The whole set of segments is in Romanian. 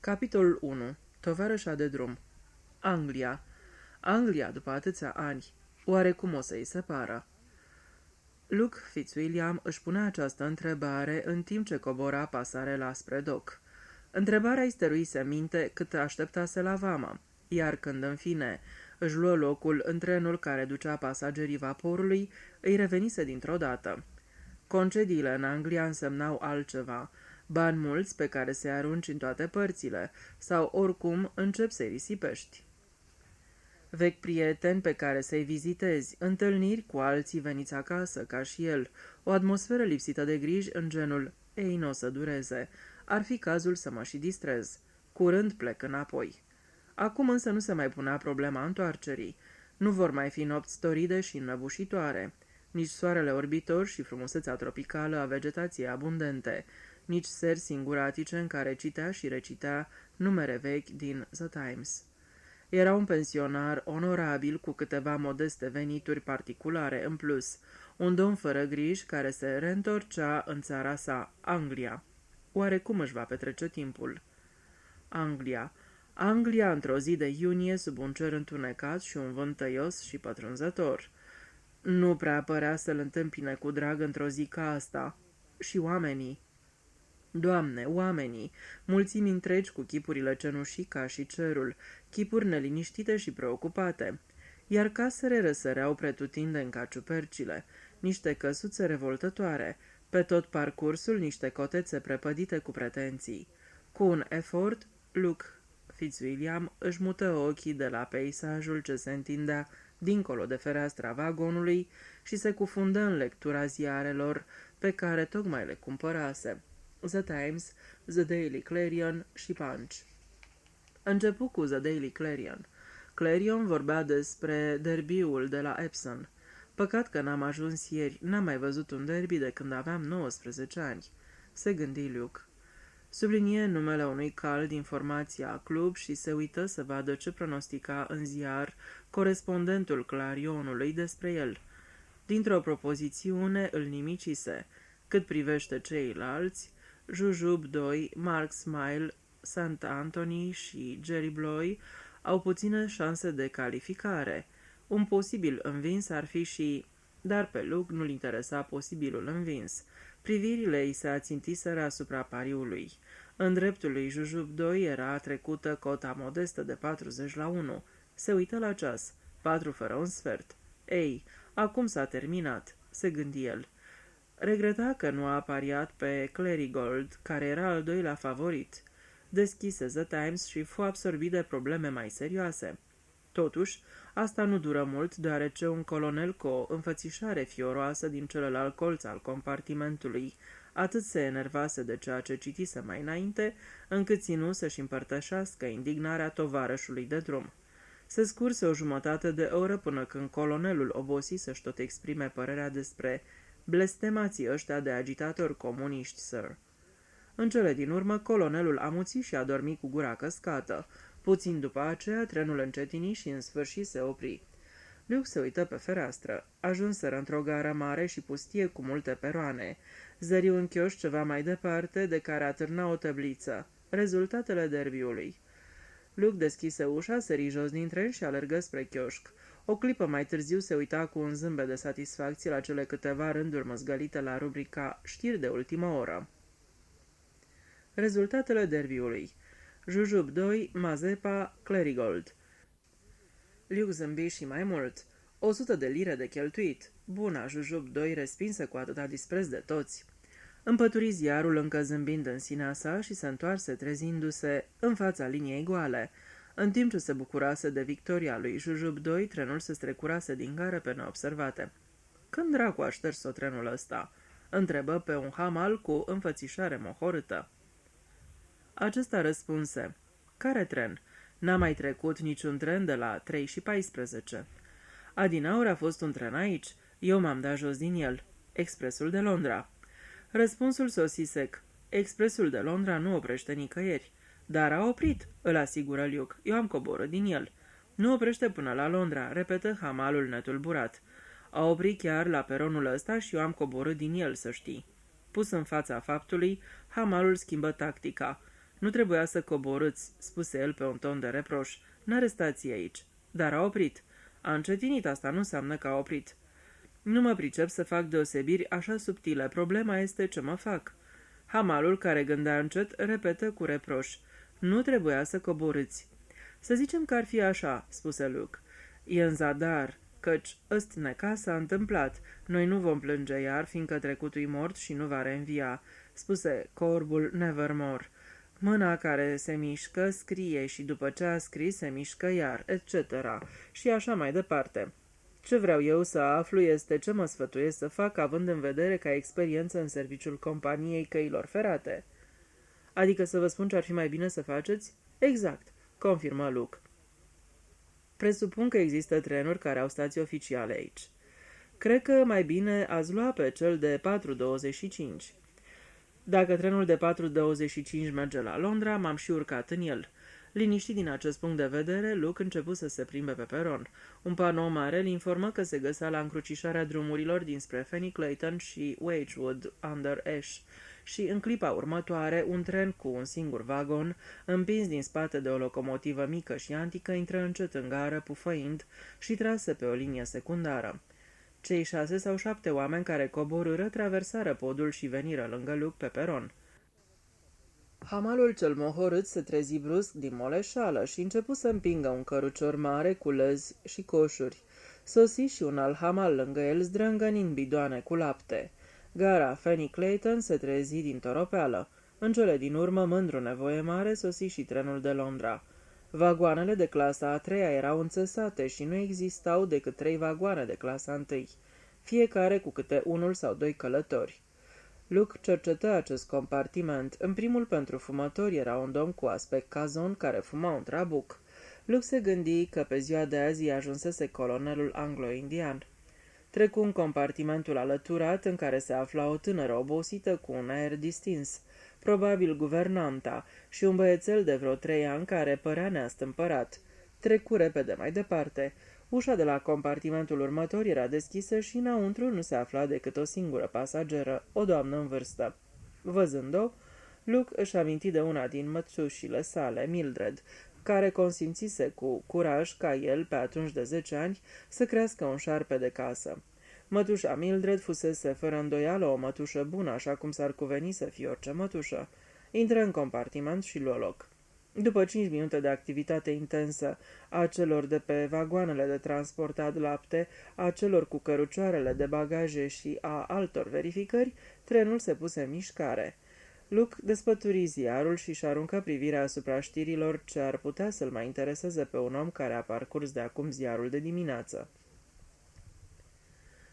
Capitolul 1. Tovarășa de drum. Anglia. Anglia după atâția ani. Oare cum o să-i se pară? Luke Fitzwilliam își punea această întrebare în timp ce cobora pasarela spre doc. Întrebarea îi stăruise minte cât așteptase la vamă, iar când în fine își luă locul în trenul care ducea pasagerii vaporului, îi revenise dintr-o dată. Concediile în Anglia însemnau altceva, bani mulți pe care se arunci în toate părțile, sau oricum încep să-i risipești. Vechi prieteni pe care să-i vizitezi, întâlniri cu alții veniți acasă, ca și el, o atmosferă lipsită de griji în genul "ei, n-o să dureze, ar fi cazul să mă și distrez, curând plec înapoi." Acum însă nu se mai punea problema întoarcerii, nu vor mai fi nopți toride și înnăbușitoare, nici soarele orbitor și frumusețea tropicală a vegetației abundente, nici seri singuratice în care citea și recitea numere vechi din The Times. Era un pensionar onorabil cu câteva modeste venituri particulare în plus, un domn fără griji care se reîntorcea în țara sa, Anglia. Oare cum își va petrece timpul? Anglia. Anglia într-o zi de iunie sub un cer întunecat și un vânt tăios și pătrunzător. Nu prea părea să-l întâmpine cu drag într-o zi ca asta. Și oamenii. Doamne, oamenii, mulțimi întregi cu chipurile cenușii ca și cerul, chipuri neliniștite și preocupate, iar casele răsăreau pretutindeni ca ciupercile, niște căsuțe revoltătoare, pe tot parcursul niște cotețe prepădite cu pretenții. Cu un efort, Luke Fitzwilliam își mută ochii de la peisajul ce se întindea dincolo de fereastra vagonului și se cufundă în lectura ziarelor pe care tocmai le cumpărase. The Times, The Daily Clarion și Punch. Începu cu The Daily Clarion. Clarion vorbea despre derbiul de la Epsom. Păcat că n-am ajuns ieri, n-am mai văzut un derby de când aveam 19 ani, se gândi Luke. Sublinie numele unui cal din formația club și se uită să vadă ce pronostica în ziar corespondentul Clarionului despre el. Dintr-o propozițiune îl nimicise. Cât privește ceilalți, Jujube 2, Mark Smile, St. Anthony și Jerry Bloy au puține șanse de calificare. Un posibil învins ar fi și... Dar pe Luke nu-l interesa posibilul învins. Privirile îi se ațintiseră asupra pariului. În dreptul lui Jujube 2 era trecută cota modestă de 40-1. Se uită la ceas. 4 fără un sfert. Ei, acum s-a terminat, se gândi el. Regreta că nu a pariat pe Clerigold, care era al doilea favorit. Deschise The Times și fu absorbit de probleme mai serioase. Totuși, asta nu dură mult, deoarece un colonel cu o înfățișare fioroasă din celălalt colț al compartimentului atât se enervase de ceea ce citise mai înainte, încât ținu să-și împărtășească indignarea tovarășului de drum. Se scurse o jumătate de oră până când colonelul obosi să-și tot exprime părerea despre blestemații ăștia de agitatori comuniști, sir. În cele din urmă, colonelul amuți și a dormit cu gura căscată. Puțin după aceea, trenul încetini și în sfârșit se opri. Luke se uită pe fereastră. Ajunseră într-o gară mare și pustie cu multe peroane. Zări un chioșc ceva mai departe, de care atârna o tăbliță. Rezultatele derbiului. Luke deschise ușa, sări jos din tren și alergă spre chioșc. O clipă mai târziu se uita cu un zâmbet de satisfacție la cele câteva rânduri măzgălite la rubrica Știri de ultimă oră. Rezultatele derbiului. Jujube 2, Mazepa, Clerigold. Luke zâmbi și mai mult. 100 de lire de cheltuit. Buna Jujube 2 respinse cu atâta dispreț de toți. Împături ziarul încă zâmbind în sinea sa și se întoarse trezindu-se în fața liniei goale. În timp ce se bucurase de victoria lui Jujube 2, trenul se strecurase din gară pe neobservate. Când dracu a șters-o trenul ăsta? Întrebă pe un hamal cu înfățișare mohorâtă. Acesta răspunse: Care tren? N-a mai trecut niciun tren de la 3:14. Adinaur a fost un tren aici. Eu m-am dat jos din el. Expresul de Londra. Răspunsul sosi sec. Expresul de Londra nu oprește nicăieri. Dar a oprit, îl asigură Luke. Eu am coborât din el. Nu oprește până la Londra, repetă hamalul netulburat. A oprit chiar la peronul ăsta și eu am coborât din el, să știi. Pus în fața faptului, hamalul schimbă tactica. Nu trebuia să coborâți, spuse el pe un ton de reproș. N-are stație aici. Dar a oprit. A încetinit, asta nu înseamnă că a oprit. Nu mă pricep să fac deosebiri așa subtile. Problema este ce mă fac. Hamalul, care gândea încet, repetă cu reproș. Nu trebuia să coborâți. Să zicem că ar fi așa, spuse Luke. E în zadar, căci ăstneca s-a întâmplat. Noi nu vom plânge iar, fiindcă trecutul-i mort și nu va reînvia, spuse corbul Nevermore. Mâna care se mișcă scrie și după ce a scris se mișcă iar, etc. Și așa mai departe. Ce vreau eu să aflu este ce mă sfătuiesc să fac, având în vedere ca experiență în serviciul companiei căilor ferate. Adică să vă spun ce ar fi mai bine să faceți? Exact, confirmă Luke. Presupun că există trenuri care au stații oficiale aici. Cred că mai bine ați lua pe cel de 4:25. Dacă trenul de 4:25 merge la Londra, m-am și urcat în el. Liniștit din acest punct de vedere, Luke început să se plimbe pe peron. Un panou mare îl informă că se găsea la încrucișarea drumurilor dinspre Fanny Clayton și Wedgwood under Ash și în clipa următoare un tren cu un singur vagon, împins din spate de o locomotivă mică și antică, intră încet în gară, pufăind și trase pe o linie secundară. Cei 6 sau 7 oameni care coborâră traversară podul și veniră lângă Luke pe peron. Hamalul cel mohorât se trezi brusc din moleșală și începu să împingă un cărucior mare cu lăzi și coșuri. Sosi și un alt hamal lângă el, zdrângănind bidoane cu lapte. Gara Fanny Clayton se trezi din toropeală. În cele din urmă, mândru nevoie mare, sosi și trenul de Londra. Vagoanele de clasa a 3-a erau înțesate și nu existau decât 3 vagoane de clasa 1, fiecare cu câte unul sau 2 călători. Luke cercetă acest compartiment. În primul pentru fumători era un domn cu aspect cazon care fuma un trabuc. Luke se gândi că pe ziua de azi ajunsese colonelul anglo-indian. Trecu în compartimentul alăturat, în care se afla o tânără obosită cu un aer distins, probabil guvernanta, și un băiețel de vreo 3 ani care părea neastâmpărat. Trecu repede mai departe. Ușa de la compartimentul următor era deschisă și înăuntru nu se afla decât o singură pasageră, o doamnă în vârstă. Văzând-o, Luke își aminti de una din mătușile sale, Mildred, care consimțise cu curaj ca el, pe atunci de 10 ani, să crească un șarpe de casă. Mătușa Mildred fusese fără îndoială o mătușă bună, așa cum s-ar cuveni să fie orice mătușă. Intră în compartiment și luă loc. După 5 minute de activitate intensă a celor de pe vagoanele de transportat lapte, a celor cu cărucioarele de bagaje și a altor verificări, trenul se puse în mișcare. Luke despături ziarul și-și aruncă privirea asupra știrilor ce ar putea să-l mai intereseze pe un om care a parcurs de acum ziarul de dimineață.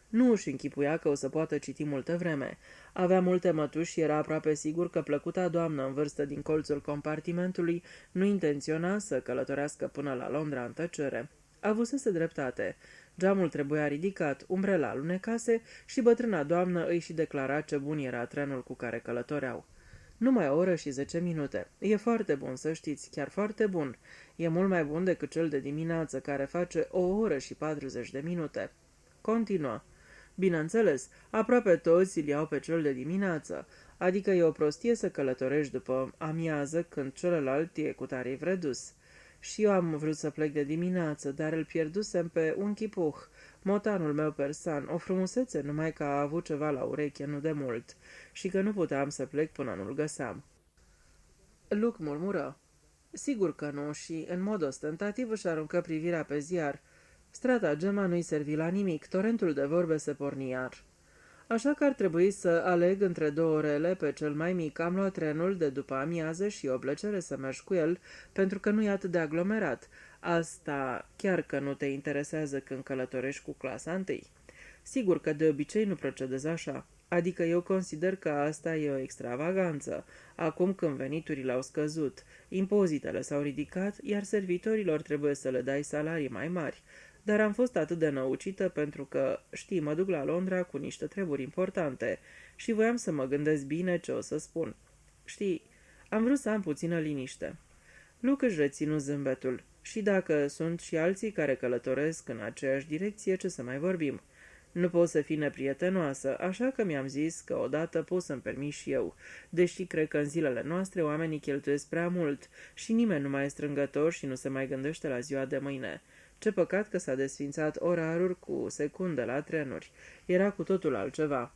Nu își închipuia că o să poată citi multă vreme. Avea multe mătuși și era aproape sigur că plăcuta doamnă în vârstă din colțul compartimentului nu intenționa să călătorească până la Londra în tăcere. Avusese dreptate. Geamul trebuia ridicat, umbrela alunecase și bătrâna doamnă îi și declara ce bun era trenul cu care călătoreau. Numai o oră și 10 minute. E foarte bun, să știți, chiar foarte bun. E mult mai bun decât cel de dimineață, care face o oră și 40 de minute. Continuă. Bineînțeles, aproape toți îl iau pe cel de dimineață, adică e o prostie să călătorești după amiază când celălalt e cu tarif redus. Și eu am vrut să plec de dimineață, dar îl pierdusem pe un chipuh, motanul meu persan, o frumusețe numai că a avut ceva la ureche nu de mult și că nu puteam să plec până nu-l găseam. Luke murmură. Sigur că nu și, în mod ostentativ, își aruncă privirea pe ziar. Stratagema nu-i servi la nimic, torentul de vorbe se porni iar. Așa că ar trebui să aleg între 2 orele pe cel mai mic. Am luat trenul de după amiază și o plăcere să mergi cu el, pentru că nu e atât de aglomerat. Asta chiar că nu te interesează când călătorești cu clasa 1. Sigur că de obicei nu procedez așa. Adică eu consider că asta e o extravaganță, acum când veniturile au scăzut, impozitele s-au ridicat, iar servitorilor trebuie să le dai salarii mai mari. Dar am fost atât de năucită pentru că, știi, mă duc la Londra cu niște treburi importante și voiam să mă gândesc bine ce o să spun. Știi, am vrut să am puțină liniște. Luke își reținu zâmbetul. Și dacă sunt și alții care călătoresc în aceeași direcție, ce să mai vorbim? Nu pot să fii neprietenoasă, așa că mi-am zis că odată pot să-mi permit și eu, deși cred că în zilele noastre oamenii cheltuiesc prea mult și nimeni nu mai e strângător și nu se mai gândește la ziua de mâine. Ce păcat că s-a desfințat orarul cu secunde la trenuri. Era cu totul altceva.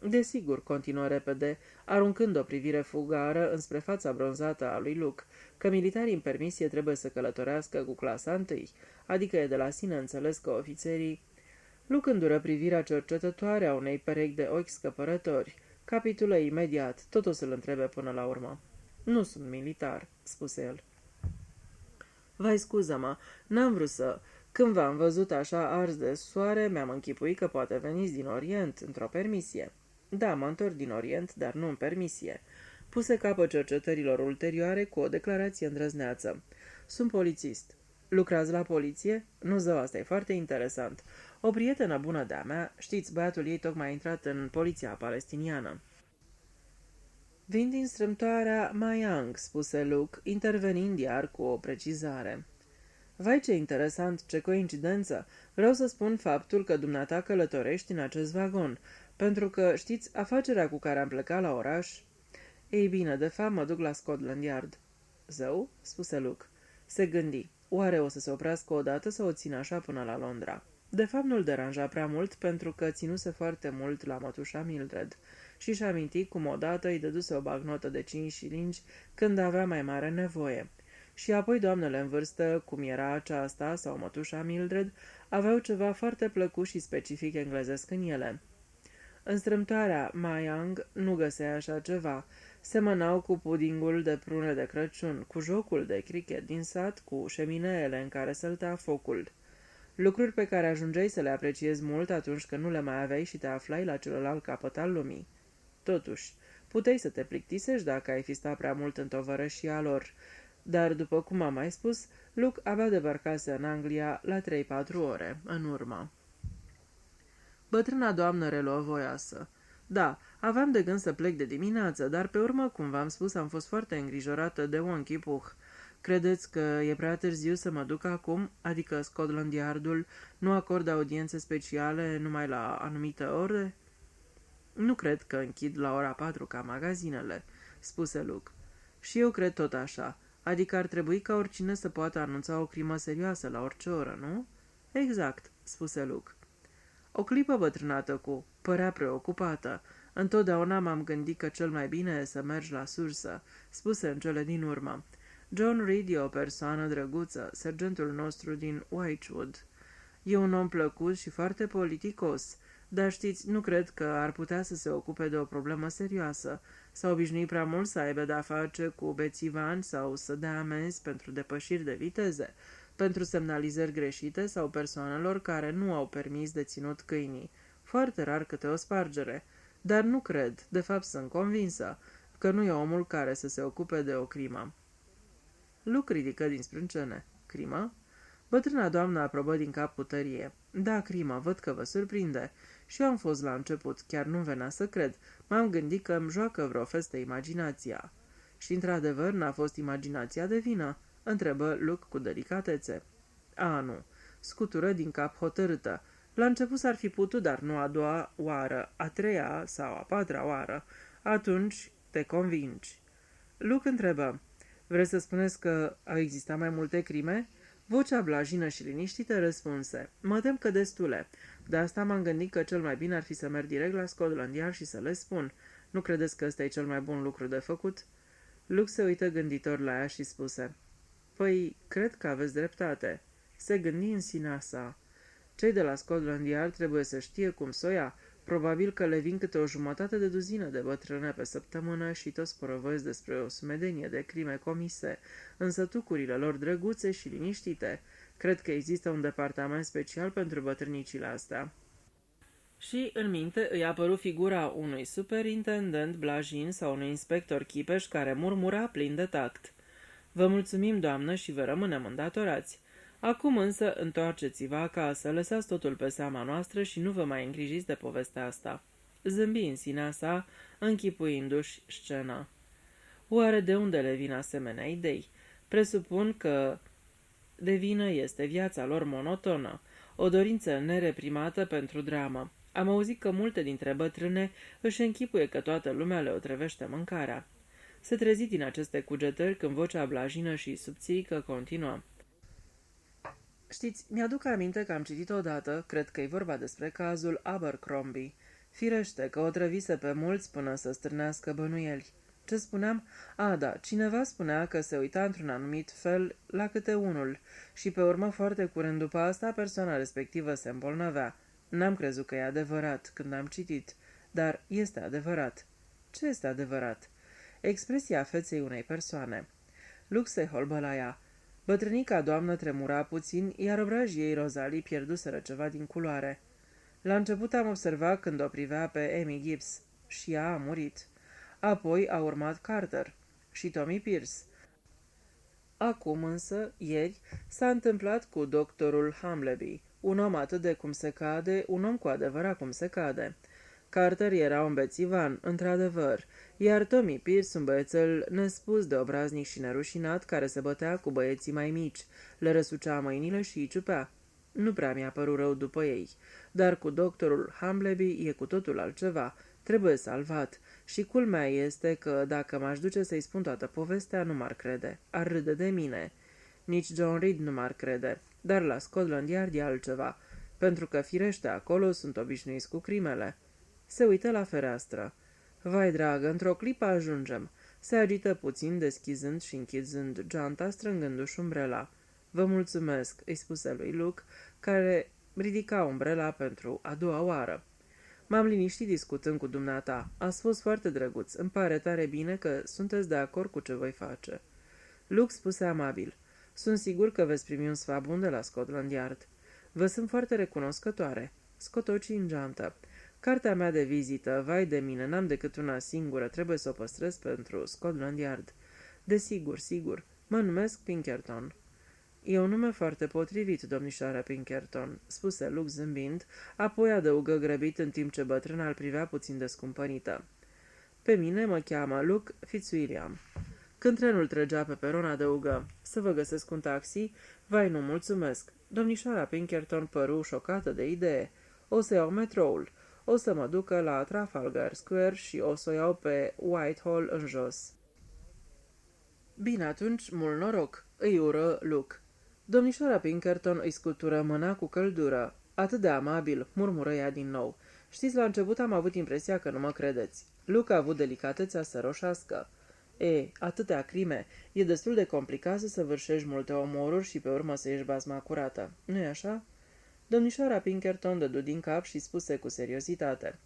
Desigur, continuă repede, aruncând o privire fugară înspre fața bronzată a lui Luke, că militarii în permisie trebuie să călătorească cu clasa întâi, adică e de la sine înțeles că ofițerii... Luke îndură privirea cercetătoare a unei perechi de ochi scăpărători. Capitulă imediat, tot o să-l întrebe până la urmă. Nu sunt militar, spuse el. Vai, scuză-mă, n-am vrut să... Când v-am văzut așa ars de soare, mi-am închipuit că poate veniți din Orient, într-o permisie. Da, mă întorc din Orient, dar nu în permisie. Puse capăt cercetărilor ulterioare cu o declarație îndrăzneață. Sunt polițist. Lucrați la poliție? Nu, zău, asta e foarte interesant. O prietenă bună de-a mea, știți, băiatul ei tocmai a intrat în poliția palestiniană. Vin din strâmtoarea Mayang, spuse Luke, intervenind iar cu o precizare. Vai, ce interesant, ce coincidență! Vreau să spun faptul că dumneata călătorești în acest vagon, pentru că, știți, afacerea cu care am plecat la oraș... Ei bine, de fapt mă duc la Scotland Yard. Zău? Spuse Luke. Se gândi. Oare o să se oprească odată sau o țină așa până la Londra? De fapt nu-l deranja prea mult pentru că ținuse foarte mult la mătușa Mildred și-și aminti cum odată îi dăduse o bagnotă de 5 șilingi când avea mai mare nevoie. Și apoi doamnele în vârstă, cum era aceasta sau mătușa Mildred, aveau ceva foarte plăcut și specific englezesc în ele. În strâmtoarea Mayang nu găsea așa ceva. Semănau cu pudingul de prune de Crăciun, cu jocul de crichet din sat, cu șemineele în care sălta focul. Lucruri pe care ajungeai să le apreciezi mult atunci când nu le mai aveai și te aflai la celălalt capăt al lumii. Totuși, puteai să te plictisești dacă ai fi stat prea mult în tovărășia lor, dar, după cum am mai spus, Luke abia debarcase în Anglia la 3-4 ore în urmă. Bătrâna doamnă reluă voioasă. Da, aveam de gând să plec de dimineață, dar pe urmă, cum v-am spus, am fost foarte îngrijorată de Wonky Puh. Credeți că e prea târziu să mă duc acum? Adică Scotland Yardul nu acordă audiențe speciale numai la anumite ore? Nu cred că închid la ora 4 ca magazinele, spuse Luke. Și eu cred tot așa. Adică ar trebui ca oricine să poată anunța o crimă serioasă la orice oră, nu? Exact, spuse Luke. O clipă bătrânată cu părea preocupată. Întotdeauna m-am gândit că cel mai bine e să mergi la sursă, spuse în cele din urmă. John Reed e o persoană drăguță, sergentul nostru din Whitewood. E un om plăcut și foarte politicos, dar știți, nu cred că ar putea să se ocupe de o problemă serioasă. S-a obișnuit prea mult să aibă de-a face cu bețivani sau să dea amenzi pentru depășiri de viteze, pentru semnalizări greșite sau persoanelor care nu au permis de ținut câinii. Foarte rar câte o spargere. Dar nu cred, de fapt sunt convinsă, că nu e omul care să se ocupe de o crimă. Luke ridică din sprâncene. Crimă? Bătrâna doamnă aprobă din cap cu tărie. Da, crimă, văd că vă surprinde. Și eu am fost la început, chiar nu venea să cred. M-am gândit că îmi joacă vreo festă imaginația. Și într-adevăr n-a fost imaginația de vină? Întrebă Luke cu delicatețe. A, nu. Scutură din cap hotărâtă. La început s-ar fi putut, dar nu a doua oară, a treia sau a patra oară. Atunci te convingi. Luke întrebă. Vreți să spuneți că au existat mai multe crime? Vocea blajină și liniștită răspunse. Mă tem că destule. De asta m-am gândit că cel mai bine ar fi să merg direct la Scotland Yard și să le spun. Nu credeți că ăsta e cel mai bun lucru de făcut? Luke se uită gânditor la ea și spuse. Păi, cred că aveți dreptate. Se gândi în sinea sa. Cei de la Scotland Yard trebuie să știe cum s-o ia. Probabil că le vin câte o jumătate de duzină de bătrâne pe săptămână și toți porovăiesc despre o sumedenie de crime comise în sătucurile lor drăguțe și liniștite. Cred că există un departament special pentru bătrânicile astea. Și în minte îi apăru figura unui superintendent blajin sau unui inspector chipeș care murmura plin de tact. Vă mulțumim, doamnă, și vă rămânem îndatorați. Acum însă întoarceți-vă acasă, lăsați totul pe seama noastră și nu vă mai îngrijiți de povestea asta. Zâmbi în sinea sa, închipuindu-și scena. Oare de unde le vin asemenea idei? Presupun că de vină este viața lor monotonă, o dorință nereprimată pentru dramă. Am auzit că multe dintre bătrâne își închipuie că toată lumea le otrăvește mâncarea. Se trezi din aceste cugetări când vocea blajină și subțirică continuă. Știți, mi-aduc aminte că am citit odată, cred că e vorba despre cazul Abercrombie. Firește că o trăvise pe mulți până să stârnească bănuieli. Ce spuneam? Da, cineva spunea că se uita într-un anumit fel la câte unul și pe urmă foarte curând după asta persoana respectivă se îmbolnăvea. N-am crezut că e adevărat când am citit, dar este adevărat. Ce este adevărat? Expresia feței unei persoane. Lux se holbă la ea. Bătrânica doamnă tremura puțin, iar obrajii ei rozalii pierduseră ceva din culoare. La început am observat când o privea pe Amy Gibbs și ea a murit. Apoi a urmat Carter și Tommy Pierce. Acum însă, ieri, s-a întâmplat cu doctorul Hamleby, un om atât de cum se cade, un om cu adevărat cum se cade. Carter era un bețivan, într-adevăr, iar Tommy Pierce un băiețel nespus de obraznic și nerușinat care se bătea cu băieții mai mici, le răsucea mâinile și îi ciupea. Nu prea mi-a părut rău după ei, dar cu doctorul Hamleby e cu totul altceva, trebuie salvat. Și culmea este că dacă m-aș duce să-i spun toată povestea, nu m-ar crede, ar râde de mine. Nici John Reed nu m-ar crede, dar la Scotland Yard e altceva, pentru că firește acolo sunt obișnuiți cu crimele. Se uită la fereastră. Vai dragă, într-o clipă ajungem. Se agită puțin, deschizând și închizând geanta, strângându-și umbrela. Vă mulțumesc, îi spuse lui Luke, care ridica umbrela pentru a doua oară. M-am liniștit discutând cu dumneata. Ați fost foarte drăguț. Îmi pare tare bine că sunteți de acord cu ce voi face. Luke spuse amabil. Sunt sigur că veți primi un sfat bun de la Scotland Yard. Vă sunt foarte recunoscătoare. Scotocii în geantă. Cartea mea de vizită, vai de mine, n-am decât una singură, trebuie să o păstrez pentru Scotland Yard. Desigur, sigur. Mă numesc Pinkerton. E un nume foarte potrivit, domnișoara Pinkerton, spuse Luke zâmbind, apoi adăugă grăbit în timp ce bătrâna îl privea puțin descumpănită. Pe mine mă cheamă Luke Fitzwilliam. Când trenul trăgea pe peron, adăugă, să vă găsesc un taxi? Vai, nu, mulțumesc. Domnișoara Pinkerton păru șocată de idee. O să iau metroul. O să mă ducă la Trafalgar Square și o să o iau pe Whitehall în jos. Bine, atunci, mult noroc, îi ură Luke. Domnișoara Pinkerton îi scutură mâna cu căldură. Atât de amabil, murmură ea din nou. Știți, la început am avut impresia că nu mă credeți. Luke a avut delicatețea să roșească. Atâtea crime. E destul de complicat să săvârșești multe omoruri și pe urmă să ieși bazma curată. Nu-i așa? Domnișoara Pinkerton dădu din cap și spuse cu seriozitate.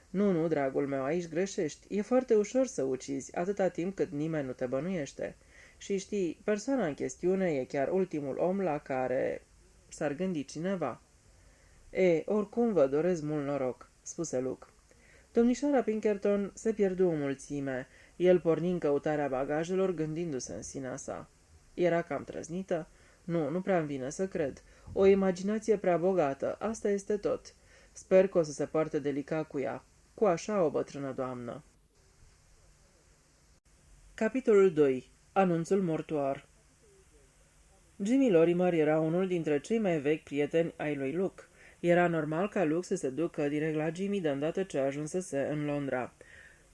Nu, dragul meu, aici greșești. E foarte ușor să ucizi, atâta timp cât nimeni nu te bănuiește. Și știi, persoana în chestiune e chiar ultimul om la care s-ar gândi cineva. Oricum vă doresc mult noroc, spuse Luke. Domnișoara Pinkerton se pierdu o mulțime. El porni în căutarea bagajelor, gândindu-se în sinea sa. Era cam trăznită? Nu prea-mi vine să cred. O imaginație prea bogată, asta este tot. Sper că o să se poarte delicat cu ea. Cu așa o bătrână doamnă. Capitolul 2. Anunțul mortuar. Jimmy Lorimer era unul dintre cei mai vechi prieteni ai lui Luke. Era normal ca Luke să se ducă direct la Jimmy de îndată ce ajunsese în Londra.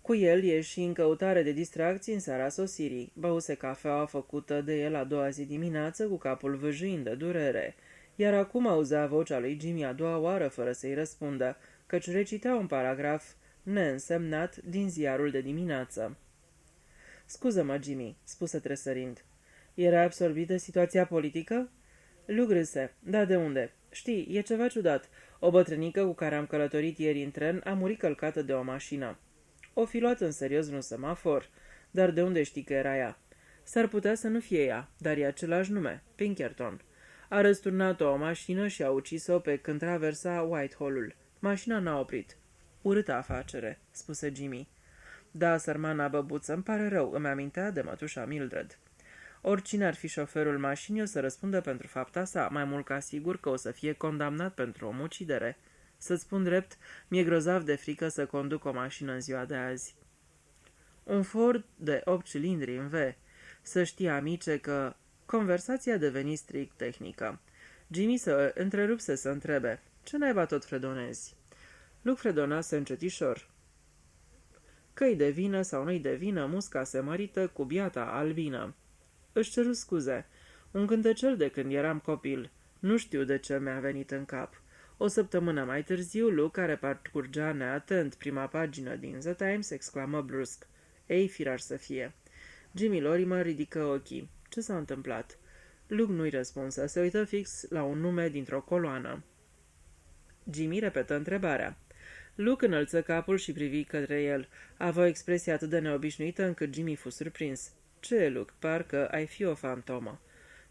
Cu el ieși în căutare de distracții în seara sosirii. Băuse cafeaua făcută de el a doua zi dimineață cu capul vâjâind de durere. Iar acum auzea vocea lui Jimmy a doua oară fără să-i răspundă, căci recitea un paragraf neînsemnat din ziarul de dimineață. Scuză-mă, Jimmy, spuse tresărind. Era absorbit de situația politică? Luke râse. Da, de unde? Știi, e ceva ciudat. O bătrânică cu care am călătorit ieri în tren a murit călcată de o mașină. O fi luat în serios vreun semafor. Dar de unde știi că era ea? S-ar putea să nu fie ea, dar e același nume, Pinkerton. A răsturnat-o o mașină și a ucis-o pe când traversa Whitehall-ul. Mașina n-a oprit. Urâtă afacere, spuse Jimmy. Da, sărmana băbuță, îmi pare rău, îmi amintea de mătușa Mildred. Oricine ar fi șoferul mașinii o să răspundă pentru fapta sa, mai mult ca sigur că o să fie condamnat pentru omucidere. Să-ți spun drept, mi-e grozav de frică să conduc o mașină în ziua de azi. Un Ford de 8 cilindri în V. Să știi, amice, că conversația deveni strict tehnică. Jimmy se întrerupse să întrebe, ce naiba tot fredonezi? Luke fredonase încetișor. Că-i de vină sau nu-i de vină, musca se mărită cu biata albină. Își ceru scuze. Un cântecel de când eram copil. Nu știu de ce mi-a venit în cap. O săptămână mai târziu, Luke, care parcurgea neatent prima pagină din The Times, exclamă brusc: "Ei, firar să fie." Jimmy Lorimer ridică ochii. Ce s-a întâmplat? Luke nu-i răspunsă. Se uită fix la un nume dintr-o coloană. Jimmy repetă întrebarea. Luke înălță capul și privi către el. Avea o expresie atât de neobișnuită încât Jimmy fu surprins. Ce e, Luke? Parcă ai fi o fantomă."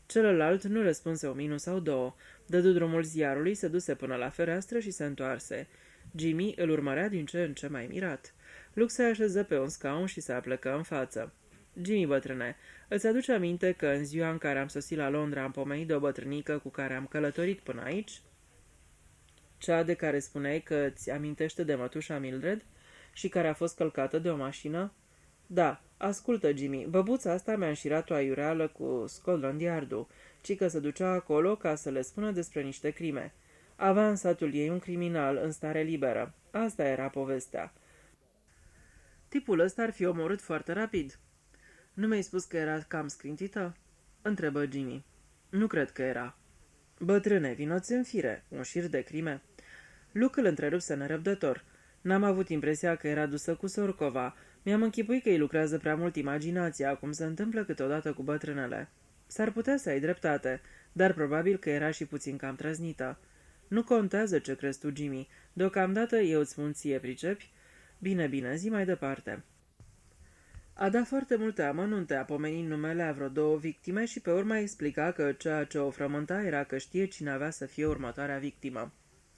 Celălalt nu răspunse o minut sau două. Dădu drumul ziarului, se duse până la fereastră și se întoarse. Jimmy îl urmărea din ce în ce mai mirat. Luke se așeză pe un scaun și se aplecă în față. "Jimmy, bătrâne, îți aduce aminte că în ziua în care am sosit la Londra am pomenit de o bătrânică cu care am călătorit până aici? Cea de care spuneai că îți amintește de mătușa Mildred și care a fost călcată de o mașină?" "Da, ascultă, Jimmy, băbuța asta mi-a înșirat o aiureală cu Scotland Yard-ul, ci că se ducea acolo ca să le spună despre niște crime. Avea în satul ei un criminal în stare liberă. Asta era povestea. Tipul ăsta ar fi omorât foarte rapid." "Nu mi-ai spus că era cam scrintită?" întrebă Jimmy. "Nu cred că era." "Bătrâne, vinoți în fire, un șir de crime." Luke îl întrerupse nerăbdător. "N-am avut impresia că era dusă cu Sorcova. Mi-am închipuit că îi lucrează prea mult imaginația, cum se întâmplă câteodată cu bătrânele. S-ar putea să ai dreptate, dar probabil că era și puțin cam trăznită." "Nu contează ce crezi tu, Jimmy. Deocamdată eu îți spun ție, pricepi?" "Bine, bine, zi mai departe." A dat foarte multe amănunte, a pomenit numele a vreo 2 victime și pe urmă explica că ceea ce o frământa era că știe cine avea să fie următoarea victimă.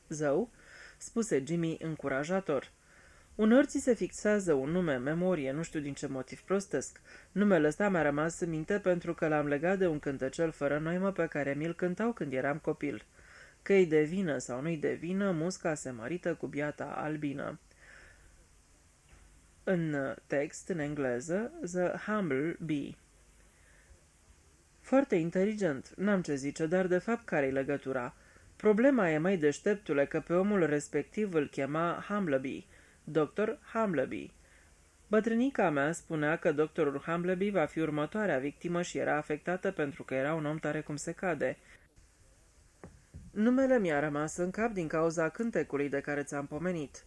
"Zău?" spuse Jimmy încurajator. "Uneori ți se fixează un nume în memorie, nu știu din ce motiv prostesc. Numele ăsta mi-a rămas în minte pentru că l-am legat de un cântecel fără noimă pe care mi-l cântau când eram copil. Că-i de vină sau nu-i de vină, musca se mărită cu biata albină." În text, în engleză, The Humble Bee. "Foarte inteligent, n-am ce zice, dar de fapt care-i legătura? Problema e, mai deșteptule, că pe omul respectiv îl chema Humbleby, Dr. Humbleby. Bătrânica mea spunea că doctorul Humbleby va fi următoarea victimă și era afectată pentru că era un om tare cum se cade. Numele mi-a rămas în cap din cauza cântecului de care ți-am pomenit."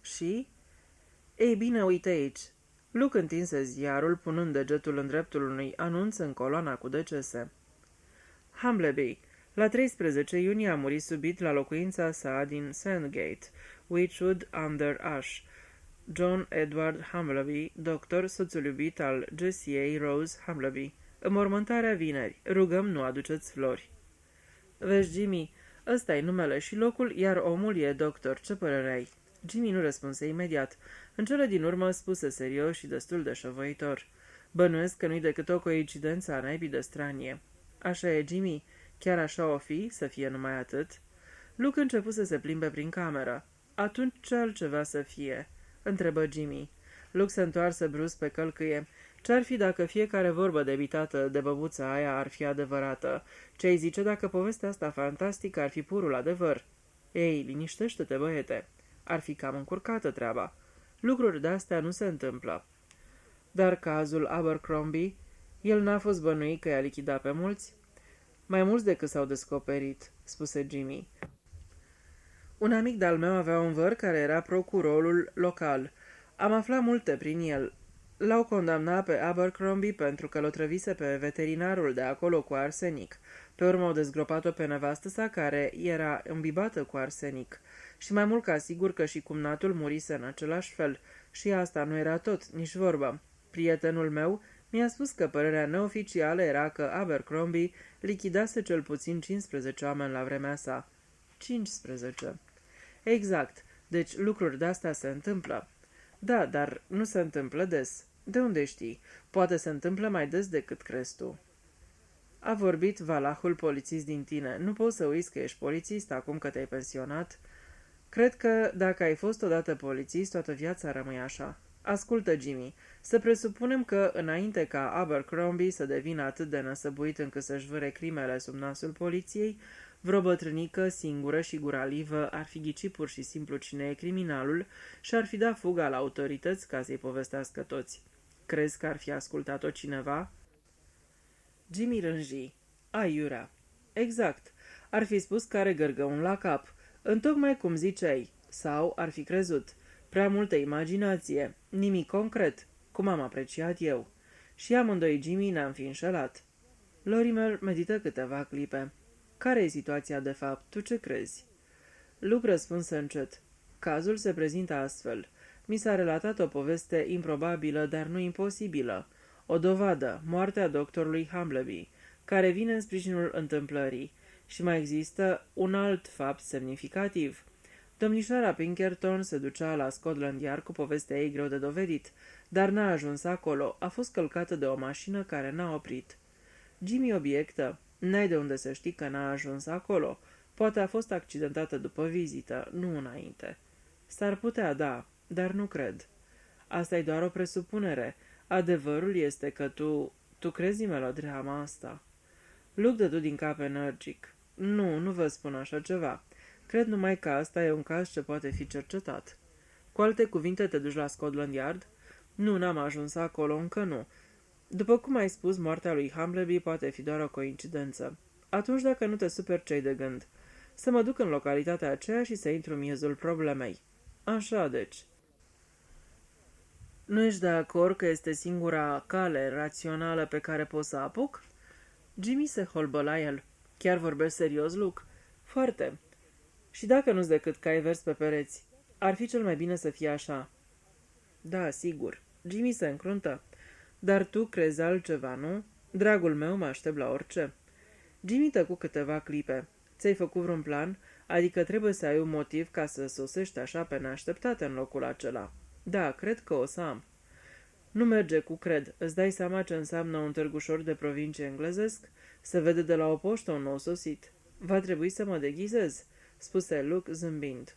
"Și?" "Ei bine, uite aici." Luke întinse ziarul, punând degetul în dreptul unui anunț în coloana cu decese. "Humbleby. La 13 iunie a murit subit la locuința sa din Sandgate, Wychwood under Ash. John Edward Humbleby, doctor, soțul iubit al Jessie Rose Humbleby. Înmormântarea vineri. Rugăm, nu aduceți flori." "Vezi, Jimmy, ăsta-i numele și locul, iar omul e doctor. Ce părere ai?" Jimmy nu răspunse imediat. În cele din urmă spuse serios și destul de șovăitor: "Bănuiesc că nu-i decât o coincidență a naibii de stranie." "Așa e, Jimmy? Chiar așa o fi, să fie numai atât?" Luke începu să se plimbe prin cameră. "Atunci ce altceva să fie?" întrebă Jimmy. Luke se întoarse brusc pe călcâie. "Ce-ar fi dacă fiecare vorbă debitată de băbuța aia ar fi adevărată? Ce-ai zice dacă povestea asta fantastică ar fi purul adevăr?" "Ei, liniștește-te, băiete. Ar fi cam încurcată treaba. Lucruri de-astea nu se întâmplă." "Dar cazul Abercrombie, el n-a fost bănuit că i-a lichidat pe mulți?" "Mai mulți decât s-au descoperit," spuse Jimmy. "Un amic de-al meu avea un văr care era procurorul local. Am aflat multe prin el. L-au condamnat pe Abercrombie pentru că l-o trăvise pe veterinarul de acolo cu arsenic. Pe urmă au dezgropat-o pe nevastă sa care era îmbibată cu arsenic. Și mai mult ca sigur că și cumnatul murise în același fel. Și asta nu era tot, nici vorbă. Prietenul meu mi-a spus că părerea neoficială era că Abercrombie lichidase cel puțin 15 oameni la vremea sa." 15. "Exact. Deci lucruri de-astea se întâmplă." "Da, dar nu se întâmplă des." "De unde știi? Poate se întâmplă mai des decât crezi tu." A vorbit valahul polițist din tine. Nu poți să uiți că ești polițist acum că te-ai pensionat?" "Cred că dacă ai fost odată polițist, toată viața rămâi așa." "Ascultă, Jimmy, să presupunem că, înainte ca Abercrombie să devină atât de năsăbuit încât să-și vâre crimele sub nasul poliției, Vreo bătrânică singură și guralivă ar fi ghicit pur și simplu cine e criminalul și ar fi dat fuga la autorități ca să-i povestească toți. Crezi că ar fi ascultat-o cineva? Jimmy rânji. Aiurea. Exact. Ar fi spus că are gărgăun la cap. Întocmai cum ziceai. Sau ar fi crezut. Prea multă imaginație. Nimic concret. Cum am apreciat eu. Și amândoi Jimmy ne-am fi înșelat. Lorimer medită câteva clipe. Care e situația de fapt? Tu ce crezi? Luke răspunse încet. Cazul se prezintă astfel. Mi s-a relatat o poveste improbabilă, dar nu imposibilă. O dovadă, moartea doctorului Humbleby, care vine în sprijinul întâmplării. Și mai există un alt fapt semnificativ. Domnișoara Pinkerton se ducea la Scotland Yard cu povestea ei greu de dovedit, dar n-a ajuns acolo. A fost călcată de o mașină care n-a oprit. Jimmy obiectă. N-ai de unde să știi că n-a ajuns acolo. Poate a fost accidentată după vizită, nu înainte. S-ar putea, da, dar nu cred. Asta e doar o presupunere. Adevărul este că tu crezi în melodrama asta. Luke dădu din cap energic. Nu vă spun așa ceva. Cred numai că asta e un caz ce poate fi cercetat. Cu alte cuvinte, te duci la Scotland Yard? Nu, n-am ajuns acolo, încă nu. După cum ai spus, moartea lui Humbleby poate fi doar o coincidență. Atunci, dacă nu te superi, ce-ai de gând? Să mă duc în localitatea aceea și să intru în miezul problemei. Așa, deci. Nu ești de acord că este singura cale rațională pe care poți să apuc? Jimmy se holbă la el. Chiar vorbești serios, Luke? Foarte. Și dacă nu-s decât cai vers pe pereți, ar fi cel mai bine să fie așa. Da, sigur. Jimmy se încruntă. Dar tu crezi altceva, nu? Dragul meu, mă aștept la orice. Jimmy tăcu câteva clipe. Ți-ai făcut vreun plan? Adică trebuie să ai un motiv ca să sosești așa pe neașteptate în locul acela. Da, cred că o să am. Nu merge cu cred. Îți dai seama ce înseamnă un târgușor de provincie englezesc? Se vede de la o poștă un nou sosit. Va trebui să mă deghizez, spuse Luke zâmbind.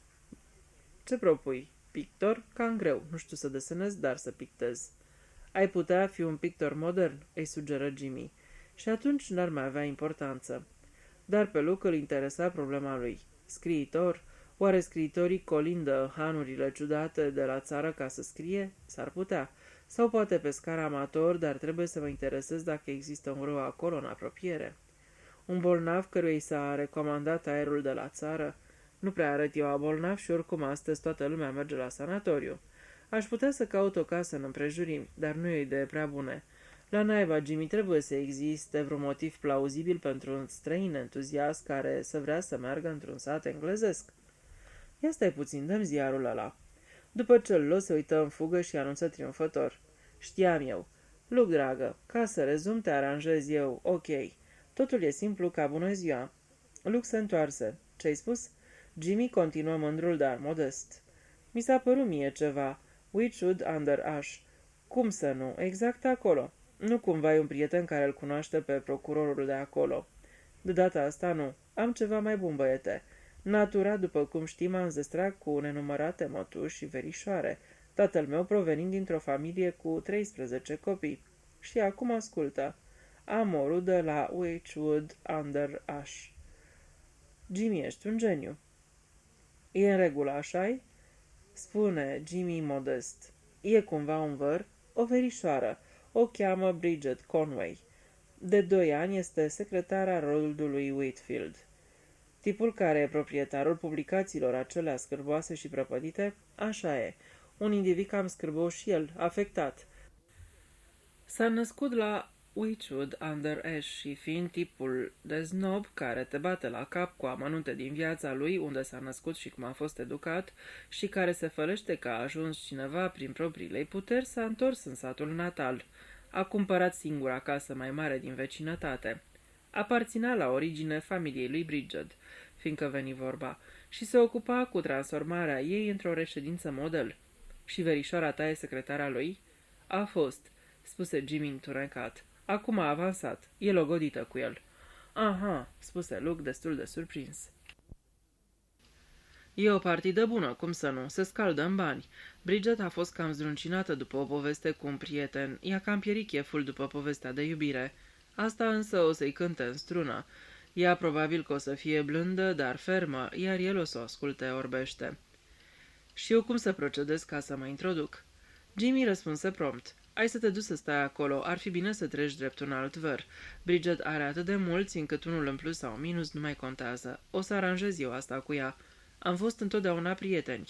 Ce propui? Pictor? Cam greu. Nu știu să desenez, dar să pictez. Ai putea fi un pictor modern, îi sugeră Jimmy. Și atunci n-ar mai avea importanță. Dar pe Luke îl interesa problema lui. Scriitor? Oare scriitorii colindă hanurile ciudate de la țară ca să scrie? S-ar putea. Sau poate pescar amator, dar trebuie să mă interesez dacă există un râu acolo în apropiere. Un bolnav căruia i s-a recomandat aerul de la țară? Nu prea arăt eu a bolnav și oricum astăzi toată lumea merge la sanatoriu. Aș putea să caut o casă în împrejurimi, dar nu e o idee prea bună. La naiba, Jimmy, trebuie să existe vreun motiv plauzibil pentru un străin entuziast care să vrea să meargă într-un sat englezesc. Ia stai puțin, dăm ziarul ăla. După ce îl se uită în fugă și anunță triumfător. Știam eu. Luke, dragă, ca să rezum, te aranjez eu, ok. Totul e simplu ca bună ziua. Luke se întoarse. Ce-ai spus? Jimmy continuă mândrul, dar modest. Mi s-a părut mie ceva. Witchwood under Ash. Cum să nu? Exact acolo. Nu cumva ai un prieten care îl cunoaște pe procurorul de acolo. De data asta nu. Am ceva mai bun, băiete. Natura, după cum știi, m-a înzestrat cu nenumărate mătuși și verișoare, tatăl meu provenind dintr-o familie cu 13 copii. Și acum ascultă. Am o rudă la Witchwood under Ash. Jimmy, ești un geniu. E în regulă, așa-i? Spune Jimmy modest. E cumva un văr? O verișoară. O cheamă Bridget Conway. De 2 ani este secretara Roldului Whitfield. Tipul care e proprietarul publicațiilor acelea scârboase și prăpădite? Așa e. Un individ cam scârbos și el, afectat. S-a născut la Witchwood under Ash și fiind tipul de snob care te bate la cap cu amănunte din viața lui, unde s-a născut și cum a fost educat, și care se fălește că a ajuns cineva prin propriile puteri, s-a întors în satul natal. A cumpărat singura casă mai mare din vecinătate. Aparținea la origine familiei lui Bridget, fiindcă veni vorba, și se ocupa cu transformarea ei într-o reședință model. Și verișoara ta e secretara lui? A fost, spuse Jimmy întunecat. Acum a avansat. E logodită cu el. Aha, spuse Luke destul de surprins. E o partidă bună, cum să nu, se scaldă în bani. Bridget a fost cam zdruncinată după o poveste cu un prieten, i-a cam pierit cheful după povestea de iubire. Asta însă o să-i cânte în strună. Ea probabil că o să fie blândă, dar fermă, iar el o să o asculte orbește. Și eu cum să procedez ca să mă introduc? Jimmy răspunse prompt. Ai să te duci să stai acolo, ar fi bine să treci drept un alt văr. Bridget are atât de mulți încât unul în plus sau minus nu mai contează. O să aranjez eu asta cu ea. Am fost întotdeauna prieteni.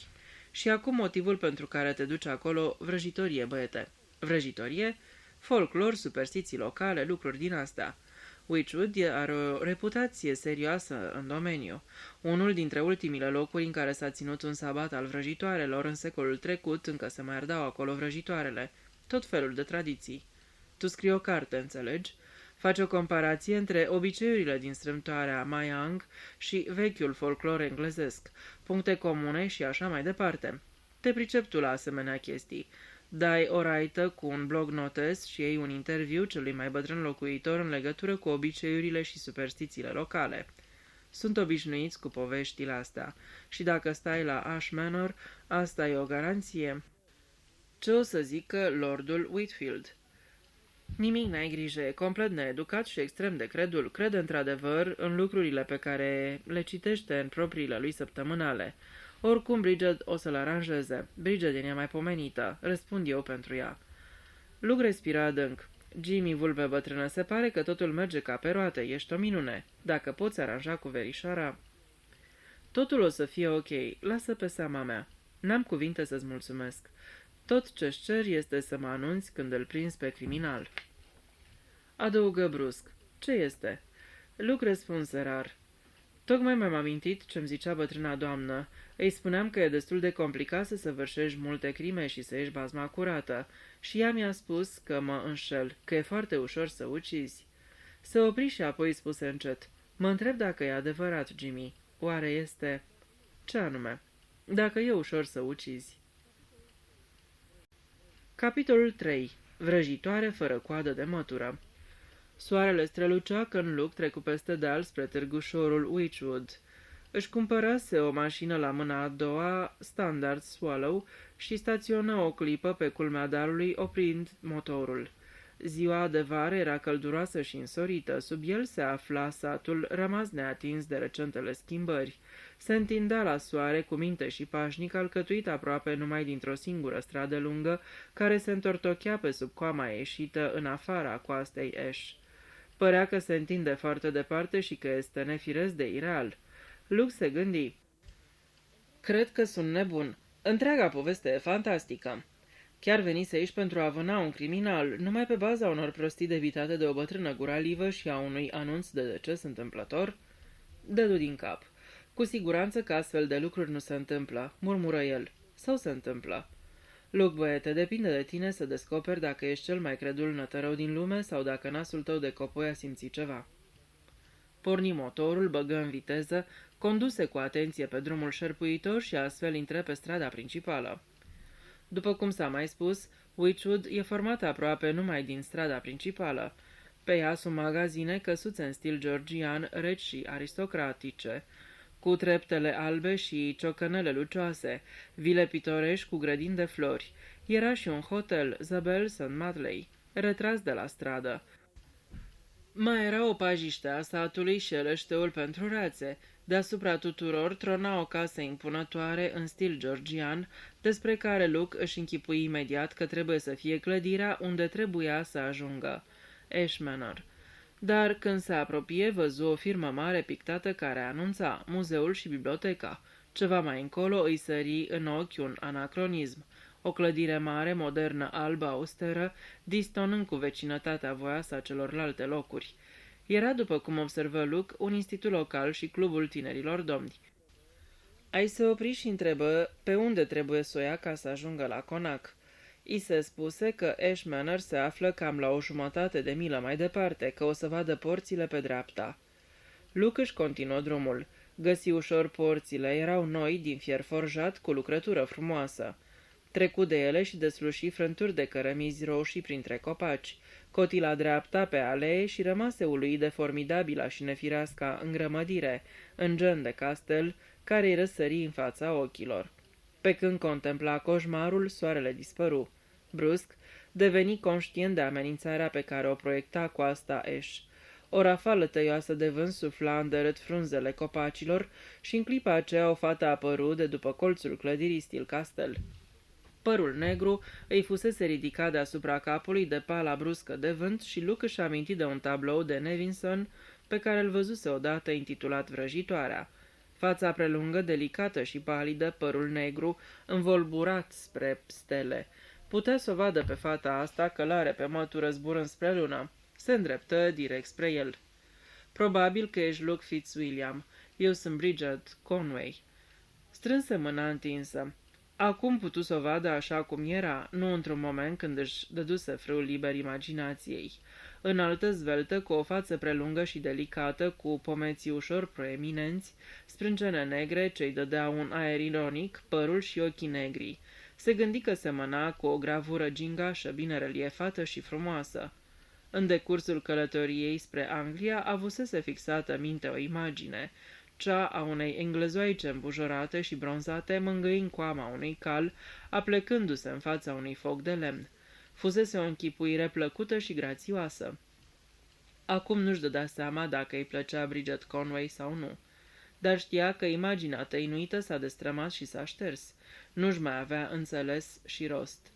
Și acum motivul pentru care te duci acolo, vrăjitorie, băiete. Vrăjitorie? Folclor, superstiții locale, lucruri din astea. Witchwood are o reputație serioasă în domeniu. Unul dintre ultimile locuri în care s-a ținut un sabat al vrăjitoarelor în secolul trecut, încă se mai ardau acolo vrăjitoarele. Tot felul de tradiții. Tu scrii o carte, înțelegi? Faci o comparație între obiceiurile din strâmtoarea Mayang și vechiul folclor englezesc, puncte comune și așa mai departe. Te pricep tu la asemenea chestii. Dai o raită cu un blog notes și iei un interviu celui mai bătrân locuitor în legătură cu obiceiurile și superstițiile locale. Sunt obișnuiți cu poveștile astea și dacă stai la Ash Manor, asta e o garanție. Ce o să zică Lordul Whitfield? Nimic, n-ai grijă, e complet needucat și extrem de credul. Crede într-adevăr în lucrurile pe care le citește în propriile lui săptămânale. Oricum, Bridget o să-l aranjeze. Bridget e nemaipomenită, răspund eu pentru ea. Luke respira adânc. Jimmy, vulpe bătrână, se pare că totul merge ca pe roate, ești o minune. Dacă poți aranja cu verișoara... Totul o să fie ok, lasă pe seama mea. N-am cuvinte să-ți mulțumesc. Tot ce-ți cer este să mă anunți când îl prinzi pe criminal. Adăugă brusc. Ce este? Luke răspunse rar. Tocmai mi-am amintit ce-mi zicea bătrâna doamnă. Îi spuneam că e destul de complicat să săvârșești multe crime și să ieși bazma curată. Și ea mi-a spus că mă înșel, că e foarte ușor să ucizi. Se opri și apoi spuse încet. Mă întreb dacă e adevărat, Jimmy. Oare este... Ce anume? Dacă e ușor să ucizi. Capitolul 3. Vrăjitoare fără coadă de mătură. Soarele strălucea când Luke trecu peste deal spre târgușorul Witchwood. Își cumpărase o mașină la mâna a doua, Standard Swallow, și staționă o clipă pe culmea dealului, oprind motorul. Ziua de vară era călduroasă și însorită, sub el se afla satul, rămas neatins de recentele schimbări. Se întindea la soare cu minte și pașnic, alcătuit aproape numai dintr-o singură stradă lungă, care se întortochea pe sub coama ieșită în afara coastei Ash. Părea că se întinde foarte departe și că este nefiresc de ireal. Luke se gândi. Cred că sunt nebun. Întreaga poveste e fantastică. Chiar venise aici pentru a vâna un criminal, numai pe baza unor prostii debitate de o bătrână guralivă și a unui anunț de deces întâmplător? Dădu din cap. Cu siguranță că astfel de lucruri nu se întâmplă, murmură el. Sau se întâmplă? Luke, băiete, depinde de tine să descoperi dacă ești cel mai credul nătărău din lume sau dacă nasul tău de copoi a simțit ceva. Porni motorul, băgă în viteză, conduse cu atenție pe drumul șerpuitor și astfel intră pe strada principală. După cum s-a mai spus, Witchwood e formată aproape numai din strada principală. Pe ea sunt magazine căsuțe în stil georgian, reci și aristocratice, cu treptele albe și ciocănele lucioase, vile pitorești cu grădini de flori. Era și un hotel, The Bell St. Madley, retras de la stradă. Mai era o pajiște a satului și elășteul pentru rațe. Deasupra tuturor trona o casă impunătoare în stil georgian, despre care Luke își închipui imediat că trebuie să fie clădirea unde trebuia să ajungă. Ash Manor. Dar când se apropie, văzu o firmă mare pictată care anunța muzeul și biblioteca. Ceva mai încolo îi sări în ochi un anacronism. O clădire mare, modernă, albă, austeră, distonând cu vecinătatea voioasă a celorlalte locuri. Era, după cum observă Luke, un institut local și clubul tinerilor domni. Ai se opri și întrebă pe unde trebuie să o ia ca să ajungă la conac. I se spuse că Ash Manor se află cam la o jumătate de milă mai departe, că o să vadă porțile pe dreapta. Luke își continuă drumul. Găsi ușor porțile, erau noi, din fier forjat, cu lucrătură frumoasă. Trecu de ele și desluși frânturi de cărămizi roșii printre copaci. Coti la dreapta pe alee și rămase uluit de formidabila și nefireasca îngrămădire, în gen de castel, care îi răsări în fața ochilor. Pe când contempla coșmarul, soarele dispăru. Brusc, deveni conștient de amenințarea pe care o proiecta coasta Ash. O rafală tăioasă de vânt sufla îndărât frunzele copacilor și în clipa aceea o fată apăru de după colțul clădirii stil castel. Părul negru îi fusese ridicat deasupra capului de pala bruscă de vânt și Luke își aminti de un tablou de Nevinson pe care îl văzuse odată intitulat Vrăjitoarea. Fața prelungă, delicată și palidă, părul negru, învolburat spre stele. Putea să o vadă pe fata asta, călare pe mătură zburând spre lună. Se îndreptă direct spre el. Probabil că ești Luke Fitzwilliam. Eu sunt Bridget Conway. Strânse mâna întinsă. Acum putu să o vadă așa cum era, nu într-un moment când își dăduse frâul liber imaginației. Înaltă, zveltă, cu o față prelungă și delicată, cu pomeții ușor proeminenți, sprâncene negre ce-i dădeau un aer ironic, părul și ochii negri. Se gândi că semăna cu o gravură gingașă, bine reliefată și frumoasă. În decursul călătoriei spre Anglia avusese fixată minte o imagine, cea a unei englezoaice îmbujorate și bronzate, mângâind coama unui cal, aplecându-se în fața unui foc de lemn. Fusese o închipuire plăcută și grațioasă. Acum nu-și dădea seama dacă îi plăcea Bridget Conway sau nu, dar știa că imaginea tăinuită s-a destrămat și s-a șters. Nu-și mai avea înțeles și rost.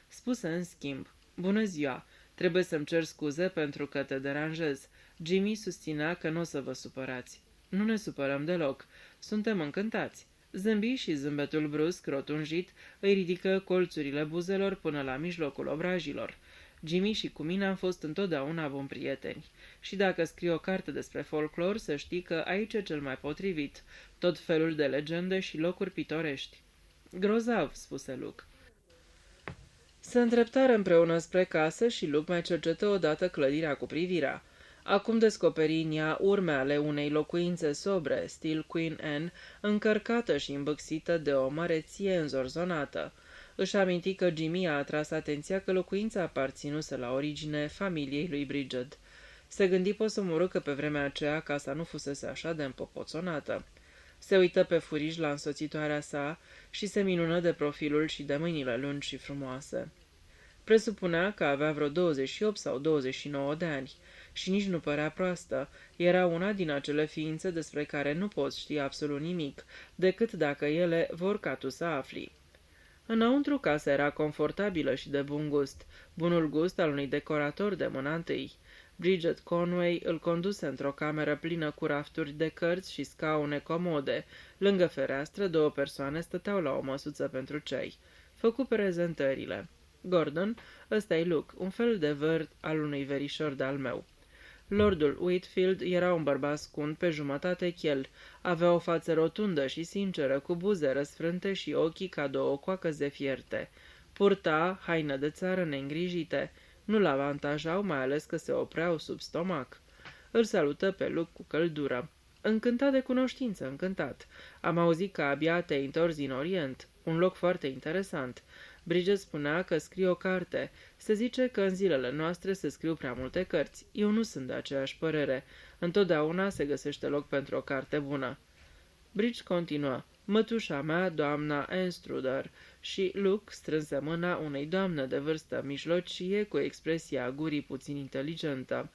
Spuse în schimb, "Bună ziua, trebuie să-mi cer scuze pentru că te deranjez." Jimmy susținea că nu o să vă supărați. "Nu ne supărăm deloc. Suntem încântați." Zâmbi și zâmbetul brusc, rotunjit, îi ridică colțurile buzelor până la mijlocul obrajilor. Jimmy și cu mine am fost întotdeauna buni prieteni. Și dacă scrii o carte despre folclor, să știi că aici e cel mai potrivit. Tot felul de legende și locuri pitorești." "Grozav," spuse Luke. Se îndreptară împreună spre casă și Luke mai cercetă odată clădirea cu privirea. Acum descoperi în ea urme ale unei locuințe sobre, stil Queen Anne, încărcată și îmbâxită de o măreție înzorzonată. Își aminti că Jimmy a atras atenția că locuința aparținuse la origine familiei lui Bridget. Se gândi posomorât că pe vremea aceea casa nu fusese așa de împopoțonată. Se uită pe furiș la însoțitoarea sa și se minună de profilul și de mâinile lungi și frumoase. Presupunea că avea vreo 28 sau 29 de ani și nici nu părea proastă. Era una din acele ființe despre care nu poți ști absolut nimic, decât dacă ele vor ca tu să afli. Înăuntru casa era confortabilă și de bun gust, bunul gust al unui decorator de mâna întâi. Bridget Conway îl conduse într-o cameră plină cu rafturi de cărți și scaune comode. Lângă fereastră, două persoane stăteau la o măsuță pentru ceai. Făcu prezentările. "Gordon, ăsta-i Luke, un fel de vârt al unui verișor de-al meu." Lordul Whitfield era un bărbat scund pe jumătate chel. Avea o față rotundă și sinceră, cu buze răsfrânte și ochii ca două coacăze fierte. Purta haină de țară neîngrijite. Nu-l avantajau, mai ales că se opreau sub stomac. Îl salută pe Luke cu căldură. "Încântat de cunoștință, încântat. Am auzit că abia te-ai întors din Orient. Un loc foarte interesant." Bridget spunea că scrie o carte. Se zice că în zilele noastre se scriu prea multe cărți. Eu nu sunt de aceeași părere. Întotdeauna se găsește loc pentru o carte bună. Bridget continuă. "Mătușa mea, doamna Anstruder," și Luke strânse mâna unei doamne de vârstă mijlocie cu expresia gurii puțin inteligentă.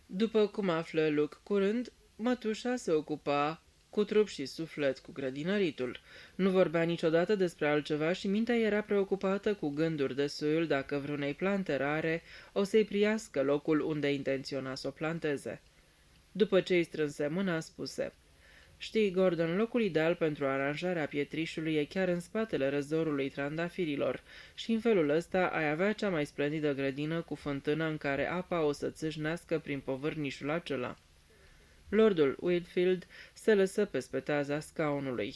După cum află Luke curând, mătușa se ocupa cu trup și suflet cu grădinăritul. Nu vorbea niciodată despre altceva și mintea era preocupată cu gânduri de soiul dacă vreunei plante rare o să-i priască locul unde intenționa să o planteze. După ce îi strânse mâna, spuse: "Știi, Gordon, locul ideal pentru aranjarea pietrișului e chiar în spatele răzorului trandafirilor și în felul ăsta ai avea cea mai splendidă grădină cu fântână în care apa o să țâșnească prin povârnișul acela." Lordul Whitfield se lăsă pe speteaza scaunului.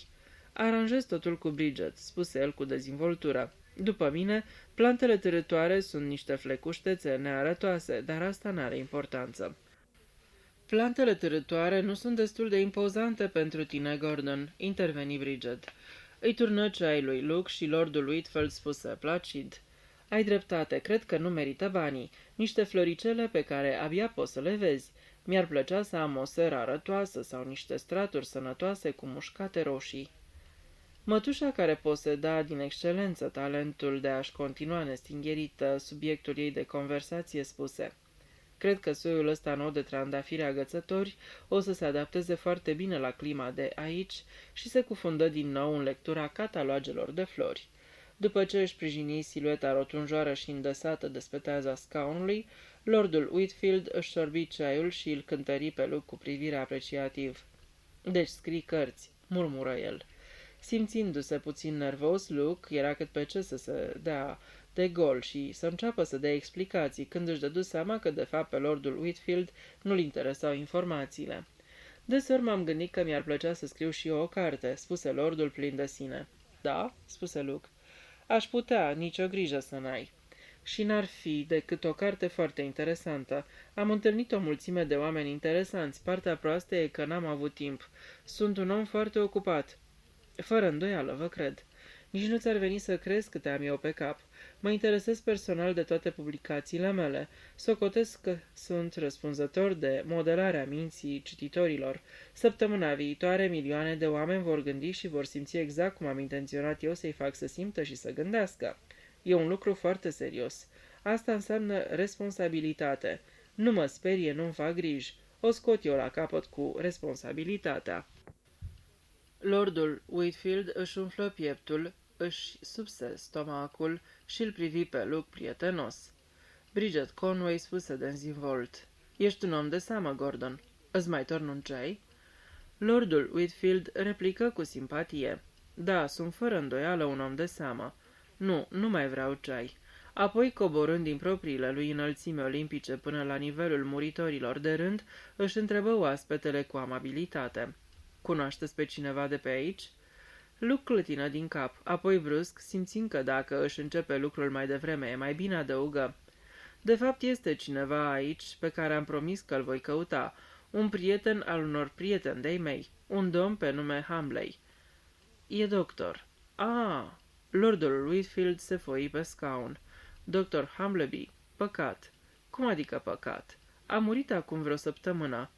"Aranjez totul cu Bridget," spuse el cu dezvoltură. "După mine, plantele târătoare sunt niște flecuștețe nearătoase, dar asta n-are importanță." "Plantele târătoare nu sunt destul de impozante pentru tine, Gordon," interveni Bridget. Îi turnă ceai lui Luke și Lordul Whitfield spuse placid: "Ai dreptate, cred că nu merită banii. Niște floricele pe care abia poți să le vezi. Mi-ar plăcea să am o seră arătoasă sau niște straturi sănătoase cu mușcate roșii." Mătușa, care poseda din excelență talentul de a-și continua nestingherită subiectul ei de conversație, spuse: Cred că soiul ăsta nou de trandafiri agățători o să se adapteze foarte bine la clima de aici și se cufundă din nou în lectura catalogelor de flori. După ce își sprijini silueta rotunjoară și îndăsată de speteaza scaunului, lordul Whitfield își sorbi ceaiul și îl cântări pe Luke cu privire apreciativ. Deci scrii cărți, murmură el. Simțindu-se puțin nervos, Luke era cât pe ce să se dea de gol și să înceapă să dea explicații, când își dădu seama că de fapt pe lordul Whitfield nu-l interesau informațiile. Deseori m-am gândit că mi-ar plăcea să scriu și eu o carte, spuse lordul plin de sine. Da, spuse Luke. Aș putea, nicio grijă să n-ai. Și n-ar fi decât o carte foarte interesantă. Am întâlnit o mulțime de oameni interesanți. Partea proastă e că n-am avut timp. Sunt un om foarte ocupat. Fără îndoială, vă cred. Nici nu ți-ar veni să crezi câte am eu pe cap. Mă interesez personal de toate publicațiile mele. Socotesc că sunt răspunzător de modelarea minții cititorilor. Săptămâna viitoare, milioane de oameni vor gândi și vor simți exact cum am intenționat eu să-i fac să simtă și să gândească. E un lucru foarte serios. Asta înseamnă responsabilitate. Nu mă sperie, nu-mi fac griji. O scot eu la capăt cu responsabilitatea. Lordul Whitfield își umflă pieptul, își subse stomacul și îl privi pe Luke prietenos. Bridget Conway spuse dezvolt. Ești un om de seamă, Gordon. Îți mai torn un ceai? Lordul Whitfield replică cu simpatie. Da, sunt fără îndoială un om de seamă. Nu, nu mai vreau ceai. Apoi, coborând din propriile lui înălțime olimpice până la nivelul muritorilor de rând, își întrebă oaspetele cu amabilitate. Cunoașteți pe cineva de pe aici? Luke clătină din cap, apoi brusc, simțind că dacă își începe lucrul mai devreme, e mai bine adăugă. De fapt, este cineva aici pe care am promis că îl voi căuta, un prieten al unor prieteni de-ai mei, un domn pe nume Hamley. E doctor. Ah! Lordul Whitfield se foi pe scaun. Dr. Hamleby. Păcat. Cum adică păcat? A murit acum vreo săptămână.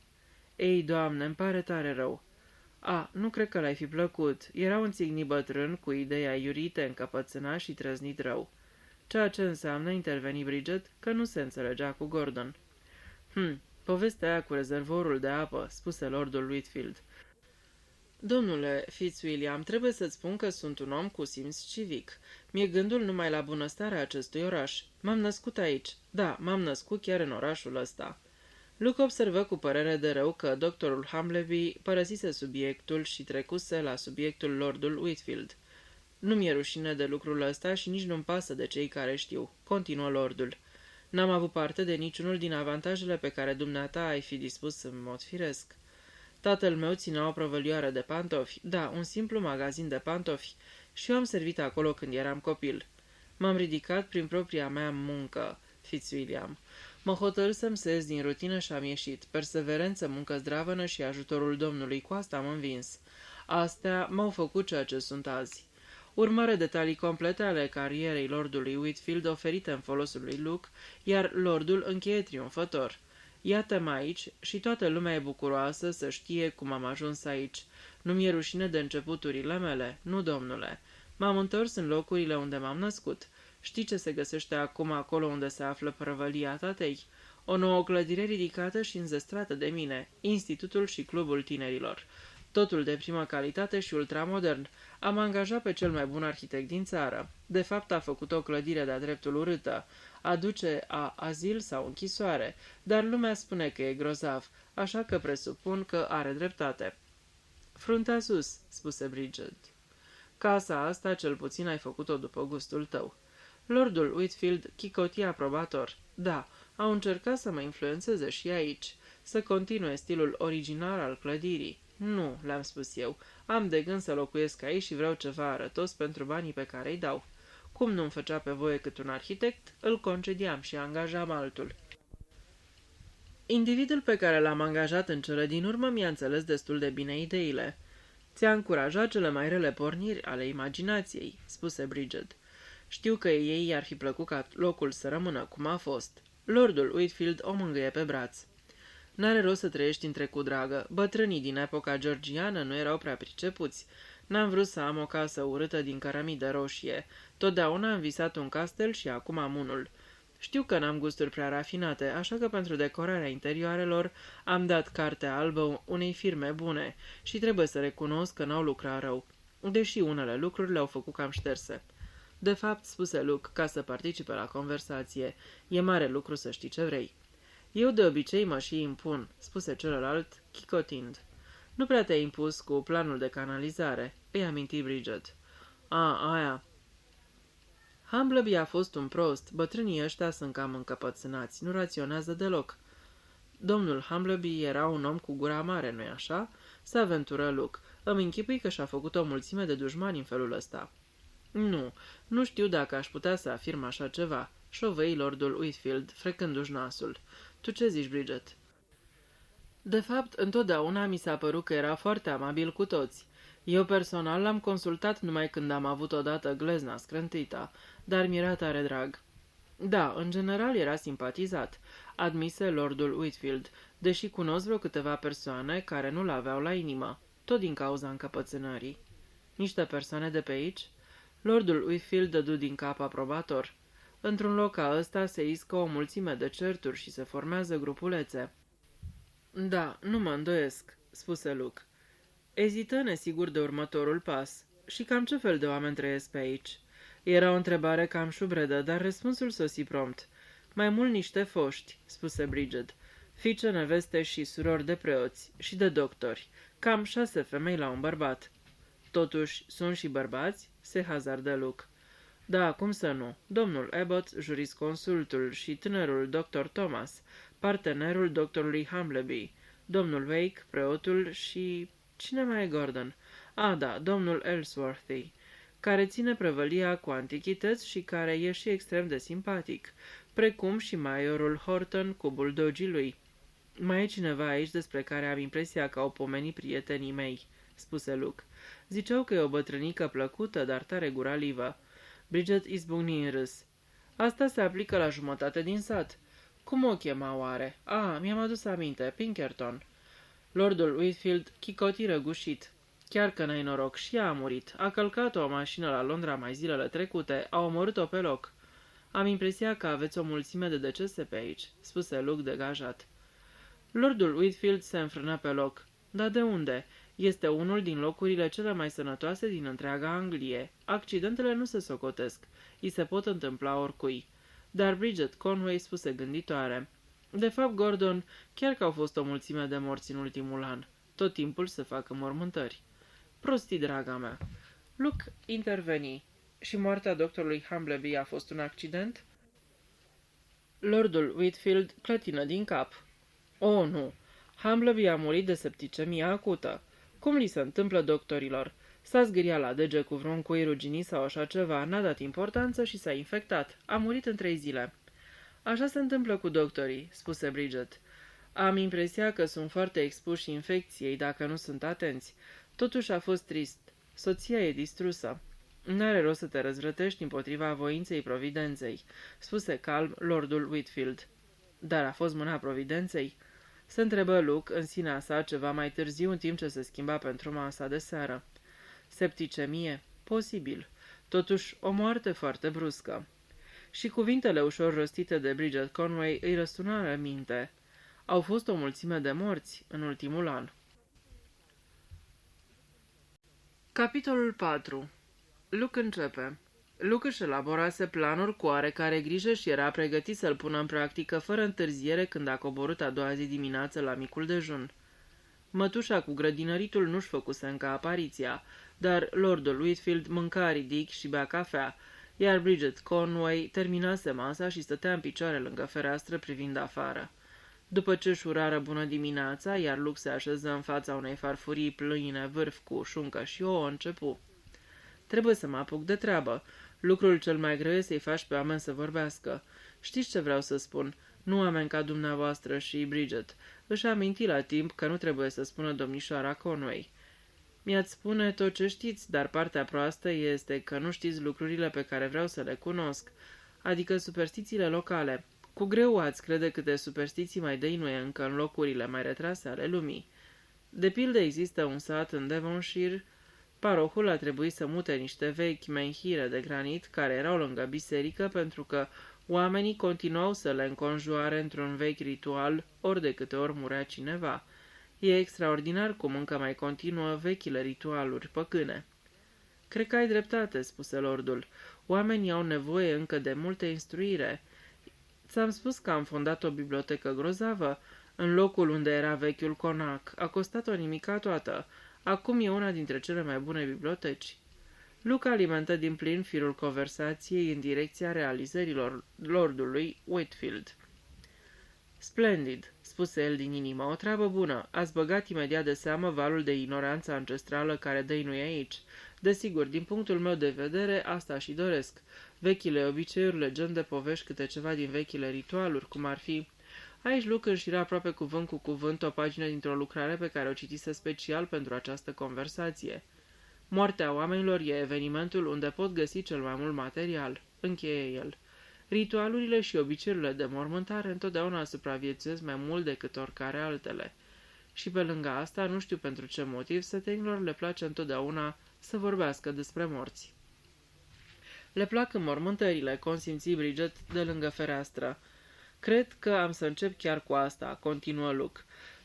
Ei, Doamne, îmi pare tare rău. Nu cred că l-ai fi plăcut. Era un țignit bătrân cu ideea iurite, încăpățânat și trăznit rău. Ceea ce înseamnă, interveni Bridget, că nu se înțelegea cu Gordon. Povestea aia cu rezervorul de apă, spuse lordul Whitfield. Domnule Fitzwilliam, trebuie să-ți spun că sunt un om cu simț civic. Mi-e gândul numai la bunăstarea acestui oraș. M-am născut aici. Da, m-am născut chiar în orașul ăsta. Luke observă cu părere de rău că doctorul Hamleby părăsise subiectul și trecuse la subiectul lordul Whitfield. Nu mi-e rușine de lucrul ăsta și nici nu-mi pasă de cei care știu, continuă lordul. N-am avut parte de niciunul din avantajele pe care dumneata ai fi dispus în mod firesc. Tatăl meu ținea o prăvălioară de pantofi, da, un simplu magazin de pantofi, și eu am servit acolo când eram copil. M-am ridicat prin propria mea muncă, Fitzwilliam. Mă hotărâsem să ies din rutină și am ieșit. Perseverență, muncă zdravănă și ajutorul Domnului, cu asta am învins. Astea m-au făcut ceea ce sunt azi. Urmare detalii complete ale carierei lordului Whitfield oferite în folosul lui Luke, iar lordul încheie triumfător. Iată-mă aici și toată lumea e bucuroasă să știe cum am ajuns aici. Nu mi-e rușine de începuturile mele, nu, domnule. M-am întors în locurile unde m-am născut. Știi ce se găsește acum acolo unde se află prăvălia tatei? O nouă clădire ridicată și înzestrată de mine, Institutul și Clubul Tinerilor. Totul de primă calitate și ultramodern. Am angajat pe cel mai bun arhitect din țară. De fapt a făcut o clădire de-a dreptul urâtă. Aduce azil sau închisoare, dar lumea spune că e grozav, așa că presupun că are dreptate. Fruntea sus, spuse Bridget. Casa asta cel puțin ai făcut-o după gustul tău. Lordul Whitfield chicoti aprobator. Da, au încercat să mă influențeze și aici, să continue stilul original al clădirii. Nu, le-am spus eu, am de gând să locuiesc aici și vreau ceva arătos pentru banii pe care îi dau. Cum nu-mi făcea pe voie cât un arhitect, îl concediam și angajam altul. Individul pe care l-am angajat în cele din urmă mi-a înțeles destul de bine ideile. Ți-a încurajat cele mai rele porniri ale imaginației, spuse Bridget. Știu că ei i-ar fi plăcut ca locul să rămână cum a fost. Lordul Whitfield o mângâie pe braț. N-are rost să trăiești în trecut, dragă. Bătrânii din epoca georgiană nu erau prea pricepuți. N-am vrut să am o casă urâtă din cărămidă roșie. Totdeauna am visat un castel și acum am unul. Știu că n-am gusturi prea rafinate, așa că pentru decorarea interioarelor am dat cartea albă unei firme bune și trebuie să recunosc că n-au lucrat rău, deși unele lucruri le-au făcut cam șterse. De fapt, spuse Luke, ca să participe la conversație, e mare lucru să știi ce vrei. Eu de obicei mă și impun, spuse celălalt, chicotind. Nu prea te-ai impus cu planul de canalizare, îi aminti Bridget. Aia. Humbleby a fost un prost, bătrânii ăștia sunt cam încăpățânați, nu raționează deloc. Domnul Humbleby era un om cu gura mare, nu-i așa? Se aventură Luke. Îmi închipui că și-a făcut o mulțime de dușmani în felul ăsta. Nu știu dacă aș putea să afirm așa ceva, șovăi lordul Whitfield, frecându-și nasul. Tu ce zici, Bridget? De fapt, întotdeauna mi s-a părut că era foarte amabil cu toți. Eu personal l-am consultat numai când am avut odată glezna scrântită, dar mi-era tare drag. Da, în general era simpatizat, admise lordul Whitfield, deși cunosc vreo câteva persoane care nu l-aveau la inimă, tot din cauza încăpățânării. Niște persoane de pe aici? Lordul Whitfield dădu din cap aprobator. Într-un loc ca ăsta se iscă o mulțime de certuri și se formează grupulețe. Da, nu mă îndoiesc, spuse Luke. Ezită nesigur de următorul pas. Și cam ce fel de oameni trăiesc pe aici? Era o întrebare cam șubredă, dar răspunsul sosi prompt. Mai mult niște foști, spuse Bridget. Fiice, neveste și surori de preoți și de doctori. Cam 6 femei la un bărbat. Totuși, sunt și bărbați? Se hazardă Luke. Da, cum să nu? Domnul Abbott, jurisconsultul, și tânărul dr. Thomas, partenerul doctorului Humbleby, domnul Wake, preotul și... Cine mai e Gordon? Da, domnul Ellsworthy, care ține prăvălia cu antichități și care e și extrem de simpatic, precum și majorul Horton cu buldogii lui. Mai e cineva aici despre care am impresia că au pomenit prietenii mei, spuse Luke. Ziceau că e o bătrânică plăcută, dar tare guralivă. Bridget izbucni în râs. Asta se aplică la jumătate din sat. Cum o chema oare? Mi-am adus aminte, Pinkerton. Lordul Whitfield chicoti răgușit. Chiar că n-ai noroc, și ea a murit. A călcat o mașină la Londra mai zilele trecute, a omorât-o pe loc. Am impresia că aveți o mulțime de decese pe aici, spuse Luke degajat. Lordul Whitfield se înfrână pe loc. Dar de unde? Este unul din locurile cele mai sănătoase din întreaga Anglie. Accidentele nu se socotesc. I se pot întâmpla oricui. Dar Bridget Conway spuse gânditoare. De fapt, Gordon, chiar că au fost o mulțime de morți în ultimul an. Tot timpul se fac înmormântări. Prostii, draga mea. Luke interveni. Și moartea doctorului Humbleby a fost un accident? Lordul Whitfield clătină din cap. Nu. Humbleby a murit de septicemie acută. Cum li se întâmplă doctorilor? S-a zgâriat la dege cu vreun cuir ruginit sau așa ceva, n-a dat importanță și s-a infectat. A murit în 3 zile. Așa se întâmplă cu doctorii, spuse Bridget. Am impresia că sunt foarte expuși infecției dacă nu sunt atenți. Totuși a fost trist. Soția e distrusă. N-are rost să te răzvrătești împotriva voinței providenței, spuse calm lordul Whitfield. Dar a fost mâna providenței? Se întrebă Luke în sinea sa ceva mai târziu, în timp ce se schimba pentru masa de seară. Septicemie? Posibil. Totuși, o moarte foarte bruscă. Și cuvintele ușor rostite de Bridget Conway îi răsunară în minte. Au fost o mulțime de morți în ultimul an. Capitolul 4. Luke începe. Luke își elaborase planuri cu oarecare grijă și era pregătit să-l pună în practică fără întârziere când a coborât a doua zi dimineață la micul dejun. Mătușa cu grădinăritul nu-și făcuse încă apariția, dar lordul Whitfield mânca ridic și bea cafea, iar Bridget Conway terminase masa și stătea în picioare lângă fereastră privind afară. După ce își urară bună dimineața, iar Luke se așeză în fața unei farfurii pline vârf cu șuncă și ouă, începu. Trebuie să mă apuc de treabă. Lucrul cel mai greu e să-i faci pe oameni să vorbească. Știți ce vreau să spun? Nu oameni ca dumneavoastră și Bridget. Își aminti la timp că nu trebuie să spună domnișoara Conway. Mi-ați spune tot ce știți, dar partea proastă este că nu știți lucrurile pe care vreau să le cunosc, adică superstițiile locale. Cu greu ați crede câte superstiții mai dăinuie încă în locurile mai retrase ale lumii. De pildă există un sat în Devonshire. Parohul a trebuit să mute niște vechi menhire de granit care erau lângă biserică pentru că Oamenii continuau să le înconjoare într-un vechi ritual, ori de câte ori murea cineva. E extraordinar cum încă mai continuă vechile ritualuri păcâne. Cred că ai dreptate, spuse lordul. Oamenii au nevoie încă de multă instruire. Ți-am spus că am fondat o bibliotecă grozavă în locul unde era vechiul conac. A costat o nimica toată. Acum e una dintre cele mai bune biblioteci. Luke alimentă din plin firul conversației în direcția realizărilor lordului Whitfield. Splendid, spuse el din inimă, o treabă bună. Ați băgat imediat de seamă valul de ignoranță ancestrală care dăinuie aici. Desigur, din punctul meu de vedere, asta și doresc. Vechile obiceiuri, legende, povești, câte ceva din vechile ritualuri, cum ar fi... Aici Luke înșira aproape cuvânt cu cuvânt o pagină dintr-o lucrare pe care o citise special pentru această conversație. Moartea oamenilor e evenimentul unde pot găsi cel mai mult material, încheie el. Ritualurile și obiceiurile de mormântare întotdeauna supraviețuiesc mai mult decât oricare altele. Și pe lângă asta, nu știu pentru ce motiv, sătenilor le place întotdeauna să vorbească despre morți. Le plac înmormântările, consimți Bridget de lângă fereastră. Cred că am să încep chiar cu asta, continuă Luke.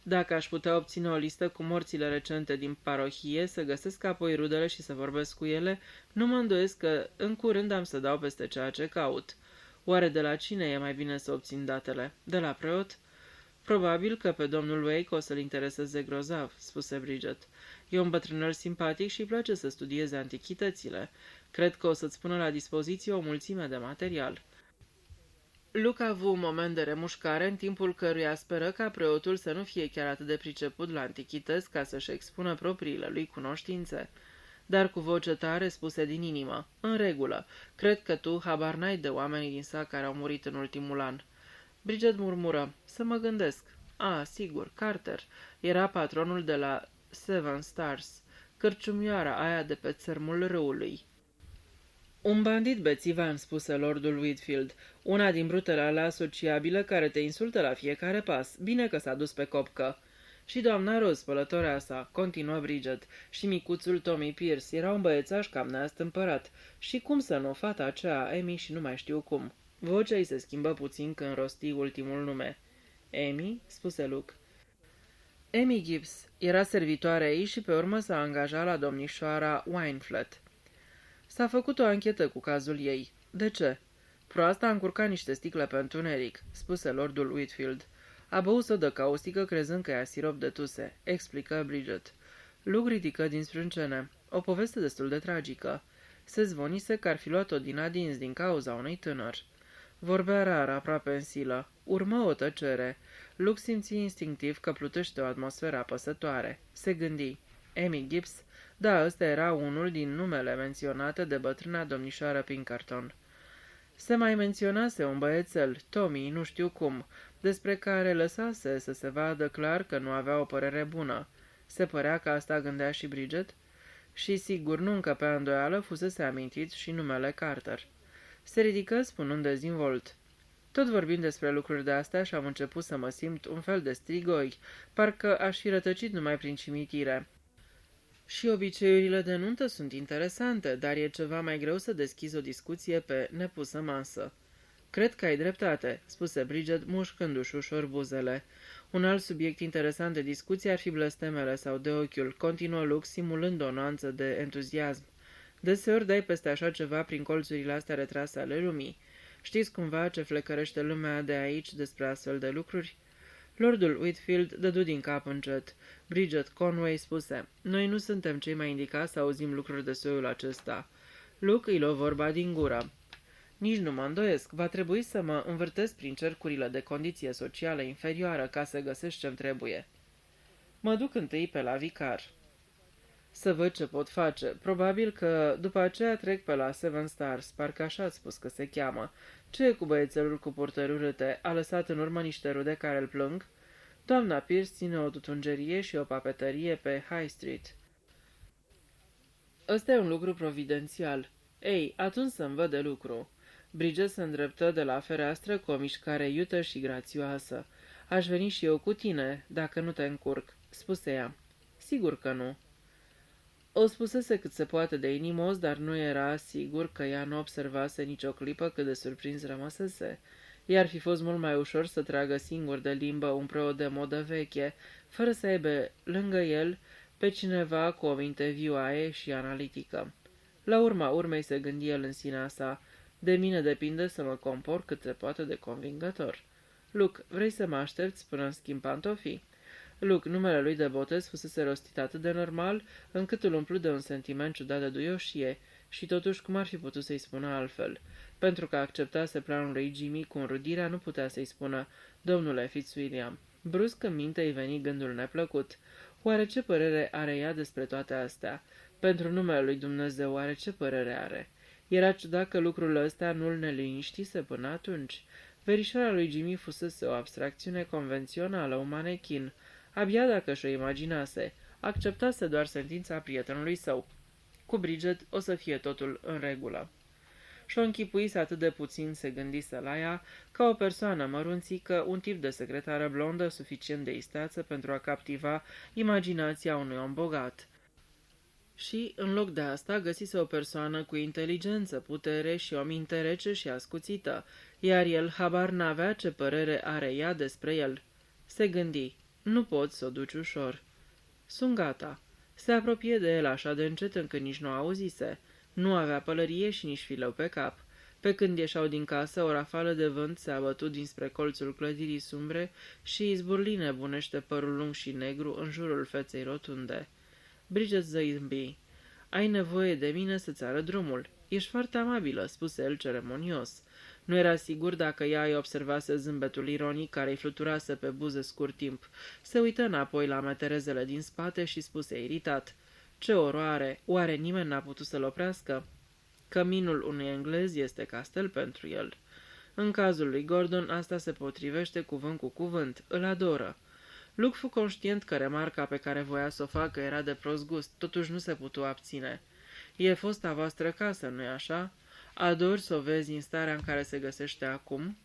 Dacă aș putea obține o listă cu morțile recente din parohie, să găsesc apoi rudele și să vorbesc cu ele, nu mă îndoiesc că în curând am să dau peste ceea ce caut. Oare de la cine e mai bine să obțin datele? De la preot? Probabil că pe domnul Wake o să-l intereseze grozav, spuse Bridget. E un bătrânel simpatic și îi place să studieze antichitățile. Cred că o să-ți pună la dispoziție o mulțime de material. Luke a avut un moment de remușcare, în timpul căruia speră ca preotul să nu fie chiar atât de priceput la antichități ca să-și expună propriile lui cunoștințe. Dar cu voce tare spuse din inimă, în regulă, cred că tu habar n-ai de oamenii din sat care au murit în ultimul an. Bridget murmură, să mă gândesc. Sigur, Carter. Era patronul de la Seven Stars, cărciumioara aia de pe țărmul râului. Un bandit bețivan, spuse lordul Whitfield, una din brutele alea asociabile care te insultă la fiecare pas. Bine că s-a dus pe copcă. Și doamna Rose, spălătoarea sa, continuă Bridget, și micuțul Tommy Pierce era un băiețaș cam neastâmpărat. Și cum să nu, fata aceea, Amy și nu mai știu cum. Vocea îi se schimbă puțin când rosti ultimul nume. Amy? Spuse Luke. Amy Gibbs era servitoarea ei și pe urmă s-a angajat la domnișoara Wineflat. S-a făcut o anchetă cu cazul ei. De ce? Proasta a încurcat niște sticle pe întuneric, spuse lordul Whitfield. A băut sodă caustică crezând că e sirop de tuse, explică Bridget. Luke ridică din sprâncene. O poveste destul de tragică. Se zvonise că ar fi luat-o din adins din cauza unui tânăr. Vorbea rar, aproape în silă. Urmă o tăcere. Luke simți instinctiv că plutește o atmosferă apăsătoare. Se gândi. Amy Gibbs? Da, ăsta era unul din numele menționate de bătrâna domnișoară Pinkerton. Se mai menționase un băiețel, Tommy, nu știu cum, despre care lăsase să se vadă clar că nu avea o părere bună. Se părea că asta gândea și Bridget? Și sigur nu încăpea îndoială fusese amintit și numele Carter. Se ridică spunând dezvolt. Tot vorbind despre lucruri de astea și am început să mă simt un fel de strigoi, parcă aș fi rătăcit numai prin cimitire. Și obiceiurile de nuntă sunt interesante, dar e ceva mai greu să deschizi o discuție pe nepusă masă. Cred că ai dreptate, spuse Bridget, mușcându-și ușor buzele. Un alt subiect interesant de discuție ar fi blestemele sau de ochiul, continuă Luke, simulând o nuanță de entuziasm. Deseori dai peste așa ceva prin colțurile astea retrase ale lumii. Știți cumva ce flecărește lumea de aici despre astfel de lucruri? Lordul Whitfield dădu din cap încet. Bridget Conway spuse, noi nu suntem cei mai indicați să auzim lucruri de soiul acesta. Luke îi luă vorba din gură. Nici nu mă îndoiesc, va trebui să mă învârtesc prin cercurile de condiție socială inferioară ca să găsesc ce-mi trebuie. Mă duc întâi pe la vicar. Să văd ce pot face. Probabil că după aceea trec pe la Seven Stars, parcă așa ați spus că se cheamă. Ce e cu băiețelul cu purtări urâte? A lăsat în urmă niște rude care îl plâng? Doamna Pierce ține o tutungerie și o papetărie pe High Street. Ăsta e un lucru providențial. Ei, atunci să-mi văd de lucru. Bridget se îndreptă de la fereastră cu o mișcare iută și grațioasă. Aș veni și eu cu tine, dacă nu te încurc, spuse ea. Sigur că nu. O spusese cât se poate de inimos, dar nu era sigur că ea nu observase nicio clipă cât de surprins rămăsese. I-ar fi fost mult mai ușor să tragă singur de limbă un preot de modă veche, fără să aibă lângă el pe cineva cu o minte vioaie și analitică. La urma urmei se gândi el în sinea sa, de mine depinde să mă compor cât se poate de convingător. Luke, vrei să mă aștepți până îmi schimb pantofii? Luke, numele lui de botez fusese rostit atât de normal, încât îl umplu de un sentiment ciudat de duioșie, și totuși cum ar fi putut să-i spună altfel? Pentru că acceptase planul lui Jimmy cu înrudirea, nu putea să-i spună, domnule Fitzwilliam. Brusc în minte îi veni gândul neplăcut. Oare ce părere are ea despre toate astea? Pentru numele lui Dumnezeu, oare ce părere are? Era ciudat că lucrul ăsta nu-l neliniștise până atunci. Verișoara lui Jimmy fusese o abstracțiune convențională, un manechin. Abia dacă și-o imaginase, acceptase doar sentința prietenului său. Cu Bridget o să fie totul în regulă. Și-o închipuise atât de puțin se gândise la ea, ca o persoană mărunțică, un tip de secretară blondă suficient de isteață pentru a captiva imaginația unui om bogat. Și, în loc de asta, găsise o persoană cu inteligență, putere și o minte rece și ascuțită, iar el habar n-avea ce părere are ea despre el. Se gândi, nu poți să o duci ușor. Sunt gata. Se apropie de el așa de încet încât nici nu auzise. Nu avea pălărie și nici fileu pe cap. Pe când ieșeau din casă, o rafală de vânt se abătu dinspre colțul clădirii sumbre și izburli nebunește părul lung și negru în jurul feței rotunde. Bridget zâmbi. Ai nevoie de mine să-ți arăt drumul. Ești foarte amabilă, spuse el ceremonios. Nu era sigur dacă ea îi observase zâmbetul ironic care îi fluturase pe buze scurt timp. Se uită înapoi la meterezele din spate și spuse iritat. Ce oroare! Oare nimeni n-a putut să-l oprească? Căminul unui englez este castel pentru el. În cazul lui Gordon, asta se potrivește cuvânt cu cuvânt. Îl adoră. Luke fu conștient că remarca pe care voia să o facă era de prost gust, totuși nu se putu abține. E fosta voastră casă, nu-i așa? Adori să o vezi în starea în care se găsește acum?"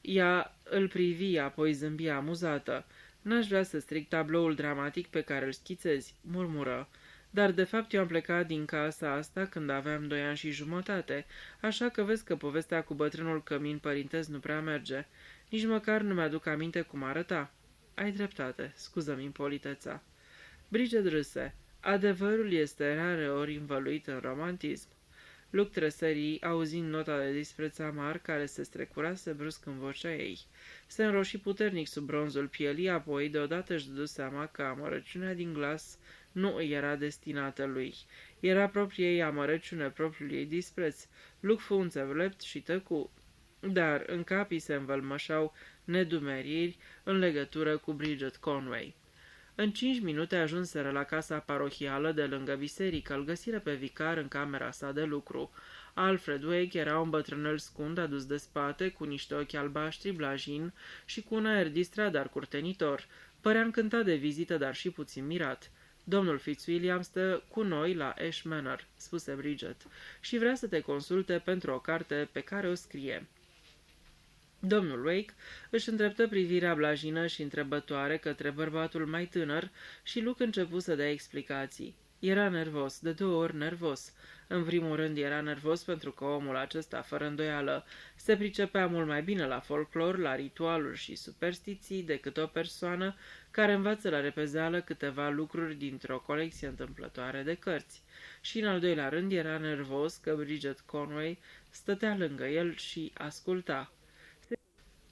Ea îl privi, apoi zâmbi amuzată. N-aș vrea să stric tabloul dramatic pe care îl schițezi," murmură. Dar de fapt eu am plecat din casa asta când aveam 2 ani și jumătate, așa că vezi că povestea cu bătrânul cămin părintez nu prea merge. Nici măcar nu mi-aduc aminte cum arăta." Ai dreptate, scuză-mi impoliteța." Bridget râse. Adevărul este rareori învăluit în romantism. Luke tresării, auzind nota de dispreț amar care se strecurase brusc în vocea ei. Se înroși puternic sub bronzul pielii, apoi deodată își dădu seama că amărăciunea din glas nu îi era destinată lui. Era propria ei amărăciune, propriul ei dispreț. Luke fu înțelept și tăcu, dar în cap îi se învălmășau nedumeriri în legătură cu Bridget Conway. În 5 minute ajunseră la casa parohială de lângă biserică, îl găsiră pe vicar în camera sa de lucru. Alfred Wake era un bătrânel scund adus de spate, cu niște ochi albaștri, blajin și cu un aer distrat, dar curtenitor. Părea încântat de vizită, dar și puțin mirat. Domnul Fitzwilliam stă cu noi la Ash Manor, spuse Bridget, și vrea să te consulte pentru o carte pe care o scrie. Domnul Wake își îndreptă privirea blajină și întrebătoare către bărbatul mai tânăr și Luke începu să dea explicații. Era nervos, de 2 ori nervos. În primul rând era nervos pentru că omul acesta, fără îndoială, se pricepea mult mai bine la folclor, la ritualuri și superstiții decât o persoană care învață la repezeală câteva lucruri dintr-o colecție întâmplătoare de cărți. Și în al doilea rând era nervos că Bridget Conway stătea lângă el și asculta.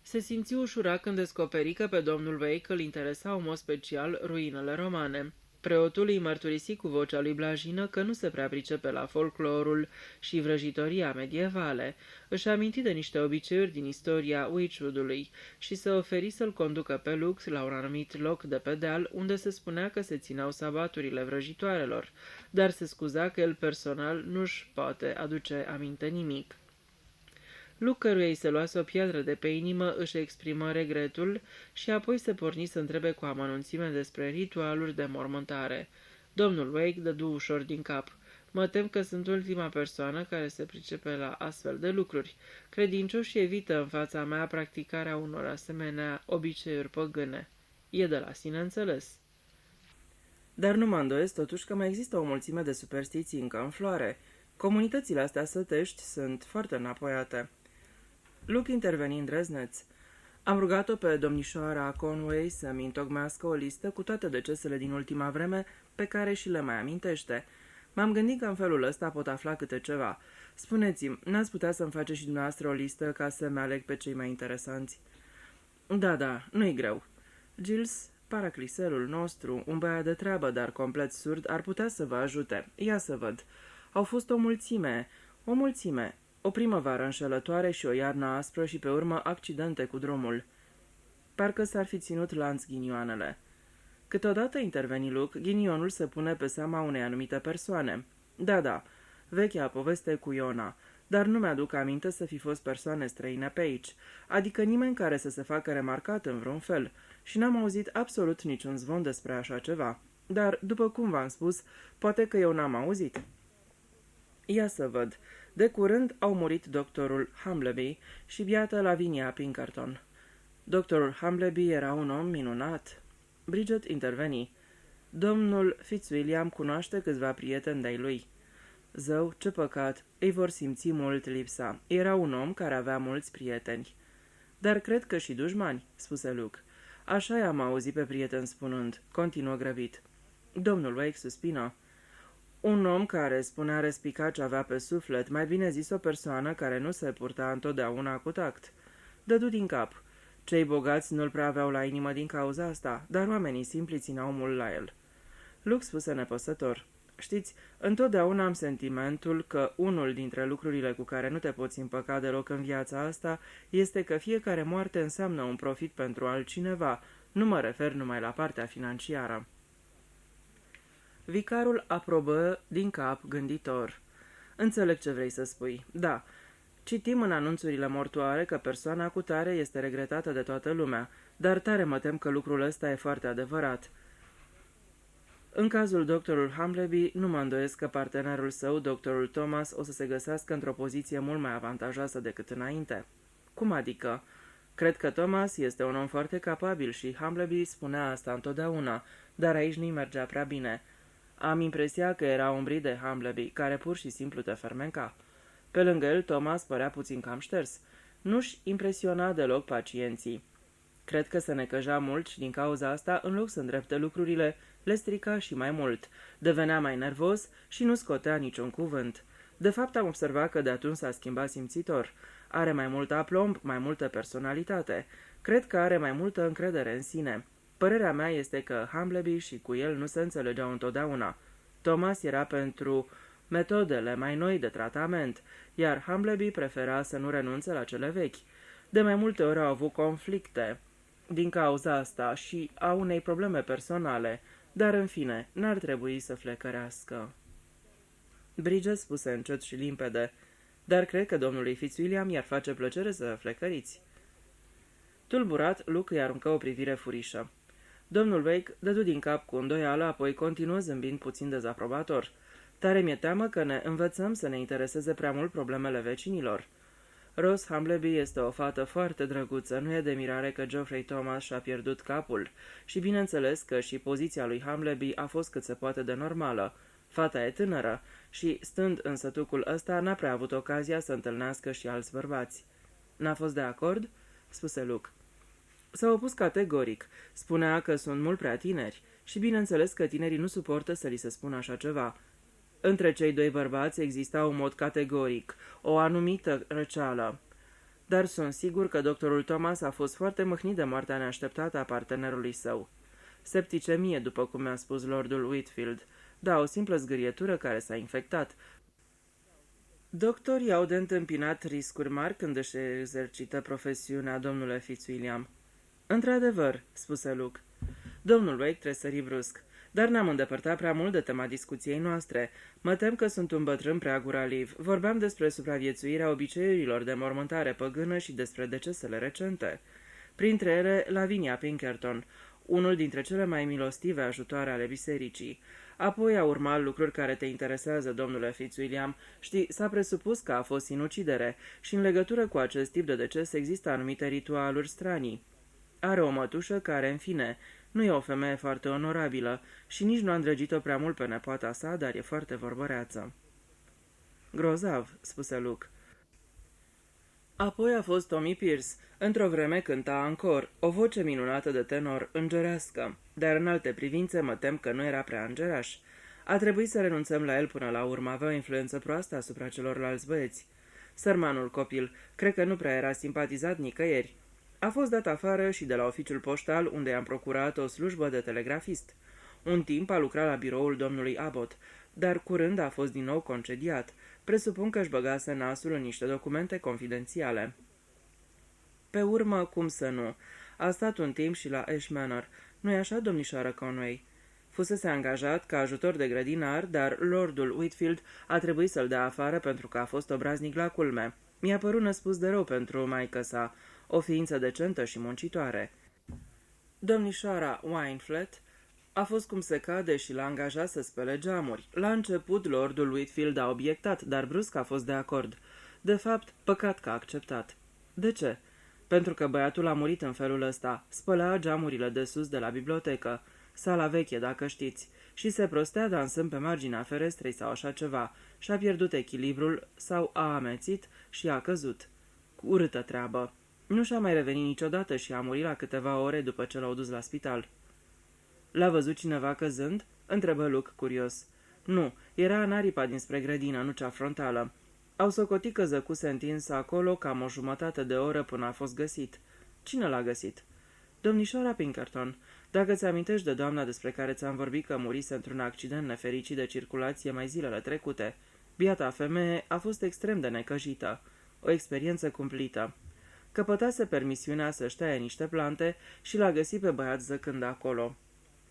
Se simți ușurat când descoperi că pe domnul Wake îl interesau în mod special ruinele romane. Preotul îi mărturisi cu vocea lui blajină că nu se prea pricepe la folclorul și vrăjitoria medievale. Își aminti de niște obiceiuri din istoria Witchwood-ului și se oferi să-l conducă pe Luke la un anumit loc de pe deal unde se spunea că se țineau sabaturile vrăjitoarelor, dar se scuza că el personal nu-și poate aduce aminte nimic. Luke, căruia îi se luase o piatră de pe inimă, își exprimă regretul și apoi se porni să întrebe cu amănunțime despre ritualuri de mormântare. Domnul Wake dădu ușor din cap. Mă tem că sunt ultima persoană care se pricepe la astfel de lucruri. Credincioșii evită în fața mea practicarea unor asemenea obiceiuri păgâne. E de la sine înțeles. Dar nu mă îndoiesc totuși că mai există o mulțime de superstiții încă în floare. Comunitățile astea sătești sunt foarte înapoiate. Luke interveni îndrăzneț. Am rugat-o pe domnișoara Conway să-mi întocmească o listă cu toate decesele din ultima vreme pe care și le mai amintește. M-am gândit că în felul ăsta pot afla câte ceva. Spuneți-mi, n-ați putea să-mi faceți și dumneavoastră o listă ca să-mi aleg pe cei mai interesanți? Da, nu-i greu. Giles, paracliselul nostru, un băiat de treabă, dar complet surd, ar putea să vă ajute. Ia să văd. Au fost o mulțime. O primăvară înșelătoare și o iarnă aspră și pe urmă accidente cu drumul. Parcă s-ar fi ținut lanț ghinioanele. Câteodată interveni Luke, ghinionul se pune pe seama unei anumite persoane. Da, vechea poveste cu Iona, dar nu mi-aduc aminte să fi fost persoane străine pe aici, adică nimeni care să se facă remarcat în vreun fel, și n-am auzit absolut niciun zvon despre așa ceva. Dar, după cum v-am spus, poate că eu n-am auzit. Ia să văd. De curând au murit doctorul Humbleby și biata Lavinia Pinkerton. Doctorul Humbleby era un om minunat. Bridget interveni. Domnul Fitzwilliam cunoaște câțiva prieteni de-ai lui. Zău, ce păcat, îi vor simți mult lipsa. Era un om care avea mulți prieteni. Dar cred că și dușmani, spuse Luke. Așa i-am auzit pe prieten spunând, continuă grăbit. Domnul Wake suspină. Un om care spunea respica ce avea pe suflet, mai bine zis o persoană care nu se purta întotdeauna cu tact. Dădu din cap. Cei bogați nu-l prea aveau la inimă din cauza asta, dar oamenii simpli țineau mult la el. Luke spuse nepăsător. Știți, întotdeauna am sentimentul că unul dintre lucrurile cu care nu te poți împăca deloc în viața asta este că fiecare moarte înseamnă un profit pentru altcineva. Nu mă refer numai la partea financiară. Vicarul aprobă din cap gânditor. Înțeleg ce vrei să spui. Da, citim în anunțurile mortoare că persoana cu tare este regretată de toată lumea, dar tare mă tem că lucrul ăsta e foarte adevărat. În cazul doctorul Humbleby, nu mă îndoiesc că partenerul său, doctorul Thomas, o să se găsească într-o poziție mult mai avantajoasă decât înainte. Cum adică? Cred că Thomas este un om foarte capabil și Humbleby spunea asta întotdeauna, dar aici nu-i mergea prea bine. Am impresia că era un brid de Humbleby, care pur și simplu te fermenca. Pe lângă el, Thomas părea puțin cam șters. Nu-și impresiona deloc pacienții. Cred că se necăja mult și din cauza asta, în loc să îndrepte lucrurile, le strica și mai mult. Devenea mai nervos și nu scotea niciun cuvânt. De fapt, am observat că de atunci s-a schimbat simțitor. Are mai mult aplomb, mai multă personalitate. Cred că are mai multă încredere în sine. Părerea mea este că Humbleby și cu el nu se înțelegeau întotdeauna. Thomas era pentru metodele mai noi de tratament, iar Humbleby prefera să nu renunțe la cele vechi. De mai multe ori au avut conflicte din cauza asta și a unei probleme personale, dar în fine, n-ar trebui să flecărească. Bridget spuse încet și limpede, dar cred că domnului Fitzwilliam i-ar face plăcere să flecăriți. Tulburat, Luke îi aruncă o privire furișă. Domnul Wake dădu din cap cu îndoială, apoi continuă zâmbind puțin dezaprobator. Tare mi-e teamă că ne învățăm să ne intereseze prea mult problemele vecinilor. Rose Humbleby este o fată foarte drăguță, nu e de mirare că Geoffrey Thomas și-a pierdut capul. Și bineînțeles că și poziția lui Humbleby a fost cât se poate de normală. Fata e tânără și, stând în sătucul ăsta, n-a prea avut ocazia să întâlnească și alți bărbați. N-a fost de acord? Spuse Luke. S-a opus categoric. Spunea că sunt mult prea tineri și bineînțeles că tinerii nu suportă să li se spună așa ceva. Între cei doi bărbați exista un mod categoric, o anumită răceală. Dar sunt sigur că doctorul Thomas a fost foarte mâhnit de moartea neașteptată a partenerului său. Septicemie, după cum mi-a spus lordul Whitfield. Da, o simplă zgârietură care s-a infectat. Doctorii au de întâmpinat riscuri mari când își exercită profesiunea, domnule Fitzwilliam. Într-adevăr, spuse Luke. Domnul Wake tresări brusc. Dar n-am îndepărtat prea mult de tema discuției noastre. Mă tem că sunt un bătrân prea guraliv. Vorbeam despre supraviețuirea obiceiurilor de mormântare păgână și despre decesele recente. Printre ele, Lavinia Pinkerton, unul dintre cele mai milostive ajutoare ale bisericii. Apoi au urmat lucruri care te interesează, domnule Fitzwilliam. Știi, s-a presupus că a fost sinucidere și în legătură cu acest tip de deces există anumite ritualuri stranii. Are o mătușă care, în fine, Nu e o femeie foarte onorabilă și nici nu a îndrăgit-o prea mult pe nepoata sa, dar e foarte vorbăreață." "Grozav," spuse Luke. Apoi a fost Tommy Pierce. Într-o vreme cânta ancor, o voce minunată de tenor, îngerească, dar în alte privințe mă tem că nu era prea îngeraș. A trebuit să renunțăm la el până la urmă, avea o influență proastă asupra celorlalți băieți. Sărmanul copil, cred că nu prea era simpatizat nicăieri. A fost dat afară și de la oficiul poștal, unde i-am procurat o slujbă de telegrafist. Un timp a lucrat la biroul domnului Abbott, dar curând a fost din nou concediat. Presupun că își băgase nasul în niște documente confidențiale. Pe urmă, cum să nu, a stat un timp și la Ash Manor. Nu-i așa, domnișoară Conway? Fusese angajat ca ajutor de grădinar, dar lordul Whitfield a trebuit să-l dea afară pentru că a fost obraznic la culme. Mi-a părut nespus de rău pentru maică sa, o ființă decentă și muncitoare. Domnișoara Wineflet a fost cum se cade și l-a angajat să spele geamuri. La început, lordul Whitfield a obiectat, dar brusc a fost de acord. De fapt, păcat că a acceptat. De ce? Pentru că băiatul a murit în felul ăsta. Spăla geamurile de sus de la bibliotecă, sala veche, dacă știți, și se prostea dansând pe marginea ferestrei sau așa ceva, și-a pierdut echilibrul sau a amețit și a căzut. Urâtă treabă. Nu și-a mai revenit niciodată și a murit la câteva ore după ce l-au dus la spital. "L-a văzut cineva căzând?" întrebă Luke curios. "Nu, era în aripa dinspre grădină, nu cea frontală. Au socotit că zăcuse întins acolo cam o jumătate de oră până a fost găsit." "Cine l-a găsit?" "Domnișoara Pinkerton. Dacă ți amintești de doamna despre care ți-am vorbit că murise într-un accident nefericit de circulație mai zilele trecute. Biata femeie a fost extrem de necăjită. O experiență cumplită. Căpătase permisiunea să-și taie niște plante și l-a găsit pe băiat zăcând acolo.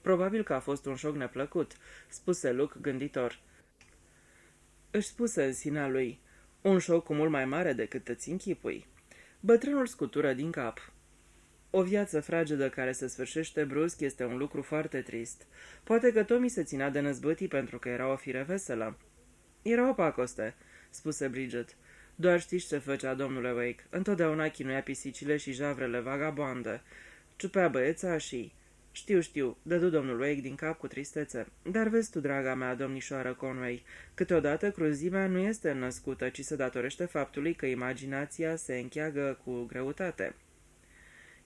Probabil că a fost un șoc neplăcut," spuse Luke gânditor. Își spuse în sinea lui, "Un șoc cu mult mai mare decât îți închipui." Bătrânul scutură din cap. "O viață fragedă care se sfârșește brusc este un lucru foarte trist. Poate că Tommy se ținea de năzbâtii pentru că era o fire veselă." "Era o pacoste," spuse Bridget. "Doar știți ce făcea domnule Wake. Întotdeauna chinuia pisicile și javrele vagabonde. Ciupea băiețașii." Știu," dădu domnul Wake din cap cu tristețe. "Dar vezi tu, draga mea, domnișoară Conway, câteodată cruzimea nu este născută, ci se datorește faptului că imaginația se încheagă cu greutate.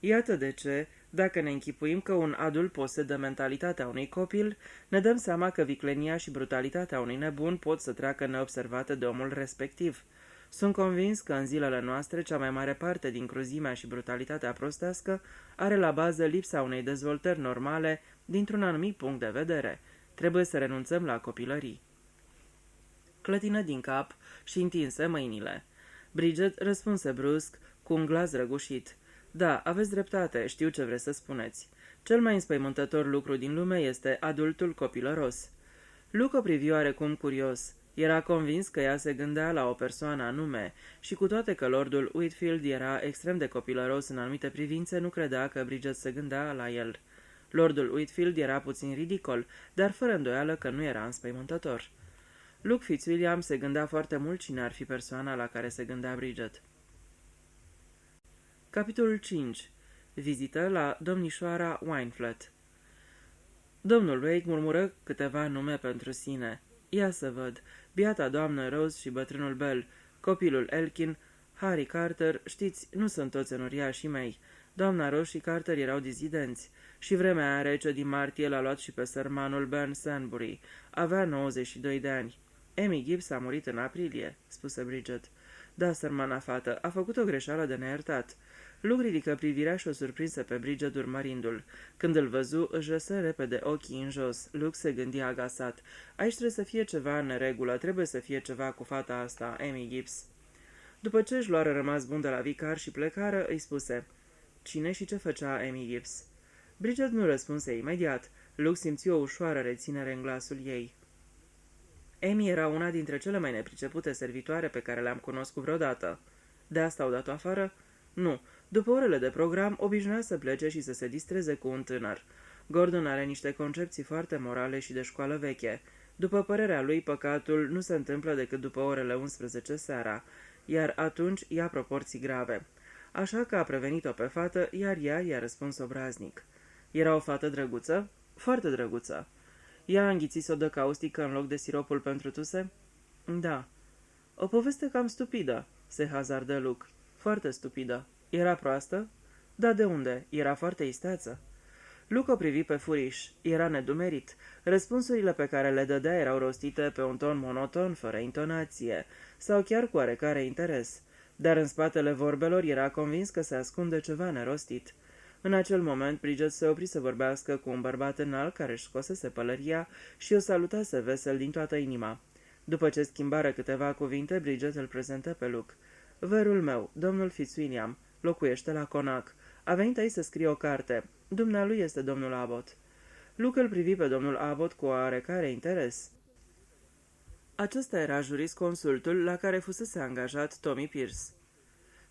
Iată de ce, dacă ne închipuim că un adult posedă mentalitatea unui copil, ne dăm seama că viclenia și brutalitatea unui nebun pot să treacă neobservate de omul respectiv. Sunt convins că în zilele noastre cea mai mare parte din cruzimea și brutalitatea prostească are la bază lipsa unei dezvoltări normale dintr-un anumit punct de vedere. Trebuie să renunțăm la copilării." Clătină din cap și întinse mâinile. Bridget răspunse brusc, cu un glas răgușit. "Da, aveți dreptate, știu ce vreți să spuneți. Cel mai înspăimântător lucru din lume este adultul copilăros." Luke o privi oarecum curios. Era convins că ea se gândea la o persoană anume și cu toate că lordul Whitfield era extrem de copilăros în anumite privințe, nu credea că Bridget se gândea la el. Lordul Whitfield era puțin ridicol, dar fără îndoială că nu era înspăimântător. Luke Fitzwilliam se gândea foarte mult cine ar fi persoana la care se gândea Bridget. Capitolul 5. Vizită la domnișoara Wineflet. Domnul Wake murmură câteva nume pentru sine. Ia să văd, biata doamnă Rose și bătrânul Bell, copilul Elkin, Harry Carter, știți, nu sunt toți înuriașii mei. Doamna Rose și Carter erau dizidenți și vremea aia rece din martie l-a luat și pe sărmanul Ben Sandbury. Avea 92 de ani. Amy Gibbs a murit în aprilie, spuse Bridget. Da, sărmana fată, a făcut o greșeală de neiertat. Luke ridică privirea și o surprinse pe Bridget urmărindu-l. Când îl văzu, își lăsă repede ochii în jos. Luke se gândi agasat. Aici trebuie să fie ceva în neregulă, trebuie să fie ceva cu fata asta, Amy Gibbs. După ce își luară rămas bun de la vicar și plecară, îi spuse, cine și ce făcea Amy Gibbs? Bridget nu răspunse imediat. Luke simți o ușoară reținere în glasul ei. Amy era una dintre cele mai nepricepute servitoare pe care le-am cunoscut vreodată. De asta au dat-o afară? Nu. După orele de program, obișnuia să plece și să se distreze cu un tânăr. Gordon are niște concepții foarte morale și de școală veche. După părerea lui, păcatul nu se întâmplă decât după orele 11 seara, iar atunci ia proporții grave. Așa că a prevenit-o pe fată, iar ea i-a răspuns obraznic. Era o fată drăguță? Foarte drăguță. Ea a înghițit sodă caustică în loc de siropul pentru tuse? Da. O poveste cam stupidă, se hazardă Luke. Foarte stupidă. Era proastă? Da, de unde? Era foarte isteață. Luke o privi pe furiș. Era nedumerit. Răspunsurile pe care le dădea erau rostite pe un ton monoton, fără intonație, sau chiar cu oarecare interes. Dar în spatele vorbelor era convins că se ascunde ceva nerostit. În acel moment, Bridget se opri să vorbească cu un bărbat înalt care își scosese pălăria și o salutase vesel din toată inima. După ce schimbară câteva cuvinte, Bridget îl prezentă pe Luke. Vărul meu, domnul Fitzwilliam, locuiește la Conac. A venit aici să scrie o carte. Dumnealui este domnul Abbott. Luke îl privi pe domnul Abbott cu oarecare interes. Acesta era jurisconsultul la care fusese angajat Tommy Pierce.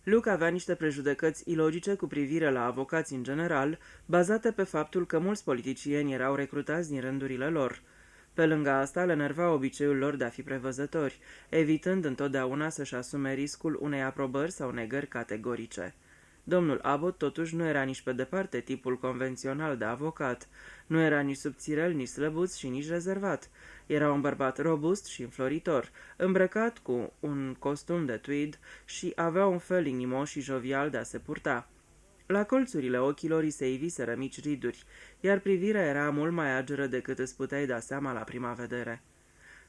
Luke avea niște prejudecăți ilogice cu privire la avocați în general, bazate pe faptul că mulți politicieni erau recrutați din rândurile lor. Pe lângă asta, le enerva obiceiul lor de a fi prevăzători, evitând întotdeauna să-și asume riscul unei aprobări sau negări categorice. Domnul Abbott totuși nu era nici pe departe tipul convențional de avocat. Nu era nici subțirel, nici slăbuț și nici rezervat. Era un bărbat robust și înfloritor, îmbrăcat cu un costum de tweed și avea un fel inimos și jovial de a se purta. La colțurile ochilor îi se iviseră mici riduri, iar privirea era mult mai ageră decât îți puteai da seama la prima vedere.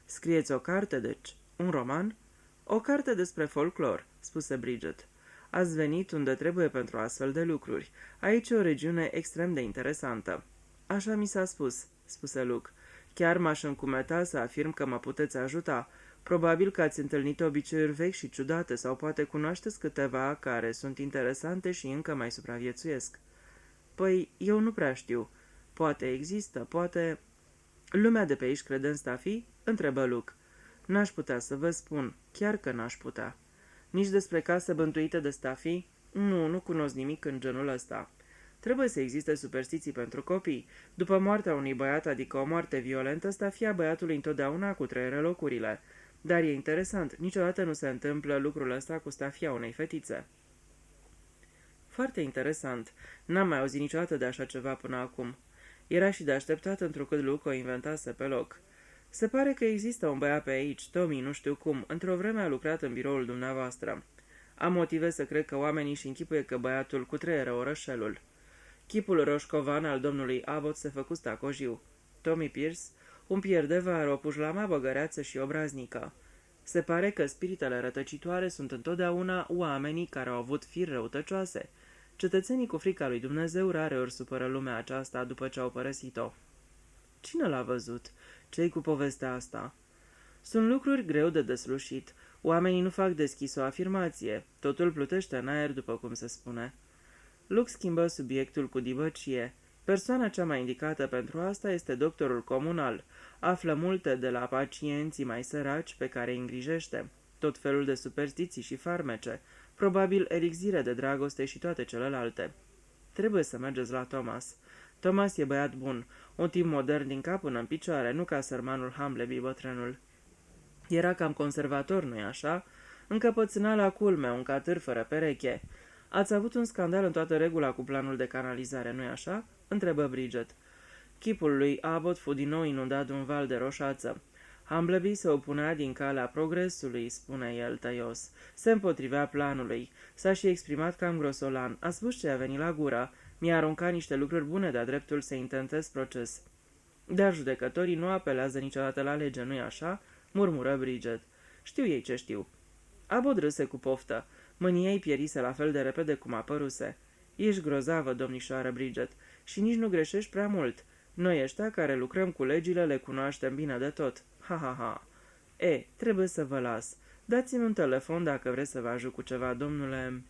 Scrieți o carte, deci? Un roman? O carte despre folclor, spuse Bridget. Ați venit unde trebuie pentru astfel de lucruri. Aici e o regiune extrem de interesantă. Așa mi s-a spus, spuse Luke. Chiar m-aș încumeta să afirm că mă puteți ajuta. Probabil că ați întâlnit obiceiuri vechi și ciudate sau poate cunoașteți câteva care sunt interesante și încă mai supraviețuiesc. Păi, eu nu prea știu. Poate există, poate... Lumea de pe aici crede în stafii? Întrebă Luke. N-aș putea să vă spun, chiar că n-aș putea. Nici despre case bântuite de stafii? Nu cunosc nimic în genul ăsta. Trebuie să existe superstiții pentru copii. După moartea unui băiat, adică o moarte violentă, stafia băiatului întotdeauna cutreiere locurile. Dar e interesant, niciodată nu se întâmplă lucrul ăsta cu stafia unei fetițe. Foarte interesant. N-am mai auzit niciodată de așa ceva până acum. Era și de așteptat întrucât Luke o inventase pe loc. Se pare că există un băiat pe aici, Tommy, nu știu cum, într-o vreme a lucrat în biroul dumneavoastră. Am motive să cred că oamenii își închipuie că băiatul cutreieră orășelul. Chipul roșcovan al domnului Abbott se făcu stacojiu. Tommy Pierce, un pierdevar, o pușlama băgăreață și obraznică. Se pare că spiritele rătăcitoare sunt întotdeauna oamenii care au avut firi răutăcioase. Cetățenii cu frica lui Dumnezeu rareori supără lumea aceasta după ce au părăsit-o. Cine l-a văzut? Ce-i cu povestea asta? Sunt lucruri greu de deslușit. Oamenii nu fac deschis o afirmație. Totul plutește în aer, după cum se spune. Luke schimbă subiectul cu dibăcie. Persoana cea mai indicată pentru asta este doctorul comunal. Află multe de la pacienții mai săraci pe care îi îngrijește. Tot felul de superstiții și farmece. Probabil elixire de dragoste și toate celelalte. Trebuie să mergeți la Thomas. Thomas e băiat bun, un tip modern din cap până în picioare, nu ca sărmanul Humbleby bătrânul. Era cam conservator, nu-i așa? Încăpățâna la culme, un catâr fără pereche. Ați avut un scandal în toată regula cu planul de canalizare, nu-i așa? Întrebă Bridget. Chipul lui Abbott fu din nou inundat de un val de roșață. Humbleby se opunea din calea progresului, spune el tăios. Se împotrivea planului. S-a și exprimat cam grosolan. A spus ce a venit la gură. Mi-a aruncat niște lucruri bune de-a dreptul să intentez proces. Dar judecătorii nu apelează niciodată la lege, nu-i așa? Murmură Bridget. Știu ei ce știu. Abbott râse cu poftă. Mânia ei pierise la fel de repede cum apăruse. Ești grozavă, domnișoară Bridget, și nici nu greșești prea mult. Noi ăștia care lucrăm cu legile le cunoaștem bine de tot. Ha, ha, ha. Trebuie să vă las. Dați-mi un telefon dacă vreți să vă ajut cu ceva, domnule...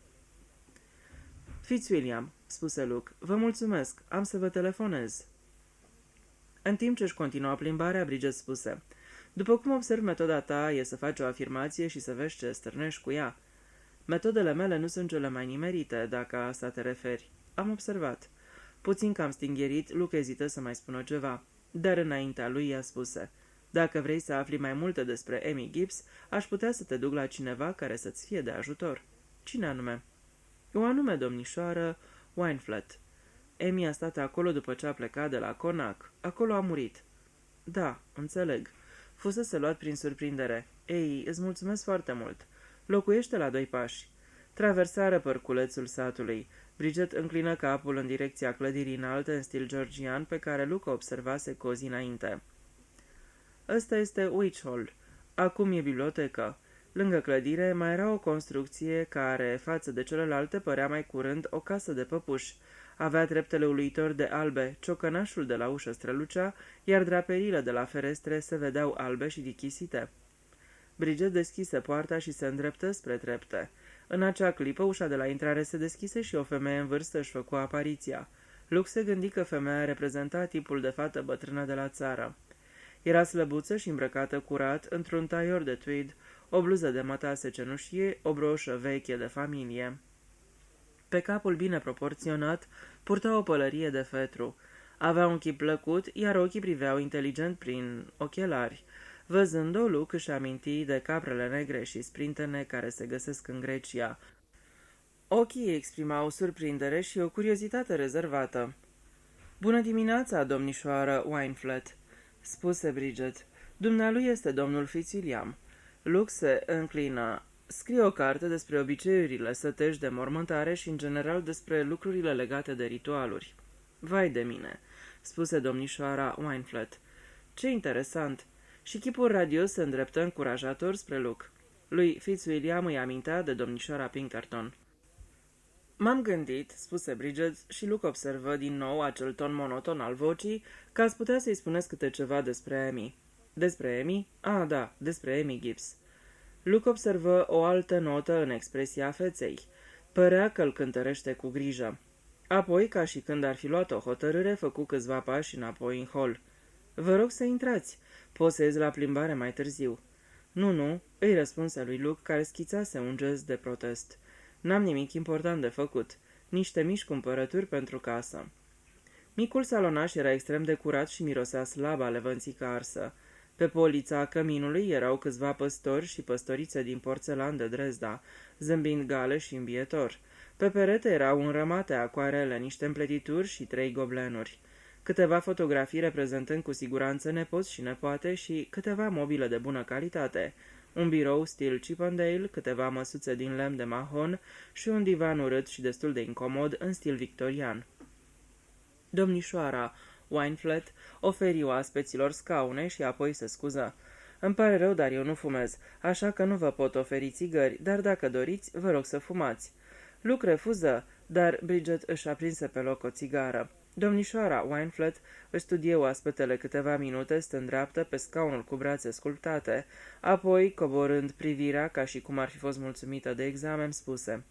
Fitzwilliam, spuse Luke, vă mulțumesc, am să vă telefonez. În timp ce își continua plimbarea, Bridget spuse, după cum observ, metoda ta e să faci o afirmație și să vezi ce stârnești cu ea. Metodele mele nu sunt cele mai nimerite, dacă asta te referi. Am observat. Puțin cam stingherit, Luke ezită să mai spună ceva, dar înaintea lui i-a spuse, dacă vrei să afli mai multe despre Amy Gibbs, aș putea să te duc la cineva care să-ți fie de ajutor. Cine anume? O anume domnișoară Wineflat. Amy a stat acolo după ce a plecat de la Conac. Acolo a murit." "Da, înțeleg." Fusese luat prin surprindere. "Ei, îți mulțumesc foarte mult. Locuiește la 2 pași." Traversară părculețul satului. Bridget înclină capul în direcția clădirii înalte în stil georgian pe care Luke observase cu o zi înainte. "Ăsta este Whitehall. Acum e bibliotecă." Lângă clădire mai era o construcție care, față de celelalte, părea mai curând o casă de păpuși. Avea treptele uluitor de albe, ciocănașul de la ușă strălucea, iar draperiile de la ferestre se vedeau albe și dichisite. Bridget deschise poarta și se îndreptă spre trepte. În acea clipă, ușa de la intrare se deschise și o femeie în vârstă își făcu apariția. Luke se gândi că femeia reprezenta tipul de fată bătrână de la țară. Era slăbuță și îmbrăcată curat, într-un taior de tweed, o bluză de mătase cenușie, o broșă veche de familie. Pe capul bine proporționat purta o pălărie de fetru. Avea un chip plăcut, iar ochii priveau inteligent prin ochelari. Văzând-o, Luke își aminti de caprele negre și sprintene care se găsesc în Grecia. Ochii exprimau surprindere și o curiozitate rezervată. "Bună dimineața, domnișoară Wineflet," spuse Bridget. "Dumnealui este domnul Fitzwilliam." Luke se înclină. "Scrie o carte despre obiceiurile sătești de mormântare și, în general, despre lucrurile legate de ritualuri." "Vai de mine," spuse domnișoara Wineflet. "Ce interesant." Și chipul radios se îndreptă încurajator spre Luke. Lui Fitzwilliam îi amintea de domnișoara Pinkerton. "M-am gândit," spuse Bridget, și Luke observă din nou acel ton monoton al vocii, că ați putea să-i spuneți câte ceva despre Amy. "Despre Amy? Ah, da, despre Amy Gibbs." Luke observă o altă notă în expresia feței. Părea că îl cântărește cu grijă. Apoi, ca și când ar fi luat o hotărâre, făcu câțiva pași înapoi în hol. "Vă rog să intrați. Poți să ies la plimbare mai târziu." Nu," îi răspunse lui Luke, care schițase un gest de protest. "N-am nimic important de făcut. Niște mici cumpărături pentru casă." Micul salonaș era extrem de curat și mirosea slab a levănțică arsă. Pe polița căminului erau câțiva păstori și păstorițe din porțelan de Dresda, zâmbind gale și îmbietor. Pe perete erau înrămate acoarele, niște împletituri și 3 goblenuri. Câteva fotografii reprezentând cu siguranță nepoți și nepoate și câteva mobile de bună calitate, un birou stil Chippendale, câteva măsuțe din lemn de mahon și un divan urât și destul de incomod în stil victorian. Domnișoara Wineflet oferi oaspeților scaune și apoi se scuză. "Îmi pare rău, dar eu nu fumez, așa că nu vă pot oferi țigări, dar dacă doriți, vă rog să fumați." Luke refuză, dar Bridget își aprinse pe loc o țigară. Domnișoara Wineflet își studie oaspetele câteva minute, stând dreaptă pe scaunul cu brațe sculptate, apoi, coborând privirea ca și cum ar fi fost mulțumită de examen, spuse: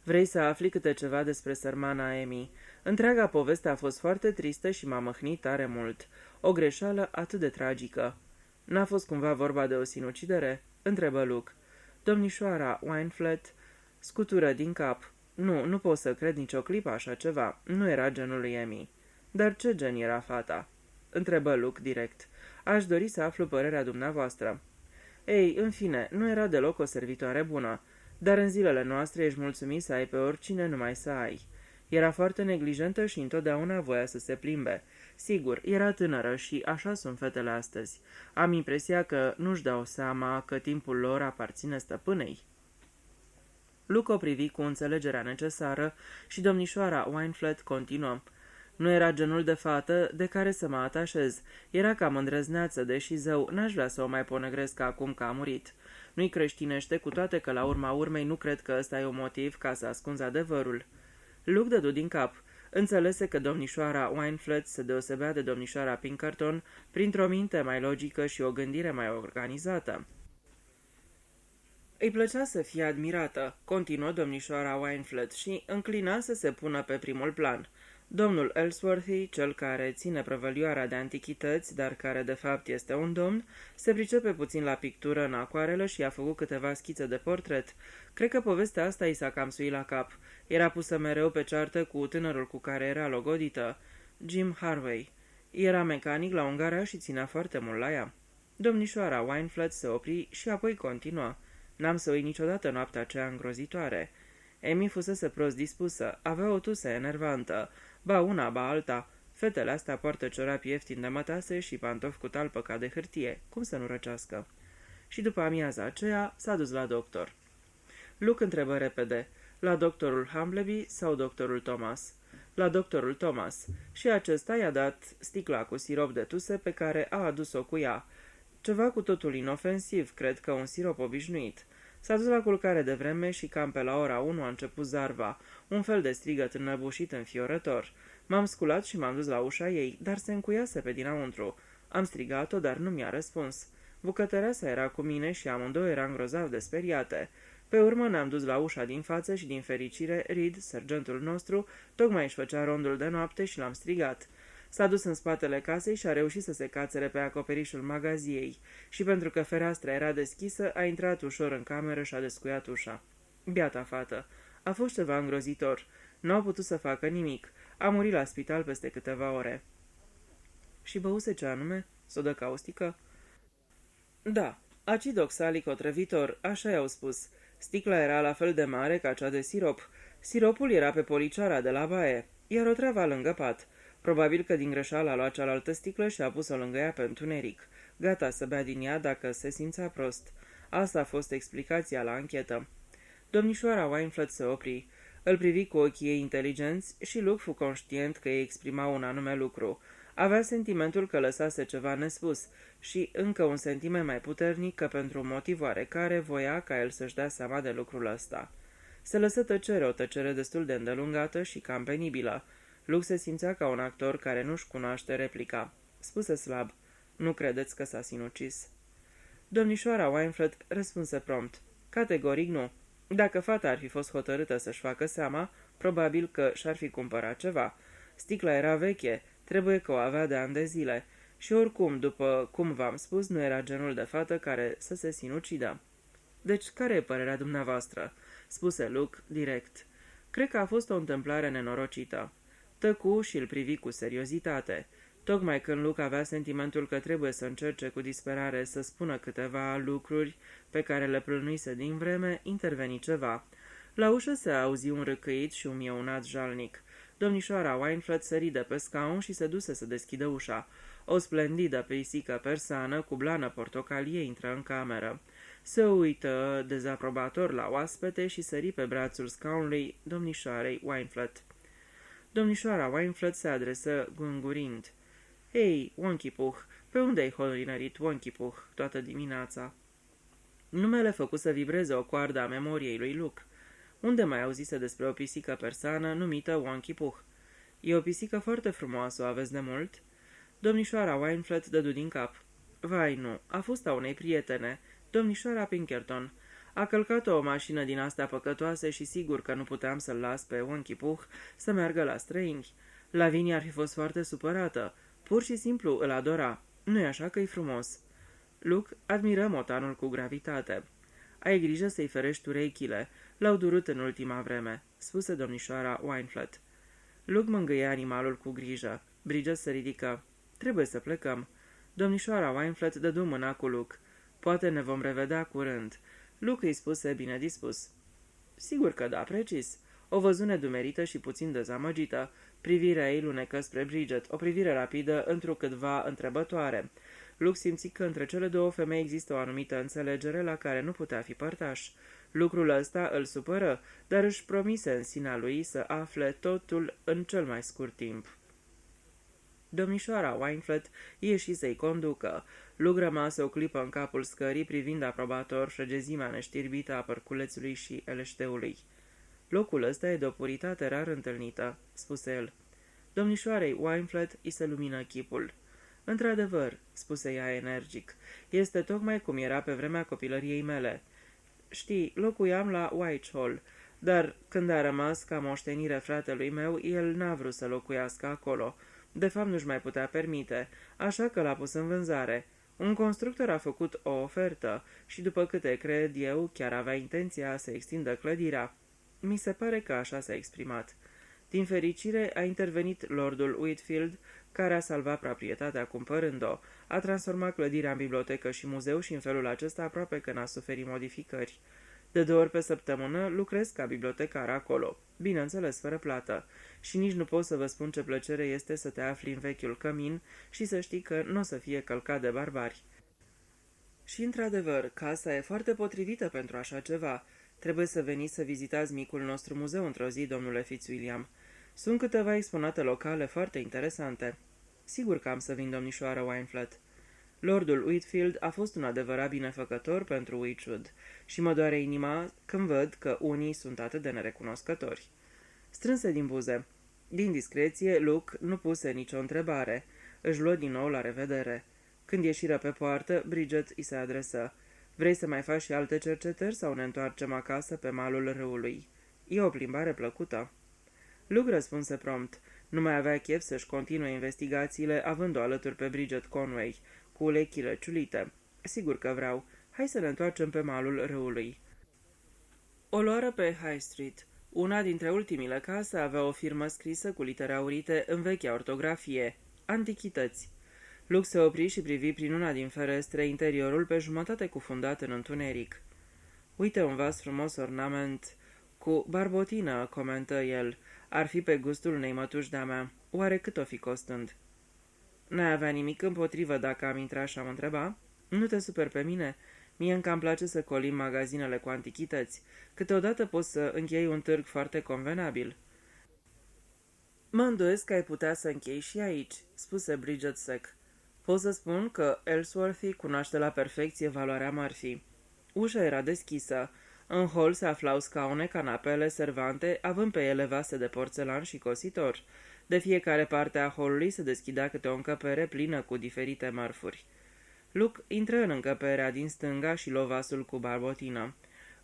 "Vrei să afli câte ceva despre sărmana Amy? Întreaga poveste a fost foarte tristă și m-a măhnit tare mult. O greșeală atât de tragică." "N-a fost cumva vorba de o sinucidere?" întrebă Luke. Domnișoara Wineflet scutură din cap. Nu pot să cred nicio clipă așa ceva. Nu era genul lui Amy." "Dar ce gen era fata?" întrebă Luke direct. "Aș dori să aflu părerea dumneavoastră." "Ei, în fine, nu era deloc o servitoare bună, dar în zilele noastre ești mulțumit să ai pe oricine, numai să ai. Era foarte neglijentă și întotdeauna voia să se plimbe. Sigur, era tânără și așa sunt fetele astăzi. Am impresia că nu-și dau seama că timpul lor aparține stăpânei." Luke o privi cu înțelegerea necesară și domnișoara Wineflet continuă: "Nu era genul de fată de care să mă atașez. Era cam îndrăzneață, deși zău, n-aș vrea să o mai ponegresc acum că a murit. Nu-i creștinește, cu toate că la urma urmei nu cred că ăsta e un motiv ca să ascunzi adevărul." Luke dădu din cap. Înțelese că domnișoara Wineflet se deosebea de domnișoara Pinkerton printr-o minte mai logică și o gândire mai organizată. Îi plăcea să fie admirată, continuă domnișoara Wineflet, și înclina să se pună pe primul plan. Domnul Ellsworthy, cel care ține prăvălioara de antichități, dar care de fapt este un domn, se pricepe puțin la pictură în acoarelă și a făcut câteva schițe de portret. Cred că povestea asta i s-a cam suit la cap. Era pusă mereu pe ceartă cu tânărul cu care era logodită, Jim Harvey. Era mecanic la un garaj și ținea foarte mult la ea. Domnișoara Wineflet se opri și apoi continua: "N-am să uit niciodată noaptea aceea îngrozitoare. Amy fusese prost dispusă, avea o tusă enervantă, Ba una, ba alta. Fetele astea poartă ciorapi ieftini de mătase și pantofi cu talpă ca de hârtie. Cum să nu răcească? Și după amiaza aceea s-a dus la doctor. Luke întrebă repede, la doctorul Humbleby sau doctorul Thomas? La doctorul Thomas. Și acesta i-a dat sticla cu sirop de tuse pe care a adus-o cu ea. Ceva cu totul inofensiv, cred că un sirop obișnuit. S-a dus la culcare de vreme și cam pe la ora 1 a început zarva, un fel de strigăt înnăbușit înfiorător. M-am sculat și m-am dus la ușa ei, dar se încuiase pe dinăuntru. Am strigat-o, dar nu mi-a răspuns. Bucătăreasa era cu mine și amândouă eram grozav de speriate. Pe urmă ne-am dus la ușa din față și din fericire Reed, sergentul nostru, tocmai își făcea rondul de noapte și l-am strigat. S-a dus în spatele casei și a reușit să se cațere pe acoperișul magaziei și pentru că fereastra era deschisă, a intrat ușor în cameră și a descuiat ușa. Biata fată. A fost ceva îngrozitor. Nu au putut să facă nimic. A murit la spital peste câteva ore. Și băuse ce anume? Sodă caustică? Da, acid oxalic otrăvitor, așa i-au spus. Sticla era la fel de mare ca cea de sirop. Siropul era pe policioara de la baie, iar otrava lângă pat. Probabil că din greșeală a luat cealaltă sticlă și a pus-o lângă ea pe întuneric, gata să bea din ea dacă se simțea prost. Asta a fost explicația la anchetă. Domnișoara Weinfeld se opri. Îl privi cu ochii ei inteligenți și Luke fu conștient că ei exprimau un anume lucru. Avea sentimentul că lăsase ceva nespus și încă un sentiment mai puternic că pentru un motiv oarecare voia ca el să-și dea seama de lucrul ăsta. Se lăsă tăcere, o tăcere destul de îndelungată și cam penibilă. Luke se simțea ca un actor care nu-și cunoaște replica. Spuse slab, nu credeți că s-a sinucis? Domnișoara Weinfeld răspunse prompt, categoric nu. Dacă fata ar fi fost hotărâtă să-și facă seama, probabil că și-ar fi cumpărat ceva. Sticla era veche, trebuie că o avea de ani de zile și oricum, după cum v-am spus, nu era genul de fată care să se sinucidă. Deci, care e părerea dumneavoastră? Spuse Luke direct. Cred că a fost o întâmplare nenorocită. Tăcu și îl privi cu seriozitate. Tocmai când Luke avea sentimentul că trebuie să încerce cu disperare să spună câteva lucruri pe care le plănuise din vreme, interveni ceva. La ușă se auzi un râcâit și un mieunat jalnic. Domnișoara Weinfeld sări de pe scaun și se duse să deschidă ușa. O splendidă pisică persană cu blană portocalie intră în cameră. Se uită dezaprobator la oaspete și sări pe brațul scaunului domnișoarei Weinfeld. Domnișoara Weinfeld se adresă gângurind. Hei, Wonchipuh, pe unde ai holinărit Wonchipuh toată dimineața?" Numele făcu să vibreze o coardă a memoriei lui Luke. Unde mai auzise despre o pisică persană numită Wonchipuh? E o pisică foarte frumoasă, o aveți de mult?" Domnișoara Weinfeld dădu din cap. Vai, nu, a fost a unei prietene, domnișoara Pinkerton. A călcat-o o mașină din astea păcătoase și sigur că nu puteam să-l las pe Wonchipuh să meargă la străini. Lavinia ar fi fost foarte supărată. Pur și simplu îl adora. Nu-i așa că-i frumos?" Luke admiră motanul cu gravitate. Ai grijă să-i ferești urechile. L-au durut în ultima vreme," spuse domnișoara Weinfeld. Luke mângâie animalul cu grijă. Bridget se ridică. Trebuie să plecăm." Domnișoara Weinfeld dădu mâna cu Luke. Poate ne vom revedea curând." Luke îi spuse bine dispus. Sigur că da, precis." O văzu nedumerită și puțin dezamăgită. Privirea ei lunecă spre Bridget, o privire rapidă, întrucâtva întrebătoare. Luke simți că între cele două femei există o anumită înțelegere la care nu putea fi părtaș. Lucrul ăsta îl supără, dar își promise în sinea lui să afle totul în cel mai scurt timp. Domnișoara Weinfeld ieși să-i conducă. Luke rămase o clipă în capul scării privind aprobator frăgezimea neștirbită a părculețului și eleșteului. Locul ăsta e de o puritate rar întâlnită," spuse el. Domnișoarei Weinfeld îi se lumină chipul. Într-adevăr," spuse ea energic, este tocmai cum era pe vremea copilăriei mele. Știi, locuiam la Whitehall, dar când a rămas ca moștenire fratelui meu, el n-a vrut să locuiască acolo. De fapt nu-și mai putea permite, așa că l-a pus în vânzare. Un constructor a făcut o ofertă și, după câte cred eu, chiar avea intenția să extindă clădirea. Mi se pare că așa s-a exprimat. Din fericire a intervenit lordul Whitfield, care a salvat proprietatea cumpărând-o, a transformat clădirea în bibliotecă și muzeu și în felul acesta aproape că n-a suferit modificări. De 2 ori pe săptămână lucrez ca bibliotecar acolo, bineînțeles fără plată, și nici nu pot să vă spun ce plăcere este să te afli în vechiul cămin și să știi că nu o să fie călcat de barbari. Și într-adevăr, casa e foarte potrivită pentru așa ceva. Trebuie să veniți să vizitați micul nostru muzeu într-o zi, domnule Fitzwilliam. Sunt câteva exponate locale foarte interesante. Sigur că am să vin, domnișoară Wineflet. Lordul Whitfield a fost un adevărat binefăcător pentru Wychwood și mă doare inima când văd că unii sunt atât de nerecunoscători. Strânse din buze. Din discreție, Luke nu puse nicio întrebare. Își luă din nou la revedere. Când ieșiră pe poartă, Bridget îi se adresă. Vrei să mai faci și alte cercetări sau ne întoarcem acasă pe malul râului? E o plimbare plăcută. Luke răspunse prompt. Nu mai avea chef să-și continue investigațiile având-o alături pe Bridget Conway, cu ulechile ciulite. Sigur că vreau. Hai să ne întoarcem pe malul râului. O luară pe High Street. Una dintre ultimile case avea o firmă scrisă cu litere aurite în vechea ortografie. Antichități. Luke se opri și privi prin una din ferestre interiorul pe jumătate cufundat în întuneric. Uite un vas frumos ornament cu barbotină, comentă el. Ar fi pe gustul unei mătuși de-a mea. Oare cât o fi costând? N-ai avea nimic împotrivă dacă am intrat și am întrebat? Nu te super pe mine? Mie încă îmi place să colim magazinele cu antichități. Câteodată poți să închei un târg foarte convenabil. Mă îndoiesc că ai putea să închei și aici, spuse Bridget sec. Pot să spun că Ellsworthy cunoaște la perfecție valoarea mărfii. Ușa era deschisă. În hol se aflau scaune, canapele, servante, având pe ele vase de porțelan și cositor. De fiecare parte a holului se deschidea câte o încăpere plină cu diferite mărfuri. Luke intră în încăperea din stânga și luă vasul cu barbotină.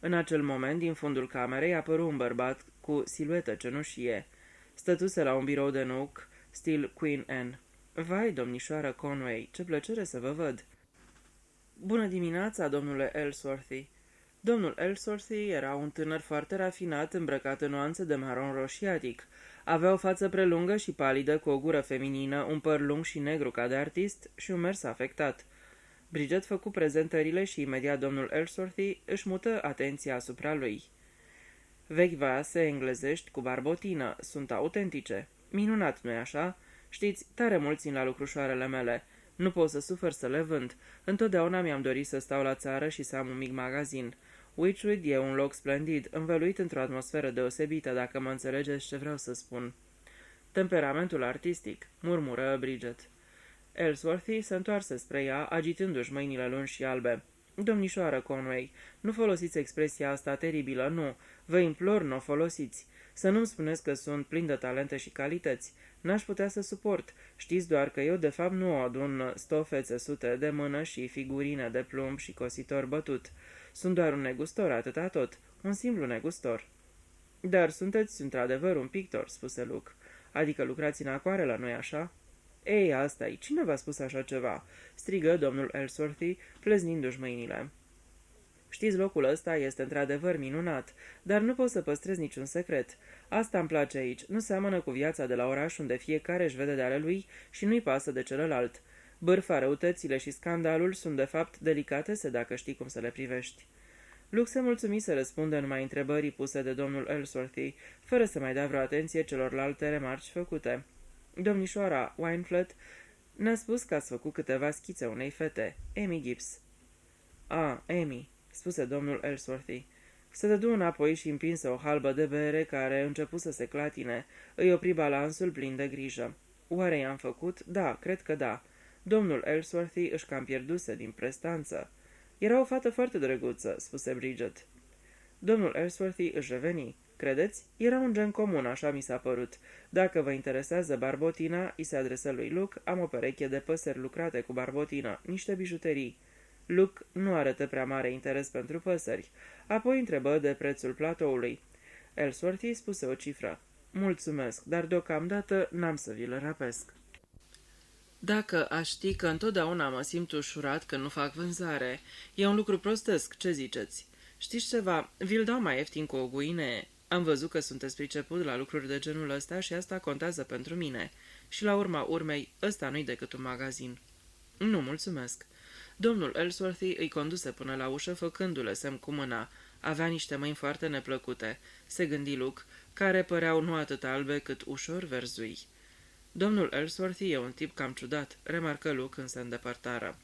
În acel moment, din fundul camerei, apăru un bărbat cu siluetă cenușie. Stătuse la un birou de nuc, stil Queen Anne. Vai, domnișoară Conway, ce plăcere să vă văd! Bună dimineața, domnule Ellsworthy! Domnul Ellsworthy era un tânăr foarte rafinat, îmbrăcat în nuanțe de maron roșiatic. Avea o față prelungă și palidă, cu o gură feminină, un păr lung și negru ca de artist și un mers afectat. Bridget făcu prezentările și imediat domnul Ellsworthy își mută atenția asupra lui. Vechi vase englezești cu barbotină, sunt autentice. Minunat, nu-i așa? Știți, tare mult țin la lucrușoarele mele. Nu pot să sufăr să le vând. Întotdeauna mi-am dorit să stau la țară și să am un mic magazin. Wychwood e un loc splendid, învăluit într-o atmosferă deosebită, dacă mă înțelegeți ce vreau să spun. Temperamentul artistic, murmură Bridget. Ellsworthy se întoarse spre ea, agitându-și mâinile lungi și albe. Domnișoară Conway, nu folosiți expresia asta teribilă, nu. Vă implor, nu o folosiți. Să nu-mi spuneți că sunt plin de talente și calități. N-aș putea să suport. Știți doar că eu de fapt nu adun stofe țesute de mână și figurine de plumb și cositor bătut. Sunt doar un negustor, atâta tot. Un simplu negustor. Dar sunteți într-adevăr un pictor, spuse Luke. Adică lucrați în acoarelă, nu-i așa? Ei, asta-i. Cine v-a spus așa ceva?" strigă domnul Ellsworthy, pleznindu-și mâinile. Știți, locul ăsta este într-adevăr minunat, dar nu pot să păstrez niciun secret. Asta îmi place aici. Nu seamănă cu viața de la oraș unde fiecare își vede de ale lui și nu-i pasă de celălalt. Bârfa, răutățile și scandalul sunt de fapt delicatese dacă știi cum să le privești. Luke se mulțumi să răspundă numai întrebării puse de domnul Ellsworthy, fără să mai dea vreo atenție celorlalte remarci făcute. Domnișoara Wineflet ne-a spus că ați făcut câteva schițe unei fete, Amy Gibbs. Amy, spuse domnul Ellsworthy. Se dădu înapoi și împinse o halbă de bere care începu să se clatine. Îi opri balansul plin de grijă. Oare i-am făcut? Da, cred că da. Domnul Ellsworthy își cam pierduse din prestanță. Era o fată foarte drăguță, spuse Bridget. Domnul Ellsworthy își reveni. Credeți? Era un gen comun, așa mi s-a părut. Dacă vă interesează barbotina, îi se adresă lui Luke, am o pereche de păsări lucrate cu barbotină, niște bijuterii. Luke nu arătă prea mare interes pentru păsări. Apoi întrebă de prețul platoului. Ellsworthy spuse o cifră. Mulțumesc, dar deocamdată n-am să vi-l răpesc. Dacă aș ști că întotdeauna mă simt ușurat când nu fac vânzare, e un lucru prostesc, ce ziceți? Știți ceva, vi-l dau mai ieftin cu o guinee. Am văzut că sunteți priceput la lucruri de genul ăsta și asta contează pentru mine. Și la urma urmei, ăsta nu-i decât un magazin. Nu, mulțumesc. Domnul Ellsworthy îi conduse până la ușă, făcându-le semn cu mâna. Avea niște mâini foarte neplăcute, se gândi Luke, care păreau nu atât albe cât ușor verzui. Domnul Ellsworthy e un tip cam ciudat, remarcă Luke când se îndepărtară.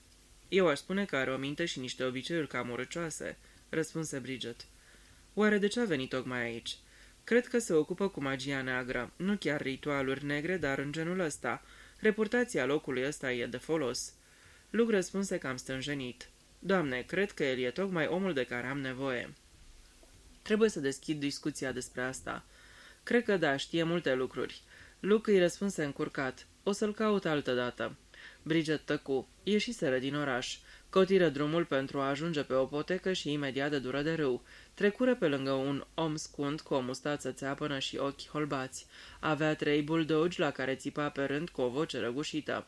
Eu aș spune că are o minte și niște obiceiuri cam urâcioase, răspunse Bridget. Oare de ce a venit tocmai aici? Cred că se ocupă cu magia neagră, nu chiar ritualuri negre, dar în genul ăsta. Reputația locului ăsta e de folos. Luke răspunse cam stânjenit. Doamne, cred că el e tocmai omul de care am nevoie. Trebuie să deschid discuția despre asta. Cred că da, știe multe lucruri. Luke îi răspunse încurcat. O să-l caut altă dată. Bridget tăcu. Ieșiseră din oraș. Cotiră drumul pentru a ajunge pe o potecă și imediat de dură de râu. Trecură pe lângă un om scund cu o mustață țeapănă și ochi holbați. Avea 3 buldogi la care țipa pe rând cu o voce răgușită.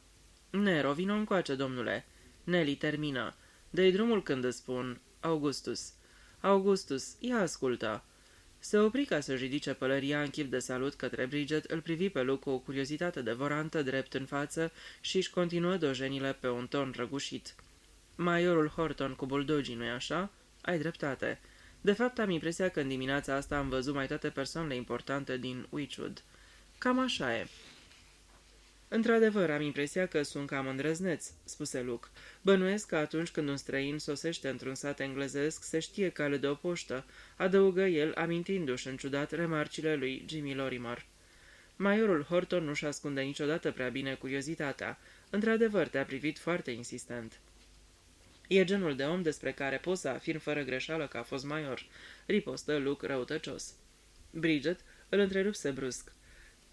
Nero, vino încoace, domnule. Nelly termină. Dă-i drumul când îți spun. Augustus. Augustus, ia ascultă. Se opri ca să-și ridice pălăria în chip de salut către Bridget, îl privi pe Luke cu o curiozitate devorantă drept în față și își continuă dojenile pe un ton răgușit. Majorul Horton cu buldogii, nu-i așa? Ai dreptate. De fapt, am impresia că în dimineața asta am văzut mai toate persoanele importante din Witchwood. Cam așa e. Într-adevăr, am impresia că sunt cam îndrăzneț, spuse Luke. Bănuiesc că atunci când un străin sosește într-un sat englezesc, se știe cale de o poștă, adăugă el, amintindu-și în ciudat remarcile lui Jimmy Lorimer. Majorul Horton nu-și ascunde niciodată prea bine curiozitatea. Într-adevăr, te-a privit foarte insistent. E genul de om despre care poți să afirm fără greșeală că a fost major, ripostă Luke răutăcios. Bridget îl întrerupse brusc.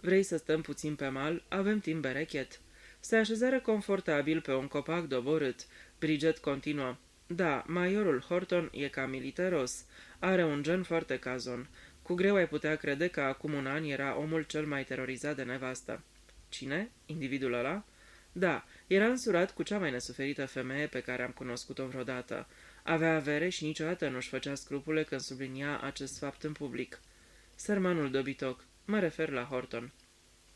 Vrei să stăm puțin pe mal? Avem timp berechet. Se așezară confortabil pe un copac doborât. Bridget continuă. Da, majorul Horton e cam militaros. Are un gen foarte cazon. Cu greu ai putea crede că acum un an era omul cel mai terorizat de nevastă. Cine? Individul ăla? Da, era însurat cu cea mai nesuferită femeie pe care am cunoscut-o vreodată. Avea avere și niciodată nu-și făcea scrupule când sublinia acest fapt în public. Sărmanul dobitoc. Mă refer la Horton.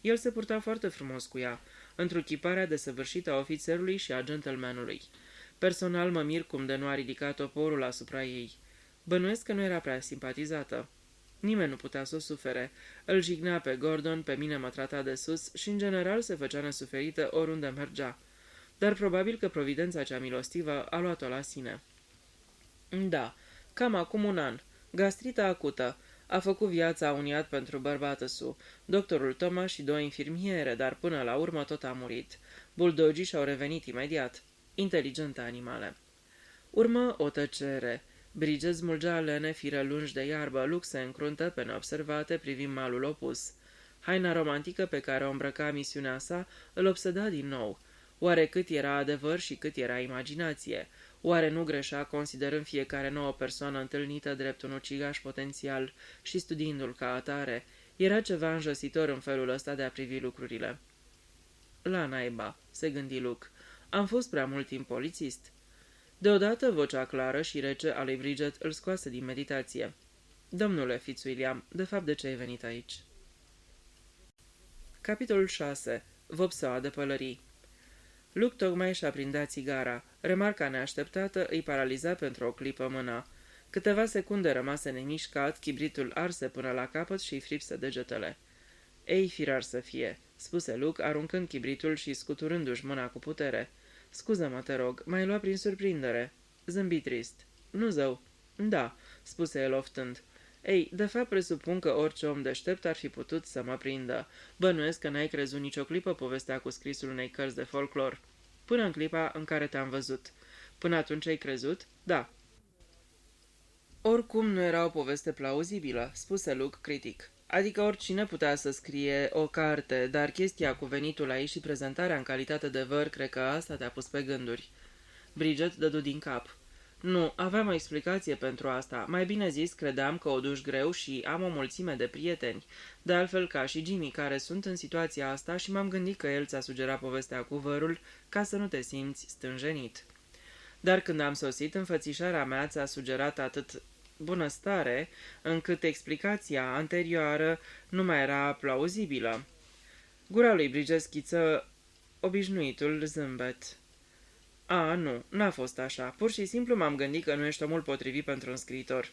El se purta foarte frumos cu ea, întruchiparea desăvârșită a ofițerului și a gentlemanului. Personal mă mir cum de nu a ridicat toporul asupra ei. Bănuiesc că nu era prea simpatizată. Nimeni nu putea să o sufere. Îl jignea pe Gordon, pe mine mă trata de sus și în general se făcea nesuferită oriunde mergea. Dar probabil că providența cea milostivă a luat-o la sine. Da, cam acum un an. Gastrită acută. A făcut viața uniat pentru bărbată-su, doctorul Thomas și 2 infirmiere, dar până la urmă tot a murit. Buldogii și-au revenit imediat. Inteligente animale. Urmă o tăcere. Bridget smulgea lene fire lungi de iarbă, Luke se încruntă pe neobservate privind malul opus. Haina romantică pe care o îmbrăca misiunea sa îl obseda din nou. Oare cât era adevăr și cât era imaginație? Oare nu greșea considerând fiecare nouă persoană întâlnită drept un ucigaș potențial și studiindu-l ca atare? Era ceva înjositor în felul ăsta de a privi lucrurile. La naiba, se gândi Luke. Am fost prea mult timp polițist. Deodată vocea clară și rece a lui Bridget îl scoase din meditație. Domnule Fitzwilliam, de fapt de ce ai venit aici? Capitolul 6. Vopseaua de pălării. Luke tocmai și-a prindea țigara. Remarca neașteptată îi paraliza pentru o clipă mâna. Câteva secunde rămase nemișcat, chibritul arse până la capăt și îi fripse degetele. Ei, firar să fie, spuse Luke, aruncând chibritul și scuturându-și mâna cu putere. Scuză-mă, te rog, m-ai luat prin surprindere. Zâmbi trist. Nu zău. Da, spuse el oftând. Ei, de fapt presupun că orice om deștept ar fi putut să mă prindă. Bănuiesc că n-ai crezut nicio clipă povestea cu scrisul unei cărți de folclor. Până în clipa în care te-am văzut. Până atunci ai crezut? Da. Oricum nu era o poveste plauzibilă, spuse Luke critic. Adică oricine putea să scrie o carte, dar chestia cu venitul aici și prezentarea în calitate de văr, cred că asta te-a pus pe gânduri. Bridget dădu din cap. Nu, aveam o explicație pentru asta. Mai bine zis, credeam că o duci greu și am o mulțime de prieteni. De altfel ca și Jimmy, care sunt în situația asta și m-am gândit că el ți-a sugerat povestea cu vărul ca să nu te simți stânjenit. Dar când am sosit, înfățișarea mea ți-a sugerat atât bunăstare, încât explicația anterioară nu mai era plauzibilă. Gura lui Bridget schiță obișnuitul zâmbet. A, nu, n-a fost așa. Pur și simplu m-am gândit că nu ești omul potrivit pentru un scriitor.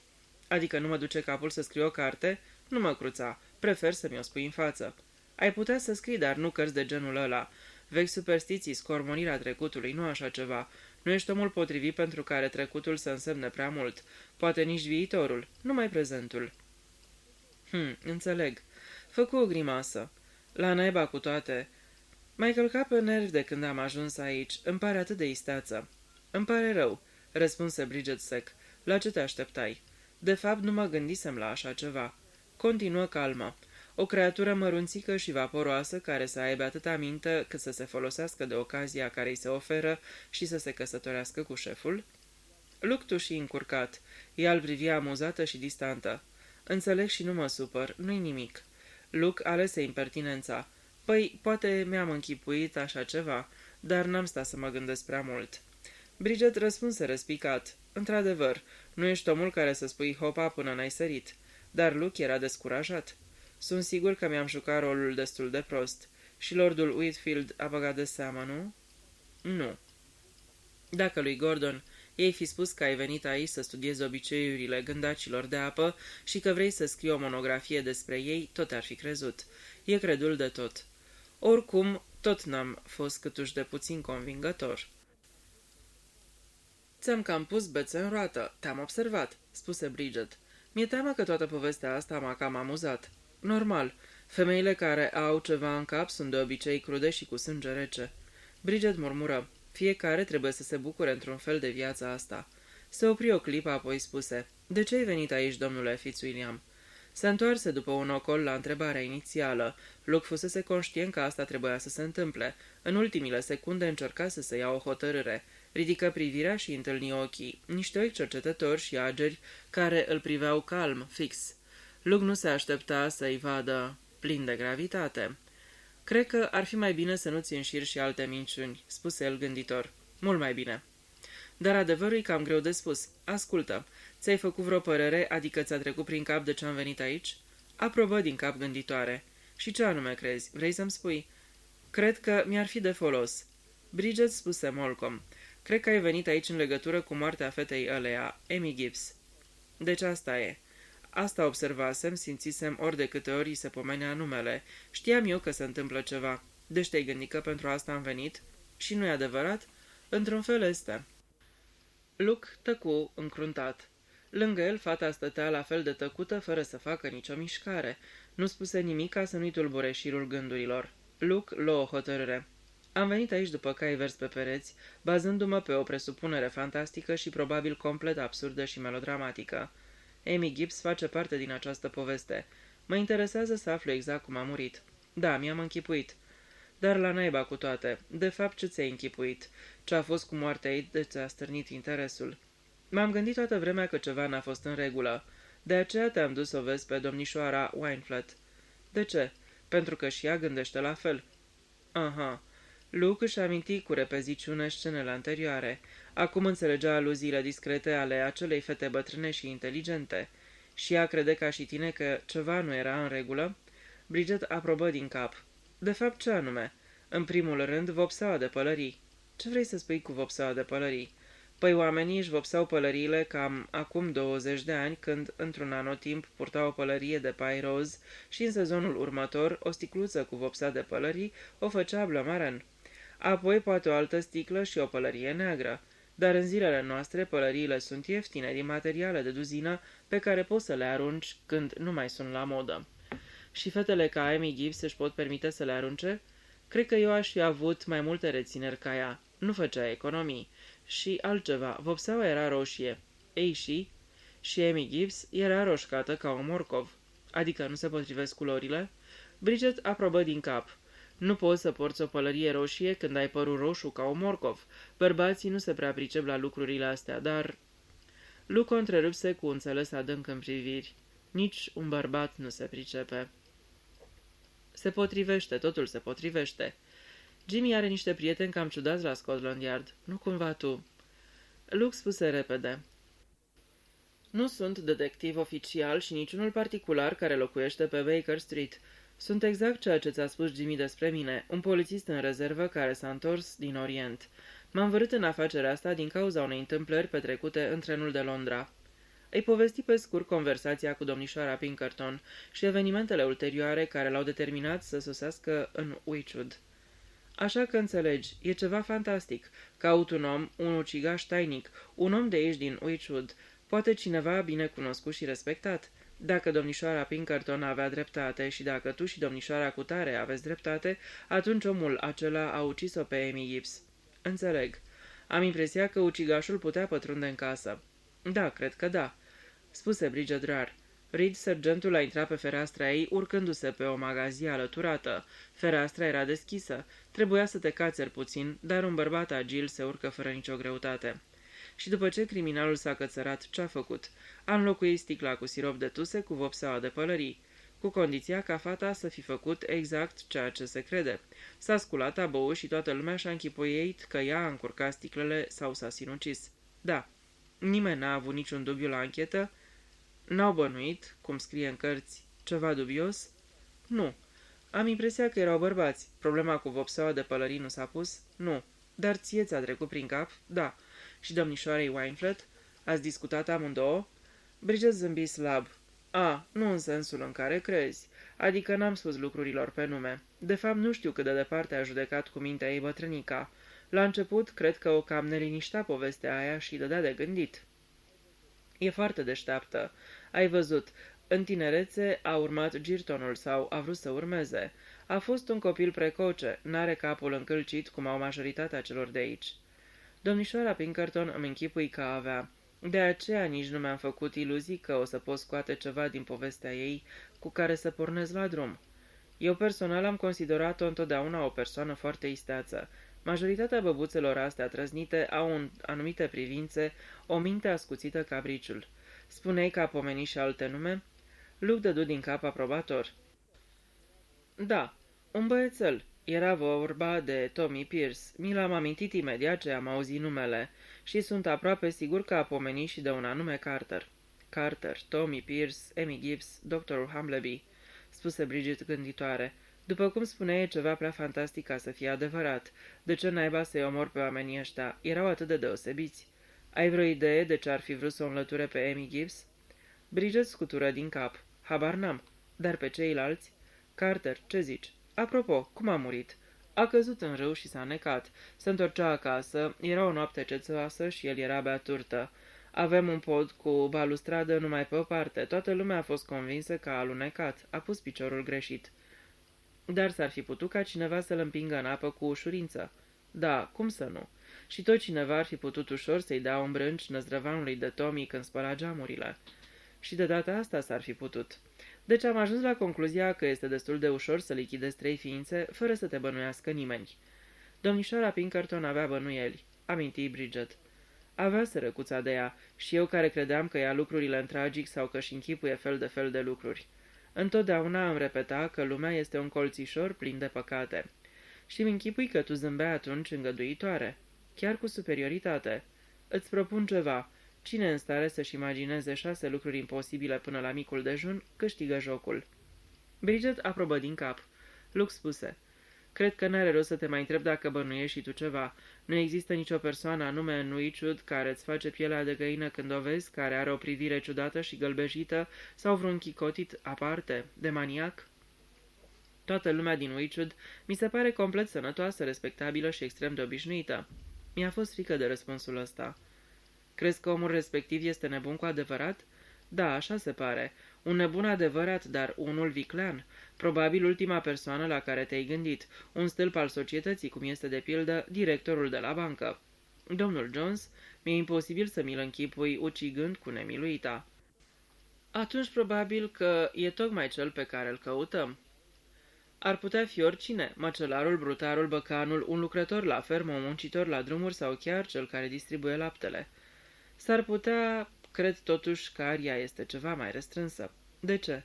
Adică nu mă duce capul să scriu o carte? Nu mă cruța, prefer să mi-o spui în față. Ai putea să scrii, dar nu cărți de genul ăla. Vechi superstiții, scormonirea trecutului, nu așa ceva. Nu ești omul potrivit pentru care trecutul să însemne prea mult. Poate nici viitorul, numai prezentul. Înțeleg. Făcu o grimasă. La naiba cu toate. M-ai călcat pe nervi de când am ajuns aici. Îmi pare atât de isteață. Îmi pare rău, răspunse Bridget sec. La ce te așteptai? De fapt, nu mă gândisem la așa ceva. Continuă calmă. O creatură mărunțică și vaporoasă care să aibă atâta minte cât să se folosească de ocazia care îi se oferă și să se căsătorească cu șeful? Luc tuși încurcat. Ea îl privia amuzată și distantă. Înțeleg și nu mă supăr, nu-i nimic. Luc alese impertinența. Păi, poate mi-am închipuit așa ceva, dar n-am stat să mă gândesc prea mult. Bridget răspunse răspicat. Într-adevăr, nu ești omul care să spui hopa până n-ai sărit. Dar Luc era descurajat. Sunt sigur că mi-am jucat rolul destul de prost. Și lordul Whitfield a băgat de seamă, nu? Nu. Dacă lui Gordon ei fi spus că ai venit aici să studiezi obiceiurile gândacilor de apă și că vrei să scrii o monografie despre ei, tot ar fi crezut. E credul de tot. Oricum, tot n-am fost câtuși de puțin convingător. Ți-am cam pus bețe în roată, te-am observat, spuse Bridget. Mi-e teamă că toată povestea asta m-a cam amuzat. Normal, femeile care au ceva în cap sunt de obicei crude și cu sânge rece. Bridget murmură. Fiecare trebuie să se bucure într-un fel de viața asta. Se opri o clipă, apoi spuse. De ce ai venit aici, domnule Fitzwilliam? Se întoarse după un ocol la întrebarea inițială. Luc fusese conștient că asta trebuia să se întâmple. În ultimile secunde încercase să ia o hotărâre. Ridică privirea și întâlni ochii. Niște ochi cercetători și ageri care îl priveau calm, fix. Luc nu se aștepta să-i vadă plin de gravitate. Cred că ar fi mai bine să nu-ți înșiri și alte minciuni, spuse el gânditor. Mult mai bine. Dar adevărul e cam greu de spus. Ascultă, ți-ai făcut vreo părere, adică ți-a trecut prin cap de ce am venit aici? Aprobă din cap gânditoare. Și ce anume crezi? Vrei să-mi spui? Cred că mi-ar fi de folos. Bridget spuse Malcolm. Cred că ai venit aici în legătură cu moartea fetei ăleia, Amy Gibbs. Deci asta e. Asta observasem, simțisem ori de câte ori îi se pomenea numele. Știam eu că se întâmplă ceva. Deci te-ai gândit că pentru asta am venit? Și nu-i adevărat? Într-un fel este. Luc tăcu încruntat. Lângă el, fata stătea la fel de tăcută, fără să facă nicio mișcare. Nu spuse nimic ca să nu-i tulbure șirul gândurilor. Luc luă o hotărâre. Am venit aici după cai vers pe pereți, bazându-mă pe o presupunere fantastică și probabil complet absurdă și melodramatică. Amy Gibbs face parte din această poveste. Mă interesează să aflu exact cum a murit. Da, mi-am închipuit. Dar la naiba cu toate. De fapt, ce ți-ai închipuit? Ce a fost cu moartea ei de ți-a stârnit interesul? M-am gândit toată vremea că ceva n-a fost în regulă. De aceea te-am dus să o vezi pe domnișoara Wineflat. De ce? Pentru că și ea gândește la fel. Aha. Luke își aminti cu repeziciune scenele anterioare. Acum înțelegea aluziile discrete ale acelei fete bătrâne și inteligente. Și ea crede ca și tine că ceva nu era în regulă? Bridget aprobă din cap. De fapt, ce anume? În primul rând, vopseaua de pălării. Ce vrei să spui cu vopseaua de pălării? Păi oamenii își vopseau pălăriile cam acum 20 de ani, când într-un anotimp purtau o pălărie de pai roz și în sezonul următor o sticluță cu vopsea de pălării o făcea blămaren. Apoi poate o altă sticlă și o pălărie neagră. Dar în zilele noastre pălăriile sunt ieftine din materiale de duzină pe care poți să le arunci când nu mai sunt la modă. Și fetele ca Amy Gibbs își pot permite să le arunce? Cred că eu aș fi avut mai multe rețineri ca ea. Nu făcea economii. Și altceva, vopseaua era roșie. Ei și Amy Gibbs era roșcată ca un morcov. Adică nu se potrivesc culorile? Bridget aprobă din cap. Nu poți să porți o pălărie roșie când ai părul roșu ca un morcov. Bărbații nu se prea pricep la lucrurile astea, dar... Luke o întrerupse cu un înțeles adânc în priviri. Nici un bărbat nu se pricepe. Se potrivește, totul se potrivește. Jimmy are niște prieteni cam ciudați la Scotland Yard. Nu cumva tu. Luke spuse repede. Nu sunt detectiv oficial și niciunul particular care locuiește pe Baker Street. Sunt exact ceea ce ți-a spus Jimmy despre mine, un polițist în rezervă care s-a întors din Orient. M-am vărât în afacerea asta din cauza unei întâmplări petrecute în trenul de Londra. Îi povesti pe scurt conversația cu domnișoara Pinkerton și evenimentele ulterioare care l-au determinat să sosească în Wychwood. Așa că înțelegi, e ceva fantastic. Caut un om, un ucigaș tainic, un om de aici din Wychwood, poate cineva bine cunoscut și respectat. Dacă domnișoara Pinkerton avea dreptate și dacă tu și domnișoara cutare aveți dreptate, atunci omul acela a ucis-o pe Amy Gibbs. Înțeleg. Am impresia că ucigașul putea pătrunde în casă. Da, cred că da, spuse Bridget rar. Reed, sergentul, a intrat pe fereastra ei, urcându-se pe o magazie alăturată. Fereastra era deschisă. Trebuia să te cațeri puțin, dar un bărbat agil se urcă fără nicio greutate. Și după ce criminalul s-a cățărat, ce-a făcut? A înlocuit sticla cu sirop de tuse cu vopseaua de pălării, cu condiția ca fata să fi făcut exact ceea ce se crede. S-a sculat, a băut și toată lumea și-a închipuit că ea a încurcat sticlele sau s-a sinucis. Da, nimeni n-a avut niciun dubiu la anchetă. N-au bănuit, cum scrie în cărți, ceva dubios? Nu. Am impresia că erau bărbați. Problema cu vopseaua de pălării nu s-a pus? Nu. Dar ție ți-a trecut prin cap? Da. Și domnișoarei Winefred? Ați discutat amândouă? Bridget zâmbi slab. Nu în sensul în care crezi. Adică n-am spus lucrurilor pe nume. De fapt, nu știu cât de departe a judecat cu mintea ei bătrânica. La început, cred că o cam neliniștea povestea aia și dădea de gândit. E foarte deșteaptă. Ai văzut, în tinerețe a urmat girtonul sau a vrut să urmeze. A fost un copil precoce, n-are capul încălcit cum au majoritatea celor de aici. Domnișoara Pinkerton îmi închipui că avea. De aceea nici nu mi-am făcut iluzii că o să pot scoate ceva din povestea ei cu care să pornesc la drum. Eu personal am considerat-o întotdeauna o persoană foarte isteață. Majoritatea băbuțelor astea trăznite au în anumite privințe o minte ascuțită ca briciul. Spuneai că a pomenit și alte nume? Luke dădu din cap aprobator. Da, un băiețel. Era vorba de Tommy Pierce. Mi l-am amintit imediat ce am auzit numele și sunt aproape sigur că a pomenit și de un anume Carter. Carter, Tommy Pierce, Amy Gibbs, Dr. Humbleby, spuse Bridget gânditoare. După cum spuneai, e ceva prea fantastic ca să fie adevărat. De ce naiba să-i omor pe oamenii ăștia? Erau atât de deosebiți. Ai vreo idee de ce ar fi vrut să o înlăture pe Amy Gibbs? Bridget scutură din cap. Habar n-am. Dar pe ceilalți? Carter, ce zici? Apropo, cum a murit? A căzut în râu și s-a necat. Se întorcea acasă, era o noapte cețoasă și el era abia turtă. Avem un pod cu balustradă numai pe o parte. Toată lumea a fost convinsă că a alunecat. A pus piciorul greșit. Dar s-ar fi putut ca cineva să-l împingă în apă cu ușurință. Da, cum să nu? Și tot cineva ar fi putut ușor să-i dea un brânci năzdrăvanului de Tommy când spăla geamurile. Și de data asta s-ar fi putut. Deci am ajuns la concluzia că este destul de ușor să lichidezi 3 ființe fără să te bănuiască nimeni. Domnișoara Pinkerton avea bănuieli, aminti Bridget. Avea sărăcuța de ea și eu care credeam că ia lucrurile în tragic sau că își închipuie fel de lucruri. Întotdeauna îmi repeta că lumea este un colțișor plin de păcate. Și-mi închipui că tu zâmbeai atunci îngăduitoare, chiar cu superioritate. Îți propun ceva. Cine în stare să-și imagineze 6 lucruri imposibile până la micul dejun, câștigă jocul. Bridget aprobă din cap. Luke spuse. Cred că n-are rost să te mai întreb dacă bănuiești și tu ceva. Nu există nicio persoană anume în Wychwood care îți face pielea de găină când o vezi, care are o privire ciudată și gălbejită sau vreun chicotit aparte, de maniac? Toată lumea din Wychwood mi se pare complet sănătoasă, respectabilă și extrem de obișnuită. Mi-a fost frică de răspunsul ăsta. Crezi că omul respectiv este nebun cu adevărat? Da, așa se pare. Un nebun adevărat, dar unul viclean. Probabil ultima persoană la care te-ai gândit. Un stâlp al societății, cum este de pildă directorul de la bancă. Domnul Jones, mi-e imposibil să mi-l închipui ucigând cu nemiluita. Atunci probabil că e tocmai cel pe care îl căutăm. Ar putea fi oricine, măcelarul, brutarul, băcanul, un lucrător la fermă, un muncitor la drumuri sau chiar cel care distribuie laptele. S-ar putea, cred totuși că aria este ceva mai restrânsă. De ce?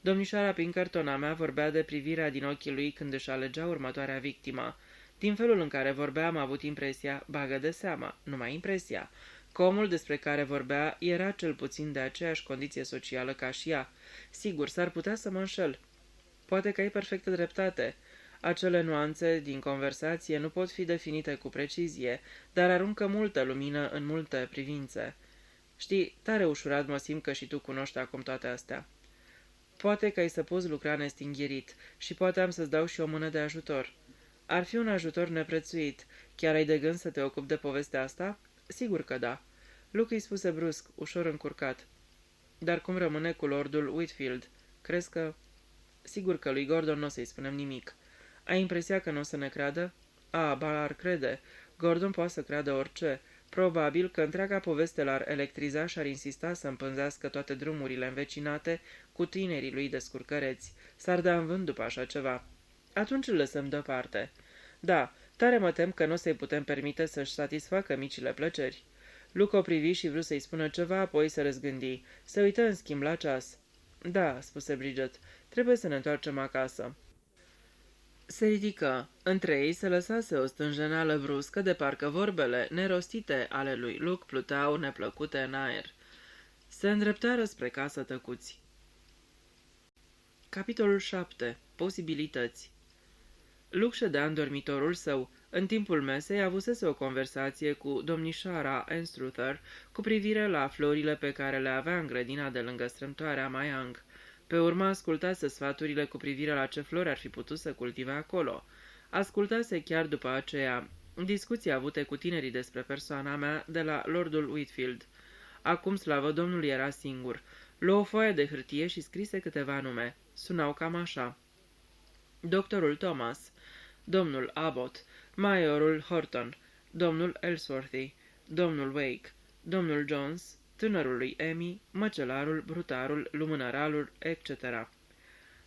Domnișoara Pinkerton a mea vorbea de privirea din ochii lui când își alegea următoarea victimă. Din felul în care vorbea am avut impresia, bagă de seamă, numai impresia, că omul despre care vorbea era cel puțin de aceeași condiție socială ca și ea. Sigur, s-ar putea să mă înșel. Poate că ai perfectă dreptate. Acele nuanțe din conversație nu pot fi definite cu precizie, dar aruncă multă lumină în multe privințe. Știi, tare ușurat mă simt că și tu cunoști acum toate astea. Poate că ai să poți lucra nestingerit și poate am să-ți dau și o mână de ajutor. Ar fi un ajutor neprețuit. Chiar ai de gând să te ocupi de povestea asta? Sigur că da. Luke îi spuse brusc, ușor încurcat. Dar cum rămâne cu lordul Whitfield? Crezi că... Sigur că lui Gordon nu o să-i spunem nimic. Ai impresia că nu o să ne creadă? Ba ar crede. Gordon poate să creadă orice. Probabil că întreaga poveste l-ar electriza și ar insista să împânzească toate drumurile învecinate cu tinerii lui descurcăreți. S-ar da în vânt după așa ceva. Atunci îl lăsăm deoparte. Da, tare mă tem că nu o să-i putem permite să-și satisfacă micile plăceri. Luke o privi și vrut să-i spună ceva, apoi se răzgândi. Se uită în schimb la ceas. Da, spuse Bridget, trebuie să ne întoarcem acasă. Se ridică. Între ei se lăsase o stânjeneală bruscă de parcă vorbele nerostite ale lui Luke pluteau neplăcute în aer. Se îndreptară spre casă tăcuți. Capitolul 7. Posibilități. Luke ședea în dormitorul său. În timpul mesei avusese o conversație cu domnișoara Anstruther cu privire la florile pe care le avea în grădina de lângă strâmtoarea Mayang. Pe urmă ascultase sfaturile cu privire la ce flori ar fi putut să cultive acolo. Ascultase chiar după aceea discuții avute cu tinerii despre persoana mea de la Lordul Whitfield. Acum, slavă Domnului, era singur. Luă o foaie de hârtie și scrise câteva nume. Sunau cam așa. Doctorul Thomas, domnul Abbott, Majorul Horton, domnul Ellsworthy, domnul Wake, domnul Jones, tânărul lui Emmy, măcelarul, brutarul, lumânăralul, etc.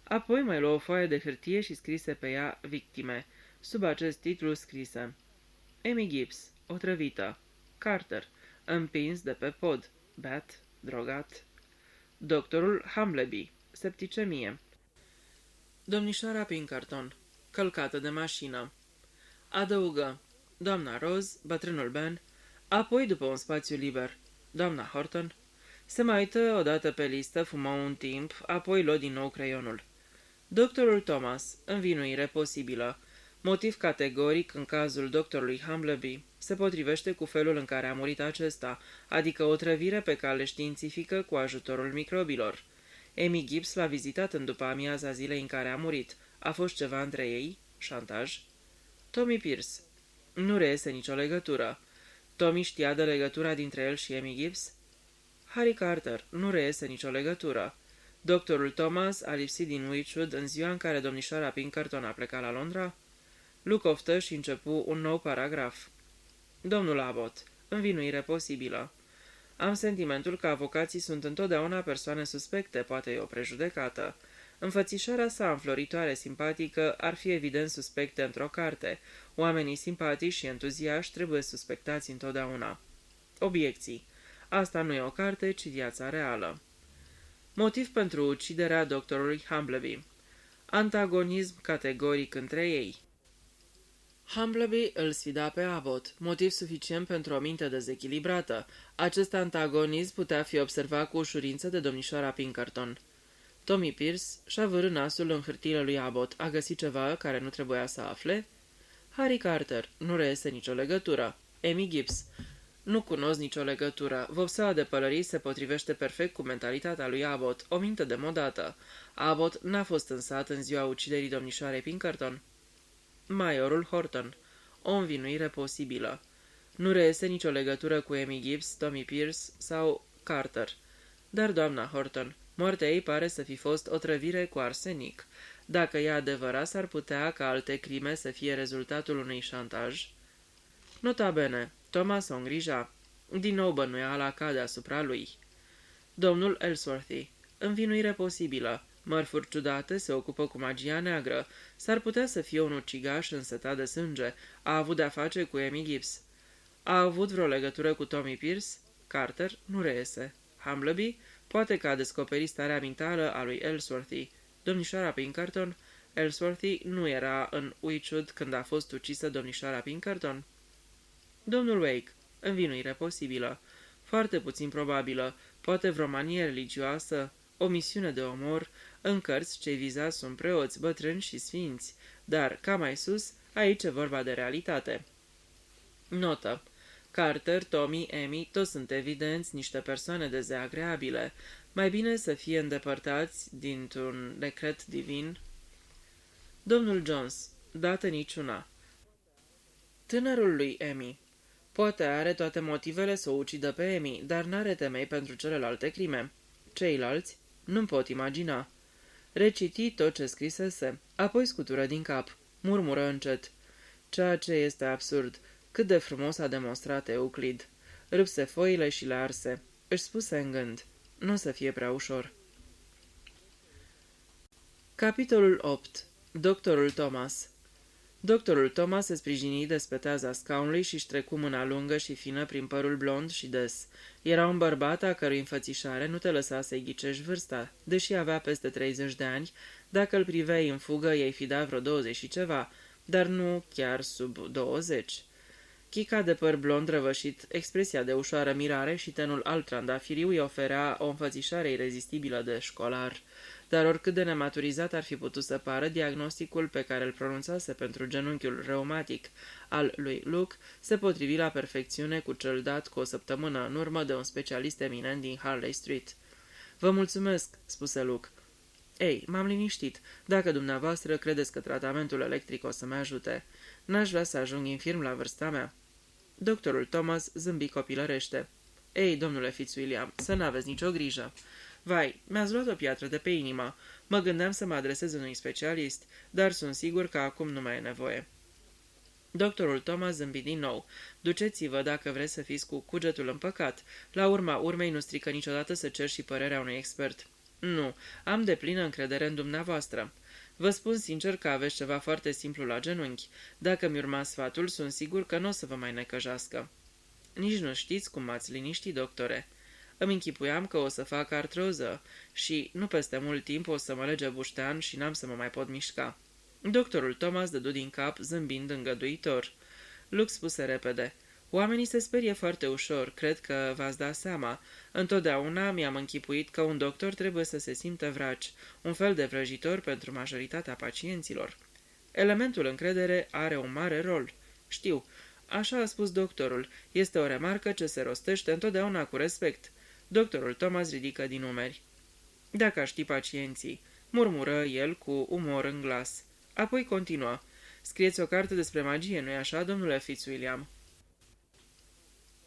Apoi mai luă o foaie de hârtie și scrise pe ea victime. Sub acest titlu scrise: Emmy Gibbs, otrăvită. Carter, împins de pe pod. Bat, drogat. Doctorul Hambleby, septicemie. Domnișoara Pinkerton, călcată de mașină. Adăugă: doamna Rose, bătrânul Ben, apoi după un spațiu liber: doamna Horton. Se mai uită odată pe listă, fumă un timp, apoi luă din nou creionul. Doctorul Thomas, învinuire posibilă. Motiv categoric în cazul doctorului Hambleby. Se potrivește cu felul în care a murit acesta, adică o trăvire pe cale științifică cu ajutorul microbilor. Emmy Gibbs l-a vizitat în după amiaza zilei în care a murit. A fost ceva între ei? Șantaj? Tommy Pierce. Nu reiese nicio legătură. Tommy știa de legătura dintre el și Emmy Gibbs? Harry Carter. Nu reiese nicio legătură. Doctorul Thomas a lipsit din Wychwood în ziua în care domnișoara Pinkerton a plecat la Londra? Luke oftă și începu un nou paragraf. Domnul Abbott. Învinuire posibilă. Am sentimentul că avocații sunt întotdeauna persoane suspecte, poate e o prejudecată. Înfățișarea sa înfloritoare simpatică ar fi evident suspecte într-o carte. Oamenii simpatici și entuziaști trebuie suspectați întotdeauna. Obiecții. Asta nu e o carte, ci viața reală. Motiv pentru uciderea doctorului Hambleby. Antagonism categoric între ei. Hambleby îl sfida pe Abbott, motiv suficient pentru o minte dezechilibrată. Acest antagonism putea fi observat cu ușurință de domnișoara Pinkerton. Tommy Pierce și-a vârât nasul în hârtiile lui Abbott. A găsit ceva care nu trebuia să afle? Harry Carter. Nu reiese nicio legătură. Emmy Gibbs. Nu cunosc nicio legătură. Vopseaua de pălării se potrivește perfect cu mentalitatea lui Abbott, o minte demodată. Abbott n-a fost în sat în ziua uciderii domnișoarei Pinkerton. Majorul Horton. O învinuire posibilă. Nu reiese nicio legătură cu Emmy Gibbs, Tommy Pierce sau Carter. Dar doamna Horton, moartea ei pare să fi fost o trăvire cu arsenic. Dacă e adevărat, s-ar putea ca alte crime să fie rezultatul unui șantaj. Nota bene, Thomas o îngrija. Din nou bănuiala cade asupra lui. Domnul Ellsworthy. Învinuire posibilă. Mărfuri ciudate, se ocupă cu magia neagră. S-ar putea să fie un ucigaș însetat de sânge. A avut de-a face cu Emmy Gibbs. A avut vreo legătură cu Tommy Pierce? Carter? Nu reiese. Hambleby? Poate că a descoperit starea mentală a lui Ellsworthy. Domnișoara Pinkerton? Ellsworthy nu era în Wychwood când a fost ucisă domnișoara Pinkerton? Domnul Wake. Învinuire posibilă. Foarte puțin probabilă. Poate vreo manie religioasă, o misiune de omor. În cărți cei vizați sunt preoți, bătrâni și sfinți, dar, ca mai sus, aici e vorba de realitate. Notă. Carter, Tommy, Amy, toți sunt evidenți niște persoane dezagreabile. Mai bine să fie îndepărtați dintr-un decret divin. Domnul Jones, dată niciuna. Tânărul lui Amy. Poate are toate motivele să o ucidă pe Amy, dar n-are temei pentru celelalte crime. Ceilalți? Nu-mi pot imagina. Reciti tot ce scrisese, apoi scutură din cap. Murmură încet. Ceea ce este absurd. Cât de frumos a demonstrat Euclid. Rupse foile și le arse. Își spuse în gând. Nu o să fie prea ușor. Capitolul 8. Doctorul Thomas. Doctorul Thomas se sprijini de speteaza scaunului și-și trecu mâna lungă și fină prin părul blond și des. Era un bărbat a cărui înfățișare nu te lăsa să-i ghicești vârsta, deși avea peste 30 de ani. Dacă îl priveai în fugă, ei fi dat vreo 20 și ceva, dar nu chiar sub 20. Chica de păr blond răvășit, expresia de ușoară mirare și tenul alb trandafiriu îi oferea o înfățișare irezistibilă de școlar. Dar oricât de nematurizat ar fi putut să pară, diagnosticul pe care îl pronunțase pentru genunchiul reumatic al lui Luke se potrivi la perfecțiune cu cel dat cu o săptămână în urmă de un specialist eminent din Harley Street. Vă mulțumesc, spuse Luke. Ei, m-am liniștit. Dacă dumneavoastră credeți că tratamentul electric o să-mi ajute, n-aș vrea să ajung infirm la vârsta mea. Doctorul Thomas zâmbi copilărește. Ei, domnule Fitzwilliam, să n-aveți nicio grijă. Vai, mi-ați luat o piatră de pe inimă. Mă gândeam să mă adresez unui specialist, dar sunt sigur că acum nu mai e nevoie. Doctorul Thomas zâmbi din nou. Duceți-vă dacă vreți să fiți cu cugetul împăcat. La urma urmei nu strică niciodată să cer și părerea unui expert. Nu, am deplină încredere în dumneavoastră. Vă spun sincer că aveți ceva foarte simplu la genunchi. Dacă mi urma sfatul, sunt sigur că nu o să vă mai necăjească. Nici nu știți cum m-ați liniștit, doctore. Îmi închipuiam că o să fac artroză și, nu peste mult timp, o să mă lege buștean și n-am să mă mai pot mișca. Doctorul Thomas dădu din cap, zâmbind îngăduitor. Luke spuse repede. Oamenii se sperie foarte ușor, cred că v-ați dat seama. Întotdeauna mi-am închipuit că un doctor trebuie să se simtă vraci, un fel de vrăjitor pentru majoritatea pacienților. Elementul încredere are un mare rol. Știu, așa a spus doctorul, este o remarcă ce se rostește întotdeauna cu respect. Doctorul Thomas ridică din umeri. Dacă aș ști pacienții, murmură el cu umor în glas. Apoi continuă. Scrieți o carte despre magie, nu-i așa, domnule Fitzwilliam?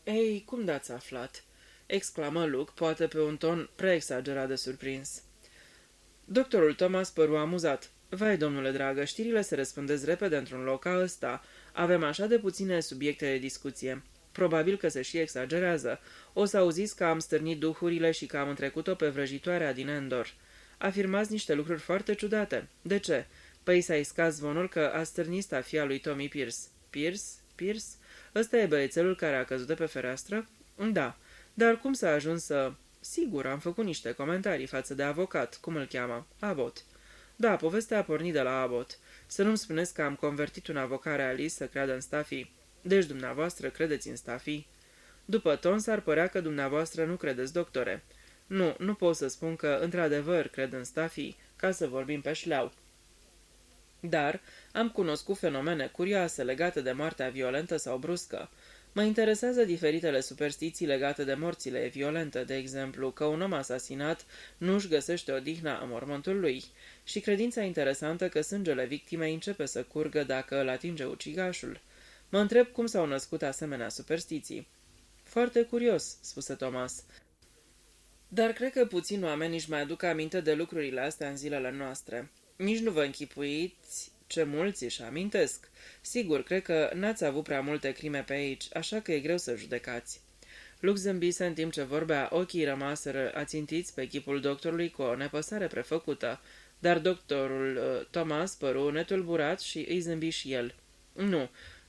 Ei, cum d-ați aflat? Exclamă Luke, poate pe un ton preexagerat de surprins. Doctorul Thomas păru amuzat. Vai, domnule dragă, știrile se răspândesc repede într-un loc ca ăsta. Avem așa de puține subiecte de discuție. Probabil că se și exagerează. O să auziți că am stârnit duhurile și că am întrecut-o pe vrăjitoarea din Endor. Afirmați niște lucruri foarte ciudate. De ce? Păi s-a iscat zvonul că a stârnit stafia lui Tommy Pierce. Pierce? Ăsta e băiețelul care a căzut de pe fereastră? Da. Dar cum s-a ajuns să... Sigur, am făcut niște comentarii față de avocat. Cum îl cheamă? Abbott. Da, povestea a pornit de la Abbott. Să nu-mi spuneți că am convertit un avocat realist să creadă în stafii. Deci dumneavoastră credeți în stafii? După ton s-ar părea că dumneavoastră nu credeți, doctore. Nu pot să spun că într-adevăr cred în stafii, ca să vorbim pe șleau. Dar am cunoscut fenomene curioase legate de moartea violentă sau bruscă. Mă interesează diferitele superstiții legate de morțile violente, de exemplu, că un om asasinat nu-și găsește odihna în mormântul lui, și credința interesantă că sângele victimei începe să curgă dacă îl atinge ucigașul. Mă întreb cum s-au născut asemenea superstiții. Foarte curios, spuse Thomas. Dar cred că puțini oameni își mai aduc aminte de lucrurile astea în zilele noastre. Nici nu vă închipuiți ce mulți își amintesc. Sigur, cred că n-ați avut prea multe crime pe aici, așa că e greu să judecați. Luke zâmbise în timp ce vorbea, ochii rămaseră ațintiți pe chipul doctorului cu o nepăsare prefăcută, dar doctorul Thomas păru netulburat și îi zâmbi și el.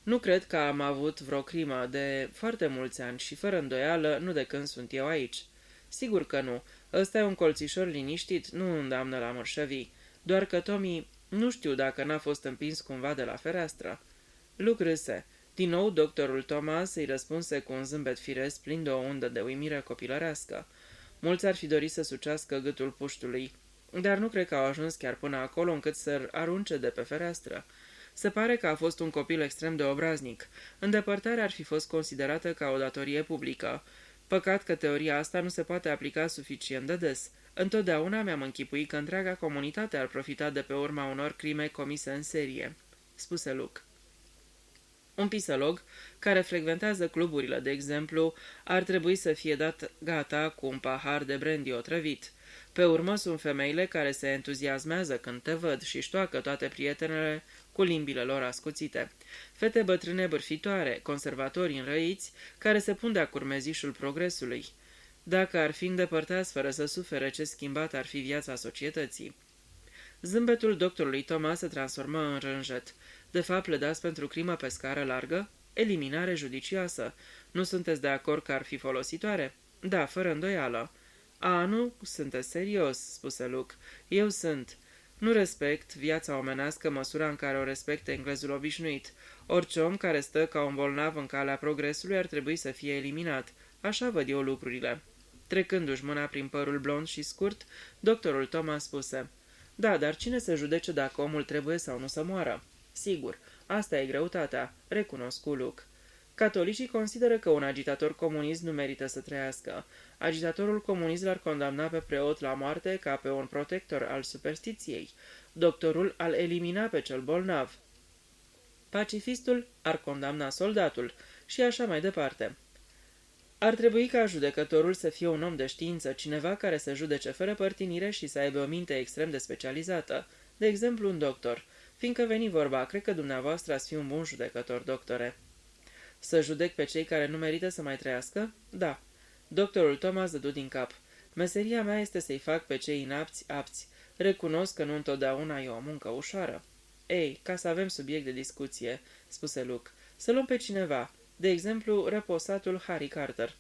Nu cred că am avut vreo crimă de foarte mulți ani și fără îndoială nu de când sunt eu aici. Sigur că nu. Ăsta e un colțișor liniștit, nu îndeamnă la mărșăvii. Doar că Tommy, nu știu dacă n-a fost împins cumva de la fereastră. Luke râse. Din nou, doctorul Thomas îi răspunse cu un zâmbet firesc plin de o undă de uimire copilărească. Mulți ar fi dorit să sucească gâtul puștului, dar nu cred că au ajuns chiar până acolo încât să-l arunce de pe fereastră. Se pare că a fost un copil extrem de obraznic. Îndepărtarea ar fi fost considerată ca o datorie publică. Păcat că teoria asta nu se poate aplica suficient de des. Întotdeauna mi-am închipuit că întreaga comunitate ar profita de pe urma unor crime comise în serie, spuse Luke. Un pisălog care frecventează cluburile, de exemplu, ar trebui să fie dat gata cu un pahar de brandy otrăvit. Pe urmă sunt femeile care se entuziasmează când te văd și ștoacă toate prietenele cu limbile lor ascuțite. Fete bătrâne bârfitoare, conservatori înrăiți, care se pun de-a curmezișul progresului. Dacă ar fi îndepărtați fără să sufere, ce schimbat ar fi viața societății. Zâmbetul doctorului Thomas se transformă în rânjet. De fapt, pledați pentru crimă pe scară largă? Eliminare judicioasă. Nu sunteți de acord că ar fi folositoare? Da, fără îndoială. A, nu sunteți serios, spuse Luke. Eu sunt. Nu respect viața omenească măsura în care o respectă englezul obișnuit. Orice om care stă ca un bolnav în calea progresului ar trebui să fie eliminat. Așa văd eu lucrurile. Trecându-și mâna prin părul blond și scurt, doctorul Thomas spuse: Da, dar cine să judece dacă omul trebuie sau nu să moară? Sigur, asta e greutatea, recunosc Luke. Catolicii consideră că un agitator comunist nu merită să trăiască. Agitatorul comunist l-ar condamna pe preot la moarte ca pe un protector al superstiției. Doctorul ar elimina pe cel bolnav. Pacifistul ar condamna soldatul și așa mai departe. Ar trebui ca judecătorul să fie un om de știință, cineva care să judece fără părtinire și să aibă o minte extrem de specializată, de exemplu un doctor. Fiindcă veni vorba, cred că dumneavoastră ați fi un bun judecător, doctore. Să judec pe cei care nu merită să mai trăiască? Da. Doctorul Thomas dădu din cap. Meseria mea este să-i fac pe cei inapți apți. Recunosc că nu întotdeauna e o muncă ușoară. Ei, ca să avem subiect de discuție, spuse Luke, să luăm pe cineva, de exemplu, răposatul Harry Carter.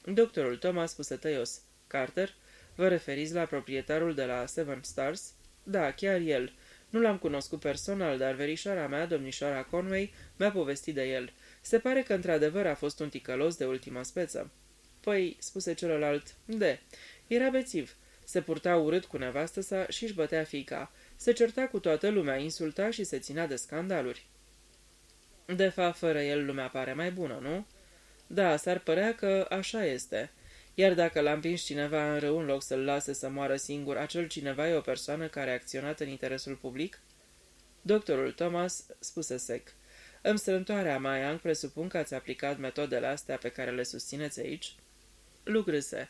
Doctorul Thomas spuse tăios: Carter? Vă referiți la proprietarul de la Seven Stars? Da, chiar el. Nu l-am cunoscut personal, dar verișoara mea, domnișoara Conway, mi-a povestit de el. Se pare că într-adevăr a fost un ticălos de ultimă speță. Păi, spuse celălalt, era bețiv. Se purta urât cu nevastă sa și își bătea fiica. Se certa cu toată lumea, insulta și se ținea de scandaluri. De fapt, fără el lumea pare mai bună, nu? Da, s-ar părea că așa este. Iar dacă l-a împins cineva în rău în loc să-l lase să moară singur, acel cineva e o persoană care a acționat în interesul public? Doctorul Thomas spuse sec: În strântoarea mea, Young, presupun că ați aplicat metodele astea pe care le susțineți aici? Luke râse.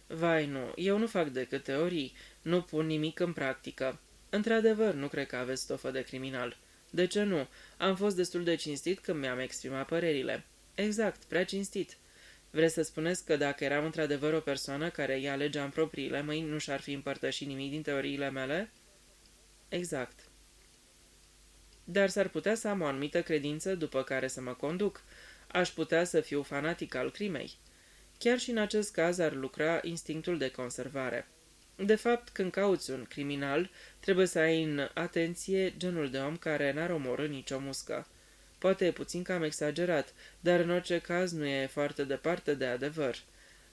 Vai, nu, eu nu fac decât teorii, nu pun nimic în practică. Într-adevăr, nu cred că aveți stofă de criminal. De ce nu? Am fost destul de cinstit când mi-am exprimat părerile. Exact, prea cinstit. Vreți să spuneți că dacă eram într-adevăr o persoană care ia legea în propriile mâini, nu și-ar fi împărtășit nimic din teoriile mele? Exact. Dar s-ar putea să am o anumită credință după care să mă conduc. Aș putea să fiu fanatic al crimei. Chiar și în acest caz ar lucra instinctul de conservare. De fapt, când cauți un criminal, trebuie să ai în atenție genul de om care n-ar omorî nicio muscă. Poate e puțin cam exagerat, dar în orice caz nu e foarte departe de adevăr.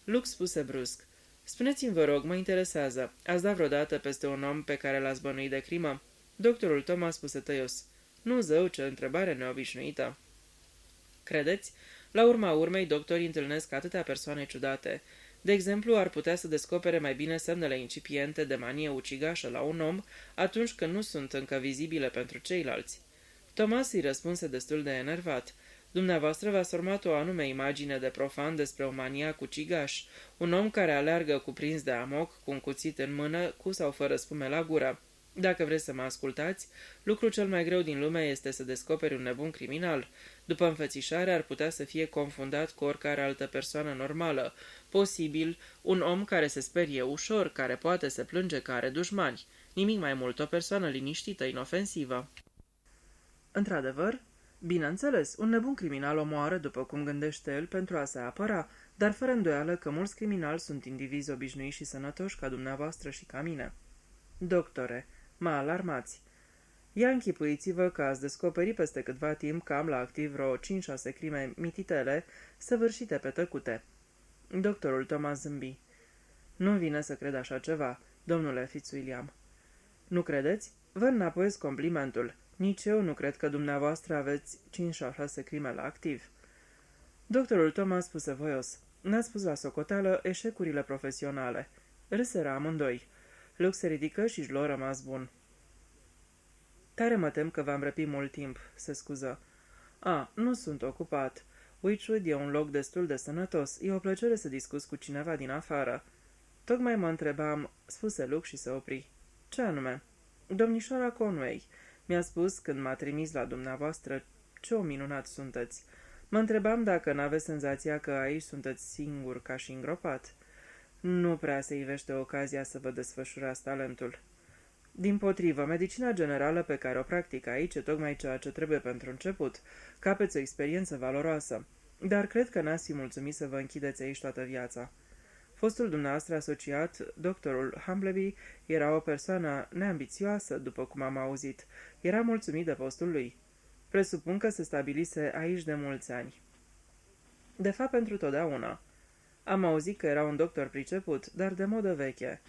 Luke spuse brusc: Spuneți-mi, vă rog, mă interesează. Ați dat vreodată peste un om pe care l-ați bănuit de crimă? Doctorul Thomas spuse tăios: Nu, zău, ce întrebare neobișnuită. Credeți? La urma urmei, doctorii întâlnesc atâtea persoane ciudate. De exemplu, ar putea să descopere mai bine semnele incipiente de manie ucigașă la un om atunci când nu sunt încă vizibile pentru ceilalți. Thomas îi răspunse destul de enervat: Dumneavoastră v-ați format o anume imagine de profan despre un maniac ucigaș, un om care aleargă cuprins de amoc, cu un cuțit în mână, cu sau fără spume la gură. Dacă vreți să mă ascultați, lucrul cel mai greu din lume este să descoperi un nebun criminal. După înfățișare ar putea să fie confundat cu oricare altă persoană normală, posibil un om care se sperie ușor, care poate se plânge că are dușmani. Nimic mai mult, o persoană liniștită, inofensivă. Într-adevăr, bineînțeles, un nebun criminal omoară după cum gândește el pentru a se apăra, dar fără îndoială că mulți criminali sunt indivizi obișnuiți și sănătoși ca dumneavoastră și ca mine. Doctore, mă alarmați. Ia închipuiți-vă că ați descoperit peste câtva timp că am la activ vreo 5-6 crime mititele săvârșite pe tăcute. Doctorul Thomas zâmbi. Nu-mi vine să cred așa ceva, domnule Fitzwilliam. Nu credeți? Vă înapoiez complimentul. Nici eu nu cred că dumneavoastră aveți 5 sau 6 crime la activ." Doctorul Thomas spuse voios: "N-ați spus la socoteală eșecurile profesionale." Râseră amândoi. Luke se ridică și își luă rămas bun. "Tare mă tem că v-am răpit mult timp," se scuză. Nu sunt ocupat. Witchwood e un loc destul de sănătos. E o plăcere să discuți cu cineva din afară." "Tocmai mă întrebam," spuse Luke și se opri. "Ce anume?" "Domnișoara Conway mi-a spus când m-a trimis la dumneavoastră ce om minunat sunteți. Mă întrebam dacă n-aveți senzația că aici sunteți singur ca și îngropat. Nu prea se ivește ocazia să vă desfășurați talentul." "Dimpotrivă, medicina generală pe care o practic aici e tocmai ceea ce trebuie pentru început. Capeți o experiență valoroasă. Dar cred că n-ați fi mulțumit să vă închideți aici toată viața." Fostul dumneavoastră asociat, doctorul Humbleby, era o persoană neambițioasă, după cum am auzit. Era mulțumit de postul lui. Presupun că se stabilise aici de mulți ani." "De fapt, pentru totdeauna. Am auzit că era un doctor priceput, dar de modă veche.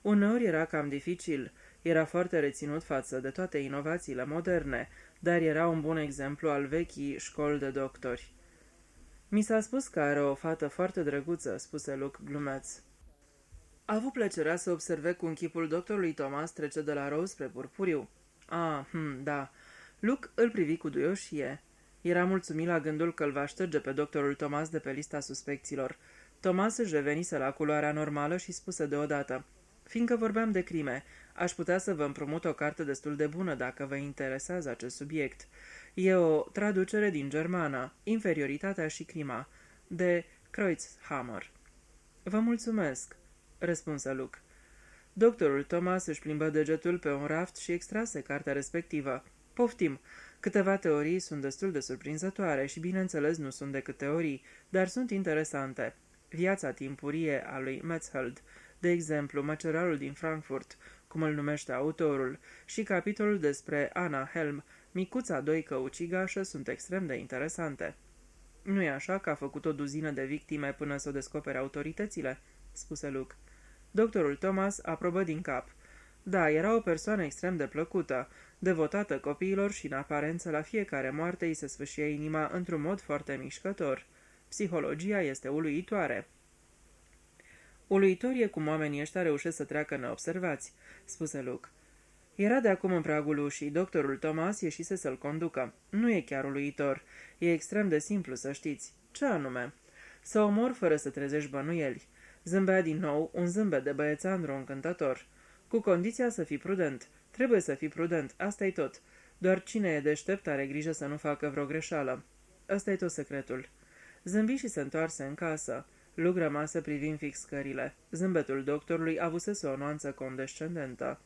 Uneori era cam dificil. Era foarte reținut față de toate inovațiile moderne, dar era un bun exemplu al vechii școli de doctori." "Mi s-a spus că are o fată foarte drăguță," spuse Luke glumeț. A avut plăcerea să observe cum chipul doctorului Thomas trece de la roz spre purpuriu. Da." Luke îl privi cu duioșie. Era mulțumit la gândul că îl va șterge pe doctorul Thomas de pe lista suspecților. Thomas își revenise la culoarea normală și spuse deodată: "Fiindcă vorbeam de crime, aș putea să vă împrumut o carte destul de bună dacă vă interesează acest subiect. E o traducere din germană, Inferioritatea și crima, de Kreutzhammer." "Vă mulțumesc," răspunse Luke. Doctorul Thomas își plimbă degetul pe un raft și extrase cartea respectivă. "Poftim, câteva teorii sunt destul de surprinzătoare și, bineînțeles, nu sunt decât teorii, dar sunt interesante. Viața timpurie a lui Metzold, de exemplu, măcerarul din Frankfurt, cum îl numește autorul, și capitolul despre Anna Helm, micuța doică ucigașă, sunt extrem de interesante." "Nu-i așa că a făcut o duzină de victime până să o descopere autoritățile?" spuse Luke. Doctorul Thomas aprobă din cap. "Da, era o persoană extrem de plăcută, devotată copiilor și, în aparență, la fiecare moarte îi se sfâșie inima într-un mod foarte mișcător. Psihologia este uluitoare." "Uluitor e cum oamenii ăștia reușesc să treacă neobservați," spuse Luke. Era de acum în pragul ușii. Doctorul Thomas ieșise să-l conducă. "Nu e chiar uluitor. E extrem de simplu, să știți." "Ce anume?" "Să omor fără să trezești bănuieli." Zâmbea din nou, un zâmbet de băiețandru încântător. "Cu condiția să fii prudent. Trebuie să fii prudent, asta e tot. Doar cine e deștept are grijă să nu facă vreo greșeală. Ăsta e tot secretul." Zâmbi și se întoarse în casă. Luke rămase privind fix scările. Zâmbetul doctorului avusese o nuanță condescendentă.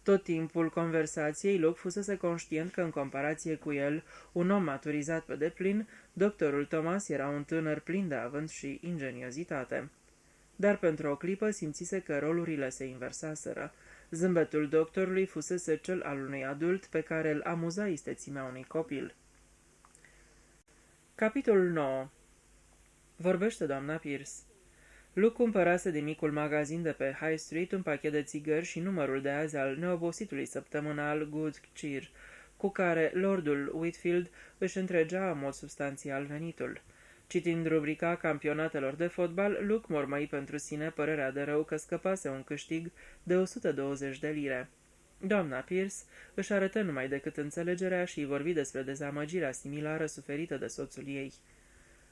Tot timpul conversației, Luke fusese conștient că, în comparație cu el, un om maturizat pe deplin, doctorul Thomas era un tânăr plin de avânt și ingeniozitate. Dar pentru o clipă simțise că rolurile se inversaseră. Zâmbetul doctorului fusese cel al unui adult pe care îl amuza istețimea unui copil. Capitolul 9. Vorbește doamna Pierce. Luke cumpărase din micul magazin de pe High Street un pachet de țigări și numărul de azi al neobositului săptămânal Good Cheer, cu care lordul Whitfield își întregea în mod substanțial venitul. Citind rubrica campionatelor de fotbal, Luke mormăi pentru sine părerea de rău că scăpase un câștig de 120 de lire. Doamna Pierce își arătă numai decât înțelegerea și îi vorbi despre dezamăgirea similară suferită de soțul ei.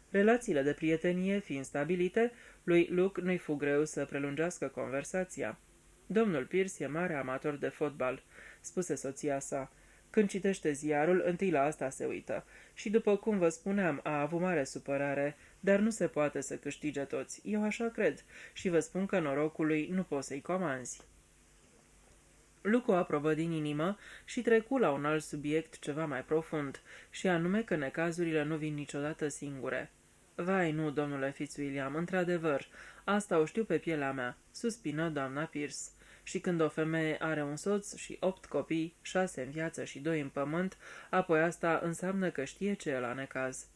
Relațiile de prietenie fiind stabilite, lui Luke nu-i fu greu să prelungească conversația. "Domnul Pierce e mare amator de fotbal," spuse soția sa. "Când citește ziarul, întâi la asta se uită. Și după cum vă spuneam, a avut mare supărare, dar nu se poate să câștige toți. Eu așa cred și vă spun că norocului nu poți să-i comanzi." Luke o aprobă din inimă și trecu la un alt subiect ceva mai profund, și anume că necazurile nu vin niciodată singure. "Vai, nu, domnule Fitzwilliam, într-adevăr, asta o știu pe pielea mea," suspină doamna Pierce. "Și când o femeie are un soț și 8 copii, 6 în viață și 2 în pământ, apoi asta înseamnă că știe ce e la necaz."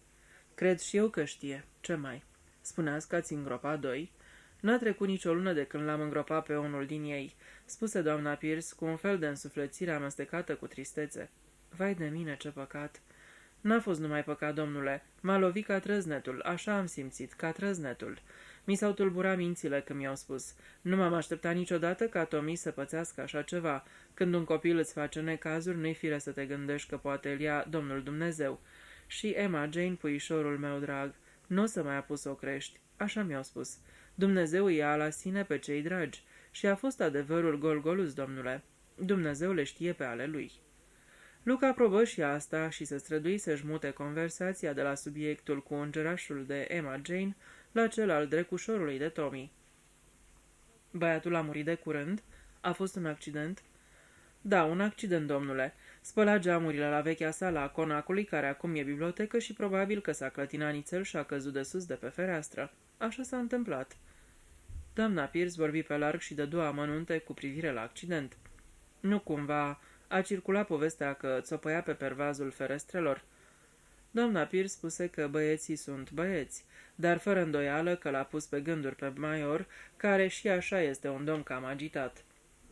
"Cred și eu că știe. Ce mai? Spuneați că ați îngropat 2? "N-a trecut nicio lună de când l-am îngropat pe unul din ei," spuse doamna Pierce cu un fel de însuflețire amestecată cu tristețe. Vai de mine, ce păcat! N-a fost numai păcat, domnule. M-a lovit ca trăznetul, așa am simțit, ca trăznetul. Mi s-au tulburat mințile când mi-au spus. Nu m-am așteptat niciodată ca Tommy să pățească așa ceva. Când un copil îți face necazuri, nu-i fire să te gândești că poate îl ia Domnul Dumnezeu. Și Emma Jane, puișorul meu drag, nu o să mai apus o crești. Așa mi-au spus. Dumnezeu ia la sine pe cei dragi. Și a fost adevărul Golgolus, domnule. Dumnezeu le știe pe ale lui. Luca aprobă și asta și se strădui să-și mute conversația de la subiectul cu îngerașul de Emma Jane la cel al drecușorului de Tommy. Băiatul a murit de curând? A fost un accident? Da, un accident, domnule. Spăla geamurile la vechea sală a conacului, care acum e bibliotecă, și probabil că s-a clătinat nițel și a căzut de sus de pe fereastră. Așa s-a întâmplat. Doamna Pierce vorbi pe larg și dădu amănunte cu privire la accident. Nu cumva a circulat povestea că țopăia pe pervazul ferestrelor. Doamna Pierce spuse că băieții sunt băieți, dar fără îndoială că l-a pus pe gânduri pe Maior, care și așa este un domn cam agitat.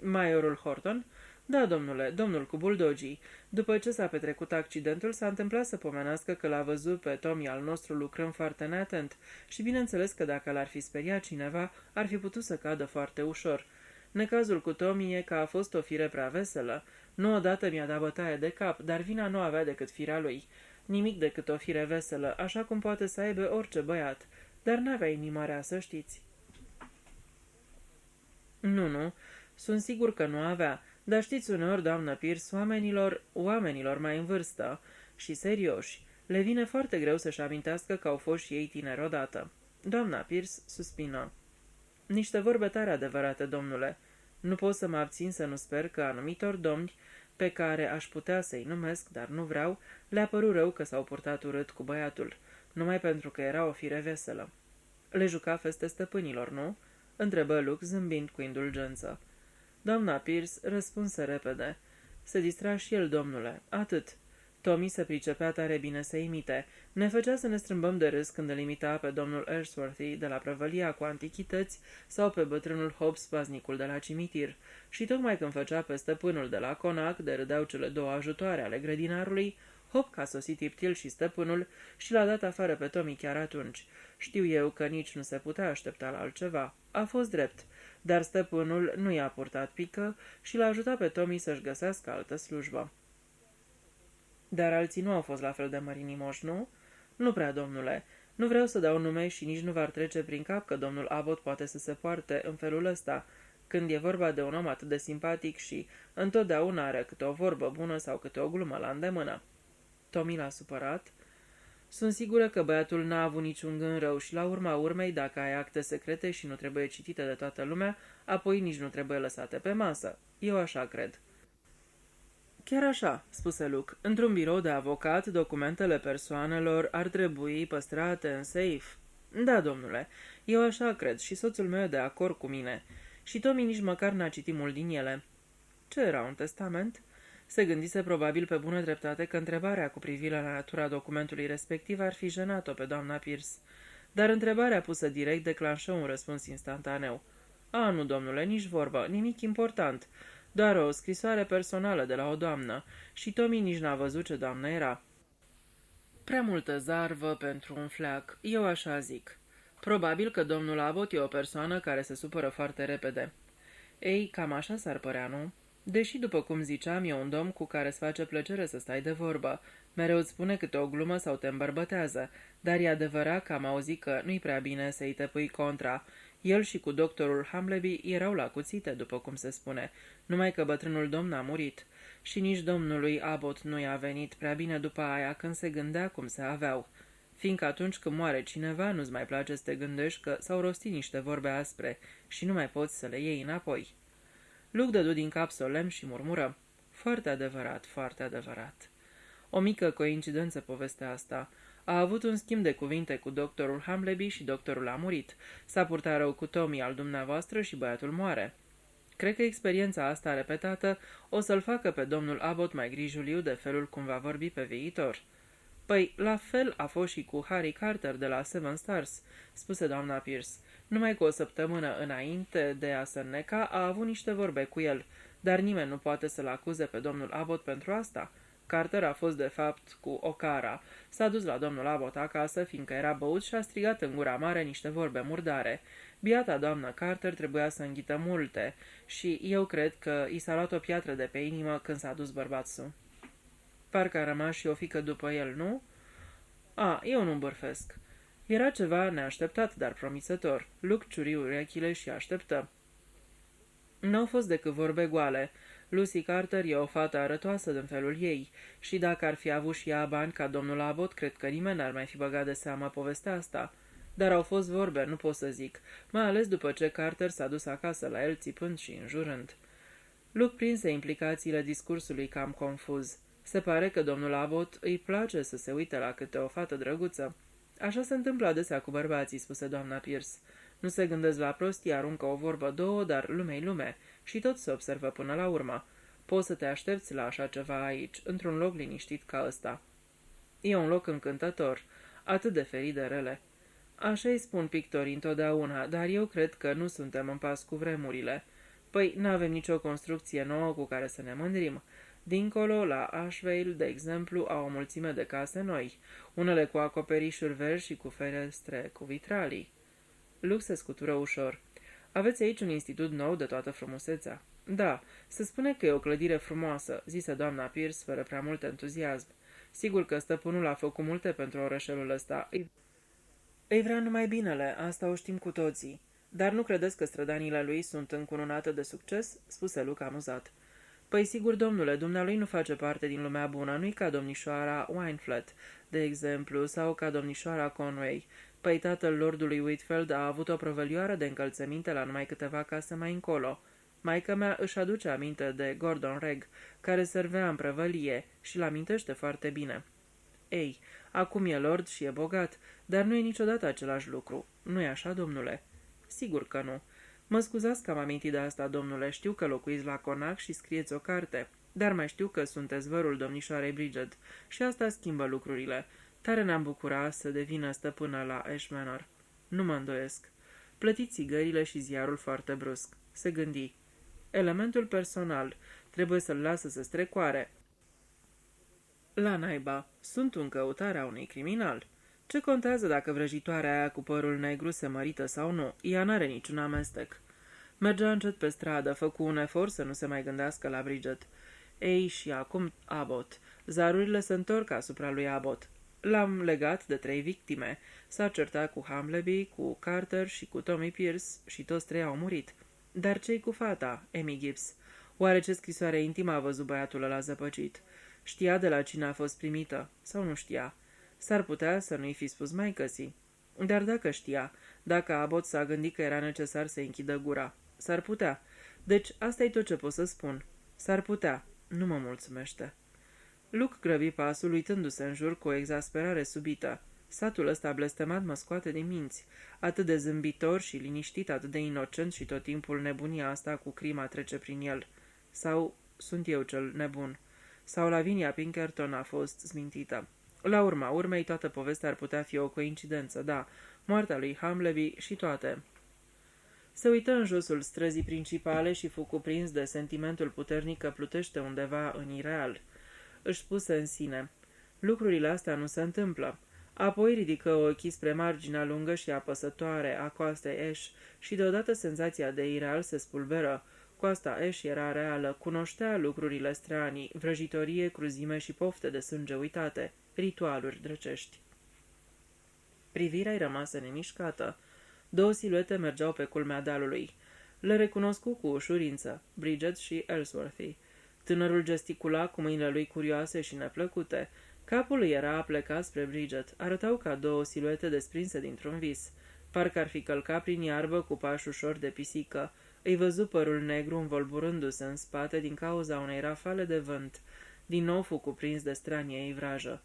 Maiorul Horton? Da, domnule, domnul cu buldogii. După ce s-a petrecut accidentul, s-a întâmplat să pomenească că l-a văzut pe Tommy al nostru lucrând foarte neatent și bineînțeles că dacă l-ar fi speriat cineva, ar fi putut să cadă foarte ușor. Necazul cu Tommy e că a fost o fire prea veselă. Nu odată mi-a dat bătaie de cap, dar vina nu avea decât firea lui. Nimic decât o fire veselă, așa cum poate să aibă orice băiat, dar n-avea inima rea, să știți. Nu, sunt sigur că nu avea, dar știți uneori, doamnă Pierce, oamenilor mai în vârstă și serioși, le vine foarte greu să-și amintească că au fost și ei tineri odată. Doamna Pierce suspină. Niște vorbe tare adevărate, domnule. Nu pot să mă abțin să nu sper că anumitor domni, pe care aș putea să-i numesc, dar nu vreau, le-a părut rău că s-au purtat urât cu băiatul, numai pentru că era o fire veselă. Le juca feste stăpânilor, nu? Întrebă Luke, zâmbind cu indulgență. Doamna Pierce răspunse repede. Se distra și el, domnule, atât. Tommy se pricepea tare bine să imite. Ne făcea să ne strâmbăm de râs când îl imita pe domnul Ashworthy de la prăvălia cu antichități sau pe bătrânul Hobbs, paznicul de la cimitir. Și tocmai când făcea pe stăpânul de la conac, de râdeau cele două ajutoare ale grădinarului, hop că a sosit Tiptil și stăpânul și l-a dat afară pe Tommy chiar atunci. Știu eu că nici nu se putea aștepta la altceva. A fost drept, dar stăpânul nu i-a purtat pică și l-a ajutat pe Tommy să-și găsească altă slujbă. Dar alții nu au fost la fel de mărinimoși, nu? Nu prea, domnule. Nu vreau să dau nume și nici nu v-ar trece prin cap că domnul Abbott poate să se poarte în felul ăsta, când e vorba de un om atât de simpatic și întotdeauna are câte o vorbă bună sau câte o glumă la îndemână. Tommy l-a supărat. Sunt sigură că băiatul n-a avut niciun gând rău și la urma urmei, dacă ai acte secrete și nu trebuie citite de toată lumea, apoi nici nu trebuie lăsate pe masă. Eu așa cred. Chiar așa, spuse Luke. Într-un birou de avocat, documentele persoanelor ar trebui păstrate în safe. Da, domnule, eu așa cred și soțul meu e de acord cu mine. Și Tommy nici măcar n-a citit mult din ele. Ce era, un testament? Se gândise probabil pe bună dreptate că întrebarea cu privire la natura documentului respectiv ar fi jenat-o pe doamna Pierce. Dar întrebarea pusă direct declanșă un răspuns instantaneu. A, nu, domnule, nici vorbă, nimic important. Doar o scrisoare personală de la o doamnă și Tommy nici n-a văzut ce doamnă era. Prea multă zarvă pentru un fleac, eu așa zic. Probabil că domnul Abbott e o persoană care se supără foarte repede. Ei, cam așa s-ar părea, nu? Deși, după cum ziceam, e un domn cu care îți face plăcere să stai de vorbă. Mereu îți spune câte o glumă sau te îmbărbătează, dar e adevărat că am auzit că nu-i prea bine să-i te pui contra. El și cu doctorul Hamleby erau la cuțite, după cum se spune, numai că bătrânul domn a murit. Și nici domnului Abbott nu i-a venit prea bine după aia când se gândea cum se aveau. Fiindcă atunci când moare cineva, nu-ți mai place să te gândești că s-au rostit niște vorbe aspre și nu mai poți să le iei înapoi. Luke dădu din cap solemn și murmură. Foarte adevărat, foarte adevărat. O mică coincidență povestea asta. A avut un schimb de cuvinte cu doctorul Hamleby și doctorul a murit. S-a purtat rău cu Tommy al dumneavoastră și băiatul moare. Cred că experiența asta repetată o să-l facă pe domnul Abbott mai grijuliu de felul cum va vorbi pe viitor. Păi, la fel a fost și cu Harry Carter de la Seven Stars, spuse doamna Pierce. Numai cu o săptămână înainte de a se înneca a avut niște vorbe cu el, dar nimeni nu poate să-l acuze pe domnul Abbott pentru asta. Carter a fost de fapt cu Ocara. S-a dus la domnul Abbott acasă, fiindcă era băut și a strigat în gura mare niște vorbe murdare. Biata doamnă Carter trebuia să înghită multe și eu cred că i s-a luat o piatră de pe inimă când s-a dus bărbatul. Parcă a rămas și o fică după el, nu? Eu nu bârfesc. Era ceva neașteptat, dar promițător. Luke ciuri urechile și așteptă. N-au fost decât vorbe goale. Lucy Carter e o fată arătoasă din felul ei și dacă ar fi avut și ea bani ca domnul Abbott, cred că nimeni n-ar mai fi băgat de seama povestea asta. Dar au fost vorbe, nu pot să zic, mai ales după ce Carter s-a dus acasă la el țipând și înjurând. Luke prinse implicațiile discursului cam confuz. Se pare că domnul Abbott îi place să se uite la câte o fată drăguță. Așa se întâmplă adesea cu bărbații, spuse doamna Pierce. Nu se gândesc la prostii, aruncă o vorbă două, dar lumea-i lume și tot se observă până la urmă. Poți să te aștepți la așa ceva aici, într-un loc liniștit ca ăsta. E un loc încântător, atât de ferit de rele. Așa îi spun pictorii întotdeauna, dar eu cred că nu suntem în pas cu vremurile. Păi, n-avem nicio construcție nouă cu care să ne mândrim. Dincolo, la Ashvale, de exemplu, au o mulțime de case noi, unele cu acoperișuri verzi și cu ferestre cu vitralii. Luke se scutură ușor. Aveți aici un institut nou de toată frumusețea? Da, se spune că e o clădire frumoasă, zise doamna Pierce fără prea mult entuziasm. Sigur că stăpânul a făcut multe pentru orășelul ăsta. Îi vrea numai binele, asta o știm cu toții. Dar nu credeți că strădanile lui sunt încununate de succes? Spuse Luke amuzat. Păi sigur, domnule, dumnealui nu face parte din lumea bună, nu-i ca domnișoara Wineflat, de exemplu, sau ca domnișoara Conway. Păi tatăl lordului Whitfield a avut o prăvălioară de încălțăminte la numai câteva case mai încolo. Maica mea își aduce aminte de Gordon Reg, care servea în prăvălie și l-amintește foarte bine. Ei, acum e lord și e bogat, dar nu e niciodată același lucru. Nu-i așa, domnule? Sigur că nu. Mă scuzați că am amintit de asta, domnule, știu că locuiți la Conac și scrieți o carte, dar mai știu că sunteți vărul domnișoarei Bridget și asta schimbă lucrurile. Tare ne-am bucurat să devină stăpână la Ash Manor. Nu mă îndoiesc. Plătiți țigările și ziarul foarte brusc. Se gândi. Elementul personal. Trebuie să-l lasă să strecoare. La naiba, sunt în căutarea unui criminal. Ce contează dacă vrăjitoarea aia cu părul negru se mărită sau nu? Ea n-are niciun amestec. Mergea încet pe stradă, făcu un efort să nu se mai gândească la Bridget. Ei, și acum Abbott. Zarurile se întorc asupra lui Abbott. L-am legat de 3 victime. S-a certat cu Hamleby, cu Carter și cu Tommy Pierce și toți 3 au murit. Dar ce-i cu fata, Amy Gibbs? Oare ce scrisoare intimă a văzut băiatul ăla zăpăcit? Știa de la cine a fost primită? Sau nu știa? S-ar putea să nu-i fi spus maicăsii. Dar dacă știa, dacă Abbott s-a gândit că era necesar să închidă gura, s-ar putea. Deci asta e tot ce pot să spun. S-ar putea. Nu mă mulțumește. Luke grăbi pasul, uitându-se în jur cu o exasperare subită. Satul ăsta blestemat mă scoate din minți. Atât de zâmbitor și liniștit, atât de inocent și tot timpul nebunia asta cu crima trece prin el. Sau sunt eu cel nebun. Sau Lavinia Pinkerton a fost zmintită. La urma urmei, toată povestea ar putea fi o coincidență, da, moartea lui Hamleby și toate. Se uită în josul străzii principale și fu cuprins de sentimentul puternic că plutește undeva în ireal. Își spuse în sine, lucrurile astea nu se întâmplă. Apoi ridică ochii spre marginea lungă și apăsătoare a coastei Ash și deodată senzația de ireal se spulberă. Coasta Ash era reală, cunoștea lucrurile stranii, vrăjitorie, cruzime și pofte de sânge uitate, ritualuri drăcești. Privirea-i rămasă nemișcată. 2 siluete mergeau pe culmea dealului. Le recunoscu cu ușurință, Bridget și Ellsworthy. Tânărul gesticula cu mâinile lui curioase și neplăcute. Capul îi era aplecat spre Bridget. Arătau ca 2 siluete desprinse dintr-un vis. Parcă ar fi călcat prin iarbă cu pași ușor de pisică. Îi văzu părul negru învolburându-se în spate din cauza unei rafale de vânt. Din nou fu cuprins de stranie ei vrajă.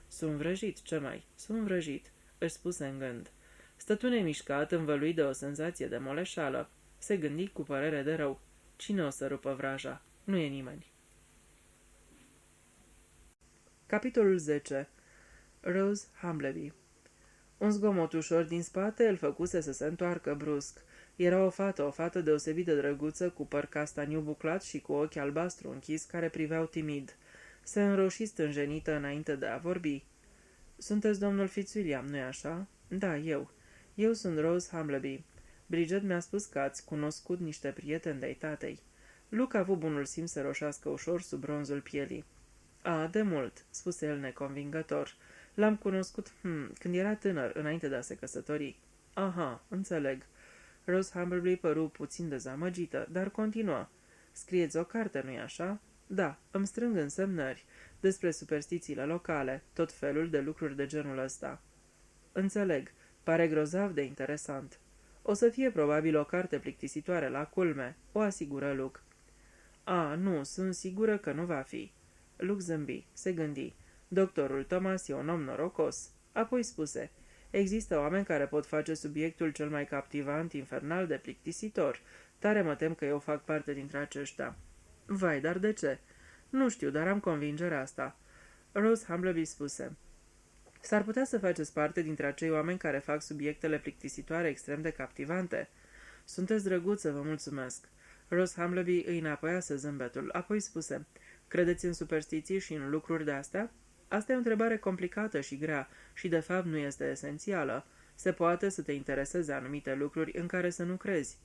Sunt vrăjit, ce mai? Sunt vrăjit, își spuse în gând. Stătu nemișcat, învăluit de o senzație de moleșală. Se gândi cu părere de rău. Cine o să rupă vraja? Nu e nimeni. Capitolul 10. Rose Hamleby. Un zgomot ușor din spate îl făcuse să se întoarcă brusc. Era o fată deosebit de drăguță, cu păr castaniu buclat și cu ochi albastru închis, care priveau timid. Se înroși stânjenită înainte de a vorbi. Sunteți domnul Fitzwilliam, nu-i așa? Da, eu. Eu sunt Rose Humbleby. Bridget mi-a spus că ați cunoscut niște prieteni de-ai tatei. Luke a avut bunul simț să roșească ușor sub bronzul pielii. A, de mult, spuse el neconvingător. L-am cunoscut, când era tânăr, înainte de a se căsători. Aha, înțeleg. Rose Humbleby păru puțin dezamăgită, dar continuă. Scrieți o carte, nu-i așa? Da, îmi strâng însemnări despre superstițiile locale, tot felul de lucruri de genul ăsta. Înțeleg, pare grozav de interesant. O să fie probabil o carte plictisitoare la culme, o asigură Luke. A, nu, sunt sigură că nu va fi. Luke zâmbi, se gândi. Doctorul Thomas e un om norocos. Apoi spuse, există oameni care pot face subiectul cel mai captivant, infernal de plictisitor. Tare mă tem că eu fac parte dintre aceștia. Vai, dar de ce? Nu știu, dar am convingerea asta. Rose Humbleby spuse, s-ar putea să faceți parte dintre acei oameni care fac subiectele plictisitoare extrem de captivante. Sunteți drăguță, vă mulțumesc. Rose Humbleby îi înapoiase zâmbetul, apoi spuse, credeți în superstiții și în lucruri de-astea? Asta e o întrebare complicată și grea și de fapt nu este esențială. Se poate să te intereseze anumite lucruri în care să nu crezi.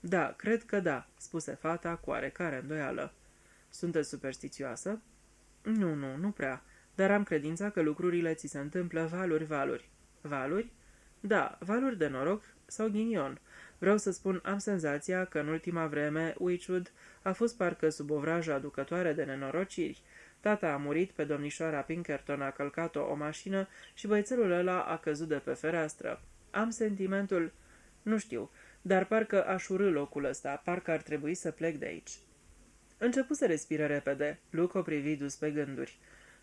Da, cred că da, spuse fata cu oarecare îndoială. Sunteți superstițioasă? Nu prea, dar am credința că lucrurile ți se întâmplă valuri. Valuri? Da, valuri de noroc sau ghinion. Vreau să spun, am senzația că în ultima vreme Witchwood a fost parcă sub o vrajă aducătoare de nenorociri. Tata a murit, pe domnișoara Pinkerton a călcat-o o mașină și băiețelul ăla a căzut de pe fereastră. Am sentimentul... Nu știu, dar parcă aș urâ locul ăsta, parcă ar trebui să plec de aici. Începu să respire repede. Luke o privi dus pe gânduri.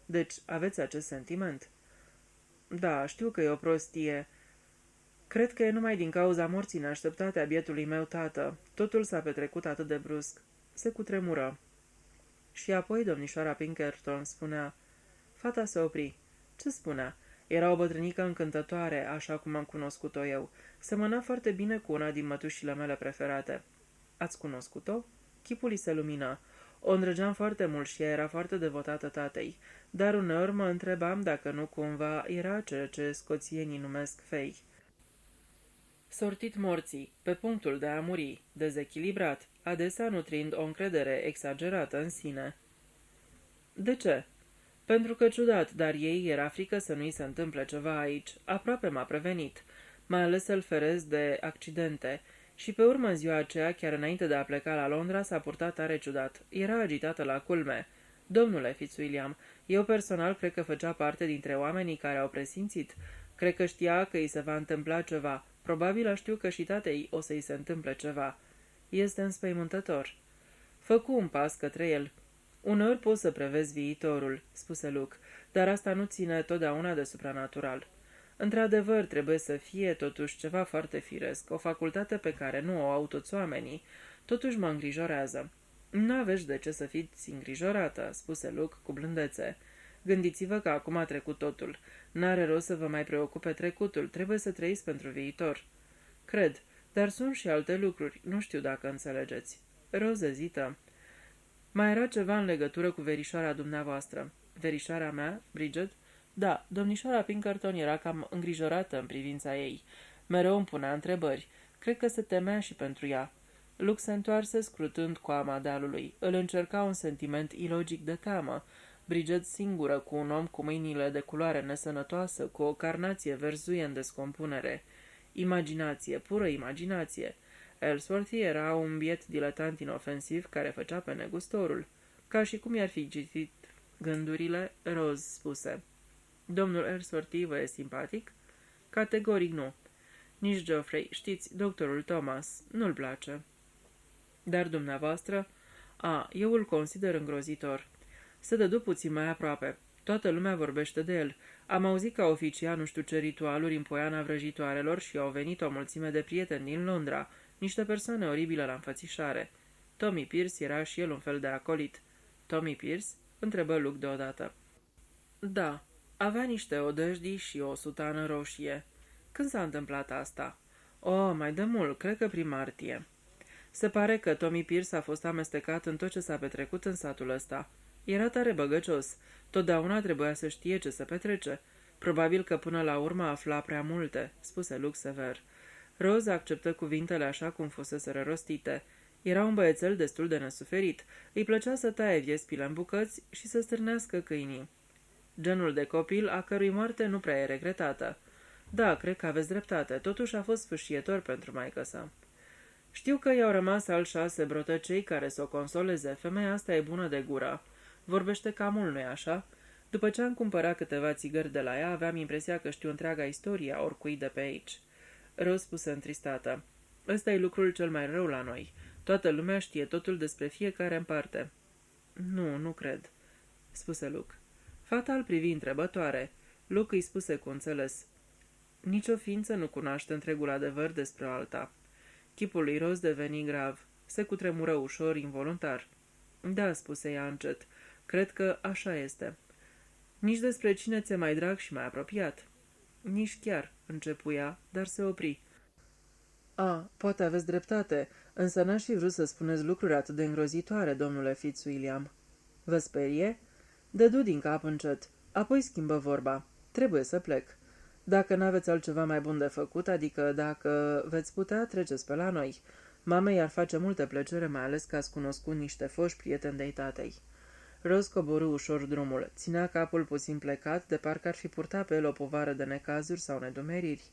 Deci, aveți acest sentiment? Da, știu că e o prostie. Cred că e numai din cauza morții neașteptate a bietului meu tată. Totul s-a petrecut atât de brusc. Se cutremură. Și apoi domnișoara Pinkerton spunea... Fata se opri. Ce spunea? Era o bătrânică încântătoare, așa cum am cunoscut-o eu. Semăna foarte bine cu una din mătușile mele preferate. Ați cunoscut-o? Chipul îi se lumina. O îndrăgeam foarte mult și ea era foarte devotată tatei, dar uneori mă întrebam dacă nu cumva era ceea ce scoțienii numesc fei. Sortit morții, pe punctul de a muri, dezechilibrat, adesea nutrind o încredere exagerată în sine. De ce? Pentru că ciudat, dar ei era frică să nu-i se întâmple ceva aici. Aproape m-a prevenit, mai ales să-l ferez de accidente. Și pe urmă, în ziua aceea, chiar înainte de a pleca la Londra, s-a purtat tare ciudat. Era agitată la culme. Domnule Fitzwilliam, eu personal cred că făcea parte dintre oamenii care au presimțit. Cred că știa că îi se va întâmpla ceva. Probabil știu că și tatei o să-i se întâmple ceva. Este înspăimântător. Făcu un pas către el. Uneori poți să prevezi viitorul, spuse Luke, dar asta nu ține totdeauna de supranatural. Într-adevăr, trebuie să fie totuși ceva foarte firesc, o facultate pe care nu o au toți oamenii. Totuși mă îngrijorează. Nu aveți de ce să fiți îngrijorată, spuse Luke cu blândețe. Gândiți-vă că acum a trecut totul. N-are rost să vă mai preocupe trecutul, trebuie să trăiți pentru viitor. Cred, dar sunt și alte lucruri, nu știu dacă înțelegeți. Rose ezită. Mai era ceva în legătură cu verișoara dumneavoastră. Verișoara mea, Bridget? Da, domnișoara Pinkerton era cam îngrijorată în privința ei. Mereu îmi punea întrebări. Cred că se temea și pentru ea. Luke se întoarse scrutând coama dealului. Îl încerca un sentiment ilogic de teamă. Bridget singură, cu un om cu mâinile de culoare nesănătoasă, cu o carnație verzuie în descompunere. Imaginație, pură imaginație. Ellsworthy era un biet diletant inofensiv care făcea pe negustorul. Ca și cum i-ar fi citit gândurile, Rose spuse. Domnul Ellsworthy vă e simpatic? Categoric nu. Nici Geoffrey, știți, doctorul Thomas, nu-l place. Dar dumneavoastră? Eu îl consider îngrozitor. Se dădu puțin mai aproape. Toată lumea vorbește de el. Am auzit că oficia nu știu ce ritualuri în poiana vrăjitoarelor și au venit o mulțime de prieteni din Londra, niște persoane oribile la înfățișare. Tommy Pierce era și el un fel de acolit. Tommy Pierce? Întrebă Luke deodată. Da, avea niște odejdii și o sutană roșie. Când s-a întâmplat asta? Mai de mult, cred că prin martie. Se pare că Tommy Pierce a fost amestecat în tot ce s-a petrecut în satul ăsta. Era tare băgăcios. Totdeauna trebuia să știe ce se petrece. Probabil că până la urmă afla prea multe, spuse Luc sever. Rose acceptă cuvintele așa cum fuseseră rostite. Era un băiețel destul de nesuferit. Îi plăcea să taie viespile în bucăți și să stârnească câinii. Genul de copil a cărui moarte nu prea e regretată. Da, cred că aveți dreptate. Totuși a fost sfâșietor pentru maică-sa. Știu că i-au rămas al 6 brotăcei care să o consoleze. Femeia asta e bună de gură. Vorbește cam mult, nu-i așa? După ce am cumpărat câteva țigări de la ea, aveam impresia că știu întreaga istorie a oricui de pe aici. Rose spuse întristată. Ăsta e lucrul cel mai rău la noi. Toată lumea știe totul despre fiecare în parte. Nu cred, spuse Luke. Fata îl privi întrebătoare. Luke îi spuse cu înțeles. Nicio ființă nu cunoaște întregul adevăr despre alta. Chipul lui Rose deveni grav. Se cutremură ușor, involuntar. Da, spuse ea încet. Cred că așa este. Nici despre cine ți-e mai drag și mai apropiat. Nici chiar, începu ea, dar se opri. Poate aveți dreptate, însă n-aș fi vrut să spuneți lucruri atât de îngrozitoare, domnule Fitzwilliam. Vă sperie? Dădu din cap încet, apoi schimbă vorba. Trebuie să plec. Dacă n-aveți altceva mai bun de făcut, adică dacă veți putea, treceți pe la noi. Mamei ar face multă plăcere, mai ales că ați cunoscut niște foști prieteni de-ai tatei. Rose coborâ ușor drumul. Ținea capul puțin plecat, de parcă ar fi purtat pe el o povară de necazuri sau nedumeriri.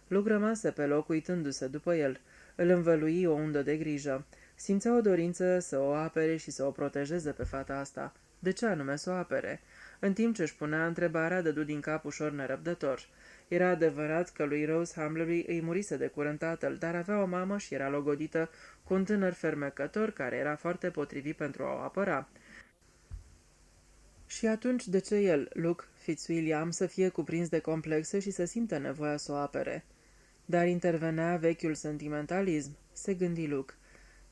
Luke rămase pe loc, uitându-se după el. Îl învălui o undă de grijă. Simțea o dorință să o apere și să o protejeze pe fata asta. De ce anume să o apere? În timp ce își punea întrebarea, dădu din cap ușor nerăbdător. Era adevărat că lui Rose Hamlery îi murise de curând tatăl, dar avea o mamă și era logodită cu un tânăr fermecător care era foarte potrivit pentru a o apăra. Și atunci de ce el, Luke Fitzwilliam, să fie cuprins de complexe și să simtă nevoia să o apere? Dar intervenea vechiul sentimentalism, se gândi Luke.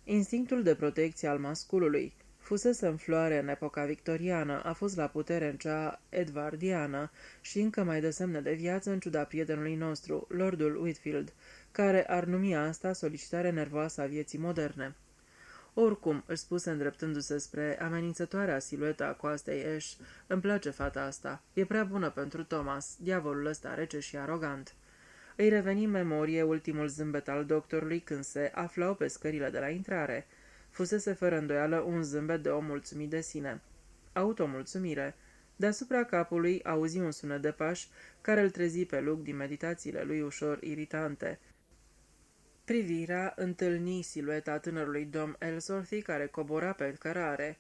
Instinctul de protecție al masculului fusese în floare în epoca victoriană, a fost la putere în cea edvardiană și încă mai dă semne de viață în ciuda prietenului nostru, Lordul Whitfield, care ar numi asta solicitare nervoasă a vieții moderne. Oricum, își spuse îndreptându-se spre amenințătoarea silueta coastei Ash, îmi place fata asta. E prea bună pentru Thomas, diavolul ăsta rece și arogant. Îi reveni în memorie ultimul zâmbet al doctorului când se aflau pe scările de la intrare. Fusese fără îndoială un zâmbet de om mulțumit de sine. Automulțumire. Deasupra capului auzi un sunet de pași care îl trezi pe Luke din meditațiile lui ușor iritante. Privirea întâlni silueta tânărului domn Ellsworthy care cobora pe cărare.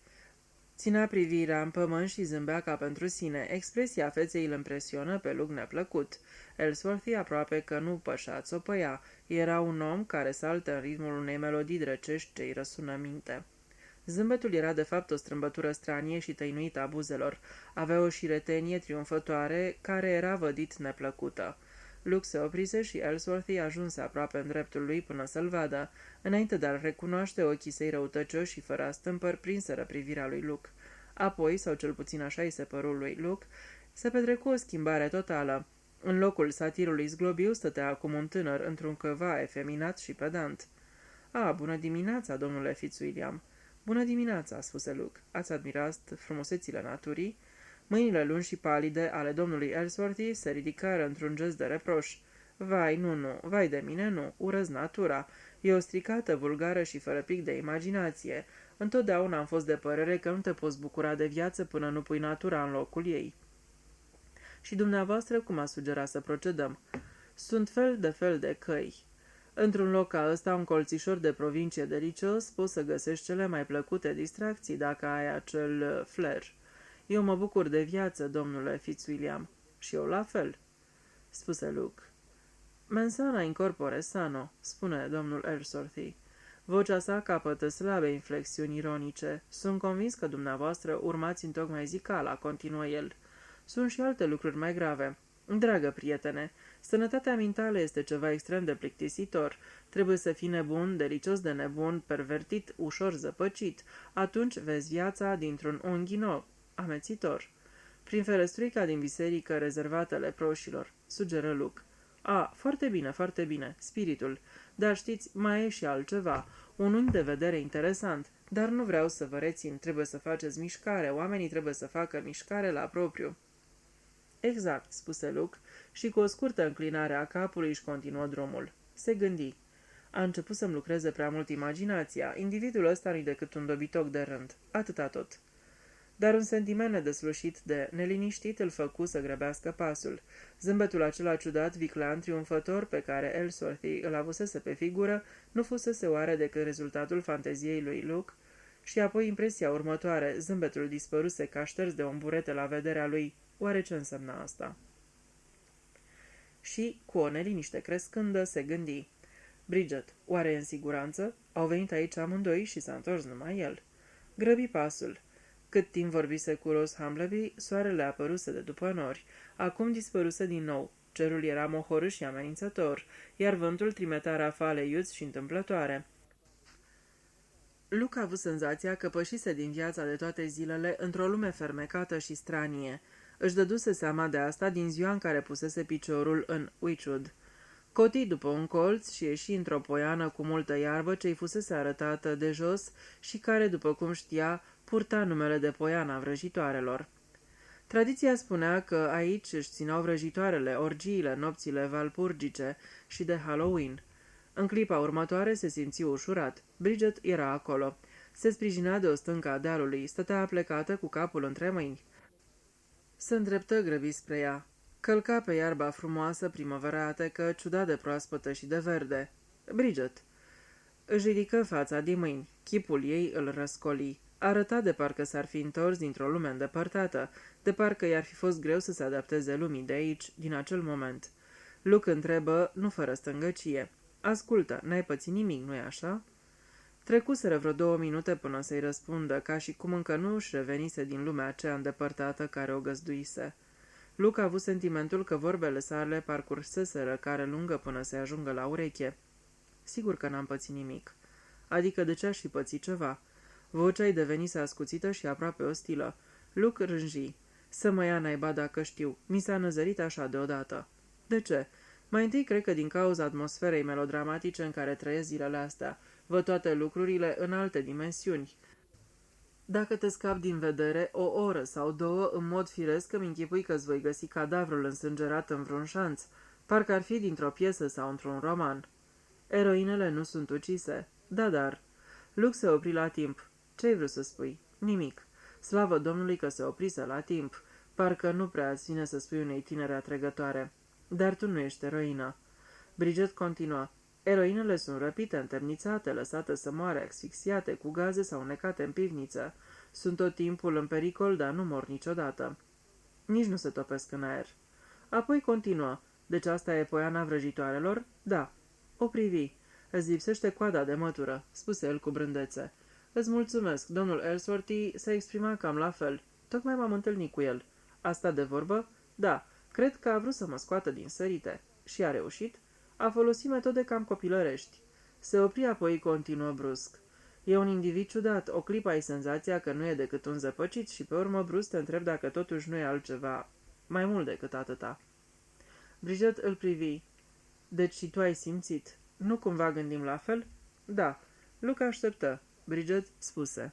Ținea privirea în pământ și zâmbea ca pentru sine. Expresia feței îl impresionă pe Luke neplăcut. Ellsworthy aproape că nu pășa țopăia. Era un om care saltă în ritmul unei melodii drăcești ce îi răsună minte. Zâmbetul era de fapt o strâmbătură stranie și tăinuită a buzelor. Avea o șiretenie triumfătoare care era vădit neplăcută. Luke se oprise și Ellsworthy ajunse aproape în dreptul lui până să-l vadă. Înainte de a-l recunoaște, ochii săi răutăcioși și fără astâmpări prinseră privirea lui Luke. Apoi, sau cel puțin așa îi se păru lui Luke, se petrecu o schimbare totală. În locul satirului zglobiu stătea acum un tânăr într-un căva efeminat și pedant. Bună dimineața, domnule Fitzwilliam!" Bună dimineața!" spuse Luke. Ați admirat frumusețile naturii?" Mâinile lungi și palide ale domnului Ellsworthy se ridicară într-un gest de reproș. Vai, nu, vai de mine, nu, urăz natura. E o stricată, vulgară și fără pic de imaginație. Întotdeauna am fost de părere că nu te poți bucura de viață până nu pui natura în locul ei. Și dumneavoastră cum a sugerat să procedăm? Sunt fel de căi. Într-un loc ca ăsta, un colțișor de provincie delicios, poți să găsești cele mai plăcute distracții dacă ai acel flair. Eu mă bucur de viață, domnule Fitzwilliam. Și eu la fel, spuse Luke. Mensana in corpore sano, spune domnul Ellsworthy. Vocea sa capătă slabe inflexiuni ironice. Sunt convins că dumneavoastră urmați întocmai zicala, continuă el. Sunt și alte lucruri mai grave. Dragă prietene, sănătatea mentală este ceva extrem de plictisitor. Trebuie să fii nebun, delicios de nebun, pervertit, ușor zăpăcit. Atunci vezi viața dintr-un unghi nou, amețitor. Prin ferestruica din biserică rezervată leproșilor, sugeră Luke. Foarte bine, spiritul. Dar știți, mai e și altceva. Un unghi de vedere interesant, dar nu vreau să vă rețin, trebuie să faceți mișcare, oamenii trebuie să facă mișcare la propriu. Exact, spuse Luke, și cu o scurtă înclinare a capului își continuă drumul. Se gândi. A început să-mi lucreze prea mult imaginația. Individul ăsta nu-i decât un dobitoc de rând. Atâta tot. Dar un sentiment nedeslușit de neliniștit îl făcu să grăbească pasul. Zâmbetul acela ciudat, viclean, triumfător pe care Ellsworthy îl avusese pe figură, nu fusese oare decât rezultatul fanteziei lui Luke? Și apoi impresia următoare, zâmbetul dispăruse ca șters de un burete la vederea lui. Oare ce însemna asta? Și, cu o neliniște crescândă, se gândi. Bridget, oare e în siguranță? Au venit aici amândoi și s-a întors numai el. Grăbi pasul. Cât timp vorbise cu Rose Humbleby, soarele apăruse de după nori. Acum dispăruse din nou. Cerul era mohorât și amenințător, iar vântul trimeta rafale iuți și întâmplătoare. Luke a avut senzația că pășise din viața de toate zilele într-o lume fermecată și stranie. Își dăduse seama de asta din ziua în care pusese piciorul în Wychwood. Coti după un colț și ieși într-o poiană cu multă iarbă ce-i fusese arătată de jos și care, după cum știa, purta numele de poiana vrăjitoarelor. Tradiția spunea că aici își țineau vrăjitoarele, orgiile, nopțile valpurgice și de Halloween. În clipa următoare se simți ușurat. Bridget era acolo. Se sprijinea de o stâncă a dealului, stătea aplecată cu capul între mâini. Se îndreptă grăbit spre ea. Călca pe iarba frumoasă primăveratecă, ciudat de proaspătă și de verde. Bridget. Își ridică fața din mâini. Chipul ei îl răscoli. Arăta de parcă s-ar fi întors dintr-o lume îndepărtată, de parcă i-ar fi fost greu să se adapteze lumii de aici, din acel moment. Luke întrebă, nu fără stângăcie. Ascultă, n-ai pățit nimic, nu-i așa? Trecuseră vreo 2 minute până să-i răspundă, ca și cum încă nu își revenise din lumea aceea îndepărtată care o găzduise. Luke a avut sentimentul că vorbele sale parcurseseră care lungă până să ajungă la ureche. Sigur că n-am pățit nimic. Adică de ce aș fi pățit ceva? Vocea-i devenise ascuțită și aproape ostilă. Luke rânji. Să mă ia naiba dacă știu. Mi s-a năzărit așa deodată. De ce? Mai întâi cred că din cauza atmosferei melodramatice în care trăiesc zilele astea. Văd toate lucrurile în alte dimensiuni. Dacă te scapi din vedere, o oră sau 2, în mod firesc îmi închipui că-ți voi găsi cadavrul însângerat în vreun șanț, parcă ar fi dintr-o piesă sau într-un roman. Eroinele nu sunt ucise. Da, dar... Luke se opri la timp. Ce-ai vrut să spui? Nimic. Slavă Domnului că se oprise la timp. Parcă nu prea îți vine să spui unei tinere atrăgătoare. Dar tu nu ești eroină. Bridget continuă. Eroinele sunt răpite, întemnițate, lăsate să moare, asfixiate, cu gaze sau necate în pivniță. Sunt tot timpul în pericol, dar nu mor niciodată. Nici nu se topesc în aer. Apoi continuă. Deci asta e poiana vrăjitoarelor? Da. O privi. Îți lipsește coada de mătură, spuse el cu brândețe. Îți mulțumesc, domnul Ellsworthy s-a exprimat cam la fel. Tocmai m-am întâlnit cu el. Asta de vorbă? Da. Cred că a vrut să mă scoată din sărite. Și a reușit? A folosit metode cam copilărești. Se opri apoi continuă brusc. E un individ ciudat, o clipă ai senzația că nu e decât un zăpăcit și pe urmă brusc te întreb dacă totuși nu e altceva, mai mult decât atâta. Bridget îl privi. Deci și tu ai simțit. Nu cumva gândim la fel? Da. Luke așteptă. Bridget spuse.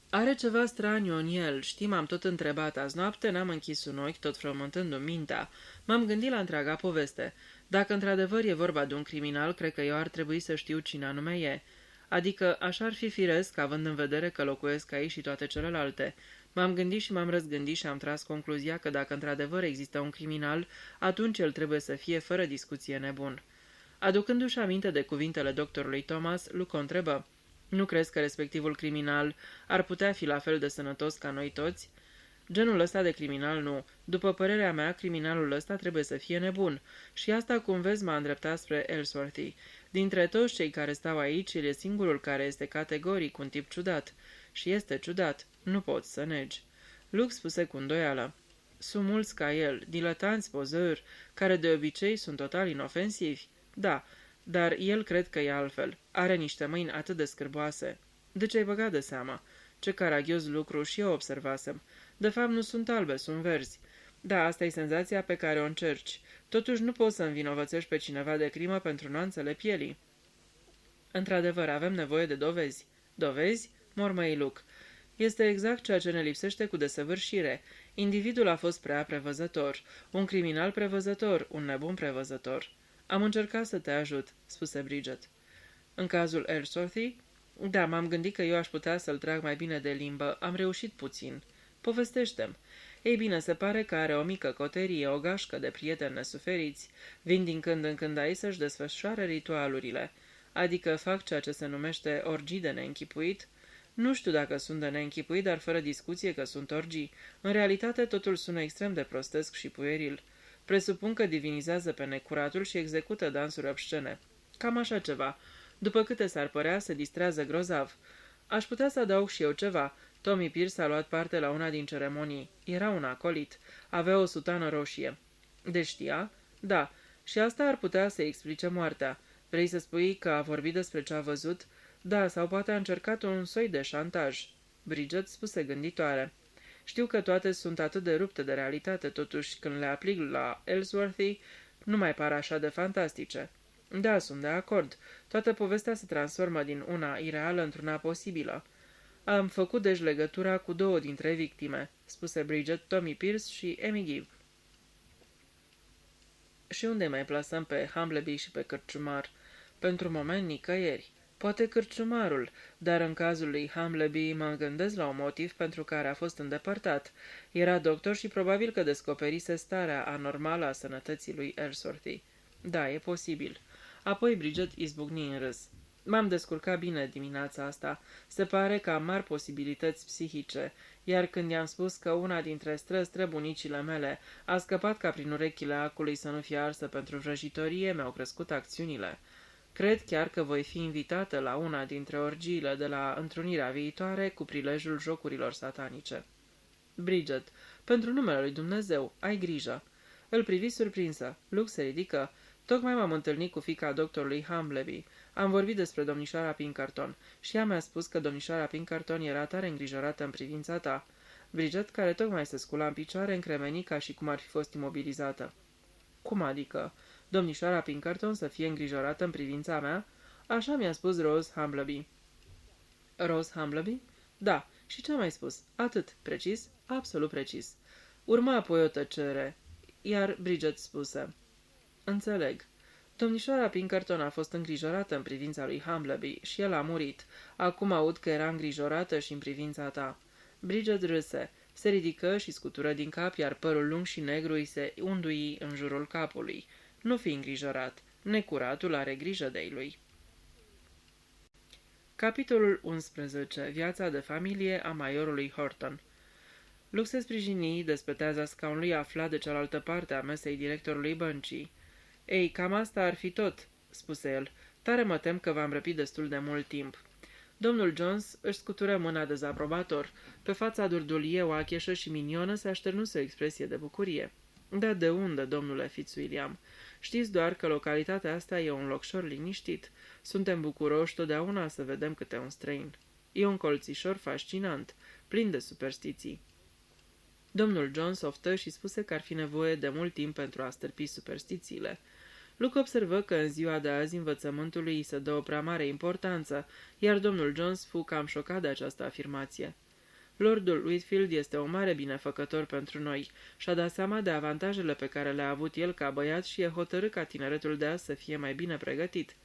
Are ceva straniu în el, știi, m-am tot întrebat azi noapte, n-am închis un ochi, tot frământându-mi mintea. M-am gândit la întreaga poveste. Dacă într-adevăr e vorba de un criminal, cred că eu ar trebui să știu cine anume e. Adică așa ar fi firesc, având în vedere că locuiesc aici și toate celelalte. M-am gândit și m-am răzgândit și am tras concluzia că dacă într-adevăr există un criminal, atunci el trebuie să fie fără discuție nebun. Aducându-și aminte de cuvintele doctorului Thomas, Luke o întrebă. Nu crezi că respectivul criminal ar putea fi la fel de sănătos ca noi toți? Genul ăsta de criminal nu. După părerea mea, criminalul ăsta trebuie să fie nebun. Și asta, cum vezi, m-a îndreptat spre Ellsworthy. Dintre toți cei care stau aici, el e singurul care este categoric un tip ciudat. Și este ciudat. Nu poți să negi. Luke spuse cu îndoială. Sunt mulți ca el, diletanți, pozări, care de obicei sunt total inofensivi. Da, dar el cred că e altfel. Are niște mâini atât de scârboase. De ce ai băgat de seama? Ce caragios lucru și eu observasem. De fapt nu sunt albe, sunt verzi. Da, asta e senzația pe care o încerci. Totuși nu poți să învinovățești pe cineva de crimă pentru nuanțele pielii. Într-adevăr, avem nevoie de dovezi. Dovezi? Mormăi Luke. Este exact ceea ce ne lipsește cu desăvârșire. Individul a fost prea prevăzător. Un criminal prevăzător, un nebun prevăzător. Am încercat să te ajut, spuse Bridget. În cazul Ellsworthy? Da, m-am gândit că eu aș putea să-l trag mai bine de limbă. Am reușit puțin. Povestește-mi. Ei bine, se pare că are o mică coterie, o gașcă de prieteni nesuferiți. Vin din când în când aici să-și desfășoare ritualurile. Adică fac ceea ce se numește orgii de neînchipuit. Nu știu dacă sunt de neînchipuit, dar fără discuție că sunt orgii. În realitate totul sună extrem de prostesc și pueril. Presupun că divinizează pe necuratul și execută dansuri obscene. Cam așa ceva. După câte s-ar părea, se distrează grozav. Aș putea să adaug și eu ceva. Tommy Pierce a luat parte la una din ceremonii. Era un acolit. Avea o sutană roșie. De știa? Da. Și asta ar putea să explice moartea. Vrei să spui că a vorbit despre ce a văzut? Da, sau poate a încercat un soi de șantaj. Bridget spuse gânditoare. Știu că toate sunt atât de rupte de realitate, totuși când le aplic la Ellsworthy, nu mai par așa de fantastice. Da, sunt de acord. Toată povestea se transformă din una ireală într-una posibilă. Am făcut deci legătura cu două dintre victime, spuse Bridget, Tommy Pierce și Amy Gibb. Și unde mai plasăm pe Humbleby și pe cărciumar? Pentru moment nicăieri. Poate cărciumarul, dar în cazul lui Humbleby mă gândesc la un motiv pentru care a fost îndepărtat. Era doctor și probabil că descoperise starea anormală a sănătății lui Ellsworthy. Da, e posibil. Apoi Bridget izbucni în râs. M-am descurcat bine dimineața asta. Se pare că am mari posibilități psihice, iar când i-am spus că una dintre străbunicile mele a scăpat ca prin urechile acului să nu fie arsă pentru vrăjitorie, mi-au crescut acțiunile. Cred chiar că voi fi invitată la una dintre orgiile de la întrunirea viitoare cu prilejul jocurilor satanice. Bridget, pentru numele lui Dumnezeu, ai grijă. Îl privi surprinsă. Luke se ridică. Tocmai m-am întâlnit cu fiica doctorului Humbleby. Am vorbit despre domnișoara Pinkerton și ea mi-a spus că domnișoara Pinkerton era tare îngrijorată în privința ta. Bridget, care tocmai se scula în picioare, încremeni ca și cum ar fi fost imobilizată. Cum adică? Domnișoara Pinkerton să fie îngrijorată în privința mea? Așa mi-a spus Rose Humbleby. Rose Humbleby? Da. Și ce a mai spus? Atât. Precis? Absolut precis. Urma apoi o tăcere, iar Bridget spuse: Înțeleg. Domnișoara Pinkerton a fost îngrijorată în privința lui Humbleby și el a murit. Acum aud că era îngrijorată și în privința ta. Bridget râse. Se ridică și scutură din cap, iar părul lung și negru îi se undui în jurul capului. Nu fi îngrijorat. Necuratul are grijă de lui. Capitolul 11. Viața de familie a majorului Horton. Luke se sprijini de speteaza scaunului aflat de cealaltă parte a mesei directorului băncii. Ei, cam asta ar fi tot, spuse el. Tare mă tem că v-am răpit destul de mult timp. Domnul Jones își scutură mâna dezaprobator. Pe fața durdulie, oacheșă și minionă se așternuse o expresie de bucurie. Da, de unde, domnule Fitzwilliam? Știți doar că localitatea asta e un locșor liniștit. Suntem bucuroși totdeauna să vedem câte un străin. E un colțișor fascinant, plin de superstiții. Domnul Jones oftă și spuse că ar fi nevoie de mult timp pentru a stârpi superstițiile. Luke observă că în ziua de azi învățământului îi se dă o prea mare importanță, iar domnul Jones fu cam șocat de această afirmație. Lordul Whitfield este un mare binefăcător pentru noi și-a dat seama de avantajele pe care le-a avut el ca băiat și e hotărât ca tineretul de azi să fie mai bine pregătit.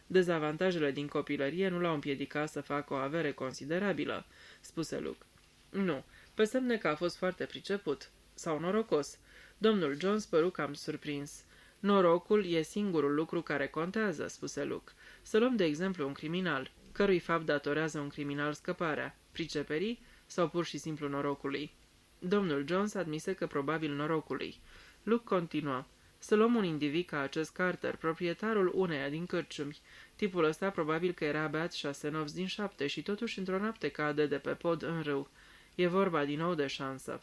Dezavantajele din copilărie nu l-au împiedicat să facă o avere considerabilă, spuse Luke. Nu, pe semne că a fost foarte priceput. Sau norocos. Domnul Jones păru cam surprins. Norocul e singurul lucru care contează, spuse Luke. Să luăm de exemplu un criminal. Cărui fapt datorează un criminal scăparea? Priceperii sau pur și simplu norocului? Domnul Jones admise că probabil norocului. Luke continua. Să luăm un individ ca acest Carter, proprietarul uneia din cărciumi. Tipul ăsta probabil că era beat 6 nopți din 7 și totuși într-o noapte cade de pe pod în râu. E vorba din nou de șansă.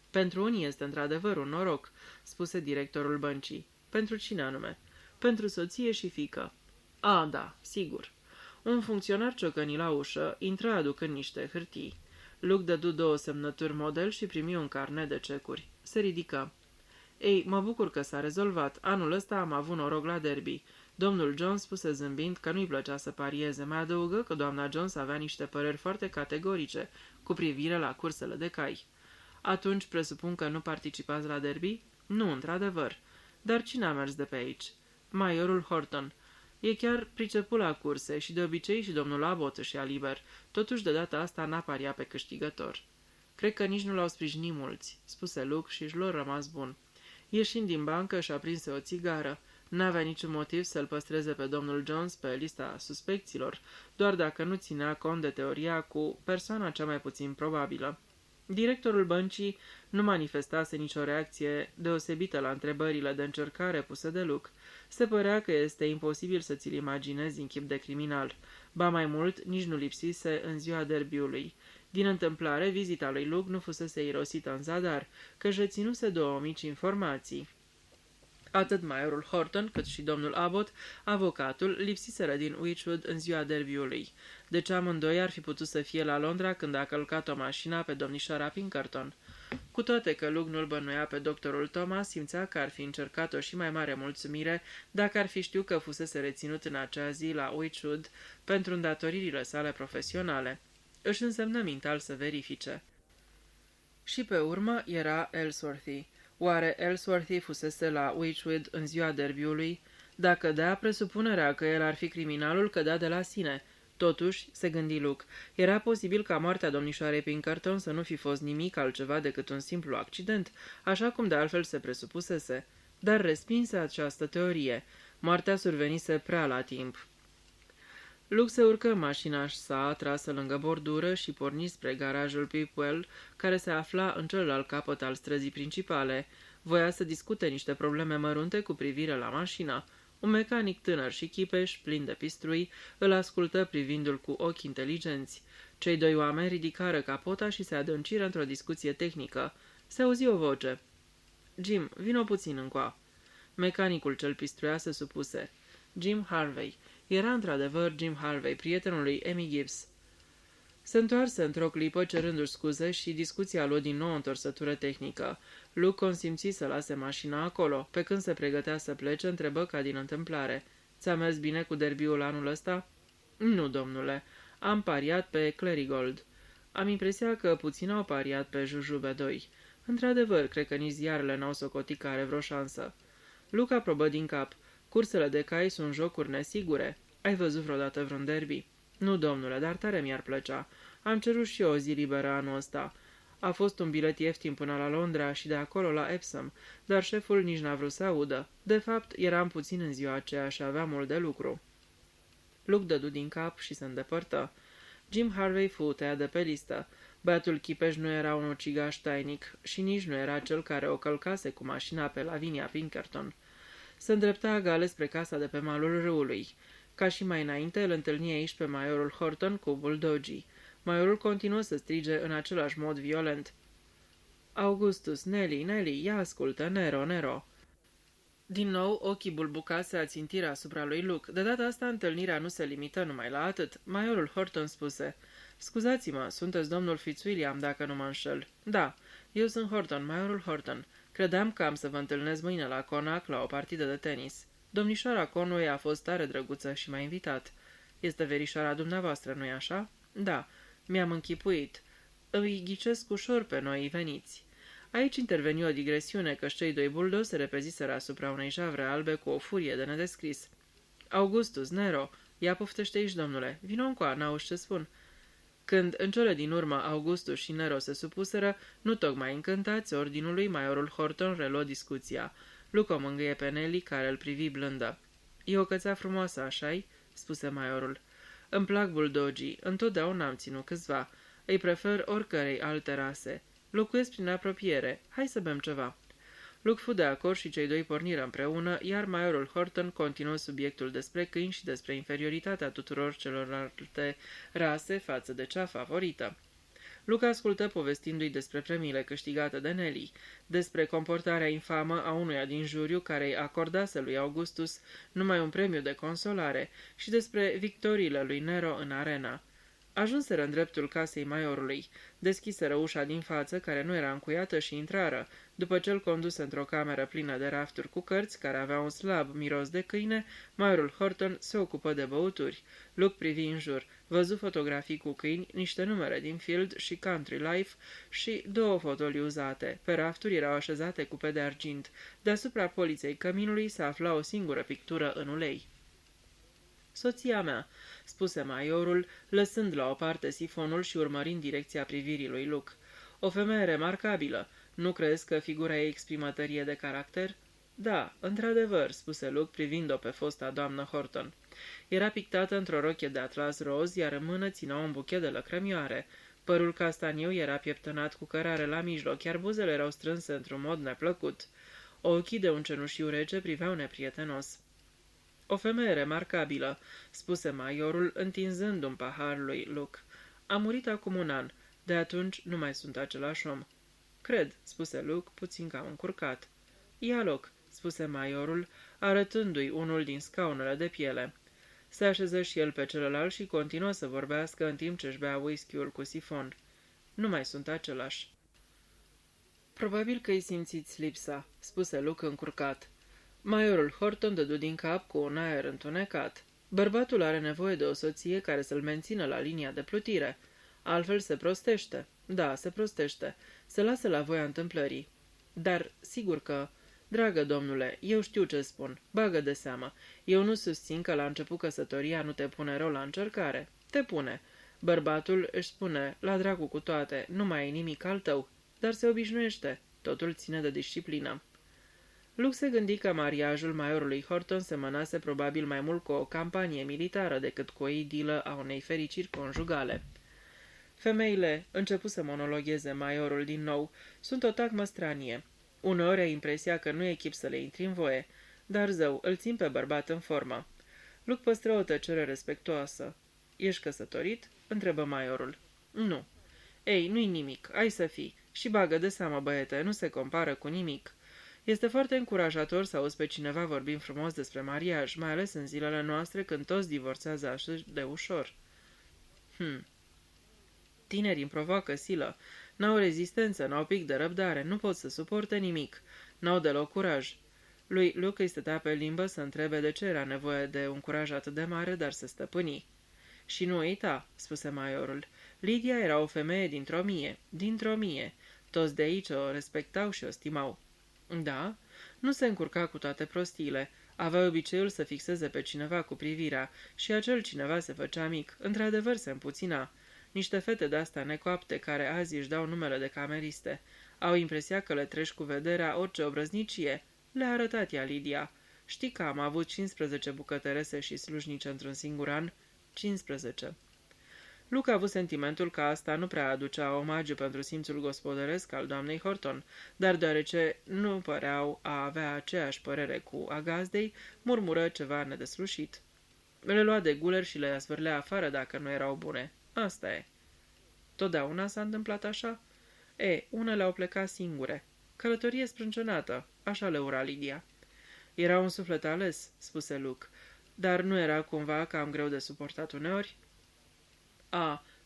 Pentru unii este într-adevăr un noroc, spuse directorul băncii. Pentru cine anume? Pentru soție și fiică. A, da, sigur. Un funcționar ciocăni la ușă, intră aducând niște hârtii. Luke dădu 2 semnături model și primi un carnet de cecuri. Se ridică. Ei, mă bucur că s-a rezolvat. Anul ăsta am avut noroc la derby. Domnul Jones spuse zâmbind că nu-i plăcea să parieze, mai adăugă că doamna Jones avea niște păreri foarte categorice cu privire la cursele de cai. Atunci presupun că nu participați la derby? Nu, într-adevăr. Dar cine a mers de pe aici? Majorul Horton. E chiar priceput la curse și de obicei și domnul Abbott își ia liber. Totuși de data asta n-a pariat pe câștigător. Cred că nici nu l-au sprijinit mulți, spuse Luke și își lua rămas bun. Ieșind din bancă își aprinse o țigară. N-avea niciun motiv să-l păstreze pe domnul Jones pe lista suspecților, doar dacă nu ținea cont de teoria cu persoana cea mai puțin probabilă. Directorul băncii nu manifestase nicio reacție deosebită la întrebările de încercare puse de Luke. Se părea că este imposibil să ți-l imaginezi în chip de criminal. Ba mai mult, nici nu lipsise în ziua derbiului. Din întâmplare, vizita lui Luke nu fusese irosită în zadar, că-și reținuse două mici informații. Atât majorul Horton, cât și domnul Abbott, avocatul, lipsiseră din Wychwood în ziua derbiului. Deci amândoi ar fi putut să fie la Londra când a călcat-o mașina pe domnișoara Pinkerton. Cu toate că Luke nu-l bănuia pe doctorul Thomas, simțea că ar fi încercat o și mai mare mulțumire dacă ar fi știut că fusese reținut în acea zi la Wychwood pentru îndatoririle sale profesionale. Își însemnă mental să verifice. Și pe urmă era Ellsworthy. Oare Ellsworthy fusese la Wychwood în ziua derbiului? Dacă da, presupunerea că el ar fi criminalul cădea de la sine. Totuși, se gândi Luke, era posibil ca moartea domnișoarei Pinkerton să nu fi fost nimic altceva decât un simplu accident, așa cum de altfel se presupusese. Dar respinse această teorie. Moartea survenise prea la timp. Luke se urcă în mașina sa trasă lângă bordură și porni spre garajul Pipwell, care se afla în celălalt capăt al străzii principale. Voia să discute niște probleme mărunte cu privire la mașină. Un mecanic tânăr și chipeș, plin de pistrui, îl ascultă privindu-l cu ochi inteligenți. Cei doi oameni ridicară capota și se adânciră într-o discuție tehnică. Se auzi o voce. Jim, vino puțin încoa." Mecanicul cel pistruia se supuse. Jim Harvey. Era într-adevăr Jim Harvey, prietenul lui Emmy Gibbs. Se întoarse într-o clipă cerându-și scuze și discuția luă din nou o întorsătură tehnică. Luke consimți să lase mașina acolo. Pe când se pregătea să plece, întrebă ca din întâmplare. Ți-a mers bine cu derbiul anul ăsta?" Nu, domnule. Am pariat pe Clerigold. Am impresia că puțin au pariat pe Jujube 2. Într-adevăr, cred că nici ziarele n-au socotit că are vreo șansă." Luke aprobă din cap. Cursele de cai sunt jocuri nesigure. Ai văzut vreodată vreun derby?" Nu, domnule, dar tare mi-ar plăcea. Am cerut și eu o zi liberă anul ăsta. A fost un bilet ieftin până la Londra și de acolo la Epsom, dar șeful nici n-a vrut să audă. De fapt, eram puțin în ziua aceea și aveam mult de lucru." Luke dădu din cap și se îndepărtă. Jim Harvey fu tăiat de pe listă. Băiatul chipeș nu era un ucigaș tainic și nici nu era cel care o călcase cu mașina pe Lavinia Pinkerton. Se îndrepta gale spre casa de pe malul râului. Ca și mai înainte, îl întâlni aici pe majorul Horton cu buldogii. Majorul continuă să strige în același mod violent. Augustus, Nelly, Nelly, ia ascultă, Nero, Nero." Din nou, ochii bulbucase ațintirea asupra lui Luke. De data asta, întâlnirea nu se limită numai la atât. Majorul Horton spuse, scuzați-mă, sunteți domnul Fitzwilliam, dacă nu mă înșel." Da, eu sunt Horton, majorul Horton. Credeam că am să vă întâlnesc mâine la Connacht la o partidă de tenis. Domnișoara Conway a fost tare drăguță și m-a invitat. Este verișoara dumneavoastră, nu-i așa?" Da, mi-am închipuit. Îi ghicesc ușor pe noi veniți." Aici interveni o digresiune, că cei doi buldogi se repeziseră asupra unei javre albe cu o furie de nedescris. Augustus, Nero, ia poftește aici, domnule, vino încoa, n-auzi ce spun." Când, în cele din urmă, Augustus și Nero se supuseră, nu tocmai încântați ordinului, majorul Horton reluă discuția. Luke o mângâie pe Nelly, care îl privi blândă. E o cățea frumoasă, așa-i?" spuse majorul. Îmi plac buldogii, întotdeauna am ținut câțiva. Îi prefer oricărei alte rase. Locuiesc prin apropiere. Hai să bem ceva." Luke fu de acord și cei doi porniră împreună, iar majorul Horton continuă subiectul despre câini și despre inferioritatea tuturor celorlalte rase față de cea favorită. Luke ascultă povestindu-i despre premiile câștigate de Nelly, despre comportarea infamă a unuia din juriu care îi acordase lui Augustus numai un premiu de consolare și despre victoriile lui Nero în arena. Ajunseră în dreptul casei maiorului. Deschiseră ușa din față, care nu era încuiată, și intrară. După ce îl conduse într-o cameră plină de rafturi cu cărți, care avea un slab miros de câine, maiorul Horton se ocupă de băuturi. Luke privi în jur, văzu fotografii cu câini, niște numere din Field și Country Life și 2 fotolii uzate. Pe rafturi erau așezate cupe de argint. Deasupra poliței căminului se afla o singură pictură în ulei. Soția mea, spuse maiorul, lăsând la o parte sifonul și urmărind direcția privirii lui Luke. O femeie remarcabilă. Nu crezi că figura ei exprimă tărie de caracter? Da, într-adevăr, spuse Luke privind-o pe fosta doamnă Horton. Era pictată într-o rochie de atlas roz, iar în mână ținea un buchet de lăcrămioare. Părul castaniu era pieptănat cu cărare la mijloc, iar buzele erau strânse într-un mod neplăcut. Ochii de un cenușiu rece priveau neprietenos. O femeie remarcabilă, spuse maiorul, întinzând un pahar lui Luke. A murit acum 1 an. De atunci nu mai sunt același om. Cred, spuse Luke, puțin cam încurcat. Ia loc, spuse maiorul, arătându-i unul din scaunele de piele. Se așeză și el pe celălalt și continuă să vorbească în timp ce își bea whisky-ul cu sifon. Nu mai sunt același. Probabil că îi simțiți lipsa, spuse Luke încurcat. Maiorul Horton dădu din cap cu un aer întunecat. Bărbatul are nevoie de o soție care să-l mențină la linia de plutire. Altfel se prostește. Da, se prostește. Se lasă la voia întâmplării. Dar, sigur că... Dragă domnule, eu știu ce spun. Bagă de seamă. Eu nu susțin că la început căsătoria nu te pune rău la încercare. Te pune. Bărbatul își spune, la dracu cu toate, nu mai e nimic al tău. Dar se obișnuiește. Totul ține de disciplină. Luke se gândi că mariajul maiorului Horton semănase probabil mai mult cu o campanie militară decât cu o idilă a unei fericiri conjugale. Femeile, începu să monologheze maiorul din nou, sunt o tacmă stranie. Uneori ai impresia că nu e chip să le intri în voie, dar zău, îl țin pe bărbat în formă. Luke păstră o tăcere respectuoasă. Ești căsătorit? Întrebă maiorul. Nu. Ei, nu-i nimic, ai să fii. Și bagă de seamă, băiete, nu se compară cu nimic. Este foarte încurajator să auzi pe cineva vorbind frumos despre mariaj, mai ales în zilele noastre când toți divorțează așa de ușor. Tinerii îmi provoacă silă. N-au rezistență, n-au pic de răbdare, nu pot să suporte nimic. N-au deloc curaj. Lui Luke îi stătea pe limbă să întrebe de ce era nevoie de un curaj atât de mare, dar se stăpâni. Și nu uita, spuse maiorul. Lydia era o femeie dintr-o mie. Dintr-o mie. Toți de aici o respectau și o stimau. Da, nu se încurca cu toate prostiile. Avea obiceiul să fixeze pe cineva cu privirea și acel cineva se făcea mic. Într-adevăr se împuțina. Niște fete de-astea necoapte care azi își dau numele de cameriste. Au impresia că le treci cu vederea orice obrăznicie. Le-a arătat ea Lydia. Știi că am avut 15 bucătărese și slujnice într-un singur an? 15. Luke a avut sentimentul că asta nu prea aducea omagiu pentru simțul gospodăresc al doamnei Horton, dar deoarece nu păreau a avea aceeași părere cu a gazdei, murmură ceva nedeslușit. Le lua de guler și le zvârlea afară dacă nu erau bune. Asta e. Totdeauna s-a întâmplat așa? Unele au plecat singure. Călătorie sprâncenată, așa le ura Lydia. Era un suflet ales, spuse Luke, dar nu era cumva cam greu de suportat uneori?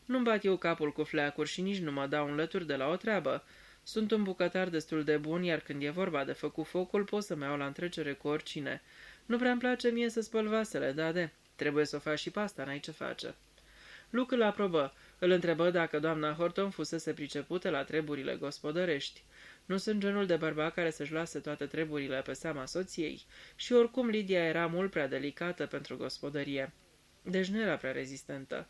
Nu-mi bat eu capul cu fleacuri și nici nu mă dau înlături de la o treabă. Sunt un bucătar destul de bun, iar când e vorba de făcut focul, pot să-mi iau la întrecere cu oricine. Nu prea-mi place mie să spăl vasele, da, trebuie să o faci și pe asta, n-ai ce face. Luke îl aprobă. Îl întrebă dacă doamna Horton fusese pricepută la treburile gospodărești. Nu sunt genul de bărbat care să-și lase toate treburile pe seama soției. Și oricum Lydia era mult prea delicată pentru gospodărie. Deci nu era prea rezistentă.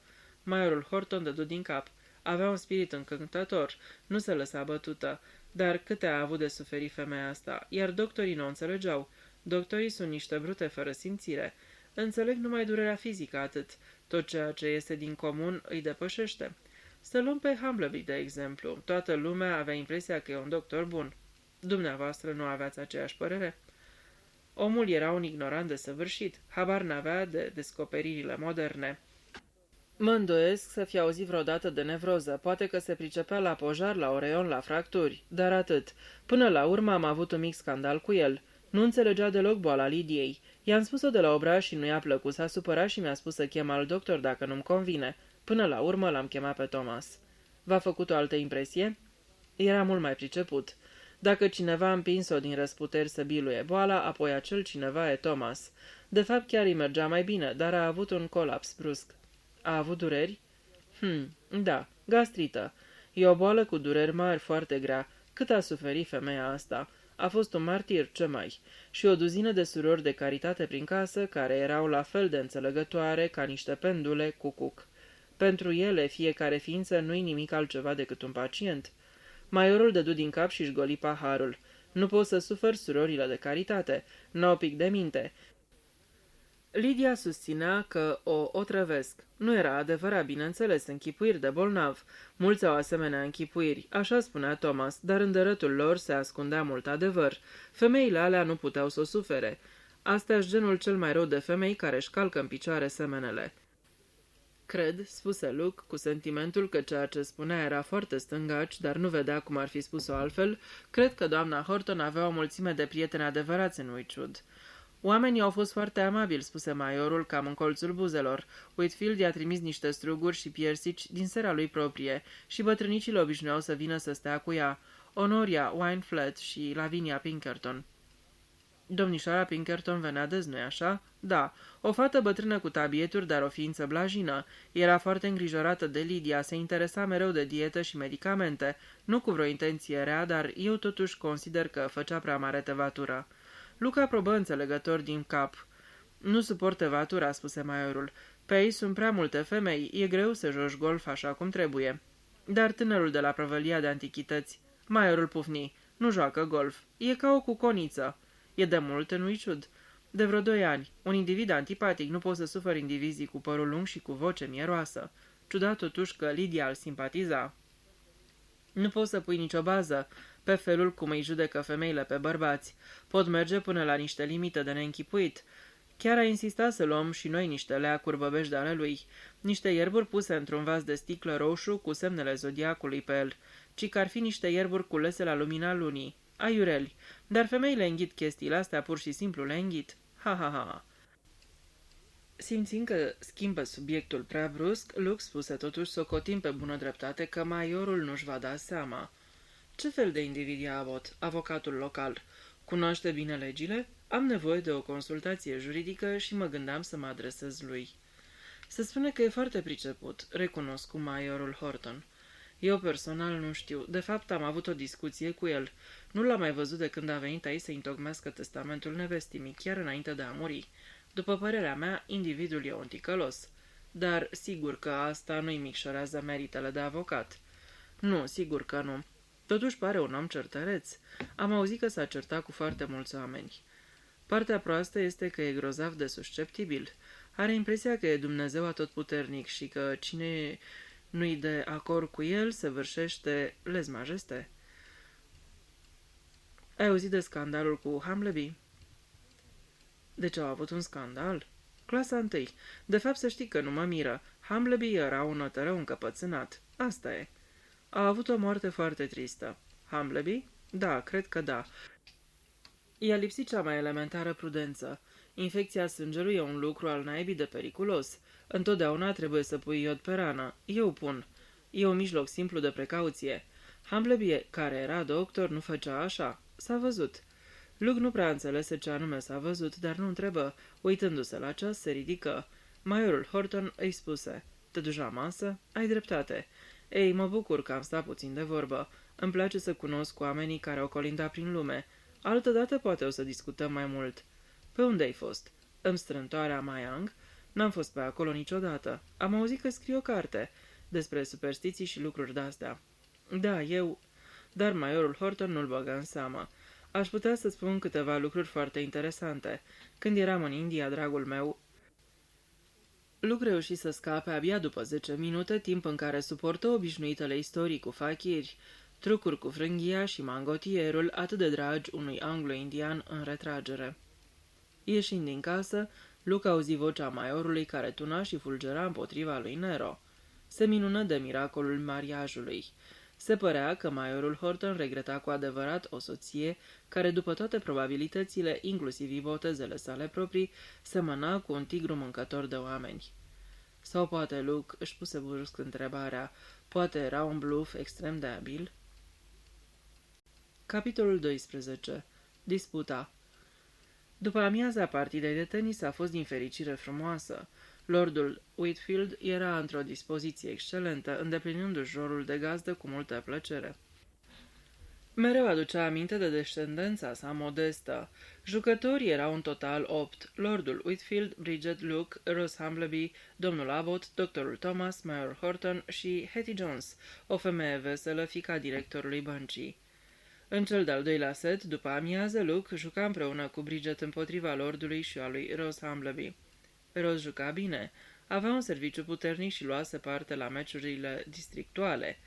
Maiorul Horton dădu din cap. Avea un spirit încântător, nu se lăsa bătută, dar câte a avut de suferit femeia asta, iar doctorii nu o înțelegeau. Doctorii sunt niște brute fără simțire. Înțeleg numai durerea fizică atât. Tot ceea ce este din comun îi depășește. Să luăm pe Humbleby, de exemplu. Toată lumea avea impresia că e un doctor bun. Dumneavoastră nu aveați aceeași părere? Omul era un ignorant desăvârșit. Habar n-avea de descoperirile moderne. Mă îndoiesc să fi auzit vreodată de nevroză. Poate că se pricepea la pojar, la oreion, la fracturi. Dar atât. Până la urmă am avut un mic scandal cu el. Nu înțelegea deloc boala Lydiei. I-am spus-o de la obraj și nu i-a plăcut, s-a supărat și mi-a spus să chem alt doctor dacă nu-mi convine. Până la urmă l-am chemat pe Thomas. V-a făcut o altă impresie? Era mult mai priceput. Dacă cineva a împins-o din răsputeri să biluie boala, apoi acel cineva e Thomas. De fapt, chiar îi mergea mai bine, dar a avut un colaps brusc. A avut dureri? Da, gastrită. E o boală cu dureri mari, foarte grea. Cât a suferit femeia asta? A fost un martir, ce mai? Și o duzină de surori de caritate prin casă, care erau la fel de înțelegătoare ca niște pendule cucuc. Pentru ele, fiecare ființă nu-i nimic altceva decât un pacient. Maiorul dădu din cap și-și goli paharul. Nu pot să sufăr surorile de caritate. N-au pic de minte. Lidia susținea că o otrăvesc. Nu era adevărat, bineînțeles, închipuiri de bolnav. Mulți au asemenea închipuiri, așa spunea Thomas, dar în dărătul lor se ascundea mult adevăr. Femeile alea nu puteau să o sufere. Astea-s genul cel mai rău de femei care își calcă în picioare semenele. Cred, spuse Luke, cu sentimentul că ceea ce spunea era foarte stângaci, dar nu vedea cum ar fi spus-o altfel, cred că doamna Horton avea o mulțime de prieteni adevărați în Whitchwood. Oamenii au fost foarte amabili, spuse maiorul, cam în colțul buzelor. Whitfield i-a trimis niște struguri și piersici din sera lui proprie și bătrânicile obișnuiau să vină să stea cu ea. Honoria Wineflat și Lavinia Pinkerton. Domnișoara Pinkerton venea des, nu-i așa? Da, o fată bătrână cu tabieturi, dar o ființă blajină. Era foarte îngrijorată de Lidia, se interesa mereu de dietă și medicamente. Nu cu vreo intenție rea, dar eu totuși consider că făcea prea mare tevatură. Luca aprobă înțelegător din cap. Nu suport tevatura, spuse maiorul. Pe ei sunt prea multe femei, e greu să joci golf așa cum trebuie. Dar tânărul de la prăvălia de antichități, maiorul pufni, nu joacă golf, e ca o cuconiță. E de mult în Whitchwood? De vreo 2 ani. Un individ antipatic, nu poți să suferi indivizii cu părul lung și cu voce mieroasă. Ciudat totuși că Lidia îl simpatiza. Nu poți să pui nicio bază pe felul cum îi judecă femeile pe bărbați. Pot merge până la niște limite de neînchipuit. Chiar a insistat să luăm și noi niște leacuri băbești de ale lui, niște ierburi puse într-un vas de sticlă roșu cu semnele zodiacului pe el, ci că ar fi niște ierburi culese la lumina lunii. Aiureli, dar femeile înghit chestiile astea, pur și simplu le înghit. Ha, ha, ha. Simțind că schimbă subiectul prea brusc, Luke spuse totuși socotim pe bună dreptate că maiorul nu-și va da seama. Ce fel de individ e Abbott, avocatul local? Cunoaște bine legile? Am nevoie de o consultație juridică și mă gândeam să mă adresez lui. Se spune că e foarte priceput, recunosc cu maiorul Horton. Eu personal nu știu. De fapt, am avut o discuție cu el. Nu l-am mai văzut de când a venit aici să întocmească testamentul nevestimii, chiar înainte de a muri. După părerea mea, individul e un ticălos. Dar sigur că asta nu-i micșorează meritele de avocat. Nu, sigur că nu. Totuși pare un om certăreț. Am auzit că s-a certat cu foarte mulți oameni. Partea proastă este că e grozav de susceptibil. Are impresia că e Dumnezeu atotputernic și că cine nu-i de acord cu el se vârșește lez majeste. Ai auzit de scandalul cu Hamleby? De ce au avut un scandal? Clasa 1. De fapt, să știi că nu mă miră. Hamleby era un notărău încăpățânat. Asta e. A avut o moarte foarte tristă. Hamleby? Da, cred că da. I-a lipsit cea mai elementară prudență. Infecția sângelui e un lucru al naibii de periculos. Întotdeauna trebuie să pui iod pe rană. Eu pun. E un mijloc simplu de precauție. Hamleby, care era doctor, nu făcea așa. S-a văzut. Luke nu prea înțelese ce anume s-a văzut, dar nu întrebă. Uitându-se la ceas, se ridică. Maiorul Horton îi spuse: te duci la masă? Ai dreptate. Ei, mă bucur că am stat puțin de vorbă. Îmi place să cunosc oamenii care au colindat prin lume. Altădată poate o să discutăm mai mult. Pe unde ai fost? În strântoarea Mayang? N-am fost pe acolo niciodată. Am auzit că scrie o carte despre superstiții și lucruri de-astea. Da, eu... Dar maiorul Horton nu-l băga în seamă. Aș putea să spun câteva lucruri foarte interesante. Când eram în India, dragul meu... Luke reuși să scape abia după 10 minute, timp în care suportă obișnuitele istorii cu fachiri, trucuri cu frânghia și mangotierul atât de dragi unui anglo-indian în retragere. Ieșind din casă, Luke auzi vocea maiorului care tuna și fulgera împotriva lui Nero. Se minună de miracolul mariajului. Se părea că maiorul Horton regreta cu adevărat o soție care, după toate probabilitățile, inclusiv ipotezele sale proprii, semăna cu un tigru mâncător de oameni. Sau poate Luke își puse brusc întrebarea, poate era un bluff extrem de abil? Capitolul 12. Disputa. După amiaza partidei de tenis a fost din fericire frumoasă. Lordul Whitfield era într-o dispoziție excelentă, îndeplinindu-și rolul de gazdă cu multă plăcere. Mereu aducea aminte de descendența sa modestă. Jucătorii erau în total 8. Lordul Whitfield, Bridget, Luke, Rose Humbleby, domnul Abbott, doctorul Thomas, Major Horton și Hetty Jones, o femeie veselă, fiica directorului băncii. În cel de-al doilea set, după amiază, Luke juca împreună cu Bridget împotriva lordului și a lui Rose Humbleby. Rose juca bine, avea un serviciu puternic și luase parte la meciurile districtuale.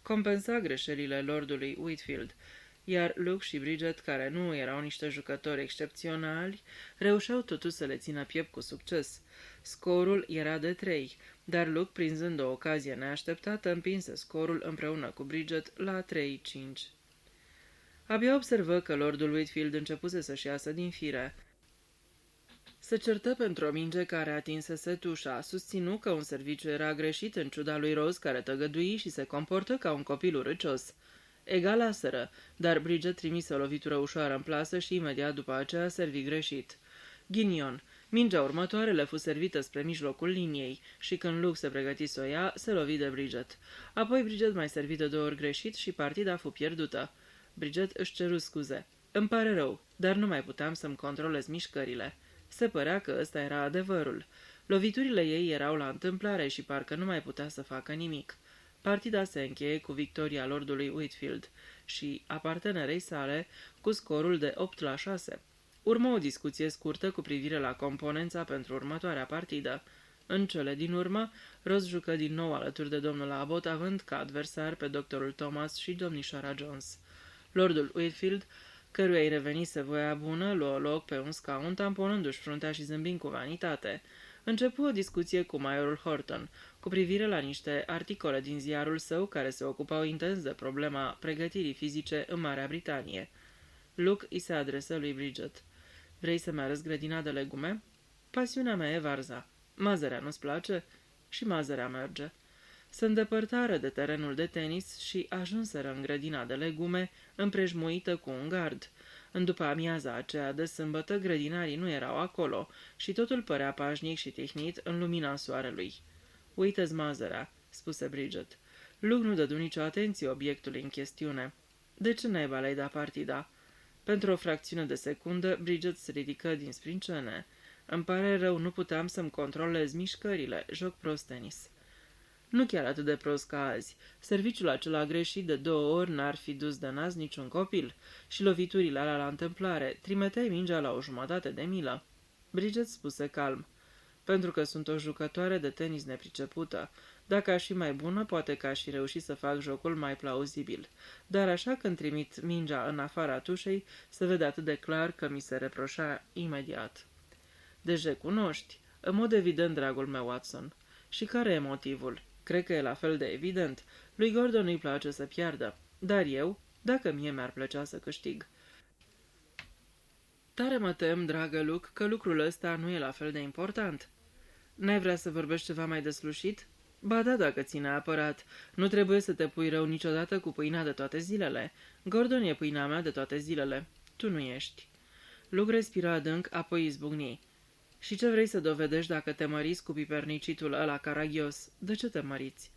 Compensa greșelile lordului Whitfield, iar Luke și Bridget, care nu erau niște jucători excepționali, reușeau totuși să le țină piept cu succes. Scorul era de 3, dar Luke, prinzând o ocazie neașteptată, împinse scorul împreună cu Bridget la 3-5. Abia observă că lordul Whitfield începuse să-și iasă din fire. Se certă pentru o minge care atinsese tușa, susținu că un serviciu era greșit în ciuda lui Rose, care tăgădui și se comportă ca un copil urâcios. Egalaseră, dar Bridget trimise o lovitură ușoară în plasă și imediat după aceea servi greșit. Ghinion. Mingea următoare le fu servită spre mijlocul liniei și când Luke se pregăti să o ia, se lovi de Bridget. Apoi Bridget mai servi de 2 ori greșit și partida fu pierdută. Bridget își ceru scuze. Îmi pare rău, dar nu mai puteam să-mi controlez mișcările. Se părea că ăsta era adevărul. Loviturile ei erau la întâmplare și parcă nu mai putea să facă nimic. Partida se încheie cu victoria lordului Whitfield și a partenerei sale cu scorul de 8-6. Urmă o discuție scurtă cu privire la componența pentru următoarea partidă. În cele din urmă, Rose jucă din nou alături de domnul Abbott, având ca adversar pe doctorul Thomas și domnișoara Jones. Lordul Whitfield, căruia îi revenise voia bună, luă loc pe un scaun, tamponându-și fruntea și zâmbind cu vanitate. Începu o discuție cu Majorul Horton, cu privire la niște articole din ziarul său care se ocupau intens de problema pregătirii fizice în Marea Britanie. Luke îi se adresă lui Bridget. Vrei să-mi arăți grădina de legume? Pasiunea mea e varza. Mazărea nu-ți place? Și mazărea merge. Se îndepărtară de terenul de tenis și ajunseră în grădina de legume, împrejmuită cu un gard. În după amiaza aceea de sâmbătă, grădinarii nu erau acolo și totul părea pașnic și tihnit în lumina soarelui. Uită-ți mazărea, spuse Bridget. Luke nu dădu nicio atenție obiectului în chestiune. De ce naiba le-ai dat partida? Pentru o fracțiune de secundă, Bridget se ridică din sprincene. Îmi pare rău, nu puteam să-mi controlez mișcările. Joc prost tenis. Nu chiar atât de prost ca azi. Serviciul acela greșit de 2 ori n-ar fi dus de nas niciun copil. Și loviturile alea la întâmplare, trimeteai mingea la o jumătate de milă. Bridget spuse calm. Pentru că sunt o jucătoare de tenis nepricepută. Dacă aș fi mai bună, poate că aș fi reușit să fac jocul mai plauzibil. Dar așa când trimit mingea în afara tușei, se vede atât de clar că mi se reproșa imediat. Deci recunoști. În mod evident, dragul meu, Watson. Și care e motivul? Cred că e la fel de evident. Lui Gordon nu-i place să piardă. Dar eu, dacă mie mi-ar plăcea să câștig. Tare mă tem, dragă Luke, că lucrul ăsta nu e la fel de important. N-ai vrea să vorbești ceva mai deslușit? Ba da, dacă ține apărat. Nu trebuie să te pui rău niciodată cu pâinea de toate zilele. Gordon e pâinea mea de toate zilele. Tu nu ești. Luke respira adânc, apoi izbucni. Și ce vrei să dovedești dacă te măriți cu pipernicitul ăla caragios? De ce te măriți?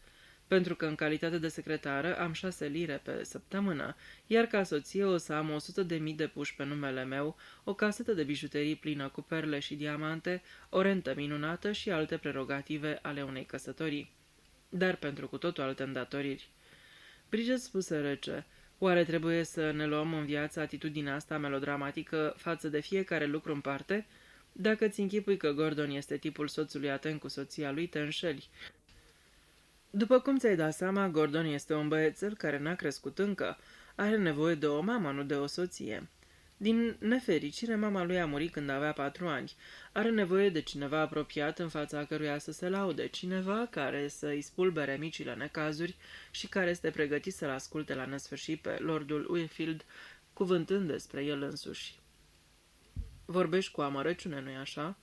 Pentru că în calitate de secretară am 6 lire pe săptămână, iar ca soție o să am 100.000 de puși pe numele meu, o casetă de bijuterii plină cu perle și diamante, o rentă minunată și alte prerogative ale unei căsătorii. Dar pentru cu totul alte îndatoriri. Bridget spuse rece. Oare trebuie să ne luăm în viață atitudinea asta melodramatică față de fiecare lucru în parte? Dacă ți închipui că Gordon este tipul soțului atent cu soția lui, te înșeli. După cum ți-ai dat seama, Gordon este un băiețel care n-a crescut încă. Are nevoie de o mamă, nu de o soție. Din nefericire, mama lui a murit când avea 4 ani. Are nevoie de cineva apropiat în fața căruia să se laude, cineva care să îi spulbere micile necazuri și care este pregătit să-l asculte la nesfârșit pe lordul Whitfield, cuvântând despre el însuși. Vorbești cu amărăciune, nu-i așa?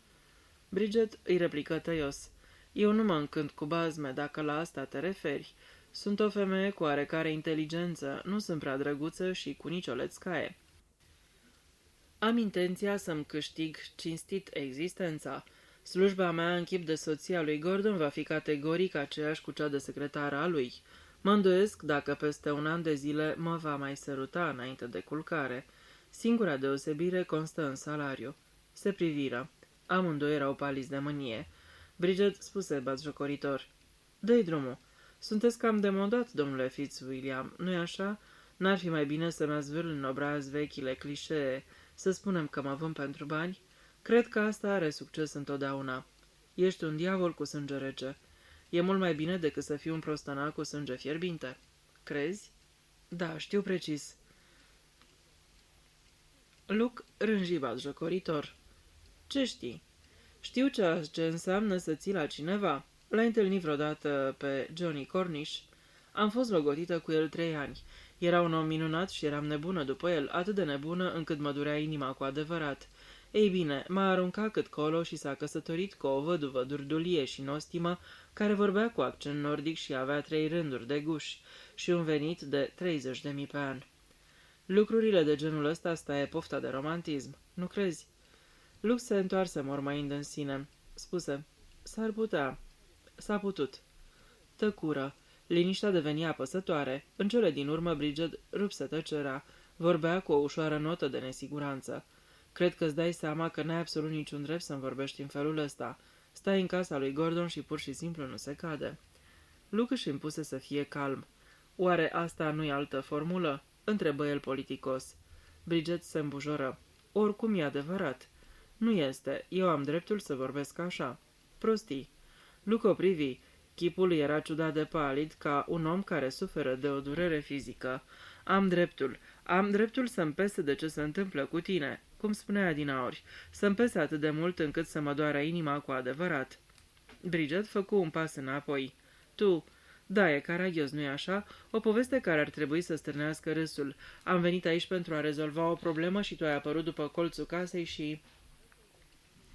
Bridget îi replică tăios. Eu nu mă încânt cu bazme, dacă la asta te referi. Sunt o femeie cu oarecare inteligență, nu sunt prea drăguță și cu nicio lețcaie. Am intenția să-mi câștig cinstit existența. Slujba mea în chip de soția lui Gordon va fi categoric aceeași cu cea de secretară a lui. Mă îndoiesc dacă peste un an de zile mă va mai săruta înainte de culcare. Singura deosebire constă în salariu. Se priviră. Amândoi erau paliți de mânie. Bridget spuse batjocoritor: "Dă-i drumul. Sunteți cam demodat, domnule Fitzwilliam, nu-i așa? N-ar fi mai bine să-mi azvârl în obraz vechile clișee, să spunem că mă vând pentru bani? Cred că asta are succes întotdeauna. Ești un diavol cu sânge rece. E mult mai bine decât să fii un prostănac cu sânge fierbinte. Crezi?" "Da, știu precis." Luke rânji batjocoritor: "Ce știi?" "Știu ce înseamnă să ții la cineva. L-ai întâlnit vreodată pe Johnny Cornish?" "Am fost logotită cu el 3 ani. Era un om minunat și eram nebună după el, atât de nebună încât mă durea inima cu adevărat. Ei bine, m-a aruncat cât colo și s-a căsătorit cu o văduvă durdulie și nostimă, care vorbea cu accent nordic și avea 3 rânduri de guși și un venit de 30.000 pe an. Lucrurile de genul ăsta e pofta de romantism, nu crezi?" Luke se întoarse mormăind în sine. Spuse: "S-ar putea. S-a putut." Tăcură. Liniștea devenia apăsătoare. În cele din urmă Bridget rupse tăcerea. Vorbea cu o ușoară notă de nesiguranță. "Cred că îți dai seama că n-ai absolut niciun drept să-mi vorbești în felul ăsta. Stai în casa lui Gordon și pur și simplu nu se cade." Luke își impuse să fie calm. "Oare asta nu-i altă formulă?" întrebă el politicos. Bridget se îmbujoră. "Oricum e adevărat." "Nu este. Eu am dreptul să vorbesc așa." "Prostii." Luke o privi. Chipul era ciudat de palid, ca un om care suferă de o durere fizică. Am dreptul să-mi pese de ce se întâmplă cu tine, cum spunea adinaori, să-mi pese atât de mult încât să mă doară inima cu adevărat." Bridget făcu un pas înapoi. "Tu, da, e caragios, nu-i așa? O poveste care ar trebui să stârnească râsul. Am venit aici pentru a rezolva o problemă și tu ai apărut după colțul casei și...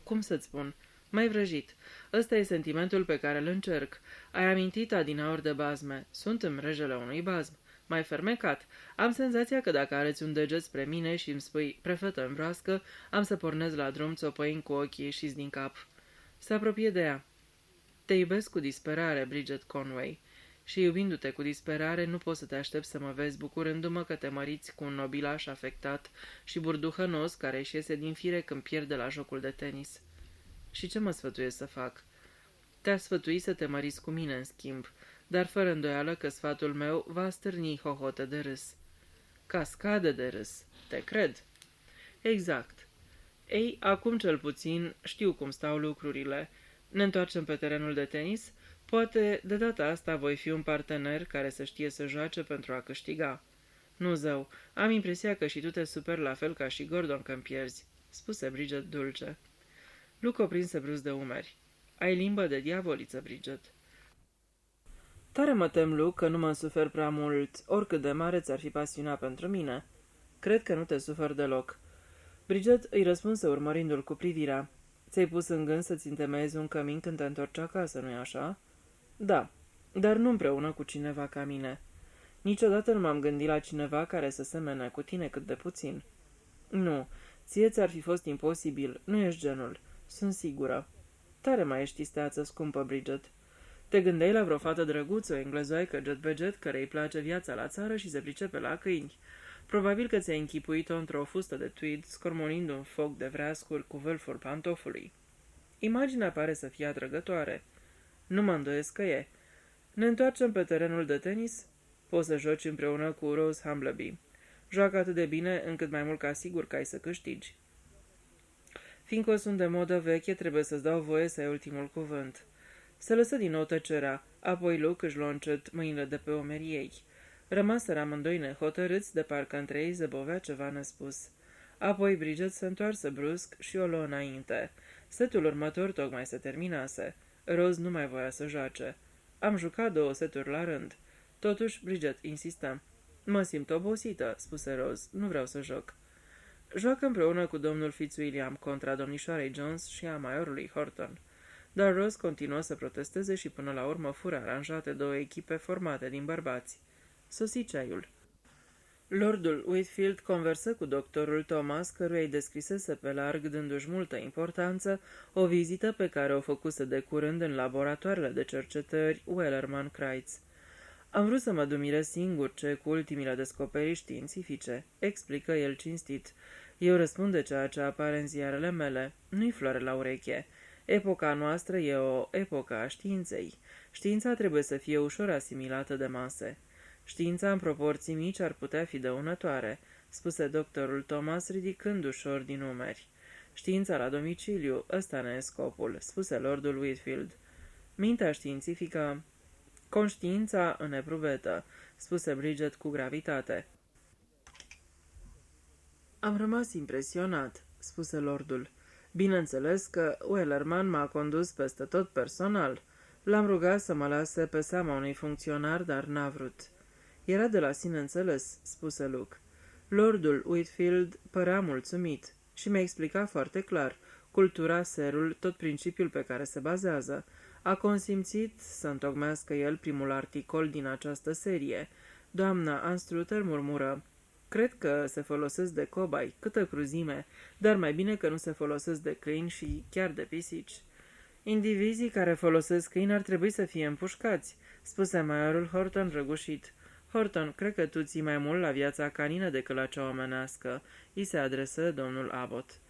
cum să-ți spun? M-ai vrăjit. Ăsta e sentimentul pe care îl încerc. Ai amintit adinaori de bazme. Sunt în mrejele unui bazm. M-ai fermecat. Am senzația că dacă arăți un deget spre mine și îmi spui prefetă-mi vroască, am să pornesc la drum, țopăind cu ochii ieșiți din cap. Se apropie de ea. "Te iubesc cu disperare, Bridget Conway. Și iubindu-te cu disperare, nu poți să te aștepți să mă vezi bucurându-mă că te măriți cu un nobilaș afectat și burduhănos care își iese din fire când pierde la jocul de tenis." "Și ce mă sfătuiești să fac?" "Te-aș sfătui să te măriți cu mine, în schimb, dar fără îndoială că sfatul meu va stârni hohote de râs." "Cascade de râs. Te cred." "Exact. Ei, acum cel puțin știu cum stau lucrurile. Ne întoarcem pe terenul de tenis? Poate de data asta voi fi un partener care să știe să joace pentru a câștiga." "Nu, zău, am impresia că și tu te superi la fel ca și Gordon când pierzi," spuse Bridget dulce. Luke o prinse brusc de umeri. "Ai limbă de diavoliță, Bridget." "Tare mă tem, Luke, că nu mă sufer prea mult, oricât de mare ți-ar fi pasiunea pentru mine." "Cred că nu te sufăr deloc." Bridget îi răspunse urmărindu-l cu privirea. "Ți-ai pus în gând să-ți întemeiezi un cămin când te întorci acasă, nu-i așa?" "Da, dar nu împreună cu cineva ca mine." "Niciodată nu m-am gândit la cineva care să semene cu tine cât de puțin." "Nu, ție ți-ar fi fost imposibil, nu ești genul. Sunt sigură." "Tare mai ești isteață scumpă, Bridget." "Te gândeai la vreo fată drăguță, o englezoaică jet-be-jet, care îi place viața la țară și se pricepe la câini. Probabil că ți-ai închipuit-o într-o fustă de tweed, scormonind un foc de vreascuri cu vâlful pantofului. Imaginea pare să fie atrăgătoare. Nu mă îndoiesc că e. Ne întoarcem pe terenul de tenis? Poți să joci împreună cu Rose Humbleby. Joacă atât de bine încât mai mult ca sigur că ai să câștigi. Fiindcă sunt de modă veche, trebuie să-ți dau voie să ai ultimul cuvânt." Se lăsă din nou tăcerea, apoi Luke își luă încet mâinile de pe umerii ei. Rămaseră amândoi nehotărâți, de parcă între ei zăbovea ceva nespus. Apoi Bridget se întoarse brusc și o luă înainte. Setul următor tocmai se terminase. Rose nu mai voia să joace. "Am jucat 2 seturi la rând." Totuși, Bridget insistă. "Mă simt obosită," spuse Rose. "Nu vreau să joc." "Joacă împreună cu domnul Fitzwilliam contra domnișoarei Jones și a maiorului Horton." dar Rose continuă să protesteze și până la urmă fură aranjate 2 echipe formate din bărbați. Sosi ceaiul. Lordul Whitfield conversă cu doctorul Thomas, căruia îi descrisese pe larg, dându-și multă importanță, o vizită pe care o făcuse de curând în laboratoarele de cercetări Wellerman-Kreitz. Am vrut să mă dumirez singur cu ultimile descoperiri științifice, explică el cinstit. Eu răspund de ceea ce apare în ziarele mele, nu-i floare la ureche. Epoca noastră e o epocă a științei. Știința trebuie să fie ușor asimilată de mase. Știința în proporții mici ar putea fi dăunătoare, spuse doctorul Thomas ridicând ușor din umeri. Știința la domiciliu, ăsta ne e scopul, spuse lordul Whitfield. Mintea științifică... Conștiința în epruvetă, spuse Bridget cu gravitate. Am rămas impresionat, spuse lordul. Bineînțeles că Wellerman m-a condus peste tot personal. L-am rugat să mă lase pe seama unui funcționar, dar n-a vrut. Era de la sine înțeles, spuse Luke. Lordul Whitfield părea mulțumit și mi-a explicat foarte clar cultura, serul, tot principiul pe care se bazează. A consimțit să întocmească el primul articol din această serie. Doamna Anstruthers murmură: cred că se folosesc de cobai, câtă cruzime, dar mai bine că nu se folosesc de câini și chiar de pisici. Indivizii care folosesc câini ar trebui să fie împușcați, spuse majorul Horton răgușit. Horton, cred că tu ții mai mult la viața canină decât la cea omenească, îi se adresă domnul Abbott.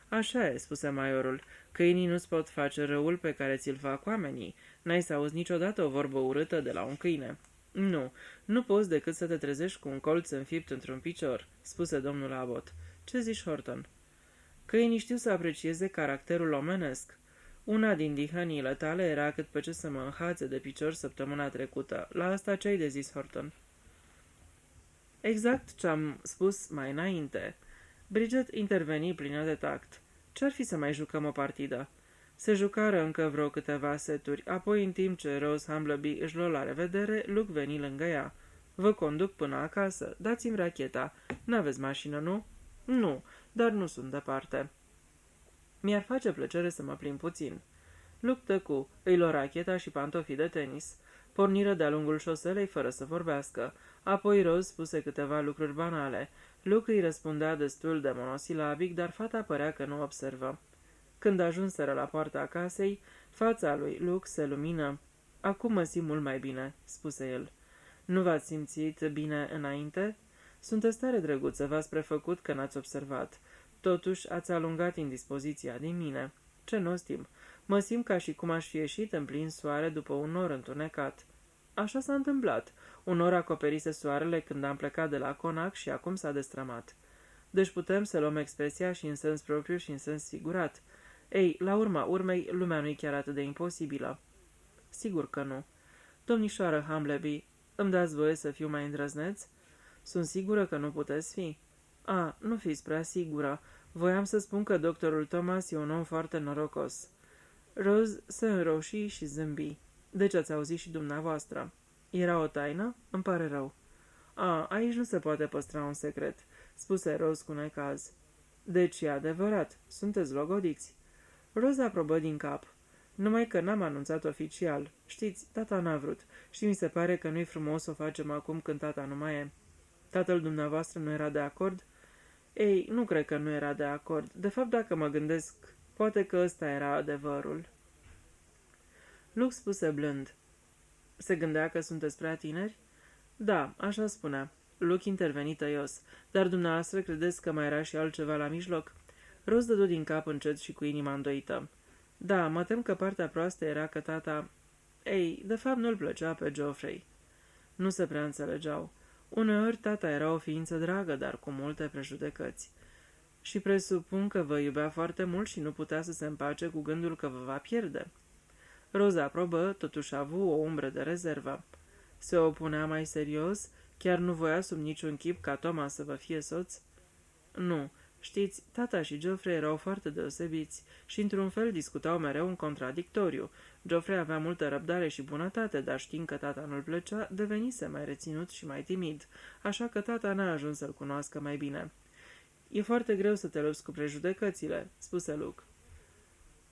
Așa e, spuse majorul, câinii nu-ți pot face răul pe care ți-l fac oamenii. N-ai să auzi niciodată o vorbă urâtă de la un câine. Nu poți decât să te trezești cu un colț înfipt într-un picior, spuse domnul Abbott. Ce zici, Horton? Câinii știu să aprecieze caracterul omenesc. Una din dihăniile tale era cât pe ce să mă înhațe de picior săptămâna trecută. La asta ce-ai de zis, Horton? Exact ce-am spus mai înainte. Bridget interveni plină de tact. Ce-ar fi să mai jucăm o partidă? Se jucară încă vreo câteva seturi, apoi în timp ce Rose Humbleby își luă la revedere, Luke veni lângă ea. Vă conduc până acasă, dați-mi racheta. N-aveți mașină, nu? Nu, dar nu sunt departe. Mi-ar face plăcere să mă plimb puțin. Luke tăcu, îi luă racheta și pantofii de tenis. Porniră de-a lungul șoselei fără să vorbească. Apoi Rose spuse câteva lucruri banale. Luke îi răspundea destul de monosilabic, dar fata părea că nu observă. Când ajunseră la poarta casei, fața lui Luke se lumină. Acum mă simt mult mai bine, spuse el. Nu v-ați simțit bine înainte? Sunteți tare drăguță, v-ați prefăcut că n-ați observat. Totuși ați alungat indispoziția din mine. Ce nostim! Mă simt ca și cum aș fi ieșit în plin soare după un nor întunecat. Așa s-a întâmplat. Un nor acoperise soarele când am plecat de la Conac și acum s-a destrămat. Deci putem să luăm expresia și în sens propriu și în sens figurat. Ei, la urma urmei, lumea nu-i chiar atât de imposibilă. Sigur că nu. Domnișoară Humbleby, îmi dați voie să fiu mai îndrăzneț? Sunt sigură că nu puteți fi. Nu fiți prea sigură. Voiam să spun că doctorul Thomas e un om foarte norocos. Rose se înroșii și zâmbi. Deci ați auzit și dumneavoastră. Era o taină? Îmi pare rău. Aici nu se poate păstra un secret, spuse Rose cu necaz. Deci e adevărat, sunteți logodiți. Rose aprobă din cap. Numai că n-am anunțat oficial. Știți, tata n-a vrut și mi se pare că nu-i frumos să o facem acum când tata nu mai e. Tatăl dumneavoastră nu era de acord? Ei, nu cred că nu era de acord. De fapt, dacă mă gândesc, poate că ăsta era adevărul. Luke spuse blând. Se gândea că sunteți prea tineri? Da, așa spunea. Luke interveni tăios. Dar dumneavoastră credeți că mai era și altceva la mijloc? Rose dădu din cap încet și cu inima îndoită. Da, mă tem că partea proastă era că tata... Ei, de fapt nu-l plăcea pe Geoffrey. Nu se prea înțelegeau. Uneori tata era o ființă dragă, dar cu multe prejudecăți. Și presupun că vă iubea foarte mult și nu putea să se împace cu gândul că vă va pierde. Roza aprobă, totuși a avut o umbră de rezervă. Se opunea mai serios? Chiar nu voia sub niciun chip ca Thomas să vă fie soț? Nu. Știți, tata și Geoffrey erau foarte deosebiți și într-un fel discutau mereu în contradictoriu. Geoffrey avea multă răbdare și bunătate, dar știind că tata nu-l plăcea, devenise mai reținut și mai timid, așa că tata n-a ajuns să-l cunoască mai bine. E foarte greu să te lupți cu prejudecățile, spuse Luke.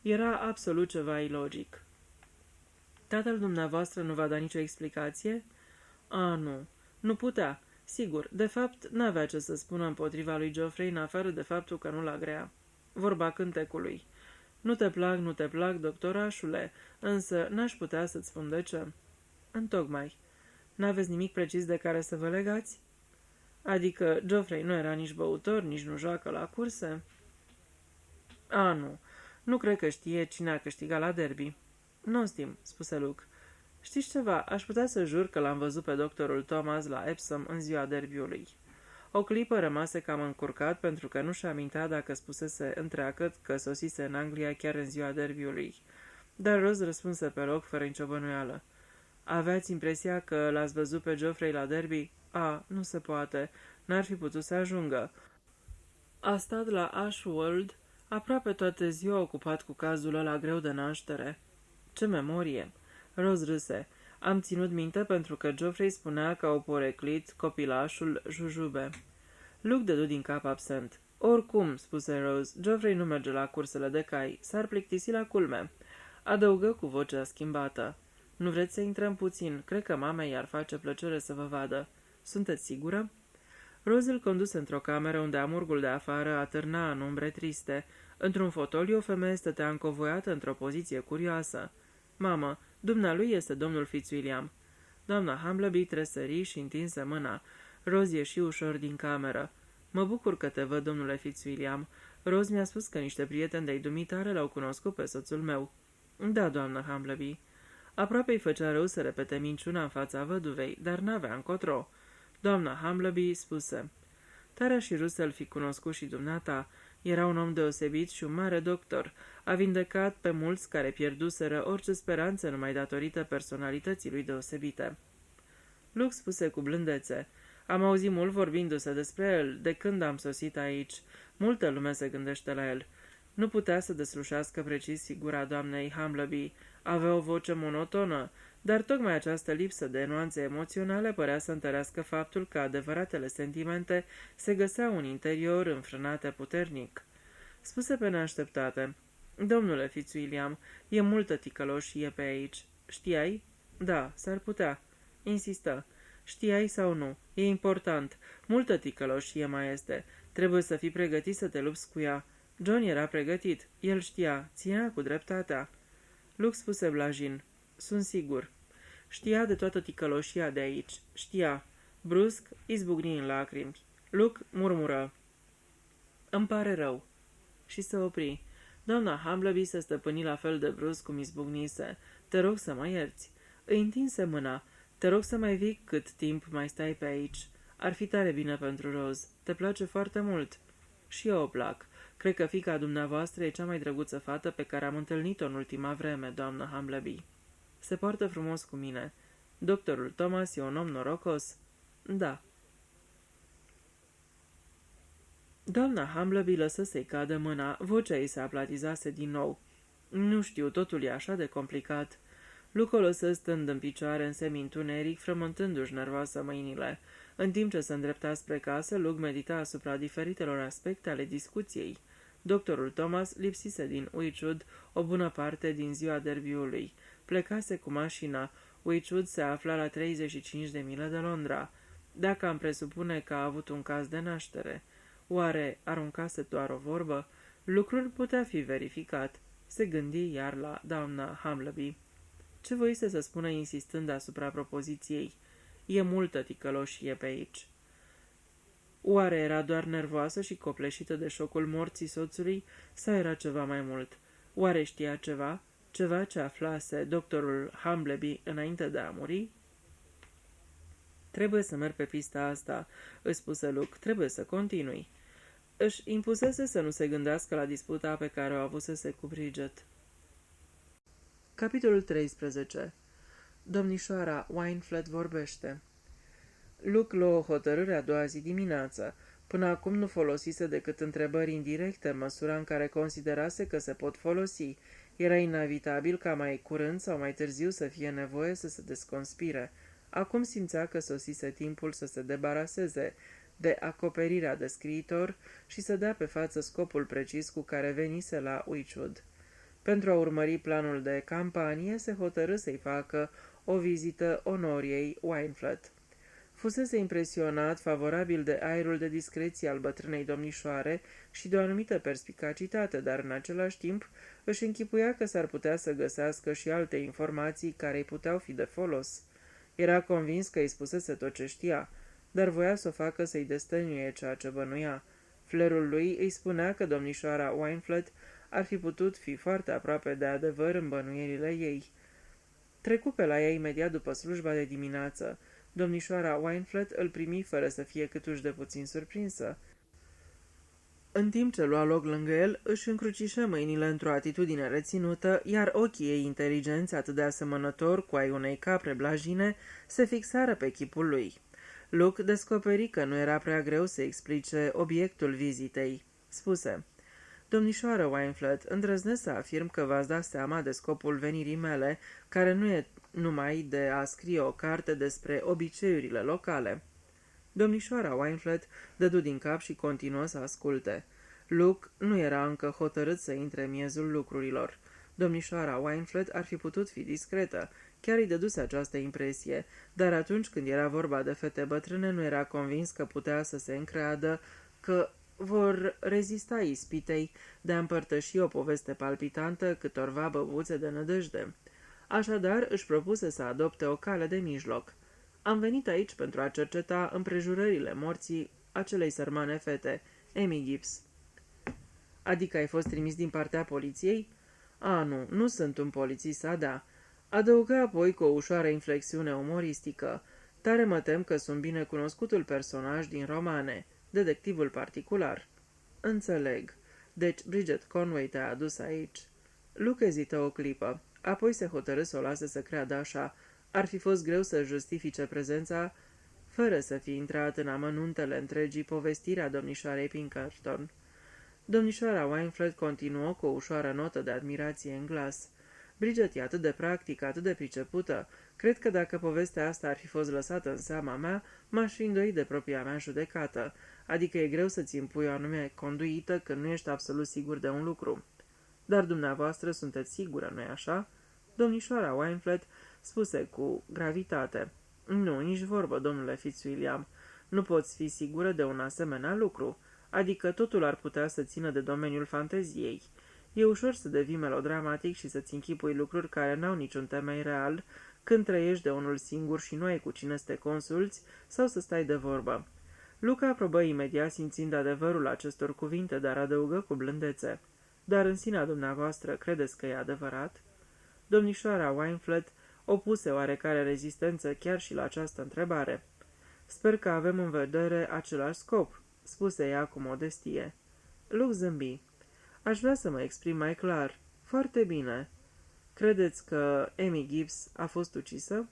Era absolut ceva ilogic. Tatăl dumneavoastră nu va da nicio explicație? Nu. Nu putea. Sigur, de fapt, n-avea ce să spună împotriva lui Geoffrey în afară de faptul că nu-l agrea. Vorba cântecului. Nu te plac, doctorașule, însă n-aș putea să-ți spun de ce. Întocmai. N-aveți nimic precis de care să vă legați? Adică Geoffrey nu era nici băutor, nici nu joacă la curse? Nu. Nu cred că știe cine a câștigat la derby. Nostim, spuse Luke. Știți ceva, aș putea să jur că l-am văzut pe doctorul Thomas la Epsom în ziua derbiului. O clipă rămase cam încurcat pentru că nu și amintea dacă spusese întreagăt că sosise în Anglia chiar în ziua derbiului. Dar Rose răspunse pe loc fără nicio bănuială. Aveați impresia că l-ați văzut pe Geoffrey la derby? Nu se poate. N-ar fi putut să ajungă. A stat la Ashwold aproape toată ziua ocupat cu cazul ăla greu de naștere. Ce memorie! Rose râse. Am ținut minte pentru că Geoffrey spunea că au poreclit copilașul Jujube. Luke dădu din cap absent. Oricum, spuse Rose, Geoffrey nu merge la cursele de cai. S-ar plictisi la culme. Adăugă cu vocea schimbată. Nu vreți să intrăm puțin? Cred că mamei i-ar face plăcere să vă vadă. Sunteți sigură? Rose îl conduse într-o cameră unde amurgul de afară atârna în umbre triste. Într-un fotoliu o femeie stătea încovoiată într-o poziție curioasă. Mamă, dumnealui este domnul Fitzwilliam. Doamna Humbleby tresări și întinse mâna. Rose ieși ușor din cameră. Mă bucur că te văd, domnule Fitzwilliam. Rose mi-a spus că niște prieteni de-ai dumitare l-au cunoscut pe soțul meu. Da, doamnă Humbleby. Aproape îi făcea rău să repete minciuna în fața văduvei, dar n-avea încotro. Doamna Humbleby spuse: Tarea și rus să-l fi cunoscut și dumneata. Era un om deosebit și un mare doctor. A vindecat pe mulți care pierduseră orice speranță numai datorită personalității lui deosebite. Luke spuse cu blândețe: Am auzit mult vorbindu-se despre el, de când am sosit aici. Multă lume se gândește la el. Nu putea să deslușească precis figura doamnei Humbleby. Avea o voce monotonă, dar tocmai această lipsă de nuanțe emoționale părea să întărească faptul că adevăratele sentimente se găseau în interior înfrânate puternic. Spuse pe neașteptate: Domnule Fitzwilliam, e multă ticăloșie pe aici. Știai? Da, s-ar putea. Insistă. Știai sau nu? E important. Multă ticăloșie mai este. Trebuie să fii pregătit să te lupți cu ea. John era pregătit. El știa. Ținea cu dreptatea. Luke spuse blajin: Sunt sigur. Știa de toată ticăloșia de aici. Știa. Brusc izbucni în lacrimi. Luke murmură: Îmi pare rău. Și se opri. Doamna Humbleby se stăpâni la fel de brusc cum izbucnise. Te rog să mă ierți. Îi întinse mâna. Te rog să mai vii cât timp mai stai pe aici. Ar fi tare bine pentru Rose. Te place foarte mult. Și eu o plac. Cred că fiica dumneavoastră e cea mai drăguță fată pe care am întâlnit-o în ultima vreme, doamnă Humbleby. Se poartă frumos cu mine. Doctorul Thomas e un om norocos? Da. Doamna Humbleby lăsă să-i cadă mâna, vocea ei se aplatizase din nou. Nu știu, totul e așa de complicat. Luke o lăsă stând în picioare în semintuneric, frământându-și nervoasă mâinile. În timp ce se îndrepta spre casă, Luke medita asupra diferitelor aspecte ale discuției. Doctorul Thomas lipsise din Wychwood o bună parte din ziua derbiului. Plecase cu mașina. Wychwood se afla la 35 de mile de Londra. Dacă am presupune că a avut un caz de naștere, oare aruncase doar o vorbă? Lucrul putea fi verificat. Se gândi iar la doamna Humbleby. Ce voise să spună insistând asupra propoziției? E multă ticăloșie pe aici. Oare era doar nervoasă și copleșită de șocul morții soțului, sau era ceva mai mult? Oare știa ceva? Ceva ce aflase doctorul Humbleby înainte de a muri? Trebuie să merg pe pista asta, își spuse Luke, trebuie să continui. Își impusese să nu se gândească la disputa pe care o avusese cu Bridget. Capitolul 13. Domnișoara Wineflet vorbește. Luke luă o hotărâre a doua zi dimineață. Până acum nu folosise decât întrebări indirecte, în măsura în care considerase că se pot folosi. Era inevitabil ca mai curând sau mai târziu să fie nevoie să se desconspire. Acum simțea că sosise timpul să se debaraseze de acoperirea de scriitor și să dea pe față scopul precis cu care venise la Wychwood. Pentru a urmări planul de campanie, se hotărâ să-i facă o vizită Honoriei Wynfleth. Fusese impresionat favorabil de aerul de discreție al bătrânei domnișoare și de o anumită perspicacitate, dar în același timp își închipuia că s-ar putea să găsească și alte informații care îi puteau fi de folos. Era convins că îi spusese tot ce știa, dar voia să o facă să-i destăinuie ceea ce bănuia. Flerul lui îi spunea că domnișoara Wynfleth ar fi putut fi foarte aproape de adevăr în bănuierile ei. Trecu pe la ea imediat după slujba de dimineață. Domnișoara Wynfleth îl primi fără să fie câtuși de puțin surprinsă. În timp ce lua loc lângă el, își încrucișă mâinile într-o atitudine reținută, iar ochii ei inteligenți, atât de asemănători cu ai unei capre blajine, se fixară pe chipul lui. Luke descoperi că nu era prea greu să explice obiectul vizitei. Spuse: Domnișoară Wynfleth, îndrăznesc să afirm că v-ați dat seama de scopul venirii mele, care nu e numai de a scrie o carte despre obiceiurile locale. Domnișoara Wynfleth dădu din cap și continuă să asculte. Luke nu era încă hotărât să intre în miezul lucrurilor. Domnișoara Wynfleth ar fi putut fi discretă, chiar îi dăduse această impresie, dar atunci când era vorba de fete bătrâne nu era convins că putea să se încreadă că vor rezista ispitei de a împărtăși o poveste palpitantă câtorva băbuțe de nădejde. Așadar își propuse să adopte o cale de mijloc. Am venit aici pentru a cerceta împrejurările morții acelei sărmane fete, Amy Gibbs. Adică ai fost trimis din partea poliției? A, nu sunt un polițist, da. Adăugă apoi cu o ușoară inflexiune umoristică. Tare mă tem că sunt bine cunoscutul personaj din romane, detectivul particular. Înțeleg. Deci Bridget Conway te-a adus aici. Luke ezită o clipă. Apoi se hotărâ să o lase să creadă așa. Ar fi fost greu să justifice prezența fără să fi intrat în amănuntele întregii povestirea domnișoarei Pinkerton. Domnișoara Wynfleth continuă cu o ușoară notă de admirație în glas. Bridget e atât de practică, atât de pricepută. Cred că dacă povestea asta ar fi fost lăsată în seama mea, m-aș fi îndoit de propria mea judecată. Adică e greu să-ți impui o anume conduită când nu ești absolut sigur de un lucru. Dar dumneavoastră sunteți sigură, nu-i așa? Domnișoara Wynfleth spuse cu gravitate. Nu, nici vorbă, domnule Fitzwilliam. Nu poți fi sigură de un asemenea lucru. Adică totul ar putea să țină de domeniul fanteziei. E ușor să devii melodramatic și să-ți închipui lucruri care n-au niciun temei real când trăiești de unul singur și nu ai cu cine să te consulți sau să stai de vorbă. Luca aprobă imediat simțind adevărul acestor cuvinte, dar adăugă cu blândețe. Dar în sinea dumneavoastră credeți că e adevărat? Domnișoara Wynfleth opuse oarecare rezistență chiar și la această întrebare. Sper că avem în vedere același scop, spuse ea cu modestie. Luke zâmbi. Aș vrea să mă exprim mai clar. Foarte bine. Credeți că Amy Gibbs a fost ucisă?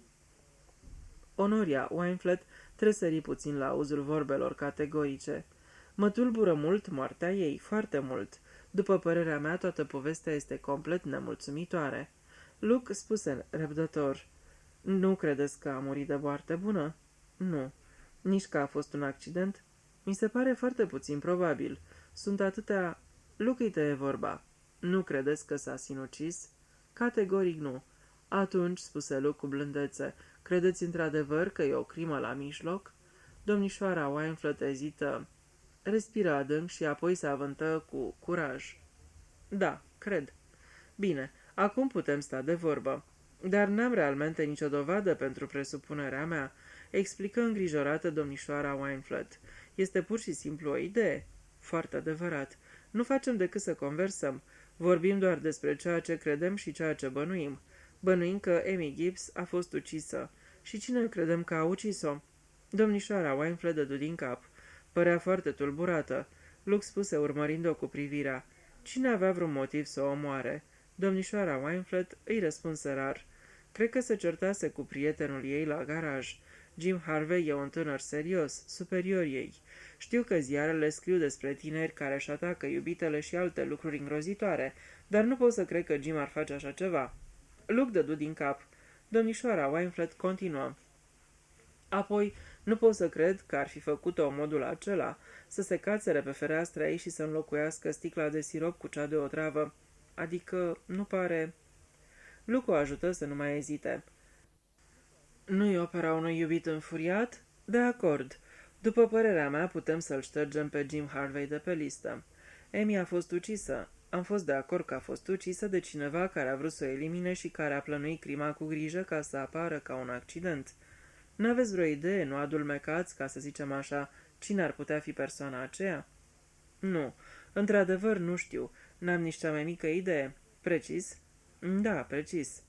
Honoria Wynfleth tresări puțin la auzul vorbelor categorice. Mă tulbură mult moartea ei, foarte mult. După părerea mea, toată povestea este complet nemulțumitoare. Luke spuse răbdător. Nu credeți că a murit de moarte bună? Nu. Nici că a fost un accident? Mi se pare foarte puțin probabil. Sunt atâtea... Luke-i tăie vorba. Nu credeți că s-a sinucis? Categoric nu. Atunci, spuse Luke cu blândețe, credeți într-adevăr că e o crimă la mijloc? Domnișoara Wynfleth ezită, respiră adânc și apoi se avântă cu curaj. Da, cred. Bine, acum putem sta de vorbă. Dar n-am realmente nicio dovadă pentru presupunerea mea, explică îngrijorată domnișoara Wynfleth. Este pur și simplu o idee. Foarte adevărat. Nu facem decât să conversăm. Vorbim doar despre ceea ce credem și ceea ce bănuim. Bănuim că Amy Gibbs a fost ucisă. Și cine credem că a ucis-o? Domnișoara Wynfleth dădu din cap. Părea foarte tulburată. Luke spuse urmărind-o cu privirea. Cine avea vreun motiv să o omoare? Domnișoara Wynfleth îi răspunse rar. Cred că se certase cu prietenul ei la garaj. Jim Harvey e un tânăr serios, superior ei. Știu că ziarele scriu despre tineri care își atacă iubitele și alte lucruri îngrozitoare, dar nu pot să cred că Jim ar face așa ceva. Luke dădu din cap. Domnișoara Wynfleth continuă. Apoi, nu pot să cred că ar fi făcut-o în modul acela, să se cațere pe fereastra ei și să înlocuiască sticla de sirop cu cea de otravă. Adică, nu pare... Luke o ajută să nu mai ezite. Nu-i opera unui iubit înfuriat? De acord. După părerea mea, putem să-l ștergem pe Jim Harvey de pe listă. Amy a fost ucisă. Am fost de acord că a fost ucisă de cineva care a vrut să o elimine și care a plănuit crima cu grijă ca să apară ca un accident. N-aveți vreo idee, nu adulmecați, ca să zicem așa, cine ar putea fi persoana aceea? Nu. Într-adevăr, nu știu. N-am nici cea mai mică idee. Precis? Da, precis.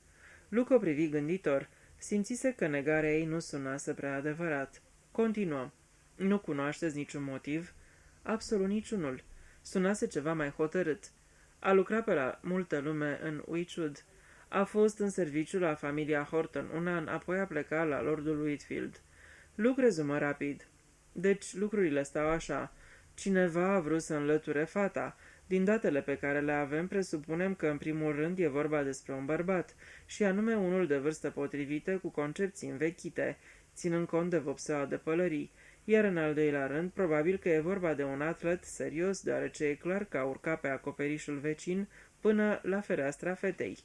Luke o privi gânditor. Simțise că negarea ei nu sunase prea adevărat. Continuă. Nu cunoașteți niciun motiv? Absolut niciunul. Sunase ceva mai hotărât. A lucrat pe la multă lume în Wychwood. A fost în serviciu la familia Horton un an, apoi a plecat la Lordul Whitfield. Luke rezumă rapid. Deci lucrurile stau așa. Cineva a vrut să înlăture fata. Din datele pe care le avem, presupunem că în primul rând e vorba despre un bărbat, și anume unul de vârstă potrivită cu concepții învechite, ținând cont de vopseaua de pălării, iar în al doilea rând, probabil că e vorba de un atlet serios, deoarece e clar că a urcat pe acoperișul vecin până la fereastra fetei.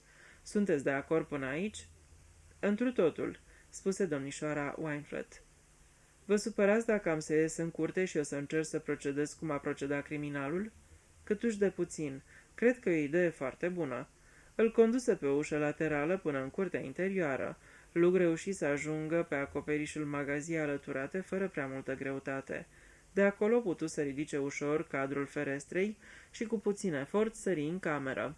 Sunteți de acord până aici? Întru totul, spuse domnișoara Wynflett. Vă supărați dacă am să ies în curte și o să încerc să procedez cum a procedat criminalul? Câtuși de puțin. Cred că e o idee foarte bună. Îl conduse pe o ușă laterală până în curtea interioară. Luke reuși să ajungă pe acoperișul magaziei alăturate fără prea multă greutate. De acolo putu să ridice ușor cadrul ferestrei și cu puțin efort sări în cameră.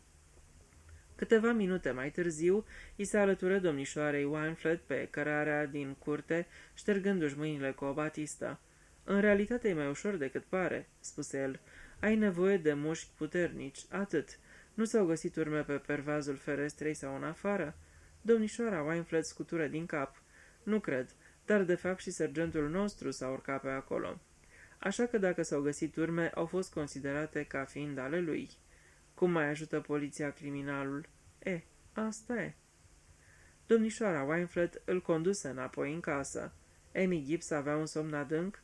Câteva minute mai târziu, i se alătură domnișoarei Wynflett pe cărarea din curte, ștergându-și mâinile cu o batistă. În realitate e mai ușor decât pare, spuse el. Ai nevoie de mușchi puternici, atât. Nu s-au găsit urme pe pervazul ferestrei sau în afară? Domnișoara Wynflett scutură din cap. Nu cred, dar de fapt și sergentul nostru s-a urcat pe acolo. Așa că dacă s-au găsit urme, au fost considerate ca fiind ale lui. Cum mai ajută poliția criminalul? Asta e. Domnișoara Wynflett îl conduse înapoi în casă. Amy Gibbs avea un somn adânc.